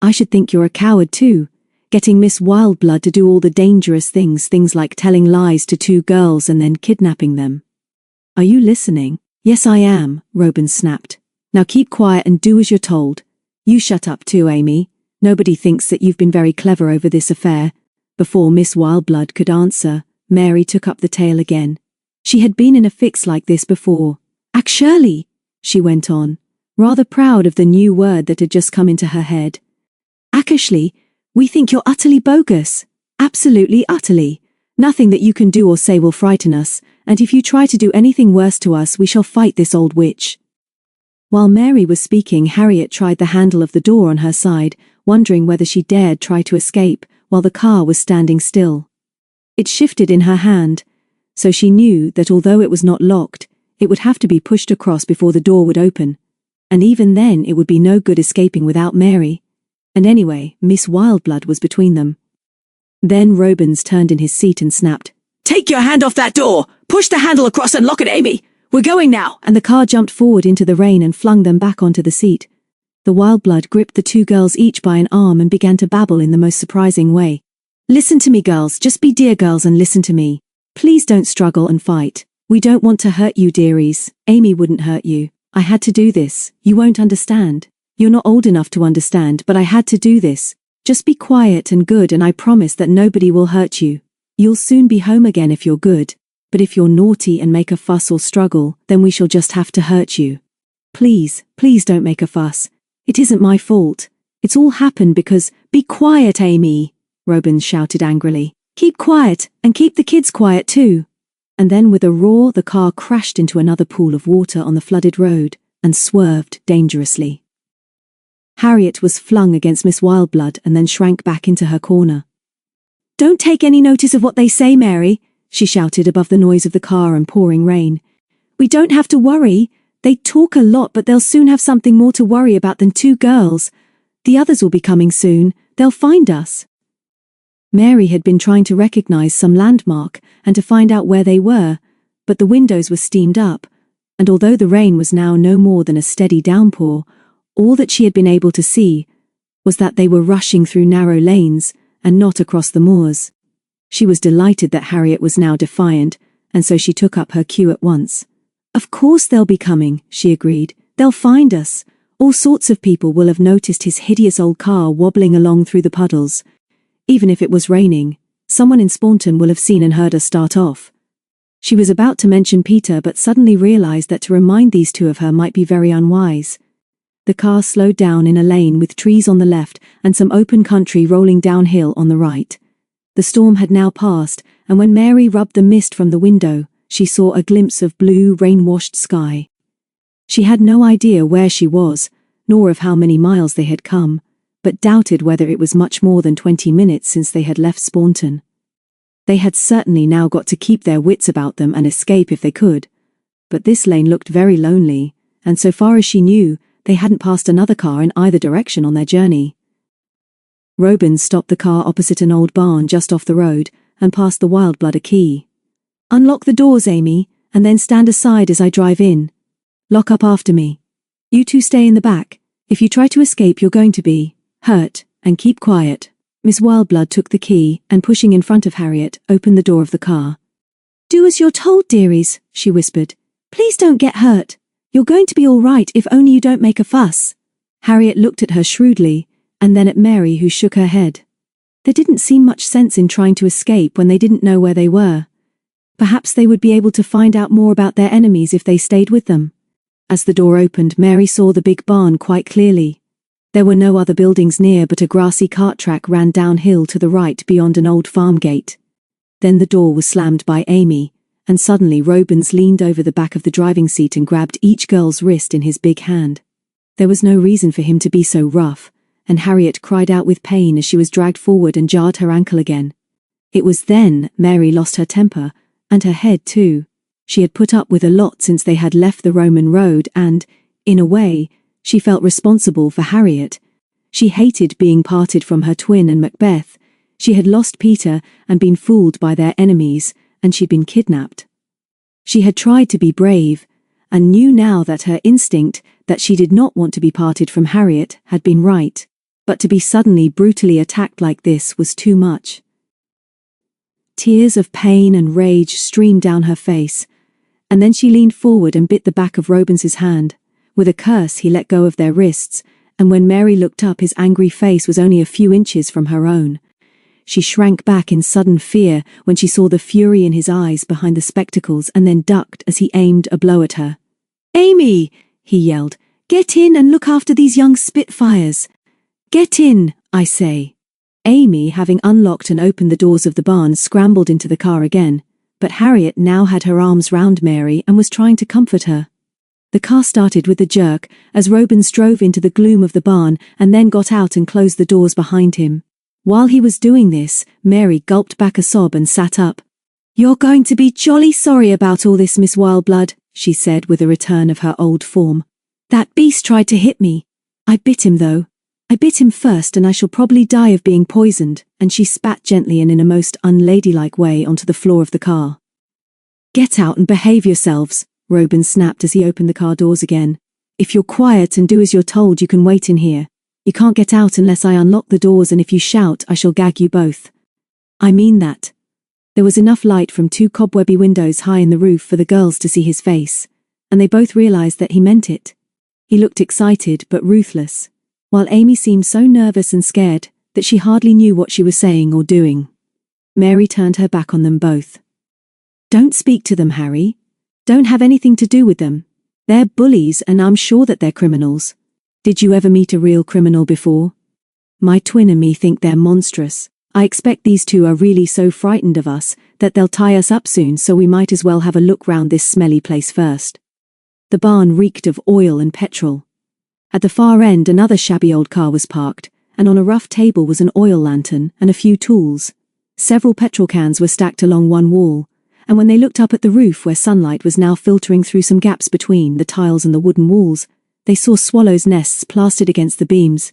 I should think you're a coward too, getting Miss Wildblood to do all the dangerous things like telling lies to two girls and then kidnapping them. Are you listening? Yes, I am, Robin snapped. Now keep quiet and do as you're told. You shut up too, Amy. Nobody thinks that you've been very clever over this affair. Before Miss Wildblood could answer, Mary took up the tale again. She had been in a fix like this before. Actually, she went on, rather proud of the new word that had just come into her head. Actually, we think you're utterly bogus. Absolutely utterly. Nothing that you can do or say will frighten us, and if you try to do anything worse to us, we shall fight this old witch. While Mary was speaking, Harriet tried the handle of the door on her side, wondering whether she dared try to escape, while the car was standing still. It shifted in her hand, so she knew that although it was not locked, it would have to be pushed across before the door would open, and even then it would be no good escaping without Mary. And anyway, Miss Wildblood was between them. Then Robins turned in his seat and snapped, Take your hand off that door! Push the handle across and lock it, Amy! We're going now! And the car jumped forward into the rain and flung them back onto the seat. The Wildblood gripped the two girls each by an arm and began to babble in the most surprising way. Listen to me, girls, just be dear girls and listen to me. Please don't struggle and fight. We don't want to hurt you, dearies. Amy wouldn't hurt you. I had to do this. You won't understand. You're not old enough to understand, but I had to do this. Just be quiet and good and I promise that nobody will hurt you. You'll soon be home again if you're good. But if you're naughty and make a fuss or struggle, then we shall just have to hurt you. Please, please don't make a fuss. It isn't my fault. It's all happened because— Be quiet, Amy, Robin shouted angrily. Keep quiet, and keep the kids quiet too. and then with a roar the car crashed into another pool of water on the flooded road and swerved dangerously. Harriet was flung against Miss Wildblood and then shrank back into her corner. "Don't take any notice of what they say, Mary," she shouted above the noise of the car and pouring rain. "We don't have to worry. They talk a lot, but they'll soon have something more to worry about than 2 girls. The others will be coming soon. They'll find us." Mary had been trying to recognize some landmark and to find out where they were, but the windows were steamed up, and although the rain was now no more than a steady downpour, all that she had been able to see was that they were rushing through narrow lanes and not across the moors. She was delighted that Harriet was now defiant, and so she took up her cue at once. "Of course they'll be coming," she agreed. "They'll find us. All sorts of people will have noticed his hideous old car wobbling along through the puddles. Even if it was raining, someone in Spawnton will have seen and heard us start off." She was about to mention Peter but suddenly realized that to remind these 2 of her might be very unwise. The car slowed down in a lane with trees on the left and some open country rolling downhill on the right. The storm had now passed, and when Mary rubbed the mist from the window, she saw a glimpse of blue, rain-washed sky. She had no idea where she was, nor of how many miles they had come, but doubted whether it was much more than 20 minutes since they had left Spawnton. They had certainly now got to keep their wits about them and escape if they could, but this lane looked very lonely, and so far as she knew, they hadn't passed another car in either direction on their journey. Robin stopped the car opposite an old barn just off the road and passed the Wildblood a key. "Unlock the doors, Amy, and then stand aside as I drive in. Lock up after me. You 2 stay in the back. If you try to escape, you're going to be hurt, and keep quiet." Miss Wildblood took the key and, pushing in front of Harriet, opened the door of the car. "Do as you're told, dearies," she whispered. "Please don't get hurt. You're going to be all right if only you don't make a fuss." Harriet looked at her shrewdly, and then at Mary, who shook her head. There didn't seem much sense in trying to escape when they didn't know where they were. Perhaps they would be able to find out more about their enemies if they stayed with them. As the door opened, Mary saw the big barn quite clearly. There were no other buildings near, but a grassy cart track ran downhill to the right beyond an old farm gate. Then the door was slammed by Amy, and suddenly Robins leaned over the back of the driving seat and grabbed each girl's wrist in his big hand. There was no reason for him to be so rough, and Harriet cried out with pain as she was dragged forward and jarred her ankle again. It was then Mary lost her temper, and her head too. She had put up with a lot since they had left the Roman road and, in a way, she felt responsible for Harriet. She hated being parted from her twin and Macbeth. She had lost Peter and been fooled by their enemies, and she'd been kidnapped. She had tried to be brave, and knew now that her instinct that she did not want to be parted from Harriet had been right, but to be suddenly brutally attacked like this was too much. Tears of pain and rage streamed down her face, and then she leaned forward and bit the back of Robins's hand. With a curse, he let go of their wrists, and when Mary looked up, his angry face was only a few inches from her own. She shrank back in sudden fear when she saw the fury in his eyes behind the spectacles and then ducked as he aimed a blow at her. "Amy!" he yelled. "Get in and look after these young spitfires. Get in, I say." Amy, having unlocked and opened the doors of the barn, scrambled into the car again, but Harriet now had her arms round Mary and was trying to comfort her. The car started with a jerk as Robins drove into the gloom of the barn and then got out and closed the doors behind him. While he was doing this, Mary gulped back a sob and sat up. "You're going to be jolly sorry about all this, Miss Wildblood," she said with a return of her old form. "That beast tried to hit me. I bit him though. I bit him first and I shall probably die of being poisoned," and she spat gently and in a most unladylike way onto the floor of the car. "Get out and behave yourselves," Robin snapped as he opened the car doors again. "If you're quiet and do as you're told, you can wait in here. You can't get out unless I unlock the doors, and if you shout, I shall gag you both." "I mean that." There was enough light from 2 cobwebby windows high in the roof for the girls to see his face, and they both realized that he meant it. He looked excited but ruthless, while Amy seemed so nervous and scared that she hardly knew what she was saying or doing. Mary turned her back on them both. "Don't speak to them, Harry. Don't have anything to do with them. They're bullies and I'm sure that they're criminals. Did you ever meet a real criminal before? My twin and me think they're monstrous. I expect these 2 are really so frightened of us that they'll tie us up soon, so we might as well have a look round this smelly place first. The barn reeked of oil and petrol. At the far end another shabby old car was parked, and on a rough table was an oil lantern and a few tools. Several petrol cans were stacked along one wall, and when they looked up at the roof where sunlight was now filtering through some gaps between the tiles and the wooden walls, they saw swallows' nests plastered against the beams.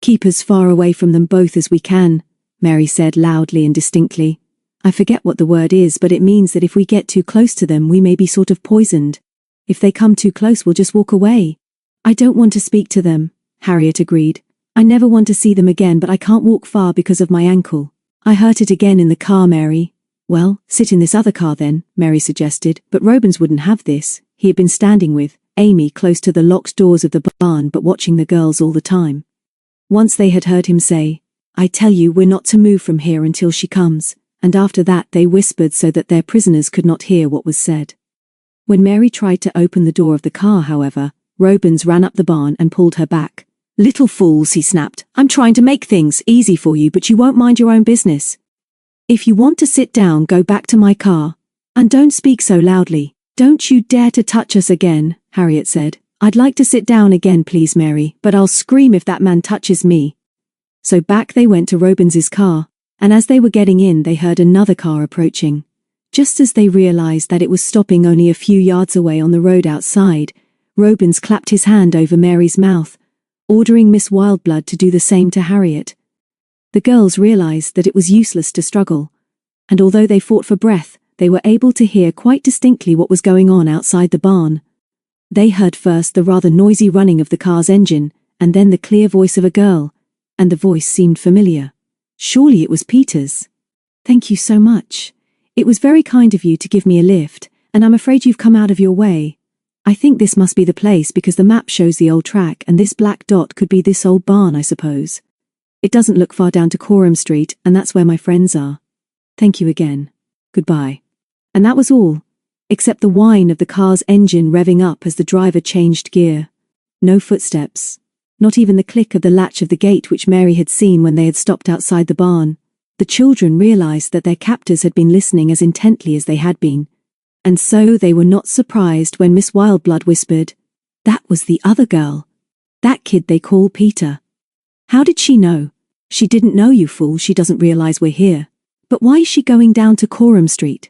"Keep as far away from them both as we can," Mary said loudly and distinctly. "I forget what the word is, but it means that if we get too close to them we may be sort of poisoned. If they come too close we'll just walk away." "I don't want to speak to them," Harriet agreed. "I never want to see them again, but I can't walk far because of my ankle. I hurt it again in the car, Mary." "Well, sit in this other car then," Mary suggested, but Robins wouldn't have this. He had been standing with Amy close to the locked doors of the barn but watching the girls all the time. Once they had heard him say, "I tell you, we're not to move from here until she comes," and after that they whispered so that their prisoners could not hear what was said. When Mary tried to open the door of the car, however, Robins ran up the barn and pulled her back. "Little fools," he snapped. "I'm trying to make things easy for you, but you won't mind your own business. If you want to sit down, go back to my car. And don't speak so loudly." "Don't you dare to touch us again," Harriet said. "I'd like to sit down again, please, Mary, but I'll scream if that man touches me." So back they went to Robins's car, and as they were getting in they heard another car approaching. Just as they realized that it was stopping only a few yards away on the road outside, Robins clapped his hand over Mary's mouth, ordering Miss Wildblood to do the same to Harriet. The girls realized that it was useless to struggle, and although they fought for breath, they were able to hear quite distinctly what was going on outside the barn. They heard first the rather noisy running of the car's engine, and then the clear voice of a girl, and the voice seemed familiar. Surely it was Peter's. "Thank you so much. It was very kind of you to give me a lift, and I'm afraid you've come out of your way. I think this must be the place because the map shows the old track and this black dot could be this old barn, I suppose. It doesn't look far down to Coram Street, and that's where my friends are. Thank you again. Goodbye." And that was all, except the whine of the car's engine revving up as the driver changed gear. No footsteps. Not even the click of the latch of the gate which Mary had seen when they had stopped outside the barn. The children realized that their captors had been listening as intently as they had been, and so they were not surprised when Miss Wildblood whispered, "That was the other girl. That kid they call Peter." "How did she know?" "She didn't know, you fool. She doesn't realize we're here." "But why is she going down to Coram Street?"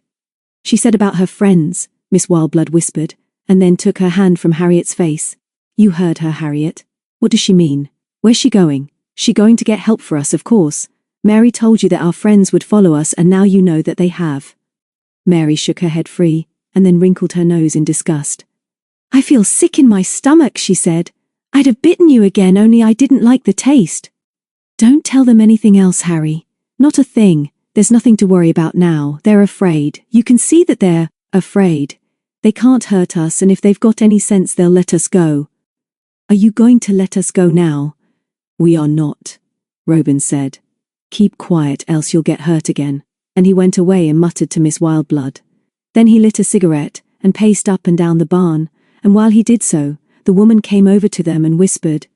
"She said about her friends," Miss Wildblood whispered, and then took her hand from Harriet's face. "You heard her, Harriet. What does she mean? Where's she going?" "She going to get help for us, of course. Mary told you that our friends would follow us, and now you know that they have." Mary shook her head free, and then wrinkled her nose in disgust. "I feel sick in my stomach," she said. "I'd have bitten you again, only I didn't like the taste." "Don't tell them anything else, Harry. Not a thing. There's nothing to worry about now. They're afraid. You can see that they're afraid. They can't hurt us, and if they've got any sense they'll let us go." "Are you going to let us go now?" "We are not," Robin said. "Keep quiet, else you'll get hurt again." And he went away and muttered to Miss Wildblood. Then he lit a cigarette and paced up and down the barn, and while he did so, the woman came over to them and whispered,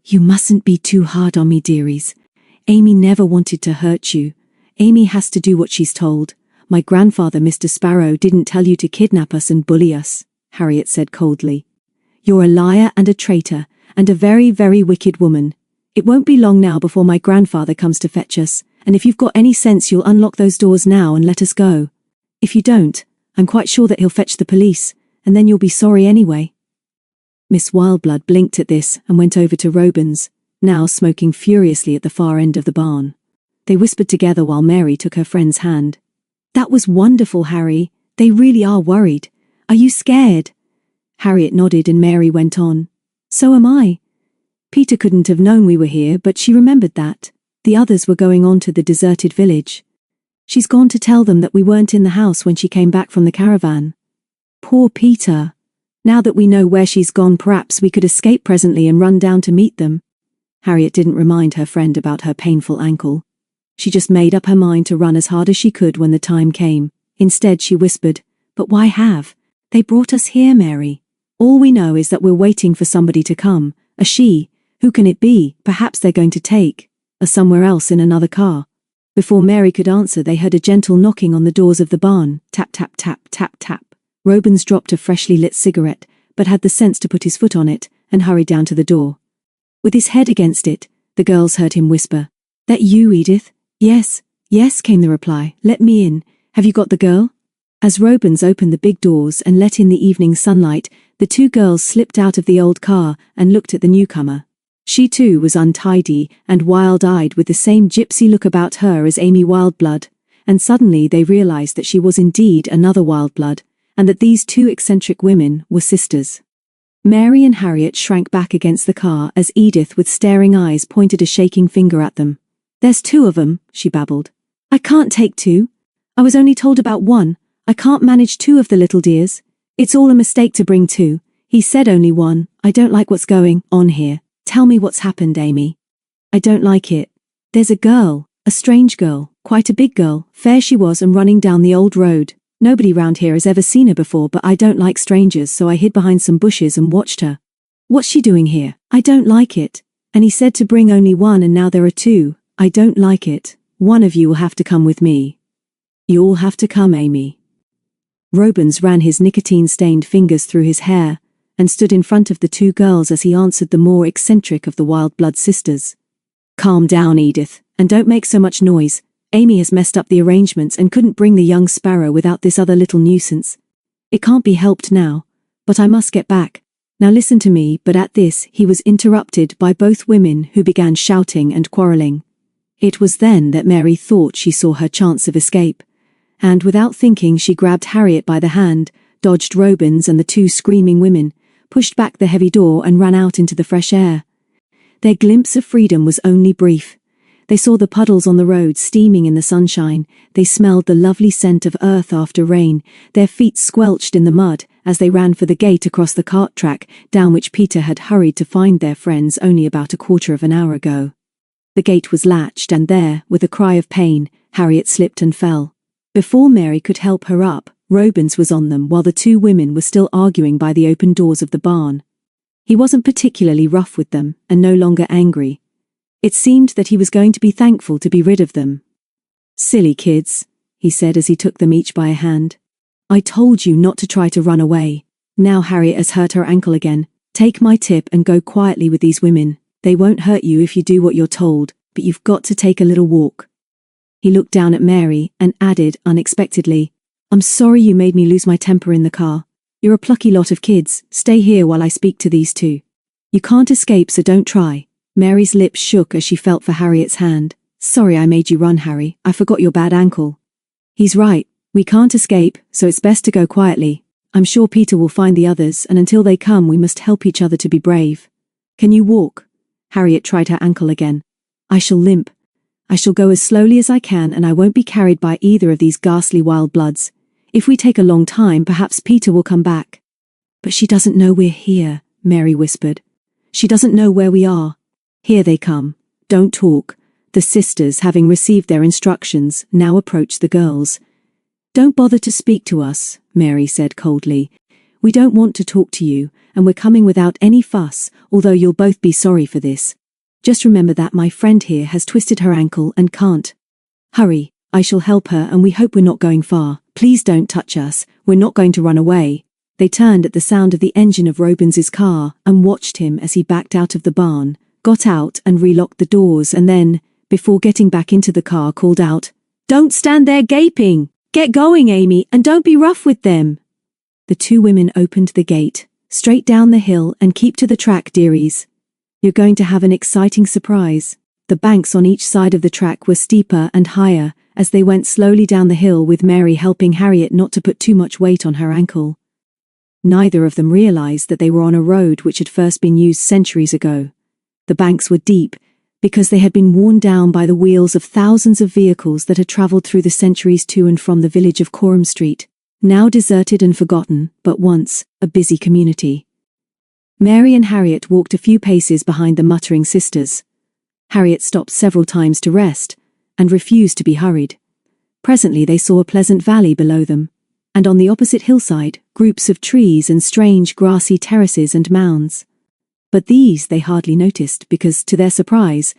"You mustn't be too hard on me, dearies. Amy never wanted to hurt you. Amy has to do what she's told. My grandfather, Mr. Sparrow, didn't tell you to kidnap us and bully us," Harriet said coldly. "You're a liar and a traitor, and a very, very wicked woman. It won't be long now before my grandfather comes to fetch us, and if you've got any sense you'll unlock those doors now and let us go. If you don't, I'm quite sure that he'll fetch the police, and then you'll be sorry anyway." Miss Wildblood blinked at this and went over to Robins, now smoking furiously at the far end of the barn. They whispered together while Mary took her friend's hand. "That was wonderful, Harry. They really are worried. Are you scared?" Harriet nodded and Mary went on. "So am I. Peter couldn't have known we were here, but she remembered that. The others were going on to the deserted village. She's gone to tell them that we weren't in the house when she came back from the caravan. Poor Peter. Now that we know where she's gone, perhaps we could escape presently and run down to meet them." Harriet didn't remind her friend about her painful ankle. She just made up her mind to run as hard as she could when the time came. Instead, she whispered, "But why have? They brought us here, Mary. All we know is that we're waiting for somebody to come. A she. Who can it be? Perhaps they're going to take us somewhere else in another car." Before Mary could answer, they heard a gentle knocking on the doors of the barn. Tap, tap, tap, tap, tap. Robins dropped a freshly lit cigarette, but had the sense to put his foot on it, and hurried down to the door. With his head against it, the girls heard him whisper, "That you, Edith?" "Yes, yes," came the reply. "Let me in. Have you got the girl?" As Robins opened the big doors and let in the evening sunlight, the two girls slipped out of the old car and looked at the newcomer. She too was untidy and wild-eyed, with the same gypsy look about her as Amy Wildblood, and suddenly they realized that she was indeed another Wildblood, and that these two eccentric women were sisters. Mary and Harriet shrank back against the car as Edith with staring eyes pointed a shaking finger at them. "There's two of 'em," she babbled. "I can't take two. I was only told about one. I can't manage two of the little dears. It's all a mistake to bring two. He said only one. I don't like what's going on here. Tell me what's happened, Amy." "I don't like it. There's a girl, a strange girl, quite a big girl, fair she was, and running down the old road. Nobody round here has ever seen her before, but I don't like strangers, so I hid behind some bushes and watched her. What's she doing here? I don't like it. And he said to bring only one, and now there are two. I don't like it. One of you will have to come with me." "You all have to come, Amy." Robins ran his nicotine-stained fingers through his hair and stood in front of the two girls as he answered the more eccentric of the Wildblood sisters. "Calm down, Edith, and don't make so much noise. Amy has messed up the arrangements and couldn't bring the young sparrow without this other little nuisance. It can't be helped now, but I must get back. Now listen to me." But at this he was interrupted by both women, who began shouting and quarreling. It was then that Mary thought she saw her chance of escape, and without thinking she grabbed Harriet by the hand, dodged Robins and the two screaming women, pushed back the heavy door and ran out into the fresh air. Their glimpse of freedom was only brief. They saw the puddles on the road steaming in the sunshine, they smelled the lovely scent of earth after rain, their feet squelched in the mud as they ran for the gate across the cart track down which Peter had hurried to find their friends only about a quarter of an hour ago. The gate was latched, and there, with a cry of pain, Harriet slipped and fell. Before Mary could help her up, Robins was on them while the two women were still arguing by the open doors of the barn. He wasn't particularly rough with them, and no longer angry. It seemed that he was going to be thankful to be rid of them. "Silly kids," he said as he took them each by a hand. "I told you not to try to run away. Now Harriet has hurt her ankle again. Take my tip and go quietly with these women. They won't hurt you if you do what you're told, but you've got to take a little walk." He looked down at Mary and added unexpectedly, "I'm sorry you made me lose my temper in the car. You're a plucky lot of kids. Stay here while I speak to these two. You can't escape, so don't try." Mary's lips shook as she felt for Harriet's hand. "Sorry I made you run, Harry. I forgot your bad ankle." "He's right. We can't escape, so it's best to go quietly. I'm sure Peter will find the others, and until they come we must help each other to be brave. Can you walk?" Harriet tried her ankle again. "I shall limp. I shall go as slowly as I can, and I won't be carried by either of these ghastly Wildbloods. If we take a long time, perhaps Peter will come back." "But she doesn't know we're here," Mary whispered. "She doesn't know where we are. Here they come. Don't talk." The sisters, having received their instructions, now approached the girls. "Don't bother to speak to us," Mary said coldly. "We don't want to talk to you, and we're coming without any fuss, although you'll both be sorry for this. Just remember that my friend here has twisted her ankle and can't. Hurry, I shall help her, and we hope we're not going far. Please don't touch us, we're not going to run away." They turned at the sound of the engine of Robins's car and watched him as he backed out of the barn, got out and relocked the doors, and then, before getting back into the car, called out, "Don't stand there gaping! Get going, Amy, and don't be rough with them." The two women opened the gate. "Straight down the hill and keep to the track, dearies. You're going to have an exciting surprise." The banks on each side of the track were steeper and higher as they went slowly down the hill, with Mary helping Harriet not to put too much weight on her ankle. Neither of them realized that they were on a road which had first been used centuries ago. The banks were deep because they had been worn down by the wheels of thousands of vehicles that had traveled through the centuries to and from the village of Coram Street, now deserted and forgotten, but once a busy community. Mary and Harriet walked a few paces behind the muttering sisters. Harriet stopped several times to rest, and refused to be hurried. Presently they saw a pleasant valley below them, and on the opposite hillside, groups of trees and strange grassy terraces and mounds. But these they hardly noticed because, to their surprise,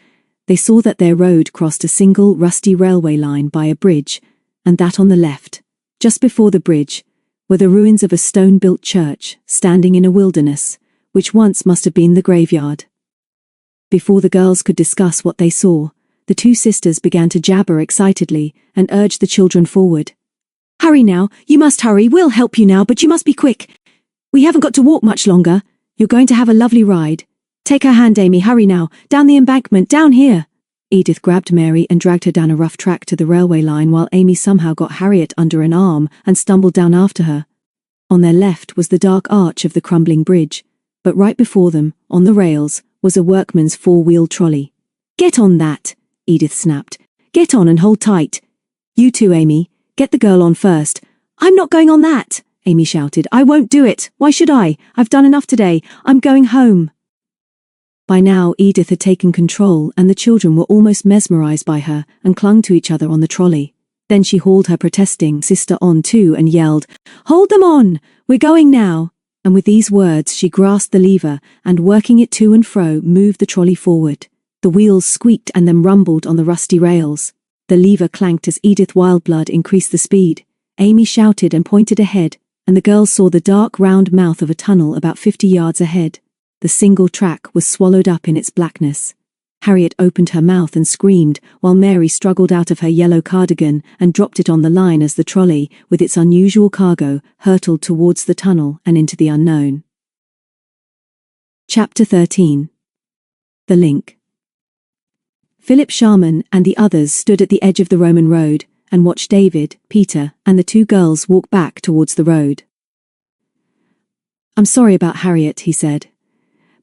They saw that their road crossed a single rusty railway line by a bridge, and that on the left, just before the bridge, were the ruins of a stone-built church standing in a wilderness, which once must have been the graveyard. Before the girls could discuss what they saw, the two sisters began to jabber excitedly and urged the children forward. "Hurry now, you must hurry, we'll help you now, but you must be quick. We haven't got to walk much longer. You're going to have a lovely ride. Take her hand, Amy, hurry now, down the embankment, down here." Edith grabbed Mary and dragged her down a rough track to the railway line while Amy somehow got Harriet under an arm and stumbled down after her. On their left was the dark arch of the crumbling bridge, but right before them, on the rails, was a workman's four-wheel trolley. "Get on that," Edith snapped. "Get on and hold tight. You too, Amy. Get the girl on first." "I'm not going on that," Amy shouted. "I won't do it. Why should I? I've done enough today. I'm going home." By now, Edith had taken control and the children were almost mesmerized by her and clung to each other on the trolley. Then she hauled her protesting sister on too and yelled, "Hold them on! We're going now!" And with these words she grasped the lever and, working it to and fro, moved the trolley forward. The wheels squeaked and then rumbled on the rusty rails. The lever clanked as Edith Wildblood increased the speed. Amy shouted and pointed ahead, and the girls saw the dark round mouth of a tunnel about 50 yards ahead. The single track was swallowed up in its blackness. Harriet opened her mouth and screamed, while Mary struggled out of her yellow cardigan and dropped it on the line as the trolley, with its unusual cargo, hurtled towards the tunnel and into the unknown. Chapter 13. The Link. Philip Sharman and the others stood at the edge of the Roman road and watched David, Peter, and the two girls walk back towards the road. "I'm sorry about Harriet," he said.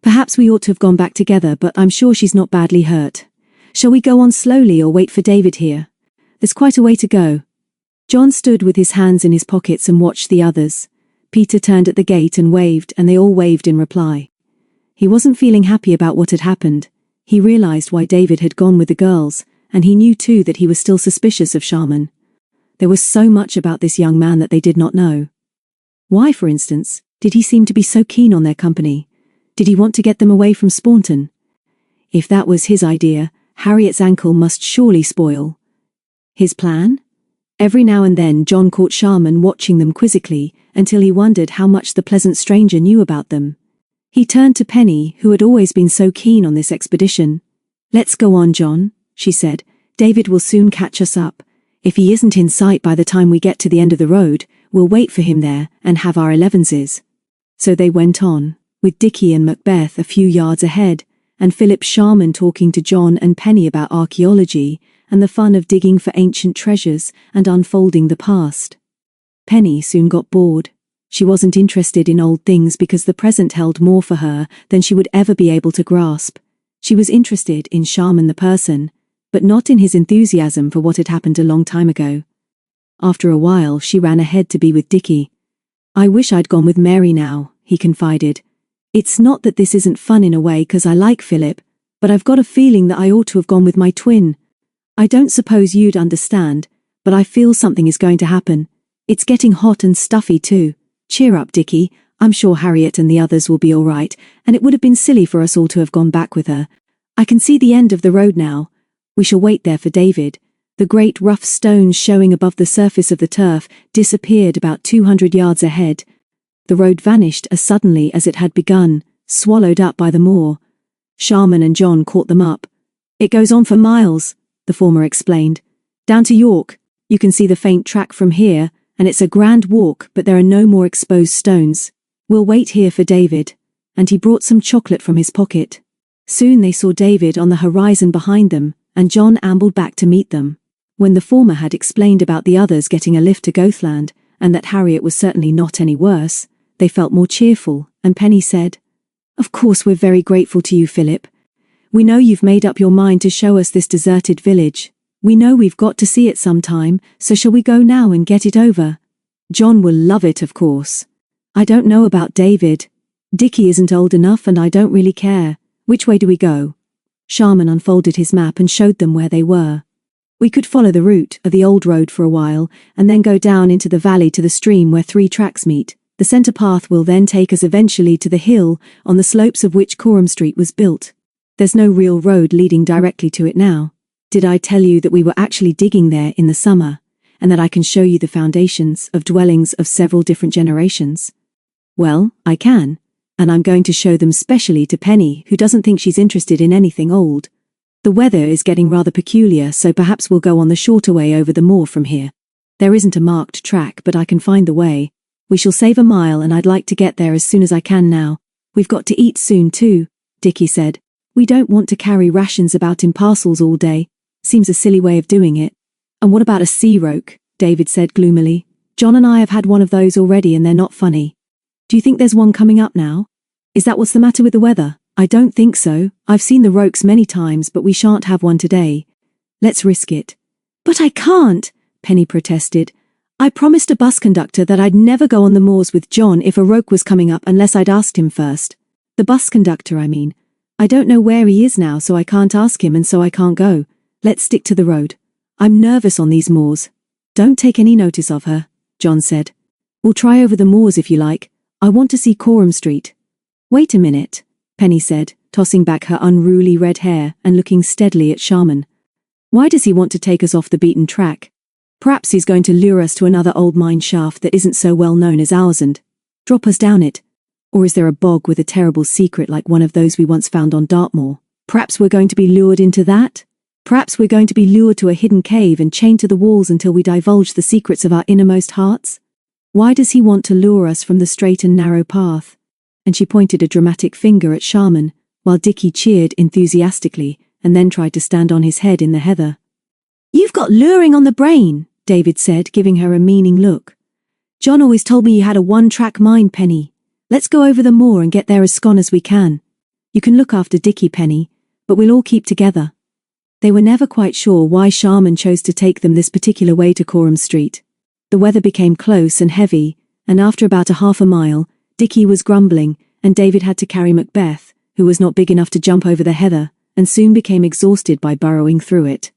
"Perhaps we ought to have gone back together, but I'm sure she's not badly hurt. Shall we go on slowly or wait for David here? There's quite a way to go." John stood with his hands in his pockets and watched the others. Peter turned at the gate and waved, and they all waved in reply. He wasn't feeling happy about what had happened. He realized why David had gone with the girls, and he knew too that he was still suspicious of Sharman. There was so much about this young man that they did not know. Why, for instance, did he seem to be so keen on their company? Did he want to get them away from Staunton? If that was his idea, Harriet's ankle must surely spoil. His plan? Every now and then John caught Sharman watching them quizzically until he wondered how much the pleasant stranger knew about them. He turned to Penny, who had always been so keen on this expedition. "Let's go on, John," she said. "David will soon catch us up. If he isn't in sight by the time we get to the end of the road, we'll wait for him there and have our 11s. So they went on, with Dickie and Macbeth a few yards ahead, and Philip Sharman talking to John and Penny about archaeology and the fun of digging for ancient treasures and unfolding the past. Penny soon got bored. She wasn't interested in old things because the present held more for her than she would ever be able to grasp. She was interested in Sharman the person, but not in his enthusiasm for what had happened a long time ago. After a while she ran ahead to be with Dickie. "I wish I'd gone with Mary now," he confided. "It's not that this isn't fun in a way 'cause I like Philip, but I've got a feeling that I ought to have gone with my twin. I don't suppose you'd understand, but I feel something is going to happen. It's getting hot and stuffy too. Cheer up, Dickie. I'm sure Harriet and the others will be all right, and it would have been silly for us all to have gone back with her. I can see the end of the road now. We shall wait there for David." The great rough stones showing above the surface of the turf disappeared about 200 yards ahead. The road vanished as suddenly as it had begun, swallowed up by the moor. Sharman and John caught them up. "It goes on for miles," the former explained. "Down to York. You can see the faint track from here, and it's a grand walk, but there are no more exposed stones. We'll wait here for David." And he brought some chocolate from his pocket. Soon they saw David on the horizon behind them, and John ambled back to meet them. When the former had explained about the others getting a lift to Gothland, and that Harriet was certainly not any worse, they felt more cheerful, and Penny said, "Of course we're very grateful to you, Philip. We know you've made up your mind to show us this deserted village. We know we've got to see it sometime, so shall we go now and get it over? John will love it, of course. I don't know about David. Dickie isn't old enough and I don't really care. Which way do we go?" Sharman unfolded his map and showed them where they were. "We could follow the route of the old road for a while and then go down into the valley to the stream where 3 tracks meet. The centre path will then take us eventually to the hill on the slopes of which Coram Street was built. There's no real road leading directly to it now. Did I tell you that we were actually digging there in the summer, and that I can show you the foundations of dwellings of several different generations? Well, I can, and I'm going to show them specially to Penny, who doesn't think she's interested in anything old. The weather is getting rather peculiar, so perhaps we'll go on the shorter way over the moor from here. There isn't a marked track, but I can find the way. We shall save a mile, and I'd like to get there as soon as I can now. We've got to eat soon too, Dickie said. We don't want to carry rations about in parcels all day. Seems a silly way of doing it. And what about a sea roke? David said gloomily. John and I have had one of those already and they're not funny. Do you think there's one coming up now? Is that what's the matter with the weather? I don't think so. I've seen the rokes many times, but we shan't have one today. Let's risk it. But I can't, Penny protested. I promised a bus conductor that I'd never go on the moors with John if a roke was coming up unless I'd asked him first. The bus conductor, I mean. I don't know where he is now, so I can't ask him and so I can't go. Let's stick to the road. I'm nervous on these moors. Don't take any notice of her, John said. We'll try over the moors if you like. I want to see Coram Street. Wait a minute, Penny said, tossing back her unruly red hair and looking steadily at Sharman. Why does he want to take us off the beaten track? Perhaps he's going to lure us to another old mine shaft that isn't so well known as ours and drop us down it. Or is there a bog with a terrible secret like one of those we once found on Dartmoor? Perhaps we're going to be lured into that? Perhaps we're going to be lured to a hidden cave and chained to the walls until we divulge the secrets of our innermost hearts? Why does he want to lure us from the straight and narrow path? And she pointed a dramatic finger at Sharman, while Dickie cheered enthusiastically and then tried to stand on his head in the heather. You've got luring on the brain, David said, giving her a meaning look. John always told me you had a one-track mind, Penny. Let's go over the moor and get there as scone as we can. You can look after Dickie, Penny, but we'll all keep together. They were never quite sure why Sharman chose to take them this particular way to Coram Street. The weather became close and heavy, and after about a half a mile, Dickie was grumbling, and David had to carry Macbeth, who was not big enough to jump over the heather, and soon became exhausted by burrowing through it.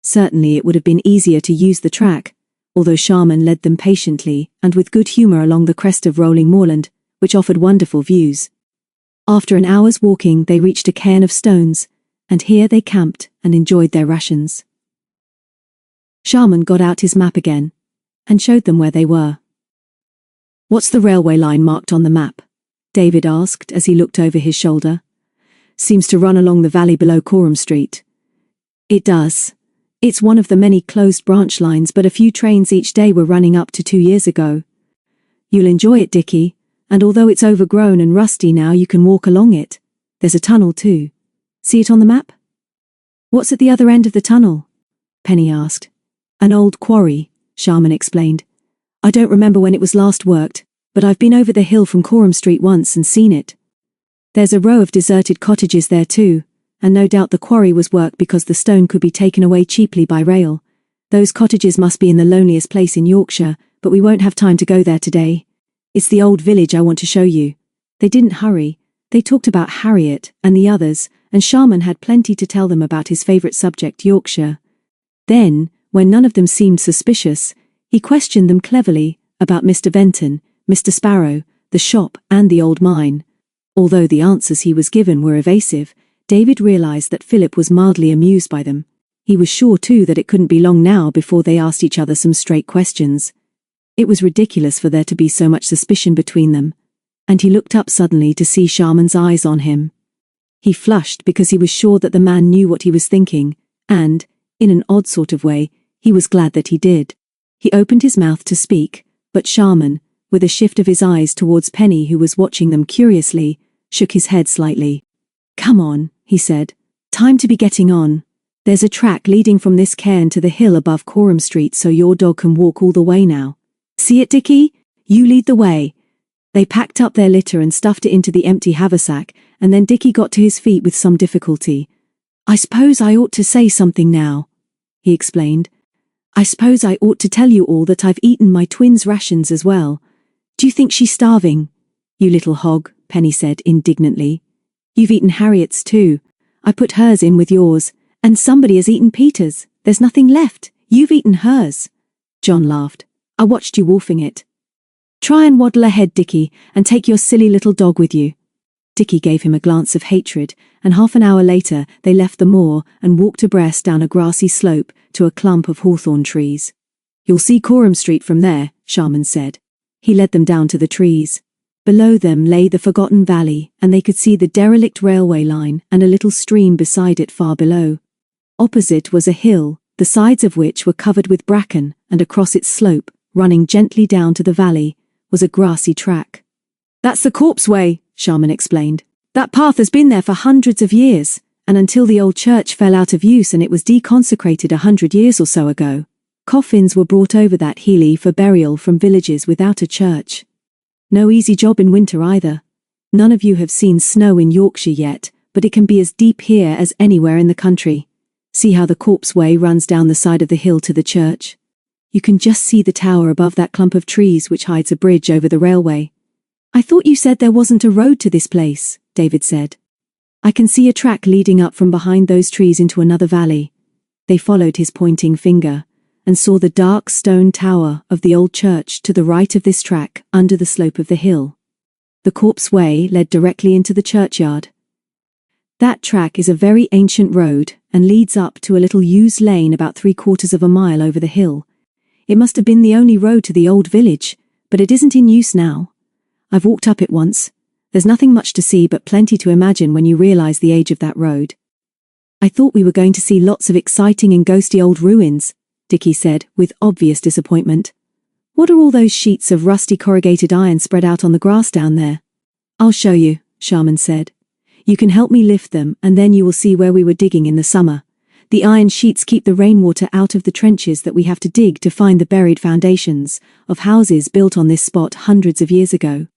Certainly it would have been easier to use the track, although Sharman led them patiently and with good humour along the crest of rolling moorland, which offered wonderful views. After an hour's walking they reached a cairn of stones, and here they camped and enjoyed their rations. Sharman got out his map again, and showed them where they were. What's the railway line marked on the map? David asked as he looked over his shoulder. Seems to run along the valley below Coram Street. It does. It's one of the many closed branch lines, but a few trains each day were running up to 2 years ago. You'll enjoy it, Dickie, and although it's overgrown and rusty now, you can walk along it. There's a tunnel too. See it on the map? What's at the other end of the tunnel? Penny asked. An old quarry, Sharman explained. I don't remember when it was last worked, but I've been over the hill from Coram Street once and seen it. There's a row of deserted cottages there too, and no doubt the quarry was worked because the stone could be taken away cheaply by rail. Those cottages must be in the loneliest place in Yorkshire, but we won't have time to go there today. It's the old village I want to show you. They didn't hurry. They talked about Harriet and the others, and Sharman had plenty to tell them about his favourite subject, Yorkshire. Then, when none of them seemed suspicious, he questioned them cleverly about Mr. Venton, Mr. Sparrow, the shop, and the old mine. Although the answers he was given were evasive, David realized that Philip was mildly amused by them. He was sure too that it couldn't be long now before they asked each other some straight questions. It was ridiculous for there to be so much suspicion between them, and he looked up suddenly to see Sharman's eyes on him. He flushed because he was sure that the man knew what he was thinking, and, in an odd sort of way, he was glad that he did. He opened his mouth to speak, but Sharman, with a shift of his eyes towards Penny, who was watching them curiously, shook his head slightly. Come on, he said. Time to be getting on. There's a track leading from this cairn to the hill above Coram Street, so your dog can walk all the way now. See it, Dickie? You lead the way. They packed up their litter and stuffed it into the empty haversack, and then Dickie got to his feet with some difficulty. I suppose I ought to say something now, he explained. I suppose I ought to tell you all that I've eaten my twins' rations as well. Do you think she's starving? You little hog, Penny said indignantly. You've eaten Harriet's too. I put hers in with yours, and somebody has eaten Peter's. There's nothing left. You've eaten hers. John laughed. I watched you wolfing it. Try and waddle ahead, Dickie, and take your silly little dog with you. Dickie gave him a glance of hatred, and half an hour later they left the moor and walked abreast down a grassy slope to a clump of hawthorn trees. "You'll see Coram Street from there," Sharman said. He led them down to the trees. Below them lay the forgotten valley, and they could see the derelict railway line and a little stream beside it far below. Opposite was a hill, the sides of which were covered with bracken, and across its slope, running gently down to the valley, was a grassy track. "That's the Corpse Way," Sharman explained. "That path has been there for hundreds of years, and until the old church fell out of use and it was deconsecrated 100 years or so ago. Coffins were brought over that Healy for burial from villages without a church. No easy job in winter either. None of you have seen snow in Yorkshire yet, but it can be as deep here as anywhere in the country. See how the Corpse Way runs down the side of the hill to the church? You can just see the tower above that clump of trees which hides a bridge over the railway." "I thought you said there wasn't a road to this place," David said. "I can see a track leading up from behind those trees into another valley." They followed his pointing finger, and saw the dark stone tower of the old church to the right of this track under the slope of the hill. The Corpse Way led directly into the churchyard. That track is a very ancient road and leads up to a little used lane about 3/4 of a mile over the hill. It must have been the only road to the old village, but it isn't in use now. I've walked up it once. There's nothing much to see but plenty to imagine when you realize the age of that road. "I thought we were going to see lots of exciting and ghosty old ruins," Dickie said, with obvious disappointment. "What are all those sheets of rusty corrugated iron spread out on the grass down there?" "I'll show you," Sharman said. "You can help me lift them and then you will see where we were digging in the summer. The iron sheets keep the rainwater out of the trenches that we have to dig to find the buried foundations of houses built on this spot hundreds of years ago.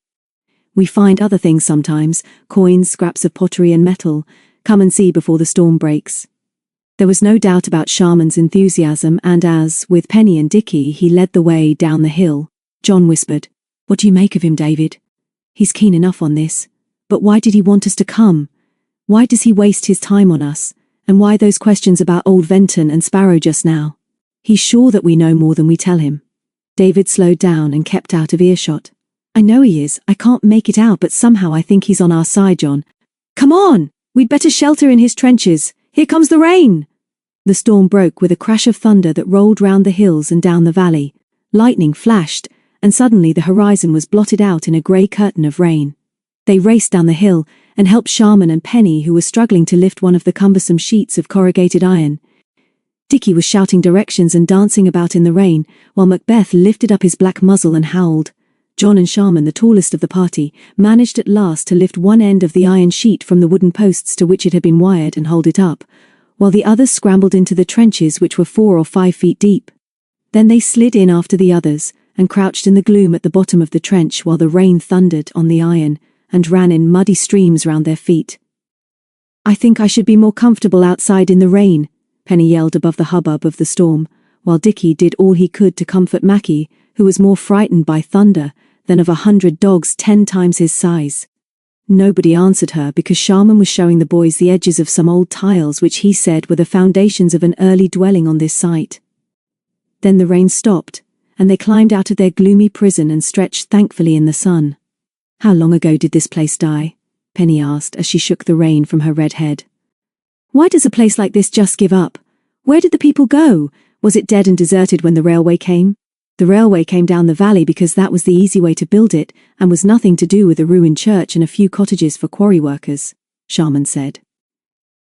We find other things sometimes, coins, scraps of pottery and metal. Come and see before the storm breaks." There was no doubt about Sharman's enthusiasm, and as, with Penny and Dickie, he led the way down the hill, John whispered, "What do you make of him, David? He's keen enough on this, but why did he want us to come? Why does he waste his time on us? And why those questions about Old Venton and Sparrow just now? He's sure that we know more than we tell him." David slowed down and kept out of earshot. "I know he is. I can't make it out, but somehow I think he's on our side, John. Come on! We'd better shelter in his trenches. Here comes the rain!" The storm broke with a crash of thunder that rolled round the hills and down the valley. Lightning flashed, and suddenly the horizon was blotted out in a grey curtain of rain. They raced down the hill and helped Sharman and Penny, who were struggling to lift one of the cumbersome sheets of corrugated iron. Dickie was shouting directions and dancing about in the rain, while Macbeth lifted up his black muzzle and howled. John and Sharman, the tallest of the party, managed at last to lift one end of the iron sheet from the wooden posts to which it had been wired and hold it up, while the others scrambled into the trenches which were 4 or 5 feet deep. Then they slid in after the others and crouched in the gloom at the bottom of the trench while the rain thundered on the iron and ran in muddy streams round their feet. "I think I should be more comfortable outside in the rain," Penny yelled above the hubbub of the storm, while Dickie did all he could to comfort Mackie, who was more frightened by thunder than of 100 dogs 10 times his size. Nobody answered her because Sharman was showing the boys the edges of some old tiles which he said were the foundations of an early dwelling on this site. Then the rain stopped, and they climbed out of their gloomy prison and stretched thankfully in the sun. "How long ago did this place die?" Penny asked as she shook the rain from her red head. "Why does a place like this just give up? Where did the people go? Was it dead and deserted when the railway came? The railway came down the valley because that was the easy way to build it and was nothing to do with a ruined church and a few cottages for quarry workers," Sharman said.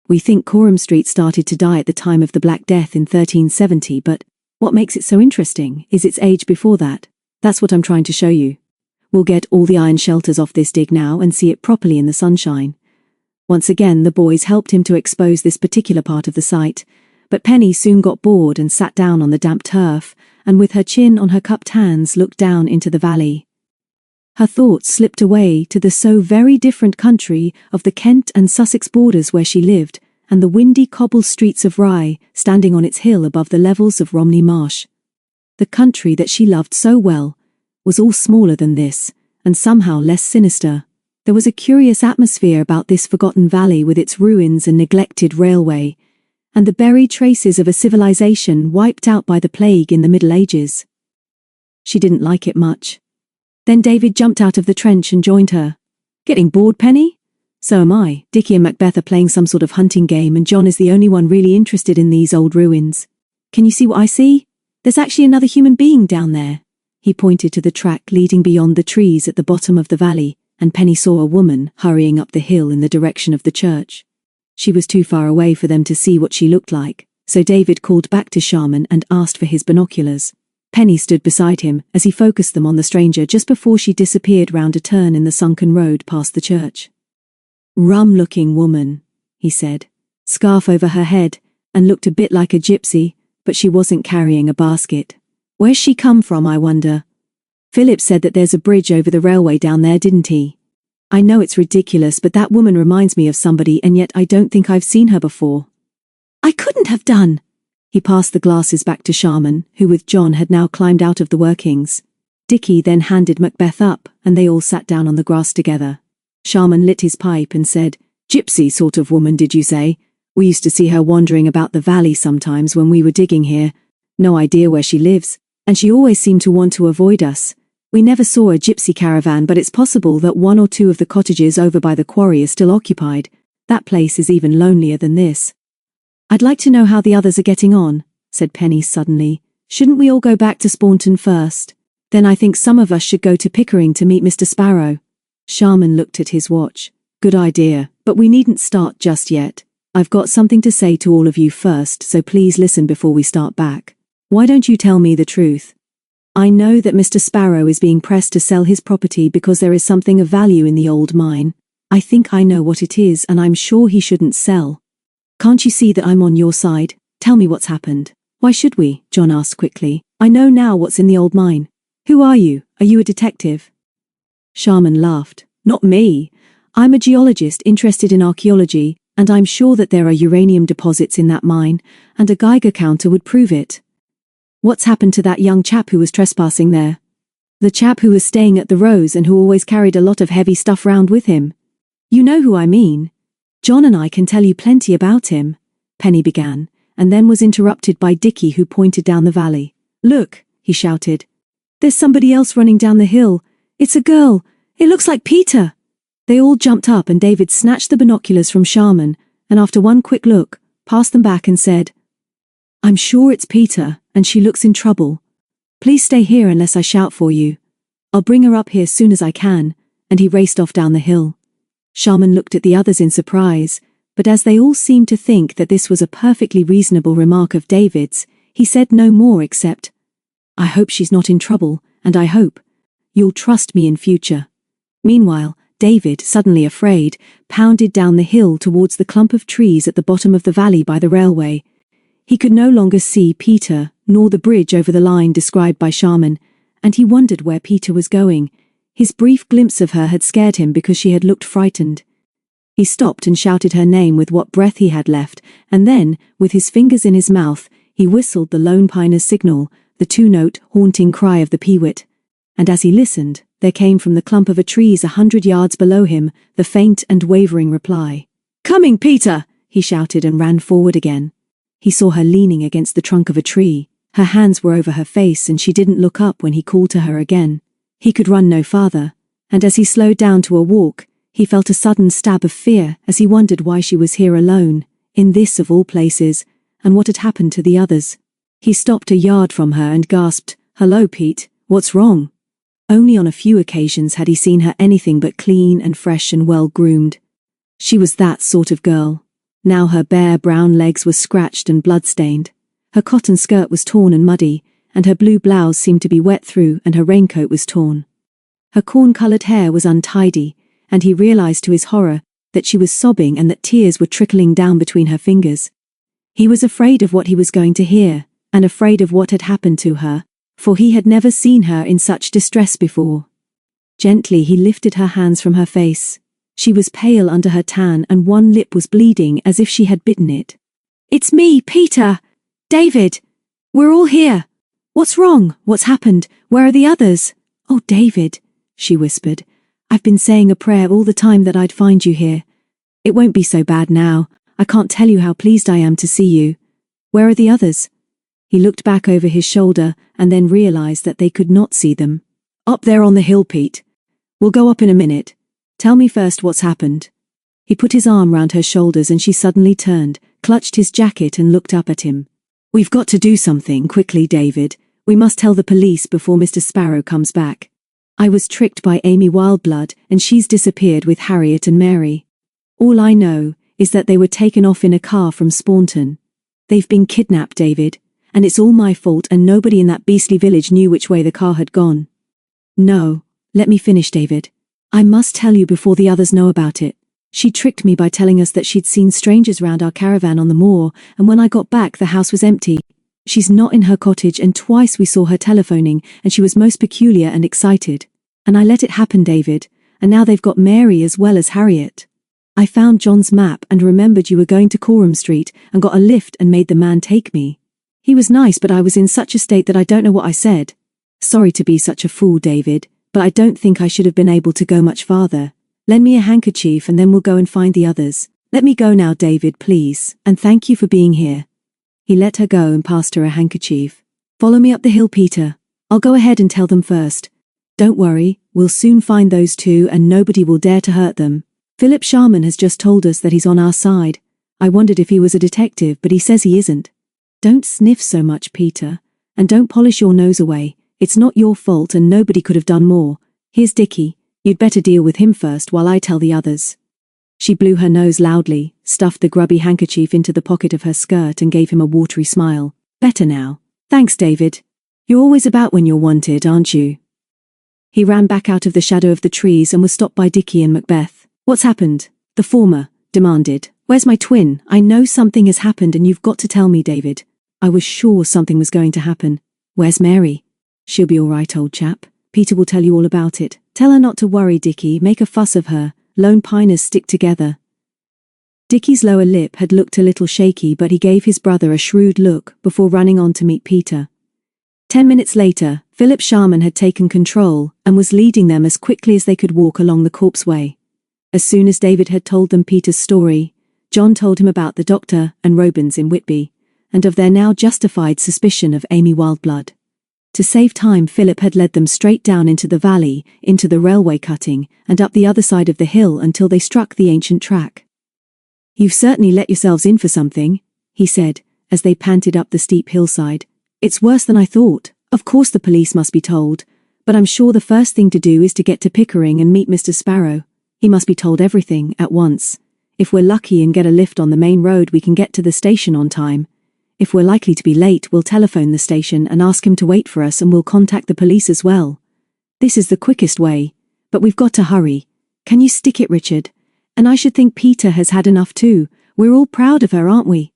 "We think Coram Street started to die at the time of the Black Death in 1370, but what makes it so interesting is its age before that. That's what I'm trying to show you. We'll get all the iron shelters off this dig now and see it properly in the sunshine." Once again the boys helped him to expose this particular part of the site, but Penny soon got bored and sat down on the damp turf, and with her chin on her cupped hands looked down into the valley. Her thoughts slipped away to the so very different country of the Kent and Sussex borders where she lived, and the windy cobbled streets of Rye standing on its hill above the levels of Romney Marsh. The country that she loved so well was all smaller than this, and somehow less sinister. There was a curious atmosphere about this forgotten valley with its ruins and neglected railway, and the buried traces of a civilization wiped out by the plague in the Middle Ages. She didn't like it much. Then David jumped out of the trench and joined her. "Getting bored, Penny? So am I. Dickie and Macbeth are playing some sort of hunting game and John is the only one really interested in these old ruins. Can you see what I see? There's actually another human being down there. He pointed to the track leading beyond the trees at the bottom of the valley, and Penny saw a woman hurrying up the hill in the direction of the church. She was too far away for them to see what she looked like, so David called back to Sharman and asked for his binoculars. Penny stood beside him as he focused them on the stranger just before she disappeared round a turn in the sunken road past the church. Rum-looking woman, he said, scarf over her head, and looked a bit like a gypsy, but she wasn't carrying a basket. Where's she come from, I wonder? Philip said that there's a bridge over the railway down there, didn't he? I know it's ridiculous, but that woman reminds me of somebody, and yet I don't think I've seen her before. I couldn't have done. He passed the glasses back to Sharman, who with John had now climbed out of the workings. Dickie then handed Macbeth up, and they all sat down on the grass together. Sharman lit his pipe and said, Gypsy sort of woman, did you say? We used to see her wandering about the valley sometimes when we were digging here. No idea where she lives, and she always seemed to want to avoid us. We never saw a gypsy caravan, but it's possible that one or two of the cottages over by the quarry are still occupied. That place is even lonelier than this. I'd like to know how the others are getting on, said Penny suddenly. Shouldn't we all go back to Spaunton first? Then I think some of us should go to Pickering to meet Mr. Sparrow. Sharman looked at his watch. Good idea, but we needn't start just yet. I've got something to say to all of you first, so please listen before we start back. Why don't you tell me the truth? I know that Mr. Sparrow is being pressed to sell his property because there is something of value in the old mine. I think I know what it is, and I'm sure he shouldn't sell. Can't you see that I'm on your side? Tell me what's happened. Why should we? John asked quickly. I know now what's in the old mine. Who are you? Are you a detective? Sharman laughed. Not me. I'm a geologist interested in archaeology, and I'm sure that there are uranium deposits in that mine, and a Geiger counter would prove it. What's happened to that young chap who was trespassing there? The chap who was staying at the Rose and who always carried a lot of heavy stuff round with him. You know who I mean. John and I can tell you plenty about him, Penny began, and then was interrupted by Dickie, who pointed down the valley. Look, he shouted. There's somebody else running down the hill. It's a girl. It looks like Peter. They all jumped up and David snatched the binoculars from Sharman and after one quick look, passed them back and said, I'm sure it's Peter, and she looks in trouble. Please stay here unless I shout for you. I'll bring her up here soon as I can, and he raced off down the hill. Sharman looked at the others in surprise, but as they all seemed to think that this was a perfectly reasonable remark of David's, he said no more except, I hope she's not in trouble, and I hope you'll trust me in future. Meanwhile, David, suddenly afraid, pounded down the hill towards the clump of trees at the bottom of the valley by the railway. He could no longer see Peter, nor the bridge over the line described by Sharman, and he wondered where Peter was going. His brief glimpse of her had scared him because she had looked frightened. He stopped and shouted her name with what breath he had left, and then, with his fingers in his mouth, he whistled the lone piner's signal, the two-note, haunting cry of the peewit. And as he listened, there came from the clump of trees 100 yards below him the faint and wavering reply. Coming, Peter! He shouted and ran forward again. He saw her leaning against the trunk of a tree. Her hands were over her face and she didn't look up when he called to her again. He could run no farther, and as he slowed down to a walk, he felt a sudden stab of fear as he wondered why she was here alone, in this of all places, and what had happened to the others. He stopped a yard from her and gasped, Hello, Pete, what's wrong? Only on a few occasions had he seen her anything but clean and fresh and well-groomed. She was that sort of girl. Now her bare brown legs were scratched and blood-stained. Her cotton skirt was torn and muddy, and her blue blouse seemed to be wet through, and her raincoat was torn. Her corn-coloured hair was untidy, and he realized to his horror that she was sobbing and that tears were trickling down between her fingers. He was afraid of what he was going to hear, and afraid of what had happened to her, for he had never seen her in such distress before. Gently he lifted her hands from her face. She was pale under her tan and one lip was bleeding as if she had bitten it. It's me, Peter! David! We're all here! What's wrong? What's happened? Where are the others? Oh, David, she whispered. I've been saying a prayer all the time that I'd find you here. It won't be so bad now. I can't tell you how pleased I am to see you. Where are the others? He looked back over his shoulder and then realized that they could not see them. Up there on the hill, Pete. We'll go up in a minute. Tell me first what's happened. He put his arm round her shoulders and she suddenly turned, clutched his jacket and looked up at him. "We've got to do something quickly, David. We must tell the police before Mr. Sparrow comes back. I was tricked by Amy Wildblood and she's disappeared with Harriet and Mary. All I know is that they were taken off in a car from Spawnton. They've been kidnapped, David, and it's all my fault and nobody in that beastly village knew which way the car had gone." "No, let me finish, David. I must tell you before the others know about it. She tricked me by telling us that she'd seen strangers round our caravan on the moor, and when I got back the house was empty. She's not in her cottage and twice we saw her telephoning and she was most peculiar and excited. And I let it happen, David, and now they've got Mary as well as Harriet. I found John's map and remembered you were going to Coram Street and got a lift and made the man take me. He was nice but I was in such a state that I don't know what I said. Sorry to be such a fool, David, but I don't think I should have been able to go much farther. Lend me a handkerchief and then we'll go and find the others. Let me go now, David, please, and thank you for being here." He let her go and passed her a handkerchief. "Follow me up the hill, Peter. I'll go ahead and tell them first. Don't worry, we'll soon find those two and nobody will dare to hurt them. Philip Sharman has just told us that he's on our side. I wondered if he was a detective, but he says he isn't. Don't sniff so much, Peter, and don't polish your nose away. It's not your fault and nobody could have done more. Here's Dickie. You'd better deal with him first while I tell the others." She blew her nose loudly, stuffed the grubby handkerchief into the pocket of her skirt and gave him a watery smile. "Better now. Thanks, David. You're always about when you're wanted, aren't you?" He ran back out of the shadow of the trees and was stopped by Dickie and Macbeth. "What's happened?" the former demanded. "Where's my twin? I know something has happened and you've got to tell me, David. I was sure something was going to happen. Where's Mary?" "She'll be all right, old chap. Peter will tell you all about it. Tell her not to worry, Dickie. Make a fuss of her. Lone piners stick together." Dickie's lower lip had looked a little shaky, but he gave his brother a shrewd look before running on to meet Peter. 10 minutes later, Philip Sharman had taken control and was leading them as quickly as they could walk along the corpseway. As soon as David had told them Peter's story, John told him about the doctor and Robins in Whitby, and of their now justified suspicion of Amy Wildblood. To save time, Philip had led them straight down into the valley, into the railway cutting, and up the other side of the hill until they struck the ancient track. "You've certainly let yourselves in for something," he said, as they panted up the steep hillside. "It's worse than I thought. Of course the police must be told, but I'm sure the first thing to do is to get to Pickering and meet Mr. Sparrow. He must be told everything, at once. If we're lucky and get a lift on the main road, we can get to the station on time. If we're likely to be late, we'll telephone the station and ask him to wait for us and we'll contact the police as well. This is the quickest way, but we've got to hurry. Can you stick it, Richard? And I should think Peter has had enough too. We're all proud of her, aren't we?"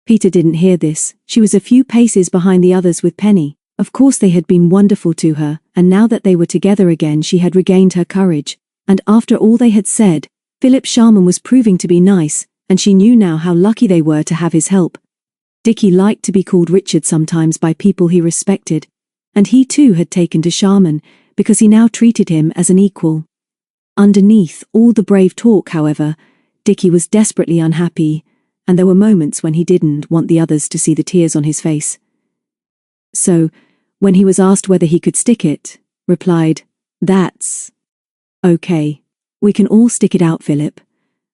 Peter didn't hear this. She was a few paces behind the others with Penny. Of course they had been wonderful to her, and now that they were together again she had regained her courage, and after all they had said, Philip Sharman was proving to be nice, and she knew now how lucky they were to have his help. Dickie liked to be called Richard sometimes by people he respected, and he too had taken to Sharman because he now treated him as an equal. Underneath all the brave talk, however, Dickie was desperately unhappy, and there were moments when he didn't want the others to see the tears on his face. So, when he was asked whether he could stick it, replied, "That's okay. We can all stick it out, Philip.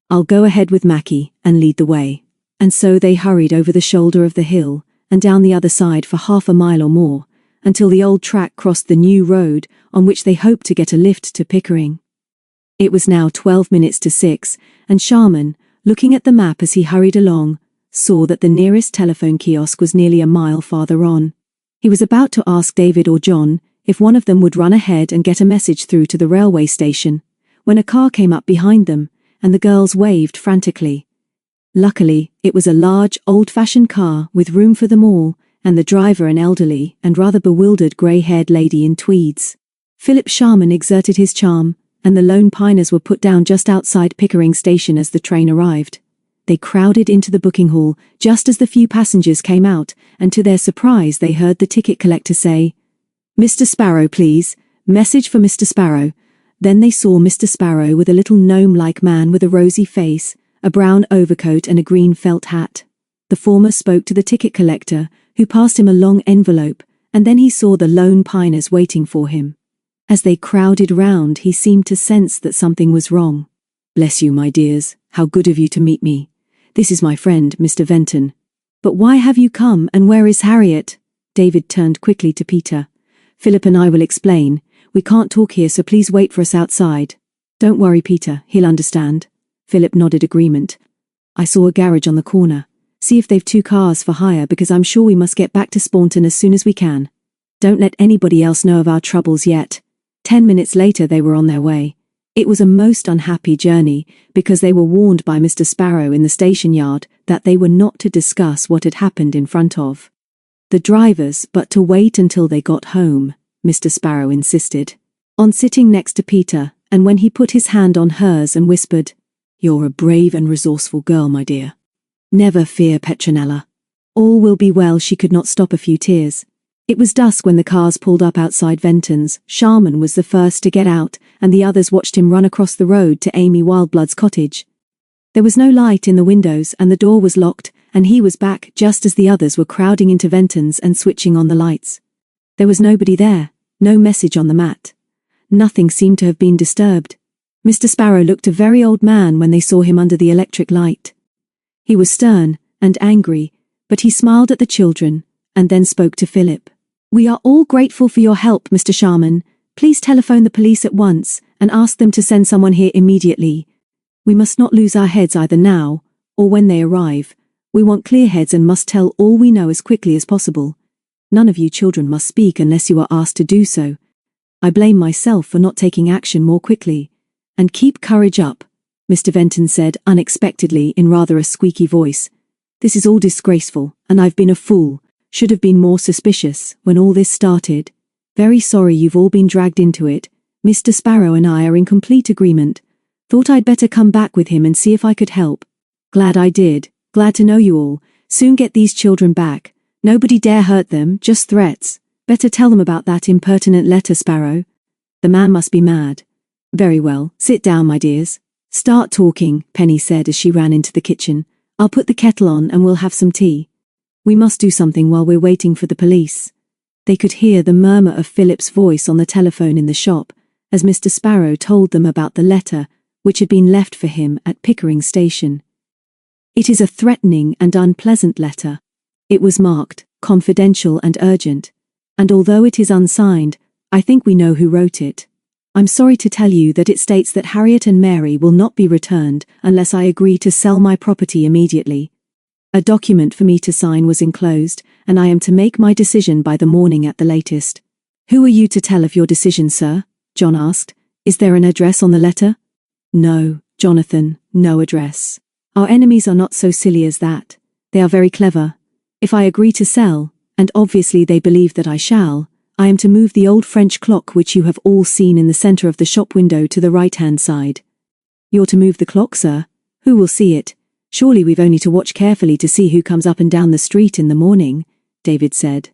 I'll go ahead with Mackie and lead the way." And so they hurried over the shoulder of the hill and down the other side for half a mile or more, until the old track crossed the new road on which they hoped to get a lift to Pickering. It was now 12 minutes to 6, and Sharman, looking at the map as he hurried along, saw that the nearest telephone kiosk was nearly a mile farther on. He was about to ask David or John if one of them would run ahead and get a message through to the railway station, when a car came up behind them, and the girls waved frantically. Luckily, it was a large, old-fashioned car with room for them all, and the driver an elderly and rather bewildered grey-haired lady in tweeds. Philip Sharman exerted his charm, and the lone piners were put down just outside Pickering station as the train arrived. They crowded into the booking hall just as the few passengers came out, and to their surprise they heard the ticket collector say, "Mr. Sparrow, please. Message for Mr. Sparrow." Then they saw Mr. Sparrow with a little gnome-like man with a rosy face, a brown overcoat and a green felt hat. The former spoke to the ticket collector, who passed him a long envelope, and then he saw the lone piners waiting for him. As they crowded round, he seemed to sense that something was wrong. "Bless you, my dears. How good of you to meet me. This is my friend, Mr. Venton. But why have you come, and where is Harriet? David turned quickly to Peter. Philip and I will explain. We can't talk here, so please wait for us outside. Don't worry, Peter, he'll understand. Philip nodded agreement. I saw a garage on the corner. See if they've 2 cars for hire, because I'm sure we must get back to Staunton as soon as we can. Don't let anybody else know of our troubles yet. 10 minutes later they were on their way. It was a most unhappy journey, because they were warned by Mr. Sparrow in the station yard that they were not to discuss what had happened in front of the drivers, but to wait until they got home, Mr. Sparrow insisted. On sitting next to Peter, and when he put his hand on hers and whispered, "You're a brave and resourceful girl, my dear. Never fear, Petronella. All will be well." She could not stop a few tears. It was dusk when the cars pulled up outside Venton's. Sharman was the first to get out, and the others watched him run across the road to Amy Wildblood's cottage. There was no light in the windows, and the door was locked, and he was back just as the others were crowding into Venton's and switching on the lights. There was nobody there, no message on the mat. Nothing seemed to have been disturbed. Mr. Sparrow looked a very old man when they saw him under the electric light. He was stern and angry, but he smiled at the children, and then spoke to Philip. "We are all grateful for your help, Mr. Sharman. Please telephone the police at once, and ask them to send someone here immediately. We must not lose our heads either now, or when they arrive. We want clear heads and must tell all we know as quickly as possible. None of you children must speak unless you are asked to do so. I blame myself for not taking action more quickly. And keep courage up," Mr. Venton said unexpectedly in rather a squeaky voice. "This is all disgraceful, and I've been a fool. Should have been more suspicious when all this started. Very sorry you've all been dragged into it. Mr. Sparrow and I are in complete agreement. Thought I'd better come back with him and see if I could help. Glad I did. Glad to know you all. Soon get these children back. Nobody dare hurt them, just threats. Better tell them about that impertinent letter, Sparrow. The man must be mad. Very well, sit down, my dears. Start talking," Penny said as she ran into the kitchen. "I'll put the kettle on and we'll have some tea. We must do something while we're waiting for the police." They could hear the murmur of Philip's voice on the telephone in the shop, as Mr. Sparrow told them about the letter which had been left for him at Pickering Station. It is a threatening and unpleasant letter. It was marked confidential and urgent, and although it is unsigned, I think we know who wrote it. I'm sorry to tell you that it states that Harriet and Mary will not be returned unless I agree to sell my property immediately. A document for me to sign was enclosed, and I am to make my decision by the morning at the latest. "Who are you to tell of your decision, sir?" John asked. "Is there an address on the letter?" "No, Jonathan, no address. Our enemies are not so silly as that. They are very clever. If I agree to sell, and obviously they believe that I shall, I am to move the old French clock which you have all seen in the centre of the shop window to the right-hand side." "You're to move the clock, sir? Who will see it? Surely we've only to watch carefully to see who comes up and down the street in the morning," David said.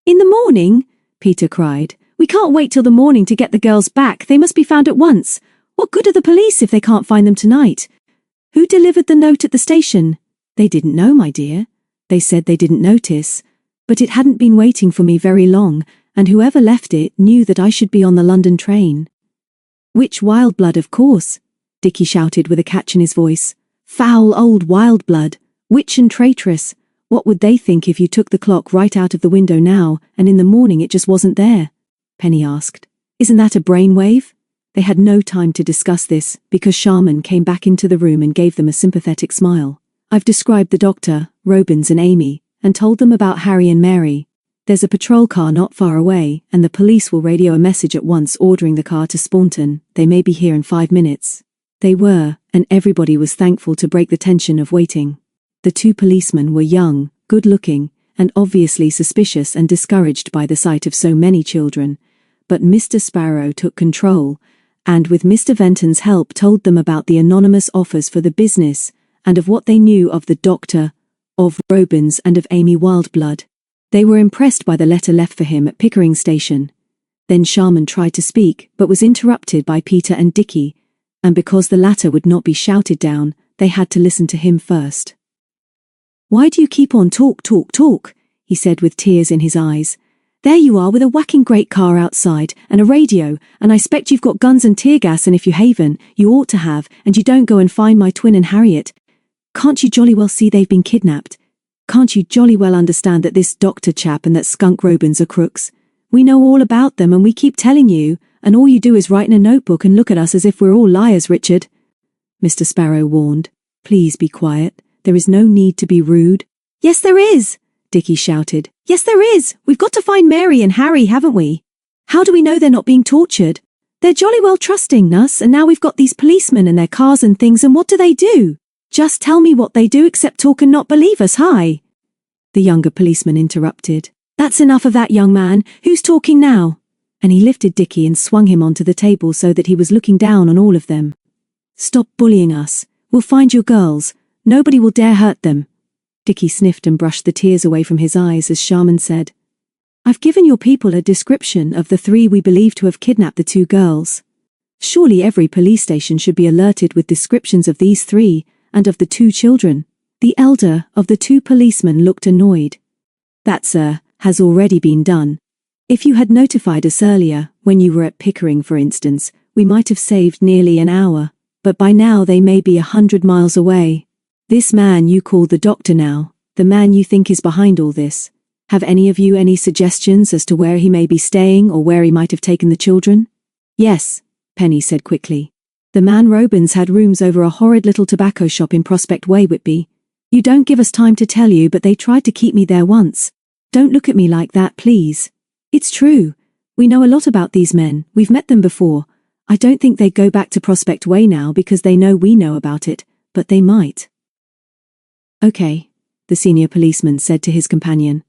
"In the morning?" Peter cried. "We can't wait till the morning to get the girls back. They must be found at once. What good are the police if they can't find them tonight? Who delivered the note at the station?" "They didn't know, my dear. They said they didn't notice. But it hadn't been waiting for me very long, and whoever left it knew that I should be on the London train." "Which Wildblood, of course," Dickie shouted with a catch in his voice. "Foul old Wildblood, witch and traitress. What would they think if you took the clock right out of the window now, and in the morning it just wasn't there?" Penny asked. "Isn't that a brainwave?" They had no time to discuss this, because Sharman came back into the room and gave them a sympathetic smile. "I've described the doctor, Robins and Amy, and told them about Harry and Mary. There's a patrol car not far away, and the police will radio a message at once ordering the car to Staunton. They may be here in 5 minutes." They were, and everybody was thankful to break the tension of waiting. The 2 policemen were young, good-looking, and obviously suspicious and discouraged by the sight of so many children, but Mr. Sparrow took control, and with Mr. Venton's help told them about the anonymous offers for the business, and of what they knew of the doctor, of Robins and of Amy Wildblood. They were impressed by the letter left for him at Pickering Station. Then Sharman tried to speak, but was interrupted by Peter and Dickie, and because the latter would not be shouted down, they had to listen to him first. "Why do you keep on talk, he said with tears in his eyes. There you are with a whacking great car outside, and a radio, and I expect you've got guns and tear gas, and if you haven't, you ought to have, and you don't go and find my twin and Harriet. Can't you jolly well see they've been kidnapped? Can't you jolly well understand that this doctor chap and that skunk Robins are crooks? We know all about them and we keep telling you, and all you do is write in a notebook and look at us as if we're all liars, Richard. Mr. Sparrow warned. Please be quiet. There is no need to be rude. Yes, there is, Dickie shouted. Yes, there is. We've got to find Mary and Harry, haven't we? How do we know they're not being tortured? They're jolly well trusting us, and now we've got these policemen and their cars and things, and what do? Just tell me what they do except talk and not believe us, hi. The younger policeman interrupted. That's enough of that, young man. Who's talking now? And he lifted Dickie and swung him onto the table so that he was looking down on all of them. Stop bullying us. We'll find your girls. Nobody will dare hurt them. Dickie sniffed and brushed the tears away from his eyes as Sharman said, I've given your people a description of the 3 we believe to have kidnapped the 2 girls. Surely every police station should be alerted with descriptions of these 3 and of the 2 children. The elder of the 2 policemen looked annoyed. That, sir, has already been done. If you had notified us earlier, when you were at Pickering for instance, we might have saved nearly an hour, but by now they may be 100 miles away. This man you call the doctor now, the man you think is behind all this, have any of you any suggestions as to where he may be staying or where he might have taken the children? Yes, Penny said quickly. The man Robins had rooms over a horrid little tobacco shop in Prospect Way, Whitby. You don't give us time to tell you, but they tried to keep me there once. Don't look at me like that, please. It's true. We know a lot about these men. We've met them before. I don't think they'd go back to Prospect Way now because they know we know about it, but they might. Okay, the senior policeman said to his companion.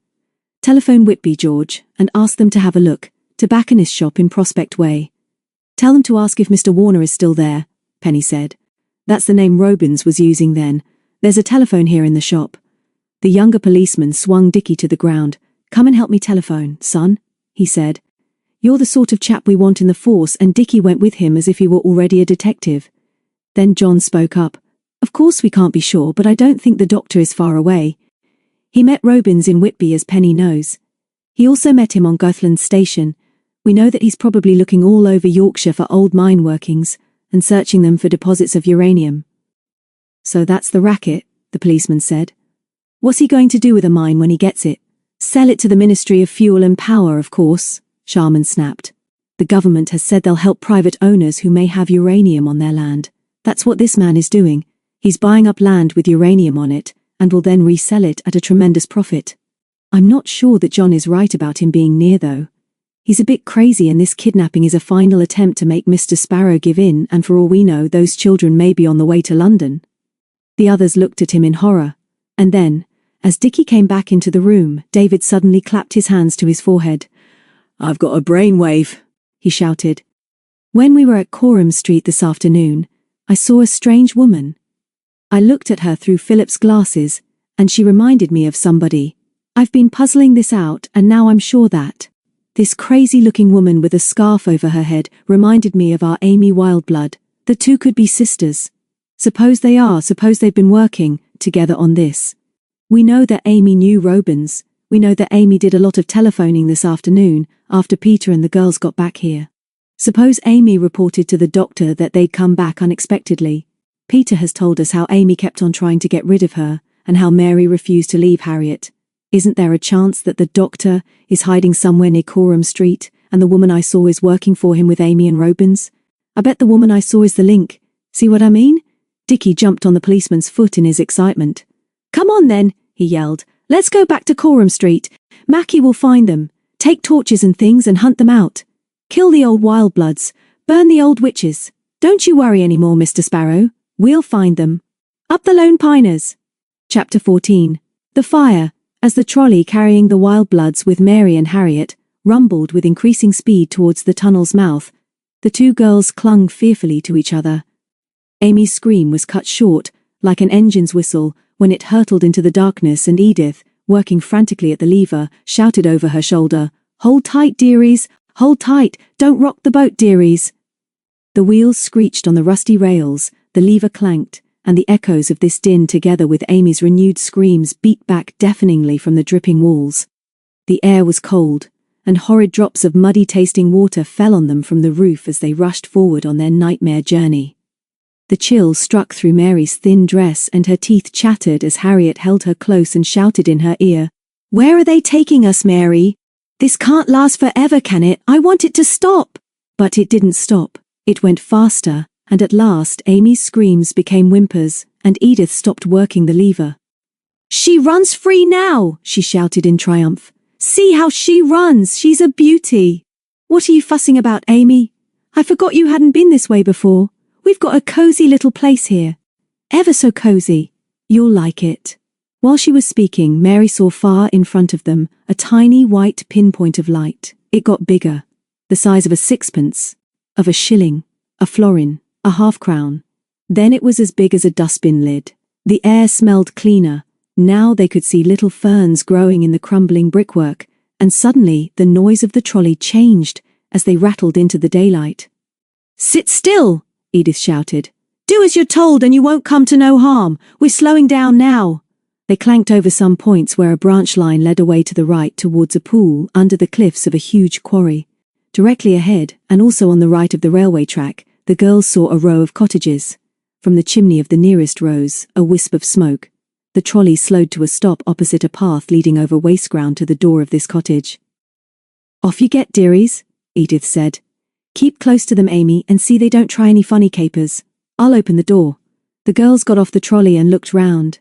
Telephone Whitby, George, and ask them to have a look. Tobacconist shop in Prospect Way. Tell them to ask if Mr. Warner is still there, Penny said. That's the name Robins was using then. There's a telephone here in the shop. The younger policeman swung Dickie to the ground. Come and help me telephone, son, he said. You're the sort of chap we want in the force, and Dickie went with him as if he were already a detective. Then John spoke up. Of course we can't be sure, but I don't think the doctor is far away. He met Robins in Whitby, as Penny knows. He also met him on Guthland Station. We know that he's probably looking all over Yorkshire for old mine workings and searching them for deposits of uranium. So that's the racket, the policeman said. What's he going to do with a mine when he gets it? Sell it to the Ministry of Fuel and Power, of course, Sharman snapped. The government has said they'll help private owners who may have uranium on their land. That's what this man is doing. He's buying up land with uranium on it, and will then resell it at a tremendous profit. I'm not sure that John is right about him being near, though. He's a bit crazy, and this kidnapping is a final attempt to make Mr. Sparrow give in, and for all we know, those children may be on the way to London. The others looked at him in horror, and then, as Dickie came back into the room, David suddenly clapped his hands to his forehead. I've got a brainwave, he shouted. When we were at Coram Street this afternoon, I saw a strange woman. I looked at her through Philip's glasses, and she reminded me of somebody. I've been puzzling this out, and now I'm sure that this crazy-looking woman with a scarf over her head reminded me of our Amy Wildblood. The 2 could be sisters. Suppose they are, suppose they've been working together on this. We know that Amy knew Robins. We know that Amy did a lot of telephoning this afternoon, after Peter and the girls got back here. Suppose Amy reported to the doctor that they'd come back unexpectedly. Peter has told us how Amy kept on trying to get rid of her, and how Mary refused to leave Harriet. Isn't there a chance that the doctor is hiding somewhere near Coram Street, and the woman I saw is working for him with Amy and Robins? I bet the woman I saw is the link. See what I mean? Dickie jumped on the policeman's foot in his excitement. Come on then, he yelled. Let's go back to Coram Street. Mackie will find them. Take torches and things and hunt them out. Kill the old Wildbloods. Burn the old witches. Don't you worry any more, Mr. Sparrow. We'll find them. Up the Lone Piners. Chapter 14. The fire, as the trolley carrying the Wildbloods with Mary and Harriet rumbled with increasing speed towards the tunnel's mouth, the 2 girls clung fearfully to each other. Amy's scream was cut short, like an engine's whistle, when it hurtled into the darkness, and Edith, working frantically at the lever, shouted over her shoulder, Hold tight, dearies! Hold tight! Don't rock the boat, dearies! The wheels screeched on the rusty rails, the lever clanked, and the echoes of this din together with Amy's renewed screams beat back deafeningly from the dripping walls. The air was cold, and horrid drops of muddy-tasting water fell on them from the roof as they rushed forward on their nightmare journey. The chill struck through Mary's thin dress and her teeth chattered as Harriet held her close and shouted in her ear, "Where are they taking us, Mary? This can't last forever, can it? I want it to stop!" But it didn't stop. It went faster, and at last Amy's screams became whimpers, and Edith stopped working the lever. "She runs free now!" she shouted in triumph. "See how she runs! She's a beauty!" "What are you fussing about, Amy? I forgot you hadn't been this way before. We've got a cozy little place here. Ever so cozy. You'll like it." While she was speaking, Mary saw far in front of them a tiny white pinpoint of light. It got bigger, the size of a sixpence, of a shilling, a florin, a half-crown. Then it was as big as a dustbin lid. The air smelled cleaner. Now they could see little ferns growing in the crumbling brickwork, and suddenly the noise of the trolley changed as they rattled into the daylight. "Sit still!" Edith shouted. "Do as you're told and you won't come to no harm. We're slowing down now." They clanked over some points where a branch line led away to the right towards a pool under the cliffs of a huge quarry. Directly ahead, and also on the right of the railway track, the girls saw a row of cottages. From the chimney of the nearest rose a wisp of smoke. The trolley slowed to a stop opposite a path leading over waste ground to the door of this cottage. "Off you get, dearies," Edith said. "Keep close to them, Amy, and see they don't try any funny capers. I'll open the door." The girls got off the trolley and looked round.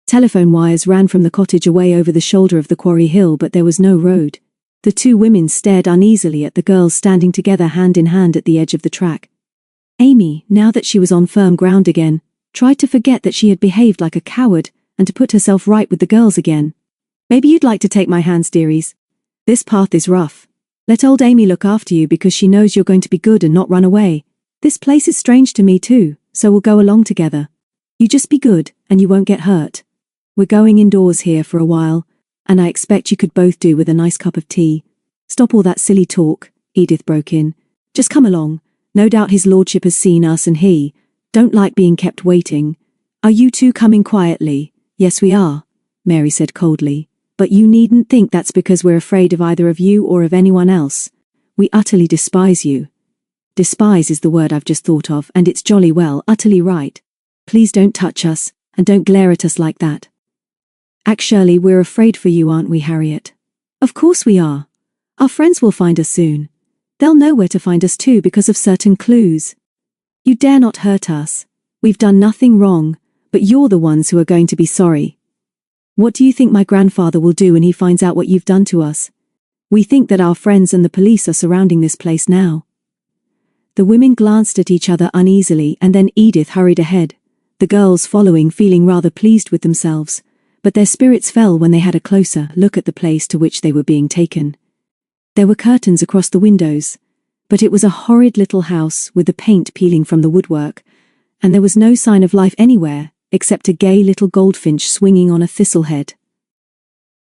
Telephone wires ran from the cottage away over the shoulder of the quarry hill, but there was no road. The two women stared uneasily at the girls standing together hand in hand at the edge of the track. Amy, now that she was on firm ground again, tried to forget that she had behaved like a coward and to put herself right with the girls again. "Maybe you'd like to take my hands, dearies. This path is rough. Let old Amy look after you because she knows you're going to be good and not run away. This place is strange to me too, so we'll go along together. You just be good and you won't get hurt. We're going indoors here for a while, and I expect you could both do with a nice cup of tea." "Stop all that silly talk," Edith broke in. "Just come along. No doubt his lordship has seen us and he don't like being kept waiting. Are you two coming quietly?" "Yes, we are," Mary said coldly. "But you needn't think that's because we're afraid of either of you or of anyone else. We utterly despise you." Despise is the word I've just thought of, and it's jolly well utterly right. Please don't touch us, and don't glare at us like that. "Actually, we're afraid for you, aren't we, Harriet?" "Of course we are. Our friends will find us soon. They'll know where to find us too because of certain clues. You dare not hurt us. We've done nothing wrong, but you're the ones who are going to be sorry. What do you think my grandfather will do when he finds out what you've done to us? We think that our friends and the police are surrounding this place now." The women glanced at each other uneasily, and then Edith hurried ahead, the girls following, feeling rather pleased with themselves, but their spirits fell when they had a closer look at the place to which they were being taken. There were curtains across the windows, but it was a horrid little house with the paint peeling from the woodwork, and there was no sign of life anywhere except a gay little goldfinch swinging on a thistlehead.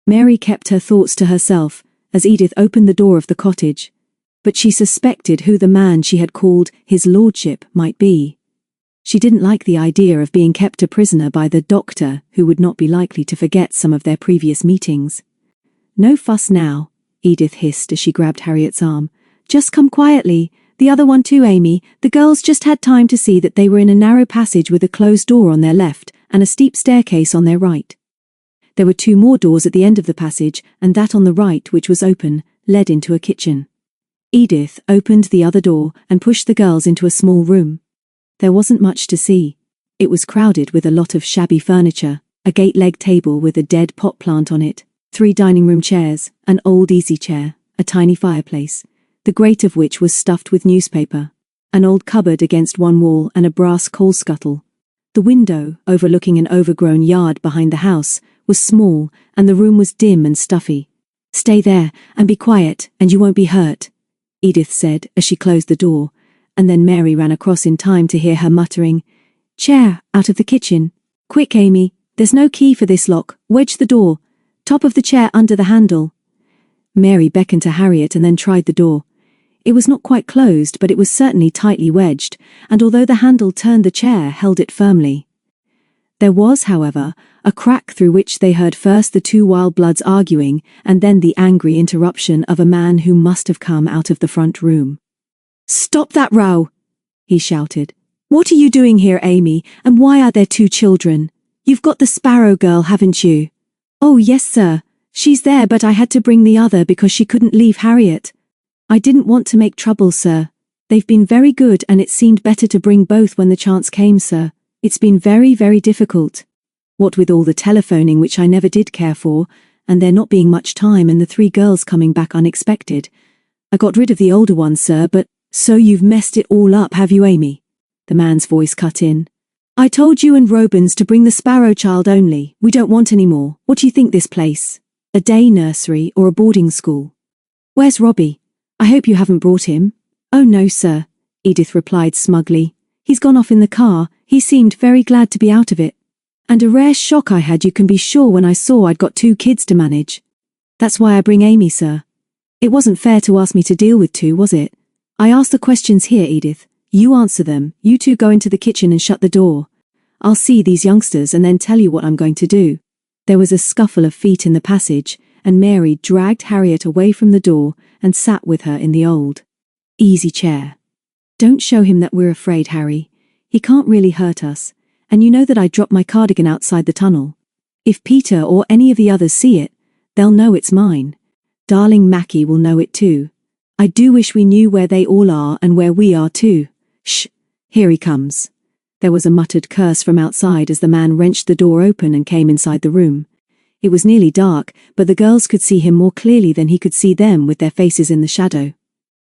Mary kept her thoughts to herself as Edith opened the door of the cottage, but she suspected who the man she had called his lordship might be. She didn't like the idea of being kept a prisoner by the doctor, who would not be likely to forget some of their previous meetings. "No fuss now," Edith hissed as she grabbed Harriet's arm. "Just come quietly. The other one too, Amy." The girls just had time to see that they were in a narrow passage with a closed door on their left and a steep staircase on their right. There were two more doors at the end of the passage, and that on the right, which was open, led into a kitchen. Edith opened the other door and pushed the girls into a small room. There wasn't much to see. It was crowded with a lot of shabby furniture, a gate-leg table with a dead pot plant on it, 3 dining room chairs, an old easy chair, a tiny fireplace, the grate of which was stuffed with newspaper, an old cupboard against one wall and a brass coal scuttle. The window, overlooking an overgrown yard behind the house, was small and the room was dim and stuffy. "Stay there and be quiet and you won't be hurt," Edith said as she closed the door, and then Mary ran across in time to hear her muttering, "Chair, out of the kitchen. Quick, Amy, there's no key for this lock. Wedge the door. Top of the chair under the handle." Mary beckoned to Harriet and then tried the door. It was not quite closed, but it was certainly tightly wedged, and although the handle turned, the chair held it firmly. There was, however, a crack through which they heard first the two wild bloods arguing and then the angry interruption of a man who must have come out of the front room. "Stop that row!" he shouted. "What are you doing here, Amy, and why are there two children? You've got the Sparrow girl, haven't you?" "Oh, yes, sir. She's there, but I had to bring the other because she couldn't leave Harriet. I didn't want to make trouble, sir. They've been very good and it seemed better to bring both when the chance came, sir. It's been very, very difficult. What with all the telephoning, which I never did care for, and there not being much time and the three girls coming back unexpected. I got rid of the older one, sir, but..." "So you've messed it all up, have you, Amy?" The man's voice cut in. "I told you and Robins to bring the Sparrow child only. We don't want any more. What do you think this place? A day nursery or a boarding school? Where's Robbie? I hope you haven't brought him." "Oh no, sir," Edith replied smugly. "He's gone off in the car. He seemed very glad to be out of it. And a rare shock I had, you can be sure, when I saw I'd got two kids to manage. That's why I bring Amy, sir. It wasn't fair to ask me to deal with two, was it? I ask the questions here, Edith. You answer them. You two go into the kitchen and shut the door. I'll see these youngsters and then tell you what I'm going to do." There was a scuffle of feet in the passage, and Mary dragged Harriet away from the door and sat with her in the old, easy chair. "Don't show him that we're afraid, Harry. He can't really hurt us, and you know that I dropped my cardigan outside the tunnel. If Peter or any of the others see it, they'll know it's mine. Darling Mackie will know it too. I do wish we knew where they all are and where we are too. Shh, here he comes." There was a muttered curse from outside as the man wrenched the door open and came inside the room. It was nearly dark, but the girls could see him more clearly than he could see them with their faces in the shadow.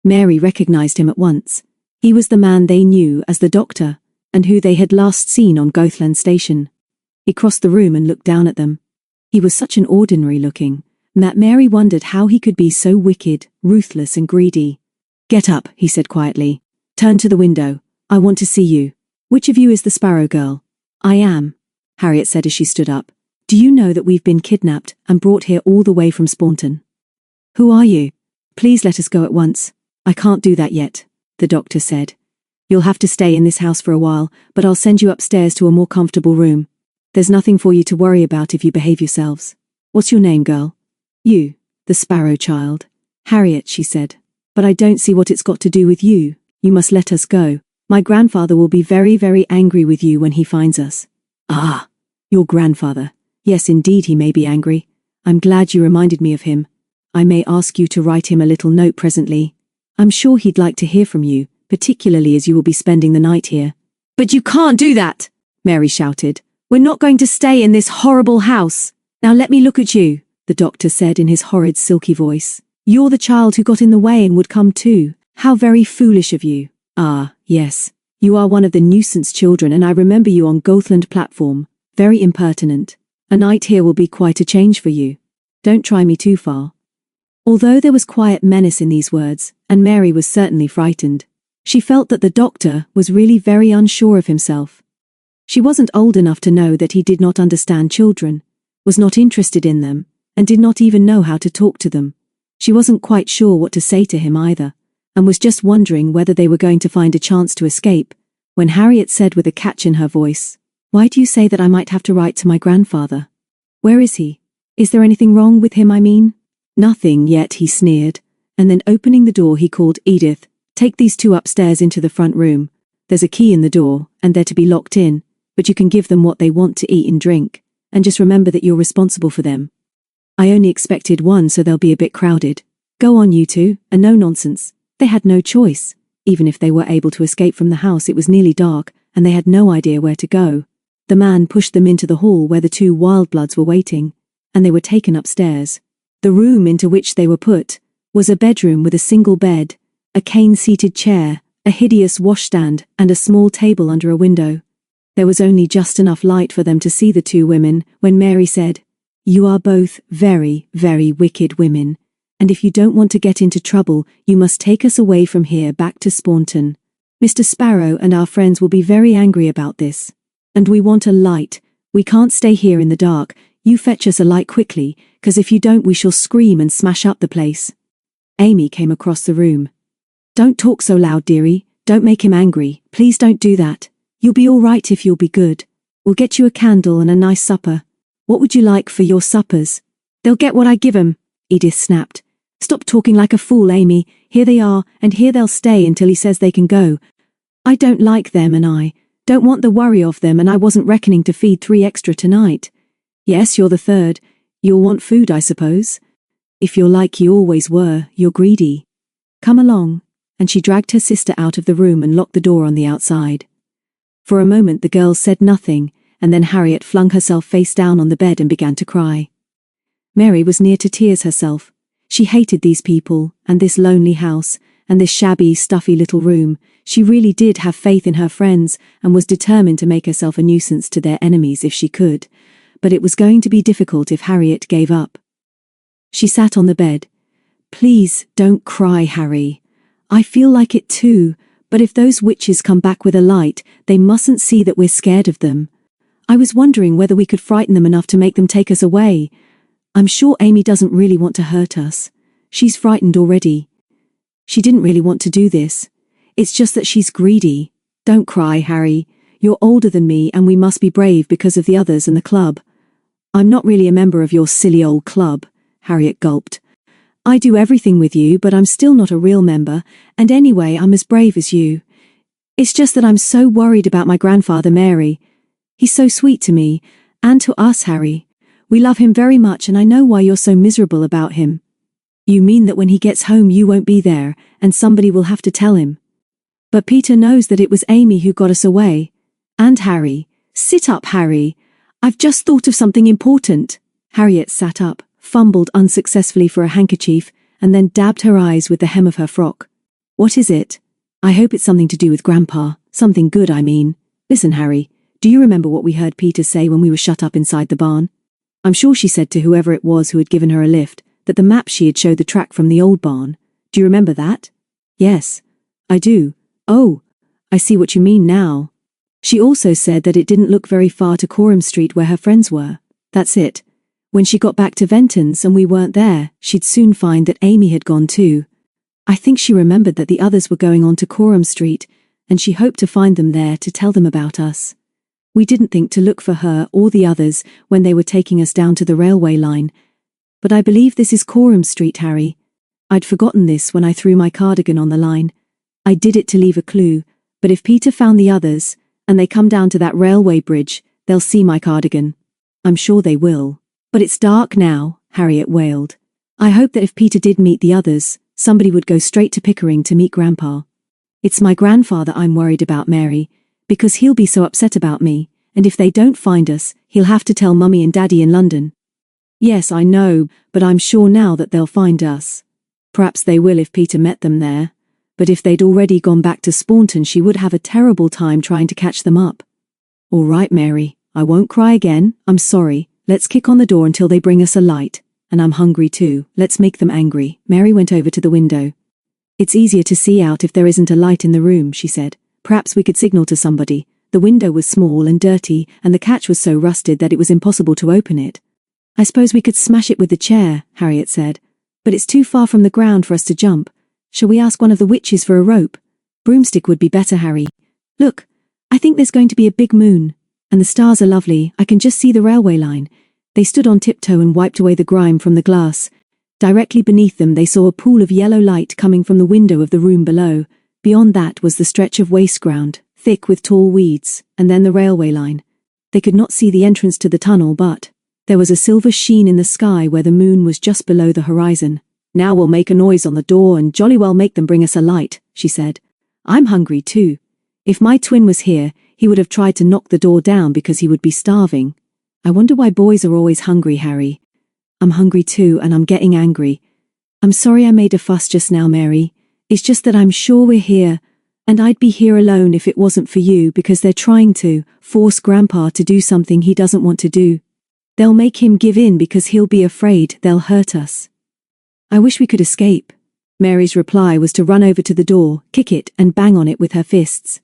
Mary recognized him at once. He was the man they knew as the doctor, and who they had last seen on Goathland Station. He crossed the room and looked down at them. He was such an ordinary looking, that Mary wondered how he could be so wicked, ruthless and greedy. "Get up," he said quietly. "Turn to the window. I want to see you. Which of you is the Sparrow girl?" "I am," Harriet said as she stood up. "Do you know that we've been kidnapped and brought here all the way from Staunton?" "Who are you? Please let us go at once." "I can't do that yet," the doctor said. "You'll have to stay in this house for a while, but I'll send you upstairs to a more comfortable room. There's nothing for you to worry about if you behave yourselves. What's your name, girl?" "You, the Sparrow child." "Harriet," she said. "But I don't see what it's got to do with you. You must let us go. My grandfather will be very, very angry with you when he finds us." "Ah, your grandfather. Yes, indeed he may be angry. I'm glad you reminded me of him. I may ask you to write him a little note presently. I'm sure he'd like to hear from you, particularly as you will be spending the night here." "But you can't do that!" Mary shouted. "We're not going to stay in this horrible house. Now let me look at you," the doctor said in his horrid silky voice. "You're the child who got in the way and would come too. How very foolish of you. Ah, yes. You are one of the nuisance children, and I remember you on Goathland platform. Very impertinent. A night here will be quite a change for you. Don't try me too far." Although there was quiet menace in these words, and Mary was certainly frightened, she felt that the doctor was really very unsure of himself. She wasn't old enough to know that he did not understand children, was not interested in them, and did not even know how to talk to them. She wasn't quite sure what to say to him either, and was just wondering whether they were going to find a chance to escape, when Harriet said with a catch in her voice, "Why do you say that I might have to write to my grandfather? Where is he? Is there anything wrong with him, I mean?" "Nothing yet," he sneered, and then opening the door he called, "Edith, take these two upstairs into the front room. There's a key in the door, and they're to be locked in, but you can give them what they want to eat and drink, and just remember that you're responsible for them. I only expected one, so they'll be a bit crowded. Go on, you two, and no nonsense." They had no choice. Even if they were able to escape from the house, it was nearly dark, and they had no idea where to go. The man pushed them into the hall where the two wild bloods were waiting, and they were taken upstairs. The room into which they were put was a bedroom with a single bed, a cane-seated chair, a hideous washstand, and a small table under a window. There was only just enough light for them to see the two women when Mary said, "You are both very, very wicked women, and if you don't want to get into trouble, you must take us away from here back to Staunton. Mr. Sparrow and our friends will be very angry about this. And we want a light. We can't stay here in the dark. You fetch us a light quickly, 'cause if you don't we shall scream and smash up the place." Amy came across the room. "Don't talk so loud, dearie. Don't make him angry. Please don't do that. You'll be all right if you'll be good. We'll get you a candle and a nice supper. What would you like for your suppers? They'll get what I give 'em, Edith snapped. Stop talking like a fool, Amy. Here they are, and here they'll stay until he says they can go. I don't like them, and I don't want the worry of them, and I wasn't reckoning to feed 3 extra tonight. Yes, you're the third. You'll want food, I suppose. If you're like you always were, you're greedy. Come along. And she dragged her sister out of the room and locked the door on the outside. For a moment the girls said nothing, and then Harriet flung herself face down on the bed and began to cry. Mary was near to tears herself. She hated these people, and this lonely house, and this shabby, stuffy little room. She really did have faith in her friends, and was determined to make herself a nuisance to their enemies if she could. But it was going to be difficult if Harriet gave up. She sat on the bed. Please, don't cry, Harry. I feel like it too, but if those witches come back with a light, they mustn't see that we're scared of them. I was wondering whether we could frighten them enough to make them take us away. I'm sure Amy doesn't really want to hurt us. She's frightened already. She didn't really want to do this. It's just that she's greedy. Don't cry, Harry. You're older than me and we must be brave because of the others and the club. I'm not really a member of your silly old club, Harriet gulped. I do everything with you, but I'm still not a real member, and anyway I'm as brave as you. It's just that I'm so worried about my grandfather Mary. He's so sweet to me, and to us, Harry. We love him very much, and I know why you're so miserable about him. You mean that when he gets home you won't be there, and somebody will have to tell him. But Peter knows that it was Amy who got us away. And Harry. Sit up, Harry. I've just thought of something important. Harriet sat up, fumbled unsuccessfully for a handkerchief, and then dabbed her eyes with the hem of her frock. What is it? I hope it's something to do with Grandpa. Something good, I mean. Listen, Harry, do you remember what we heard Peter say when we were shut up inside the barn? I'm sure she said to whoever it was who had given her a lift that the map she had showed the track from the old barn. Do you remember that? Yes, I do. Oh, I see what you mean now. She also said that it didn't look very far to Coram Street where her friends were. That's it. When she got back to Venton's and we weren't there, she'd soon find that Amy had gone too. I think she remembered that the others were going on to Coram Street, and she hoped to find them there to tell them about us. We didn't think to look for her or the others when they were taking us down to the railway line. But I believe this is Coram Street, Harry. I'd forgotten this when I threw my cardigan on the line. I did it to leave a clue, but if Peter found the others, and they come down to that railway bridge, they'll see my cardigan. I'm sure they will. But it's dark now, Harriet wailed. I hope that if Peter did meet the others, somebody would go straight to Pickering to meet Grandpa. It's my grandfather I'm worried about, Mary, because he'll be so upset about me, and if they don't find us, he'll have to tell Mummy and Daddy in London. Yes, I know, but I'm sure now that they'll find us. Perhaps they will if Peter met them there, but if they'd already gone back to Spaunton she would have a terrible time trying to catch them up. All right, Mary, I won't cry again, I'm sorry. Let's kick on the door until they bring us a light, and I'm hungry too. Let's make them angry. Mary went over to the window. It's easier to see out if there isn't a light in the room, she said. Perhaps we could signal to somebody. The window was small and dirty, and the catch was so rusted that it was impossible to open it. I suppose we could smash it with the chair, Harriet said. But it's too far from the ground for us to jump. Shall we ask one of the witches for a rope? Broomstick would be better, Harry. Look, I think there's going to be a big moon. And the stars are lovely. I can just see the railway line. They stood on tiptoe and wiped away the grime from the glass. Directly beneath them they saw a pool of yellow light coming from the window of the room below. Beyond that was the stretch of waste ground, thick with tall weeds, and then the railway line. They could not see the entrance to the tunnel, but there was a silver sheen in the sky where the moon was just below the horizon. Now we'll make a noise on the door and jolly well make them bring us a light, she said. I'm hungry too. If my twin was here, he would have tried to knock the door down because he would be starving. I wonder why boys are always hungry, Harry. I'm hungry too, and I'm getting angry. I'm sorry I made a fuss just now, Mary. It's just that I'm sure we're here, and I'd be here alone if it wasn't for you because they're trying to force Grandpa to do something he doesn't want to do. They'll make him give in because he'll be afraid they'll hurt us. I wish we could escape. Mary's reply was to run over to the door, kick it, and bang on it with her fists.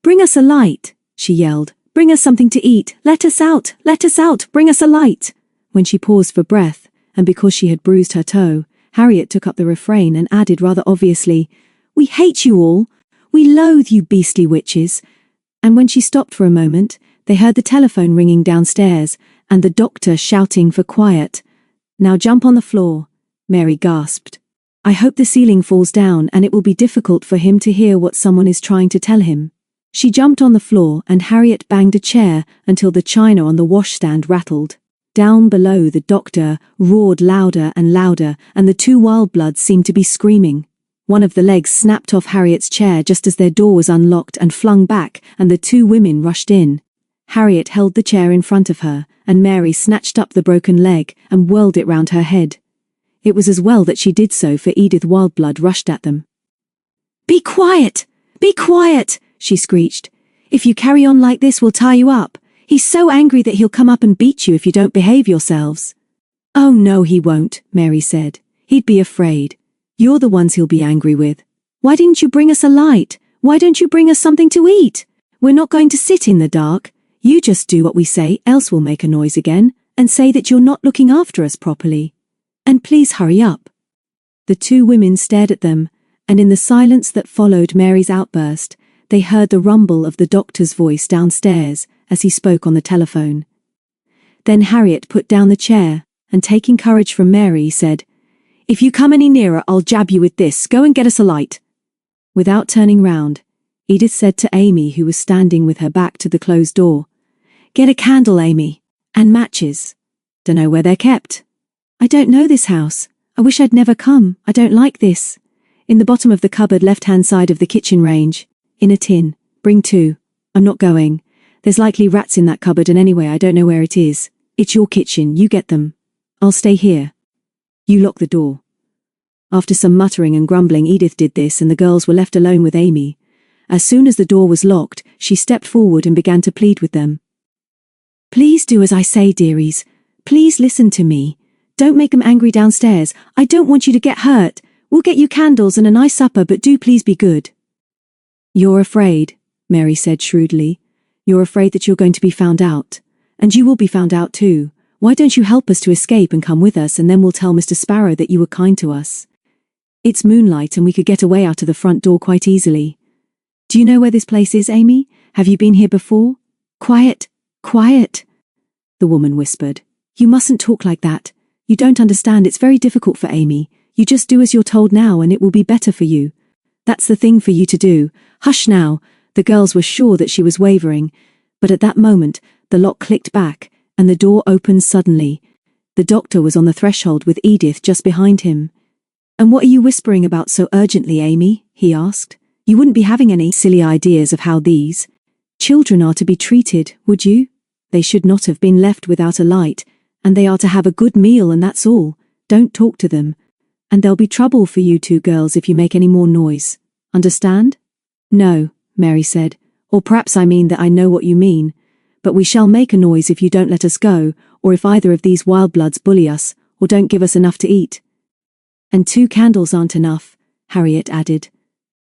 Bring us a light, she yelled. Bring us something to eat. Let us out, bring us a light. When she paused for breath, and because she had bruised her toe, Harriet took up the refrain and added rather obviously, We hate you all. We loathe you beastly witches. And when she stopped for a moment, they heard the telephone ringing downstairs, and the doctor shouting for quiet. "Now jump on the floor," Mary gasped. "I hope the ceiling falls down and it will be difficult for him to hear what someone is trying to tell him." She jumped on the floor and Harriet banged a chair until the china on the washstand rattled. Down below, the doctor roared louder and louder, and the two wildbloods seemed to be screaming. One of the legs snapped off Harriet's chair just as their door was unlocked and flung back, and the two women rushed in. Harriet held the chair in front of her, and Mary snatched up the broken leg and whirled it round her head. It was as well that she did so, for Edith Wildblood rushed at them. "Be quiet! Be quiet!" she screeched. "If you carry on like this, we'll tie you up. He's so angry that he'll come up and beat you if you don't behave yourselves." "Oh no, he won't," Mary said. "He'd be afraid. You're the ones he'll be angry with. Why didn't you bring us a light? Why don't you bring us something to eat? We're not going to sit in the dark. You just do what we say, else we'll make a noise again, and say that you're not looking after us properly. And please hurry up." The two women stared at them, and in the silence that followed Mary's outburst, they heard the rumble of the doctor's voice downstairs as he spoke on the telephone. Then Harriet put down the chair, and taking courage from Mary, said, "If you come any nearer, I'll jab you with this. Go and get us a light." Without turning round, Edith said to Amy, who was standing with her back to the closed door, "Get a candle, Amy, and matches. Dunno where they're kept. I don't know this house. I wish I'd never come. I don't like this. In the bottom of the cupboard, left-hand side of the kitchen range. In a tin. Bring two. I'm not going. There's likely rats in that cupboard, and anyway, I don't know where it is. It's your kitchen, you get them. I'll stay here. You lock the door." After some muttering and grumbling, Edith did this, and the girls were left alone with Amy. As soon as the door was locked, she stepped forward and began to plead with them. "Please do as I say, dearies. Please listen to me. Don't make them angry downstairs. I don't want you to get hurt. We'll get you candles and a nice supper, but do please be good." "You're afraid," Mary said shrewdly. "You're afraid that you're going to be found out. And you will be found out too. Why don't you help us to escape and come with us, and then we'll tell Mr. Sparrow that you were kind to us. It's moonlight and we could get away out of the front door quite easily. Do you know where this place is, Amy? Have you been here before?" "Quiet, quiet," the woman whispered. "You mustn't talk like that. You don't understand. It's very difficult for Amy. You just do as you're told now and it will be better for you. That's the thing for you to do. Hush now." The girls were sure that she was wavering, but at that moment, the lock clicked back, and the door opened suddenly. The doctor was on the threshold with Edith just behind him. "And what are you whispering about so urgently, Amy?" he asked. "You wouldn't be having any silly ideas of how these children are to be treated, would you? They should not have been left without a light, and they are to have a good meal, and that's all. Don't talk to them. And there'll be trouble for you two girls if you make any more noise. Understand?" "No," Mary said, "or perhaps I mean that I know what you mean. But we shall make a noise if you don't let us go, or if either of these wildbloods bully us, or don't give us enough to eat." "And 2 candles aren't enough," Harriet added.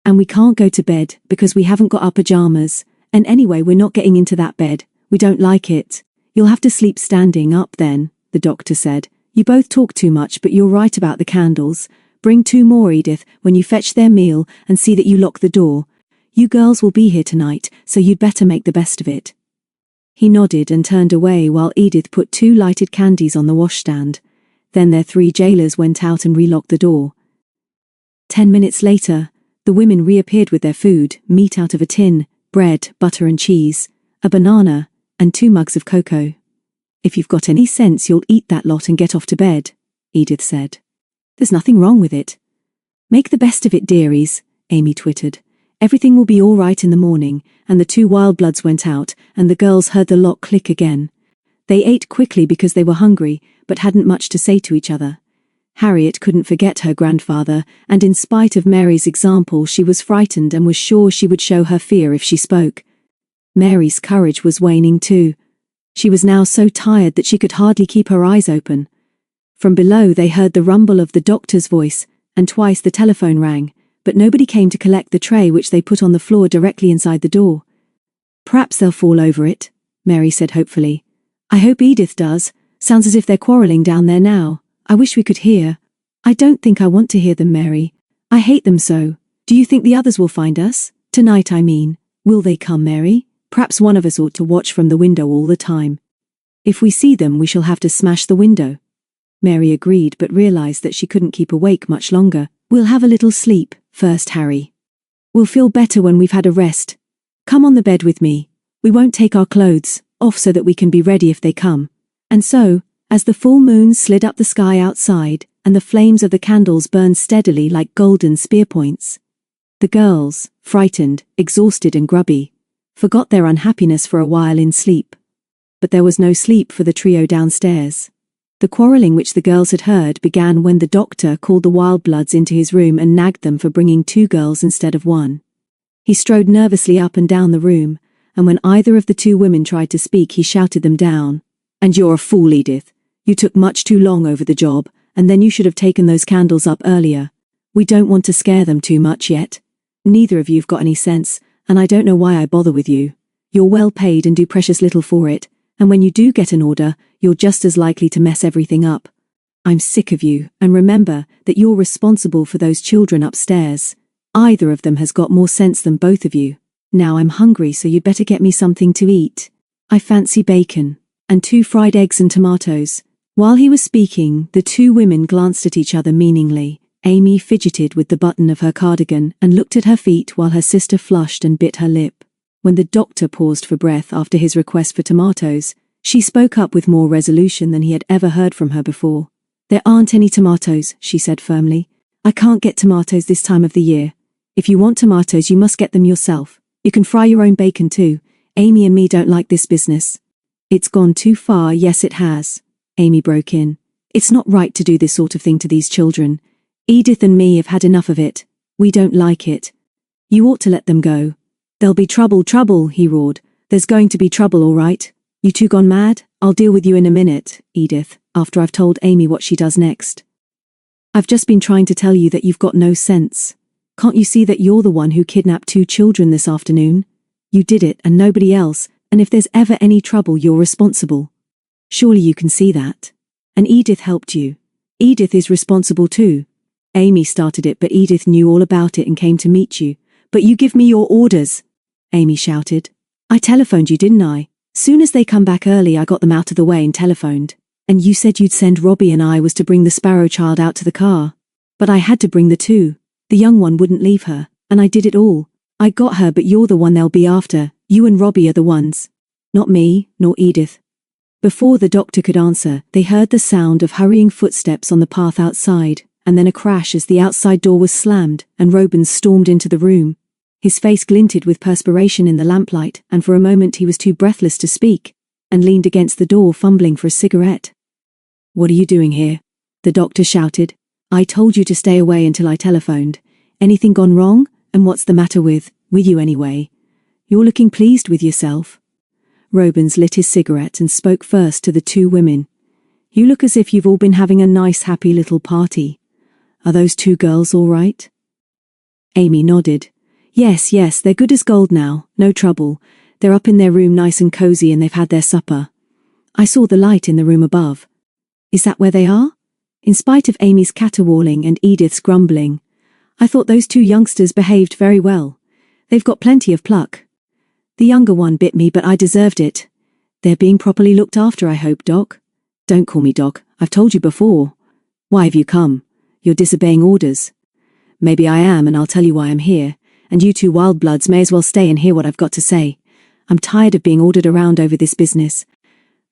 "And we can't go to bed because we haven't got our pajamas, and anyway we're not getting into that bed. We don't like it." "You'll have to sleep standing up then," the doctor said. "You both talk too much, but you're right about the candles. Bring 2 more, Edith, when you fetch their meal, and see that you lock the door. You girls will be here tonight, so you'd better make the best of it." He nodded and turned away while Edith put 2 lighted candies on the washstand. Then their 3 jailers went out and relocked the door. 10 minutes later, the women reappeared with their food, meat out of a tin, bread, butter and cheese, a banana, and 2 mugs of cocoa. "If you've got any sense, you'll eat that lot and get off to bed," Edith said. "There's nothing wrong with it." "Make the best of it, dearies," Amy twittered. "Everything will be all right in the morning," and the 2 wildbloods went out, and the girls heard the lock click again. They ate quickly because they were hungry, but hadn't much to say to each other. Harriet couldn't forget her grandfather, and in spite of Mary's example, she was frightened and was sure she would show her fear if she spoke. Mary's courage was waning too. She was now so tired that she could hardly keep her eyes open. From below they heard the rumble of the doctor's voice, and twice the telephone rang, but nobody came to collect the tray which they put on the floor directly inside the door. "Perhaps they'll fall over it," Mary said hopefully. "I hope Edith does. Sounds as if they're quarrelling down there now. I wish we could hear." "I don't think I want to hear them, Mary. I hate them so. Do you think the others will find us? Tonight, I mean. Will they come, Mary? Perhaps one of us ought to watch from the window all the time. If we see them, we shall have to smash the window." Mary agreed, but realized that she couldn't keep awake much longer. "We'll have a little sleep first, Harry. We'll feel better when we've had a rest. Come on the bed with me. We won't take our clothes off so that we can be ready if they come." And so, as the full moon slid up the sky outside, and the flames of the candles burned steadily like golden spear points, the girls, frightened, exhausted and grubby, forgot their unhappiness for a while in sleep. But there was no sleep for the trio downstairs. The quarrelling which the girls had heard began when the doctor called the Wildbloods into his room and nagged them for bringing 2 girls instead of 1. He strode nervously up and down the room, and when either of the 2 women tried to speak, he shouted them down. "And you're a fool, Edith. You took much too long over the job, and then you should have taken those candles up earlier. We don't want to scare them too much yet. Neither of you've got any sense, and I don't know why I bother with you. You're well paid and do precious little for it, and when you do get an order, you're just as likely to mess everything up. I'm sick of you, and remember that you're responsible for those children upstairs. Either of them has got more sense than both of you. Now I'm hungry, so you'd better get me something to eat. I fancy bacon, and 2 fried eggs and tomatoes." While he was speaking, the 2 women glanced at each other meaningly. Amy fidgeted with the button of her cardigan and looked at her feet while her sister flushed and bit her lip. When the doctor paused for breath after his request for tomatoes, she spoke up with more resolution than he had ever heard from her before. "There aren't any tomatoes," she said firmly. "I can't get tomatoes this time of the year. If you want tomatoes, you must get them yourself. You can fry your own bacon too. Amy and me don't like this business." "It's gone too far, yes it has," Amy broke in. "It's not right to do this sort of thing to these children. Edith and me have had enough of it. We don't like it. You ought to let them go." "There'll be trouble," he roared. "There's going to be trouble, all right. You 2 gone mad? I'll deal with you in a minute, Edith, after I've told Amy what she does next. I've just been trying to tell you that you've got no sense. Can't you see that you're the one who kidnapped 2 children this afternoon? You did it and nobody else, and if there's ever any trouble, you're responsible. Surely you can see that. And Edith helped you. Edith is responsible too. Amy started it, but Edith knew all about it and came to meet you. But you give me your orders," Amy shouted. "I telephoned you, didn't I? Soon as they come back early, I got them out of the way and telephoned. And you said you'd send Robbie, and I was to bring the Sparrow child out to the car. But I had to bring the 2. The young one wouldn't leave her, and I did it all. I got her, but you're the one they'll be after. You and Robbie are the ones. Not me, nor Edith." Before the doctor could answer, they heard the sound of hurrying footsteps on the path outside, and then a crash as the outside door was slammed, and Robins stormed into the room. His face glinted with perspiration in the lamplight, and for a moment he was too breathless to speak, and leaned against the door fumbling for a cigarette. "What are you doing here?" the doctor shouted. "I told you to stay away until I telephoned. Anything gone wrong? And what's the matter with you anyway? You're looking pleased with yourself." Robins lit his cigarette and spoke first to the 2 women. "You look as if you've all been having a nice happy little party. Are those 2 girls all right?" Amy nodded. Yes, they're good as gold now, no trouble. They're up in their room nice and cozy, and they've had their supper. I saw the light in the room above." "Is that where they are?" In spite of Amy's caterwauling and Edith's grumbling, "I thought those 2 youngsters behaved very well. They've got plenty of pluck. The younger one bit me, but I deserved it. They're being properly looked after, I hope, Doc." "Don't call me Doc, I've told you before." "Why have you come? You're disobeying orders." "Maybe I am, and I'll tell you why I'm here. And you 2 Wildbloods may as well stay and hear what I've got to say. I'm tired of being ordered around over this business.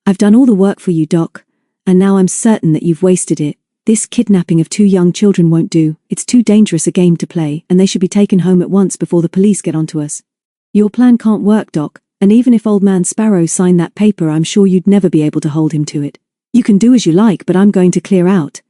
I've done all the work for you, Doc, and now I'm certain that you've wasted it. This kidnapping of 2 young children won't do. It's too dangerous a game to play, and they should be taken home at once before the police get onto us. Your plan can't work, Doc, and even if Old Man Sparrow signed that paper, I'm sure you'd never be able to hold him to it. You can do as you like, but I'm going to clear out.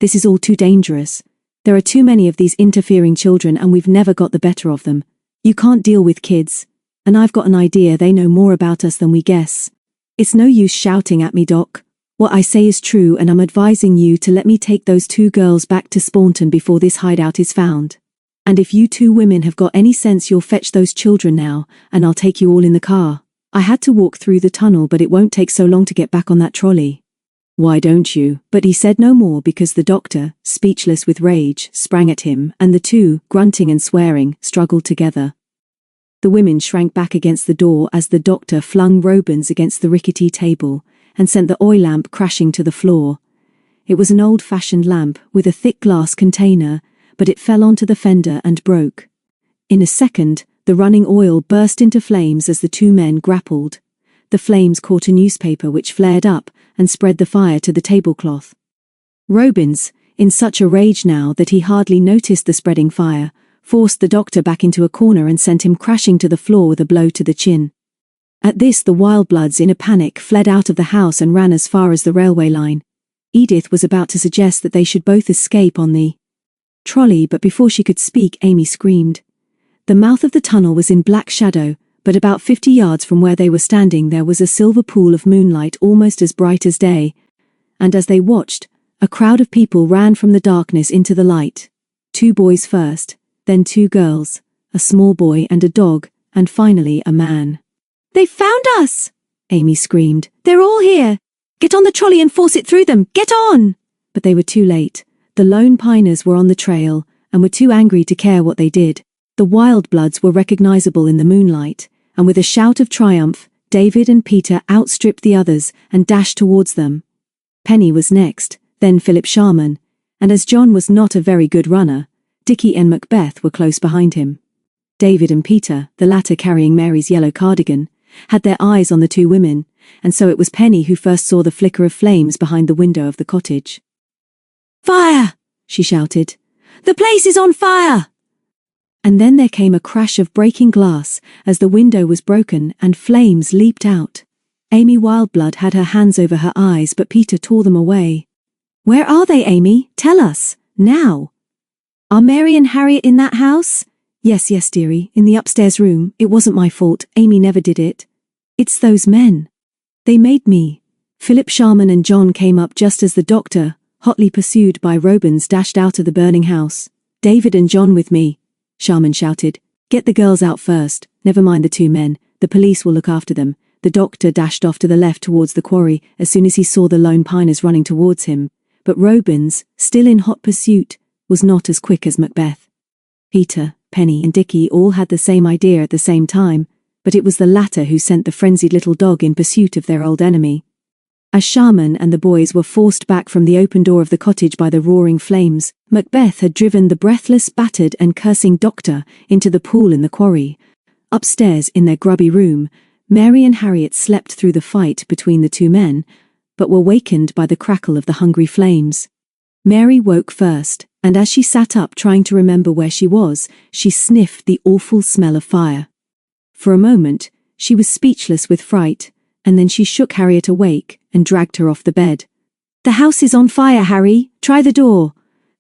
This is all too dangerous. There are too many of these interfering children, and we've never got the better of them. You can't deal with kids, and I've got an idea they know more about us than we guess. It's no use shouting at me, Doc. What I say is true, and I'm advising you to let me take those 2 girls back to Spawnton before this hideout is found. And if you 2 women have got any sense, you'll fetch those children now, and I'll take you all in the car. I had to walk through the tunnel, but it won't take so long to get back on that trolley." "Why don't you?" But he said no more because the doctor, speechless with rage, sprang at him, and the 2, grunting and swearing, struggled together. The women shrank back against the door as the doctor flung Robins against the rickety table and sent the oil lamp crashing to the floor. It was an old-fashioned lamp with a thick glass container, but it fell onto the fender and broke. In a second, the running oil burst into flames as the two men grappled. The flames caught a newspaper which flared up and spread the fire to the tablecloth. Robins, in such a rage now that he hardly noticed the spreading fire, forced the doctor back into a corner and sent him crashing to the floor with a blow to the chin. At this, the Wildbloods, in a panic, fled out of the house and ran as far as the railway line. Edith was about to suggest that they should both escape on the trolley, but before she could speak, Amy screamed. The mouth of the tunnel was in black shadow, but about 50 yards from where they were standing there was a silver pool of moonlight almost as bright as day, and as they watched, a crowd of people ran from the darkness into the light. 2 boys first, then 2 girls, a small boy and a dog, and finally a man. "They found us!" Amy screamed. "They're all here! Get on the trolley and force it through them! Get on!" But they were too late. The lone piners were on the trail, and were too angry to care what they did. The Wildbloods were recognizable in the moonlight, and with a shout of triumph, David and Peter outstripped the others and dashed towards them. Penny was next, then Philip Sharman, and as John was not a very good runner, Dickie and Macbeth were close behind him. David and Peter, the latter carrying Mary's yellow cardigan, had their eyes on the 2 women, and so it was Penny who first saw the flicker of flames behind the window of the cottage. "Fire!" she shouted. "The place is on fire!" And then there came a crash of breaking glass as the window was broken and flames leaped out. Amy Wildblood had her hands over her eyes, but Peter tore them away. "Where are they, Amy? Tell us, now." "Are Mary and Harriet in that house?" Yes, dearie, in the upstairs room. It wasn't my fault. Amy never did it. It's those men. They made me." Philip Sharman and John came up just as the doctor, hotly pursued by Robins, dashed out of the burning house. "David and John with me," Sharman shouted. "Get the girls out first. Never mind the 2 men. The police will look after them." The doctor dashed off to the left towards the quarry as soon as he saw the lone piners running towards him, but Robins, still in hot pursuit, was not as quick as Macbeth. Peter, Penny and Dickie all had the same idea at the same time, but it was the latter who sent the frenzied little dog in pursuit of their old enemy. As Sharman and the boys were forced back from the open door of the cottage by the roaring flames, Macbeth had driven the breathless, battered and cursing doctor into the pool in the quarry. Upstairs in their grubby room, Mary and Harriet slept through the fight between the 2 men, but were wakened by the crackle of the hungry flames. Mary woke first, and as she sat up trying to remember where she was, she sniffed the awful smell of fire. For a moment, she was speechless with fright, and then she shook Harriet awake and dragged her off the bed. "The house is on fire, Harry! Try the door!"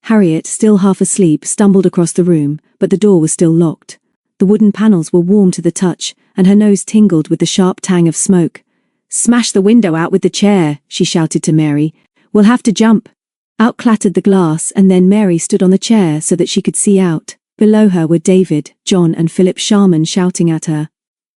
Harriet, still half asleep, stumbled across the room, but the door was still locked. The wooden panels were warm to the touch, and her nose tingled with the sharp tang of smoke. "Smash the window out with the chair," she shouted to Mary. "We'll have to jump." Out clattered the glass, and then Mary stood on the chair so that she could see out. Below her were David, John and Philip Sharman shouting at her.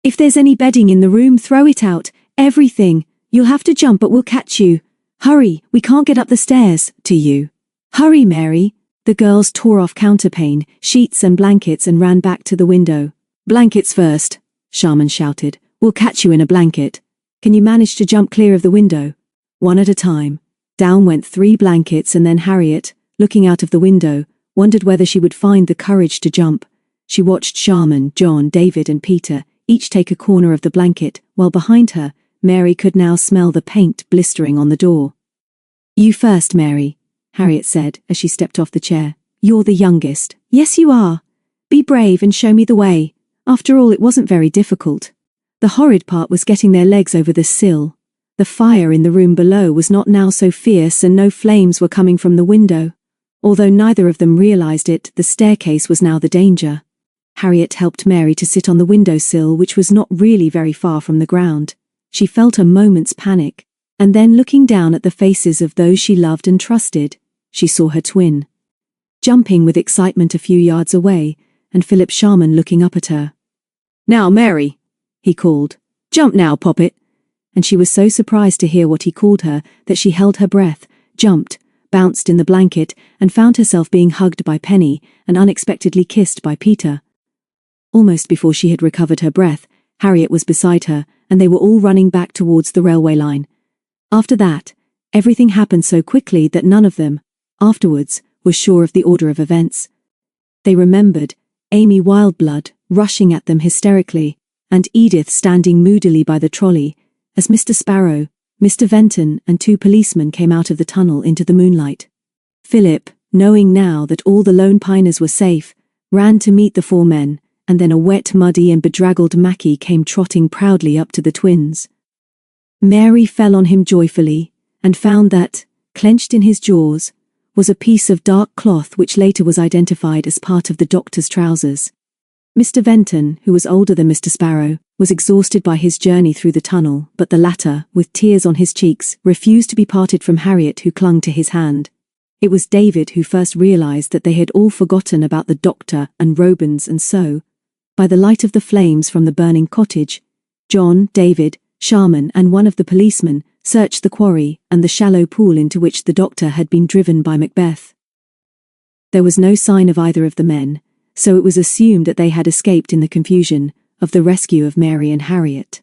"If there's any bedding in the room, throw it out. Everything. You'll have to jump, but we'll catch you. Hurry, we can't get up the stairs, to you. Hurry, Mary." The girls tore off counterpane, sheets and blankets and ran back to the window. "Blankets first," Sharman shouted. "We'll catch you in a blanket. Can you manage to jump clear of the window?" One at a time. Down went 3 blankets, and then Harriet, looking out of the window, wondered whether she would find the courage to jump. She watched Sharman, John, David and Peter each take a corner of the blanket, while behind her, Mary could now smell the paint blistering on the door. "You first, Mary," Harriet said as she stepped off the chair. "You're the youngest." "Yes, you are. Be brave and show me the way." After all, it wasn't very difficult. The horrid part was getting their legs over the sill. The fire in the room below was not now so fierce, and no flames were coming from the window. Although neither of them realized it, the staircase was now the danger. Harriet helped Mary to sit on the windowsill, which was not really very far from the ground. She felt a moment's panic, and then looking down at the faces of those she loved and trusted, she saw her twin, jumping with excitement a few yards away, and Philip Sharman looking up at her. "Now, Mary," he called. "Jump now, Poppet." And she was so surprised to hear what he called her that she held her breath, jumped, bounced in the blanket, and found herself being hugged by Penny and unexpectedly kissed by Peter. Almost before she had recovered her breath, Harriet was beside her, and they were all running back towards the railway line. After that, everything happened so quickly that none of them, afterwards, was sure of the order of events. They remembered Amy Wildblood rushing at them hysterically, and Edith standing moodily by the trolley, as Mr. Sparrow, Mr. Venton and 2 policemen came out of the tunnel into the moonlight. Philip, knowing now that all the lone piners were safe, ran to meet the 4 men, and then a wet, muddy and bedraggled Mackie came trotting proudly up to the twins. Mary fell on him joyfully, and found that, clenched in his jaws, was a piece of dark cloth which later was identified as part of the doctor's trousers. Mr. Venton, who was older than Mr. Sparrow, was exhausted by his journey through the tunnel, but the latter, with tears on his cheeks, refused to be parted from Harriet, who clung to his hand. It was David who first realized that they had all forgotten about the doctor and Robins, and so, by the light of the flames from the burning cottage, John, David, Sharman and one of the policemen searched the quarry and the shallow pool into which the doctor had been driven by Macbeth. There was no sign of either of the men, so it was assumed that they had escaped in the confusion of the rescue of Mary and Harriet.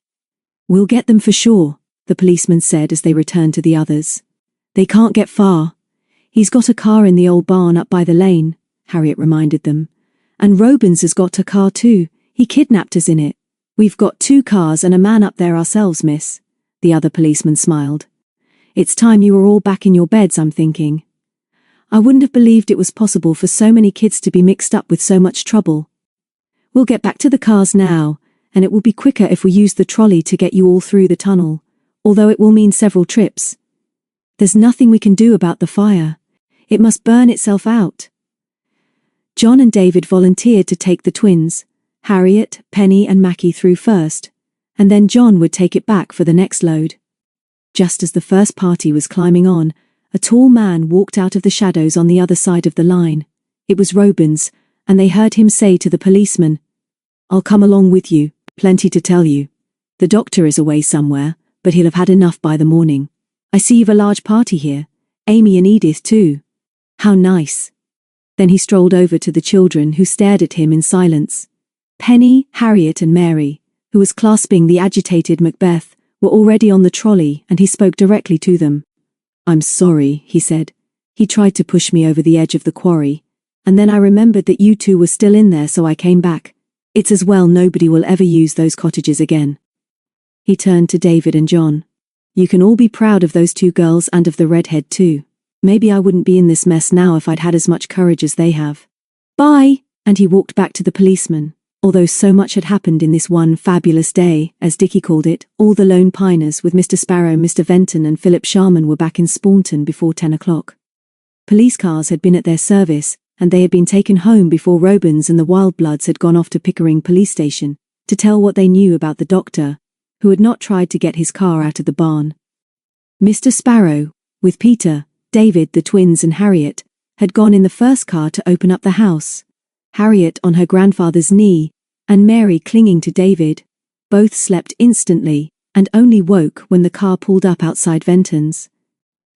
"We'll get them for sure," the policeman said as they returned to the others. "They can't get far. He's got a car in the old barn up by the lane," Harriet reminded them. "And Robins has got a car too. He kidnapped us in it. We've got 2 cars and a man up there ourselves, miss." The other policeman smiled. "It's time you were all back in your beds, I'm thinking. I wouldn't have believed it was possible for so many kids to be mixed up with so much trouble. We'll get back to the cars now, and it will be quicker if we use the trolley to get you all through the tunnel, although it will mean several trips. There's nothing we can do about the fire. It must burn itself out." John and David volunteered to take the twins, Harriet, Penny and Mackie through first, and then John would take it back for the next load. Just as the first party was climbing on, a tall man walked out of the shadows on the other side of the line. It was Robins, and they heard him say to the policeman, "I'll come along with you, plenty to tell you. The doctor is away somewhere, but he'll have had enough by the morning. I see you've a large party here, Amy and Edith too. How nice." Then he strolled over to the children, who stared at him in silence. Penny, Harriet and Mary, who was clasping the agitated Macbeth, were already on the trolley, and he spoke directly to them. "I'm sorry," he said. "He tried to push me over the edge of the quarry, and then I remembered that you 2 were still in there, so I came back. It's as well nobody will ever use those cottages again." He turned to David and John. "You can all be proud of those 2 girls and of the redhead too. Maybe I wouldn't be in this mess now if I'd had as much courage as they have. Bye!" And he walked back to the policeman. Although so much had happened in this one fabulous day, as Dickie called it, all the lone piners with Mr. Sparrow, Mr. Venton and Philip Sharman were back in Spaunton before 10 o'clock. Police cars had been at their service, and they had been taken home before Robins and the Wildbloods had gone off to Pickering Police Station to tell what they knew about the doctor, who had not tried to get his car out of the barn. Mr. Sparrow, with Peter, David, the twins and Harriet, had gone in the first car to open up the house. Harriet on her grandfather's knee, and Mary clinging to David. Both slept instantly, and only woke when the car pulled up outside Venton's.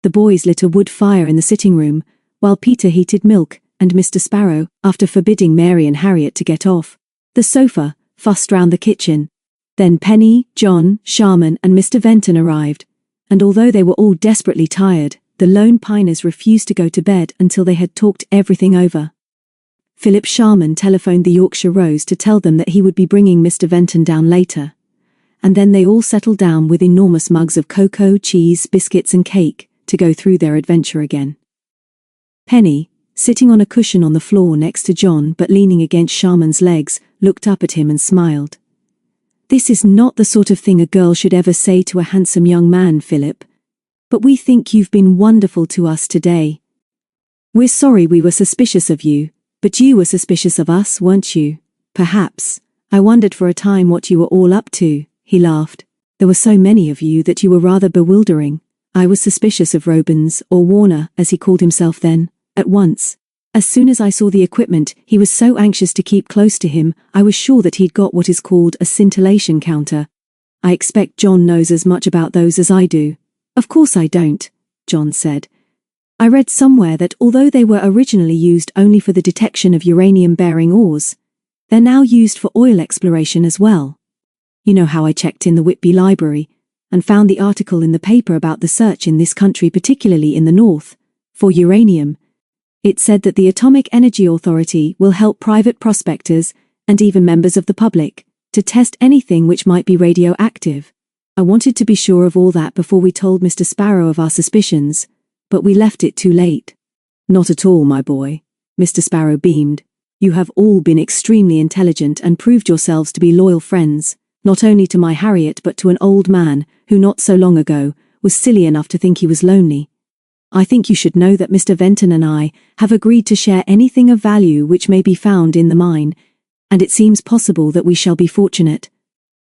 The boys lit a wood fire in the sitting room, while Peter heated milk, and Mr. Sparrow, after forbidding Mary and Harriet to get off the sofa, fussed round the kitchen. Then Penny, John, Sharman and Mr. Venton arrived, and although they were all desperately tired, the lone piners refused to go to bed until they had talked everything over. Philip Sharman telephoned the Yorkshire Rose to tell them that he would be bringing Mr. Venton down later. And then they all settled down with enormous mugs of cocoa, cheese, biscuits and cake to go through their adventure again. Penny, sitting on a cushion on the floor next to John but leaning against Sharman's legs, looked up at him and smiled. "This is not the sort of thing a girl should ever say to a handsome young man, Philip. But we think you've been wonderful to us today. We're sorry we were suspicious of you. But you were suspicious of us, weren't you? Perhaps. I wondered for a time what you were all up to," he laughed. "There were so many of you that you were rather bewildering. I was suspicious of Robins, or Warner, as he called himself then, at once. As soon as I saw the equipment he was so anxious to keep close to him, I was sure that he'd got what is called a scintillation counter. I expect John knows as much about those as I do." "Of course I don't," John said. "I read somewhere that although they were originally used only for the detection of uranium-bearing ores, They're now used for oil exploration as well. You know how I checked in the Whitby Library and found the article in the paper about the search in this country, particularly in the north, for uranium. It said that the Atomic Energy Authority will help private prospectors and even members of the public to test anything which might be radioactive. I wanted to be sure of all that before we told Mr. Sparrow of our suspicions, but we left it too late. Not at all, my boy. Mr. Sparrow beamed. You have all been extremely intelligent and proved yourselves to be loyal friends, not only to my Harriet but to an old man who not so long ago was silly enough to think he was lonely. I think you should know that Mr. Venton and I have agreed to share anything of value which may be found in the mine, and it seems possible that we shall be fortunate.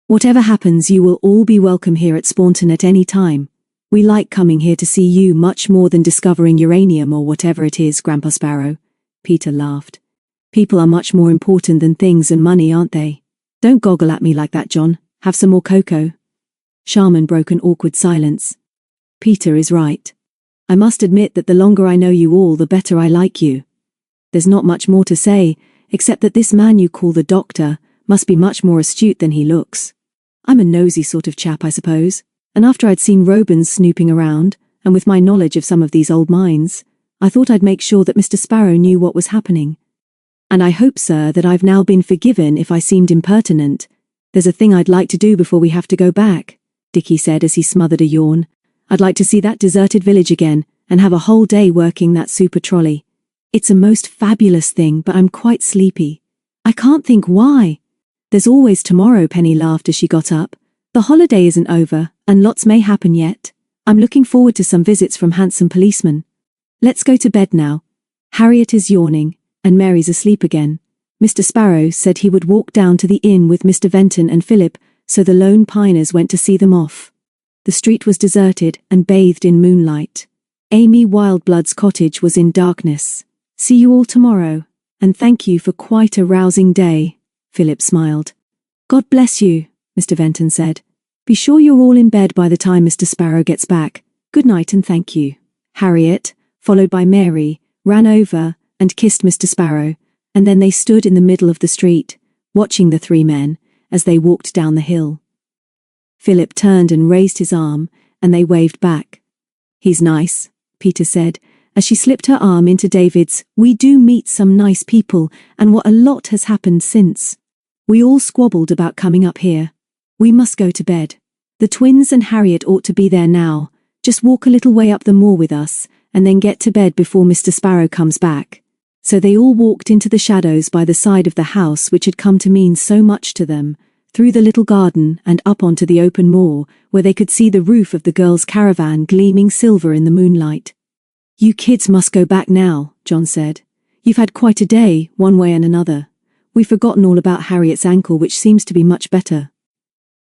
Whatever happens, you will all be welcome here at Spawnton at any time. We like coming here to see you much more than discovering uranium or whatever it is, Grandpa Sparrow. Peter laughed. People are much more important than things and money, aren't they? Don't goggle at me like that, John. Have some more cocoa. Sharman broke an awkward silence. Peter is right. I must admit that the longer I know you all, the better I like you. There's not much more to say, except that this man you call the doctor must be much more astute than he looks. I'm a nosy sort of chap, I suppose, and after I'd seen Robins snooping around, and with my knowledge of some of these old mines, I thought I'd make sure that Mr. Sparrow knew what was happening. And I hope, sir, that I've now been forgiven if I seemed impertinent. There's a thing I'd like to do before we have to go back, Dickie said as he smothered a yawn. I'd like to see that deserted village again, and have a whole day working that super trolley. It's a most fabulous thing, but I'm quite sleepy. I can't think why. There's always tomorrow, Penny laughed as she got up. The holiday isn't over, and lots may happen yet. I'm looking forward to some visits from handsome policemen. Let's go to bed now. Harriet is yawning, and Mary's asleep again. Mr. Sparrow said he would walk down to the inn with Mr. Venton and Philip, so the lone piners went to see them off. The street was deserted and bathed in moonlight. Amy Wildblood's cottage was in darkness. See you all tomorrow, and thank you for quite a rousing day, Philip smiled. God bless you, Mr. Venton said. Be sure you're all in bed by the time Mr. Sparrow gets back. Good night and thank you. Harriet, followed by Mary, ran over and kissed Mr. Sparrow, and then they stood in the middle of the street, watching the three men as they walked down the hill. Philip turned and raised his arm, and they waved back. He's nice, Peter said, as she slipped her arm into David's. We do meet some nice people, and what a lot has happened since. We all squabbled about coming up here. We must go to bed. The twins and Harriet ought to be there now. Just walk a little way up the moor with us, and then get to bed before Mr. Sparrow comes back. So they all walked into the shadows by the side of the house which had come to mean so much to them, through the little garden and up onto the open moor, where they could see the roof of the girls' caravan gleaming silver in the moonlight. You kids must go back now, John said. You've had quite a day, one way and another. We've forgotten all about Harriet's ankle, which seems to be much better.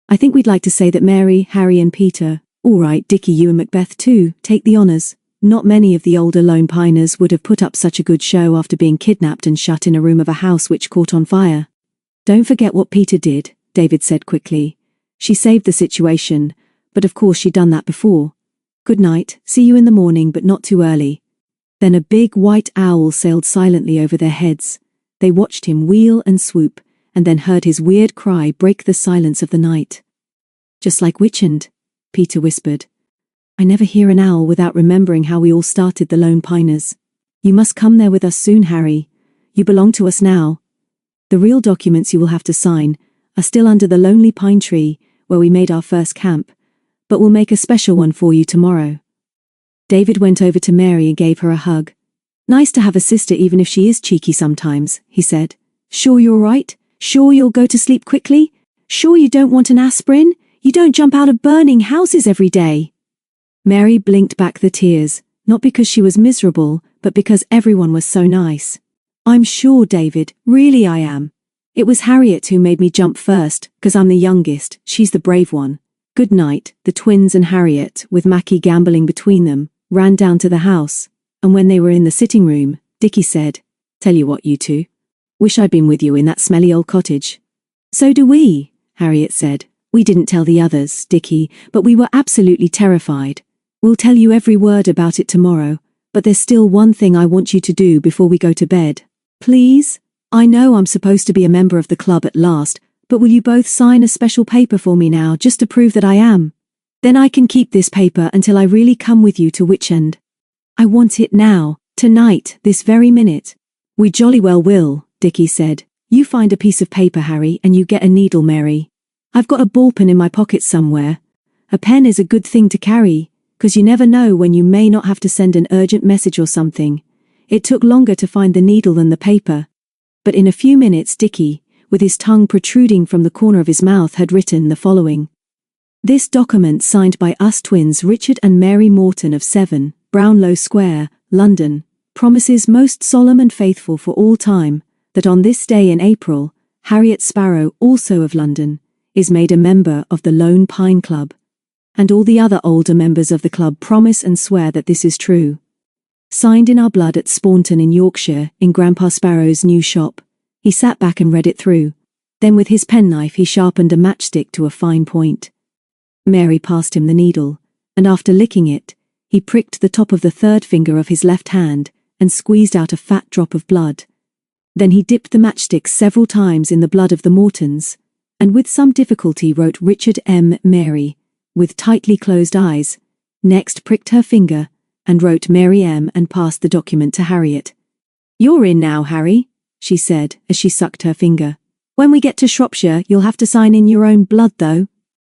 I think we'd like to say that Mary, Harry and Peter, all right, Dickie, you and Macbeth too, take the honours. Not many of the older lone piners would have put up such a good show after being kidnapped and shut in a room of a house which caught on fire. Don't forget what Peter did, David said quickly. She saved the situation, but of course she'd done that before. Good night, see you in the morning, but not too early. Then a big white owl sailed silently over their heads. They watched him wheel and swoop, and then heard his weird cry break the silence of the night. Just like Witchend, Peter whispered. I never hear an owl without remembering how we all started the Lone Piners. You must come there with us soon, Harry. You belong to us now. The real documents you will have to sign are still under the lonely pine tree where we made our first camp, but we'll make a special one for you tomorrow. David went over to Mary and gave her a hug. Nice to have a sister even if she is cheeky sometimes, he said. Sure you're right? Sure you'll go to sleep quickly? Sure you don't want an aspirin? You don't jump out of burning houses every day? Mary blinked back the tears, not because she was miserable, but because everyone was so nice. I'm sure, David, really I am. It was Harriet who made me jump first, 'cause I'm the youngest, she's the brave one. Good night. The twins and Harriet, with Mackie gambolling between them, ran down to the house, and when they were in the sitting room, Dickie said, Tell you what, you two. Wish I'd been with you in that smelly old cottage. So do we, Harriet said. We didn't tell the others, Dickie, but we were absolutely terrified. We'll tell you every word about it tomorrow, but there's still one thing I want you to do before we go to bed. Please? I know I'm supposed to be a member of the club at last, but will you both sign a special paper for me now just to prove that I am? Then I can keep this paper until I really come with you to Witchend. I want it now, tonight, this very minute. We jolly well will, Dickie said. You find a piece of paper, Harry, and you get a needle, Mary. I've got a ballpen in my pocket somewhere. A pen is a good thing to carry, 'cause you never know when you may not have to send an urgent message or something. It took longer to find the needle than the paper. But in a few minutes Dickie, with his tongue protruding from the corner of his mouth, had written the following. This document signed by us twins Richard and Mary Morton of 7, Brownlow Square, London, promises most solemn and faithful for all time, that on this day in April, Harriet Sparrow, also of London, is made a member of the Lone Pine Club. And all the other older members of the club promise and swear that this is true. Signed in our blood at Spaunton in Yorkshire, in Grandpa Sparrow's new shop. He sat back and read it through. Then with his penknife he sharpened a matchstick to a fine point. Mary passed him the needle, and after licking it, he pricked the top of the third finger of his left hand and squeezed out a fat drop of blood. Then he dipped the matchstick several times in the blood of the Mortons, and with some difficulty wrote Richard M. Mary, with tightly closed eyes, next pricked her finger, and wrote Mary M. and passed the document to Harriet. You're in now, Harry, she said as she sucked her finger. When we get to Shropshire you'll have to sign in your own blood though.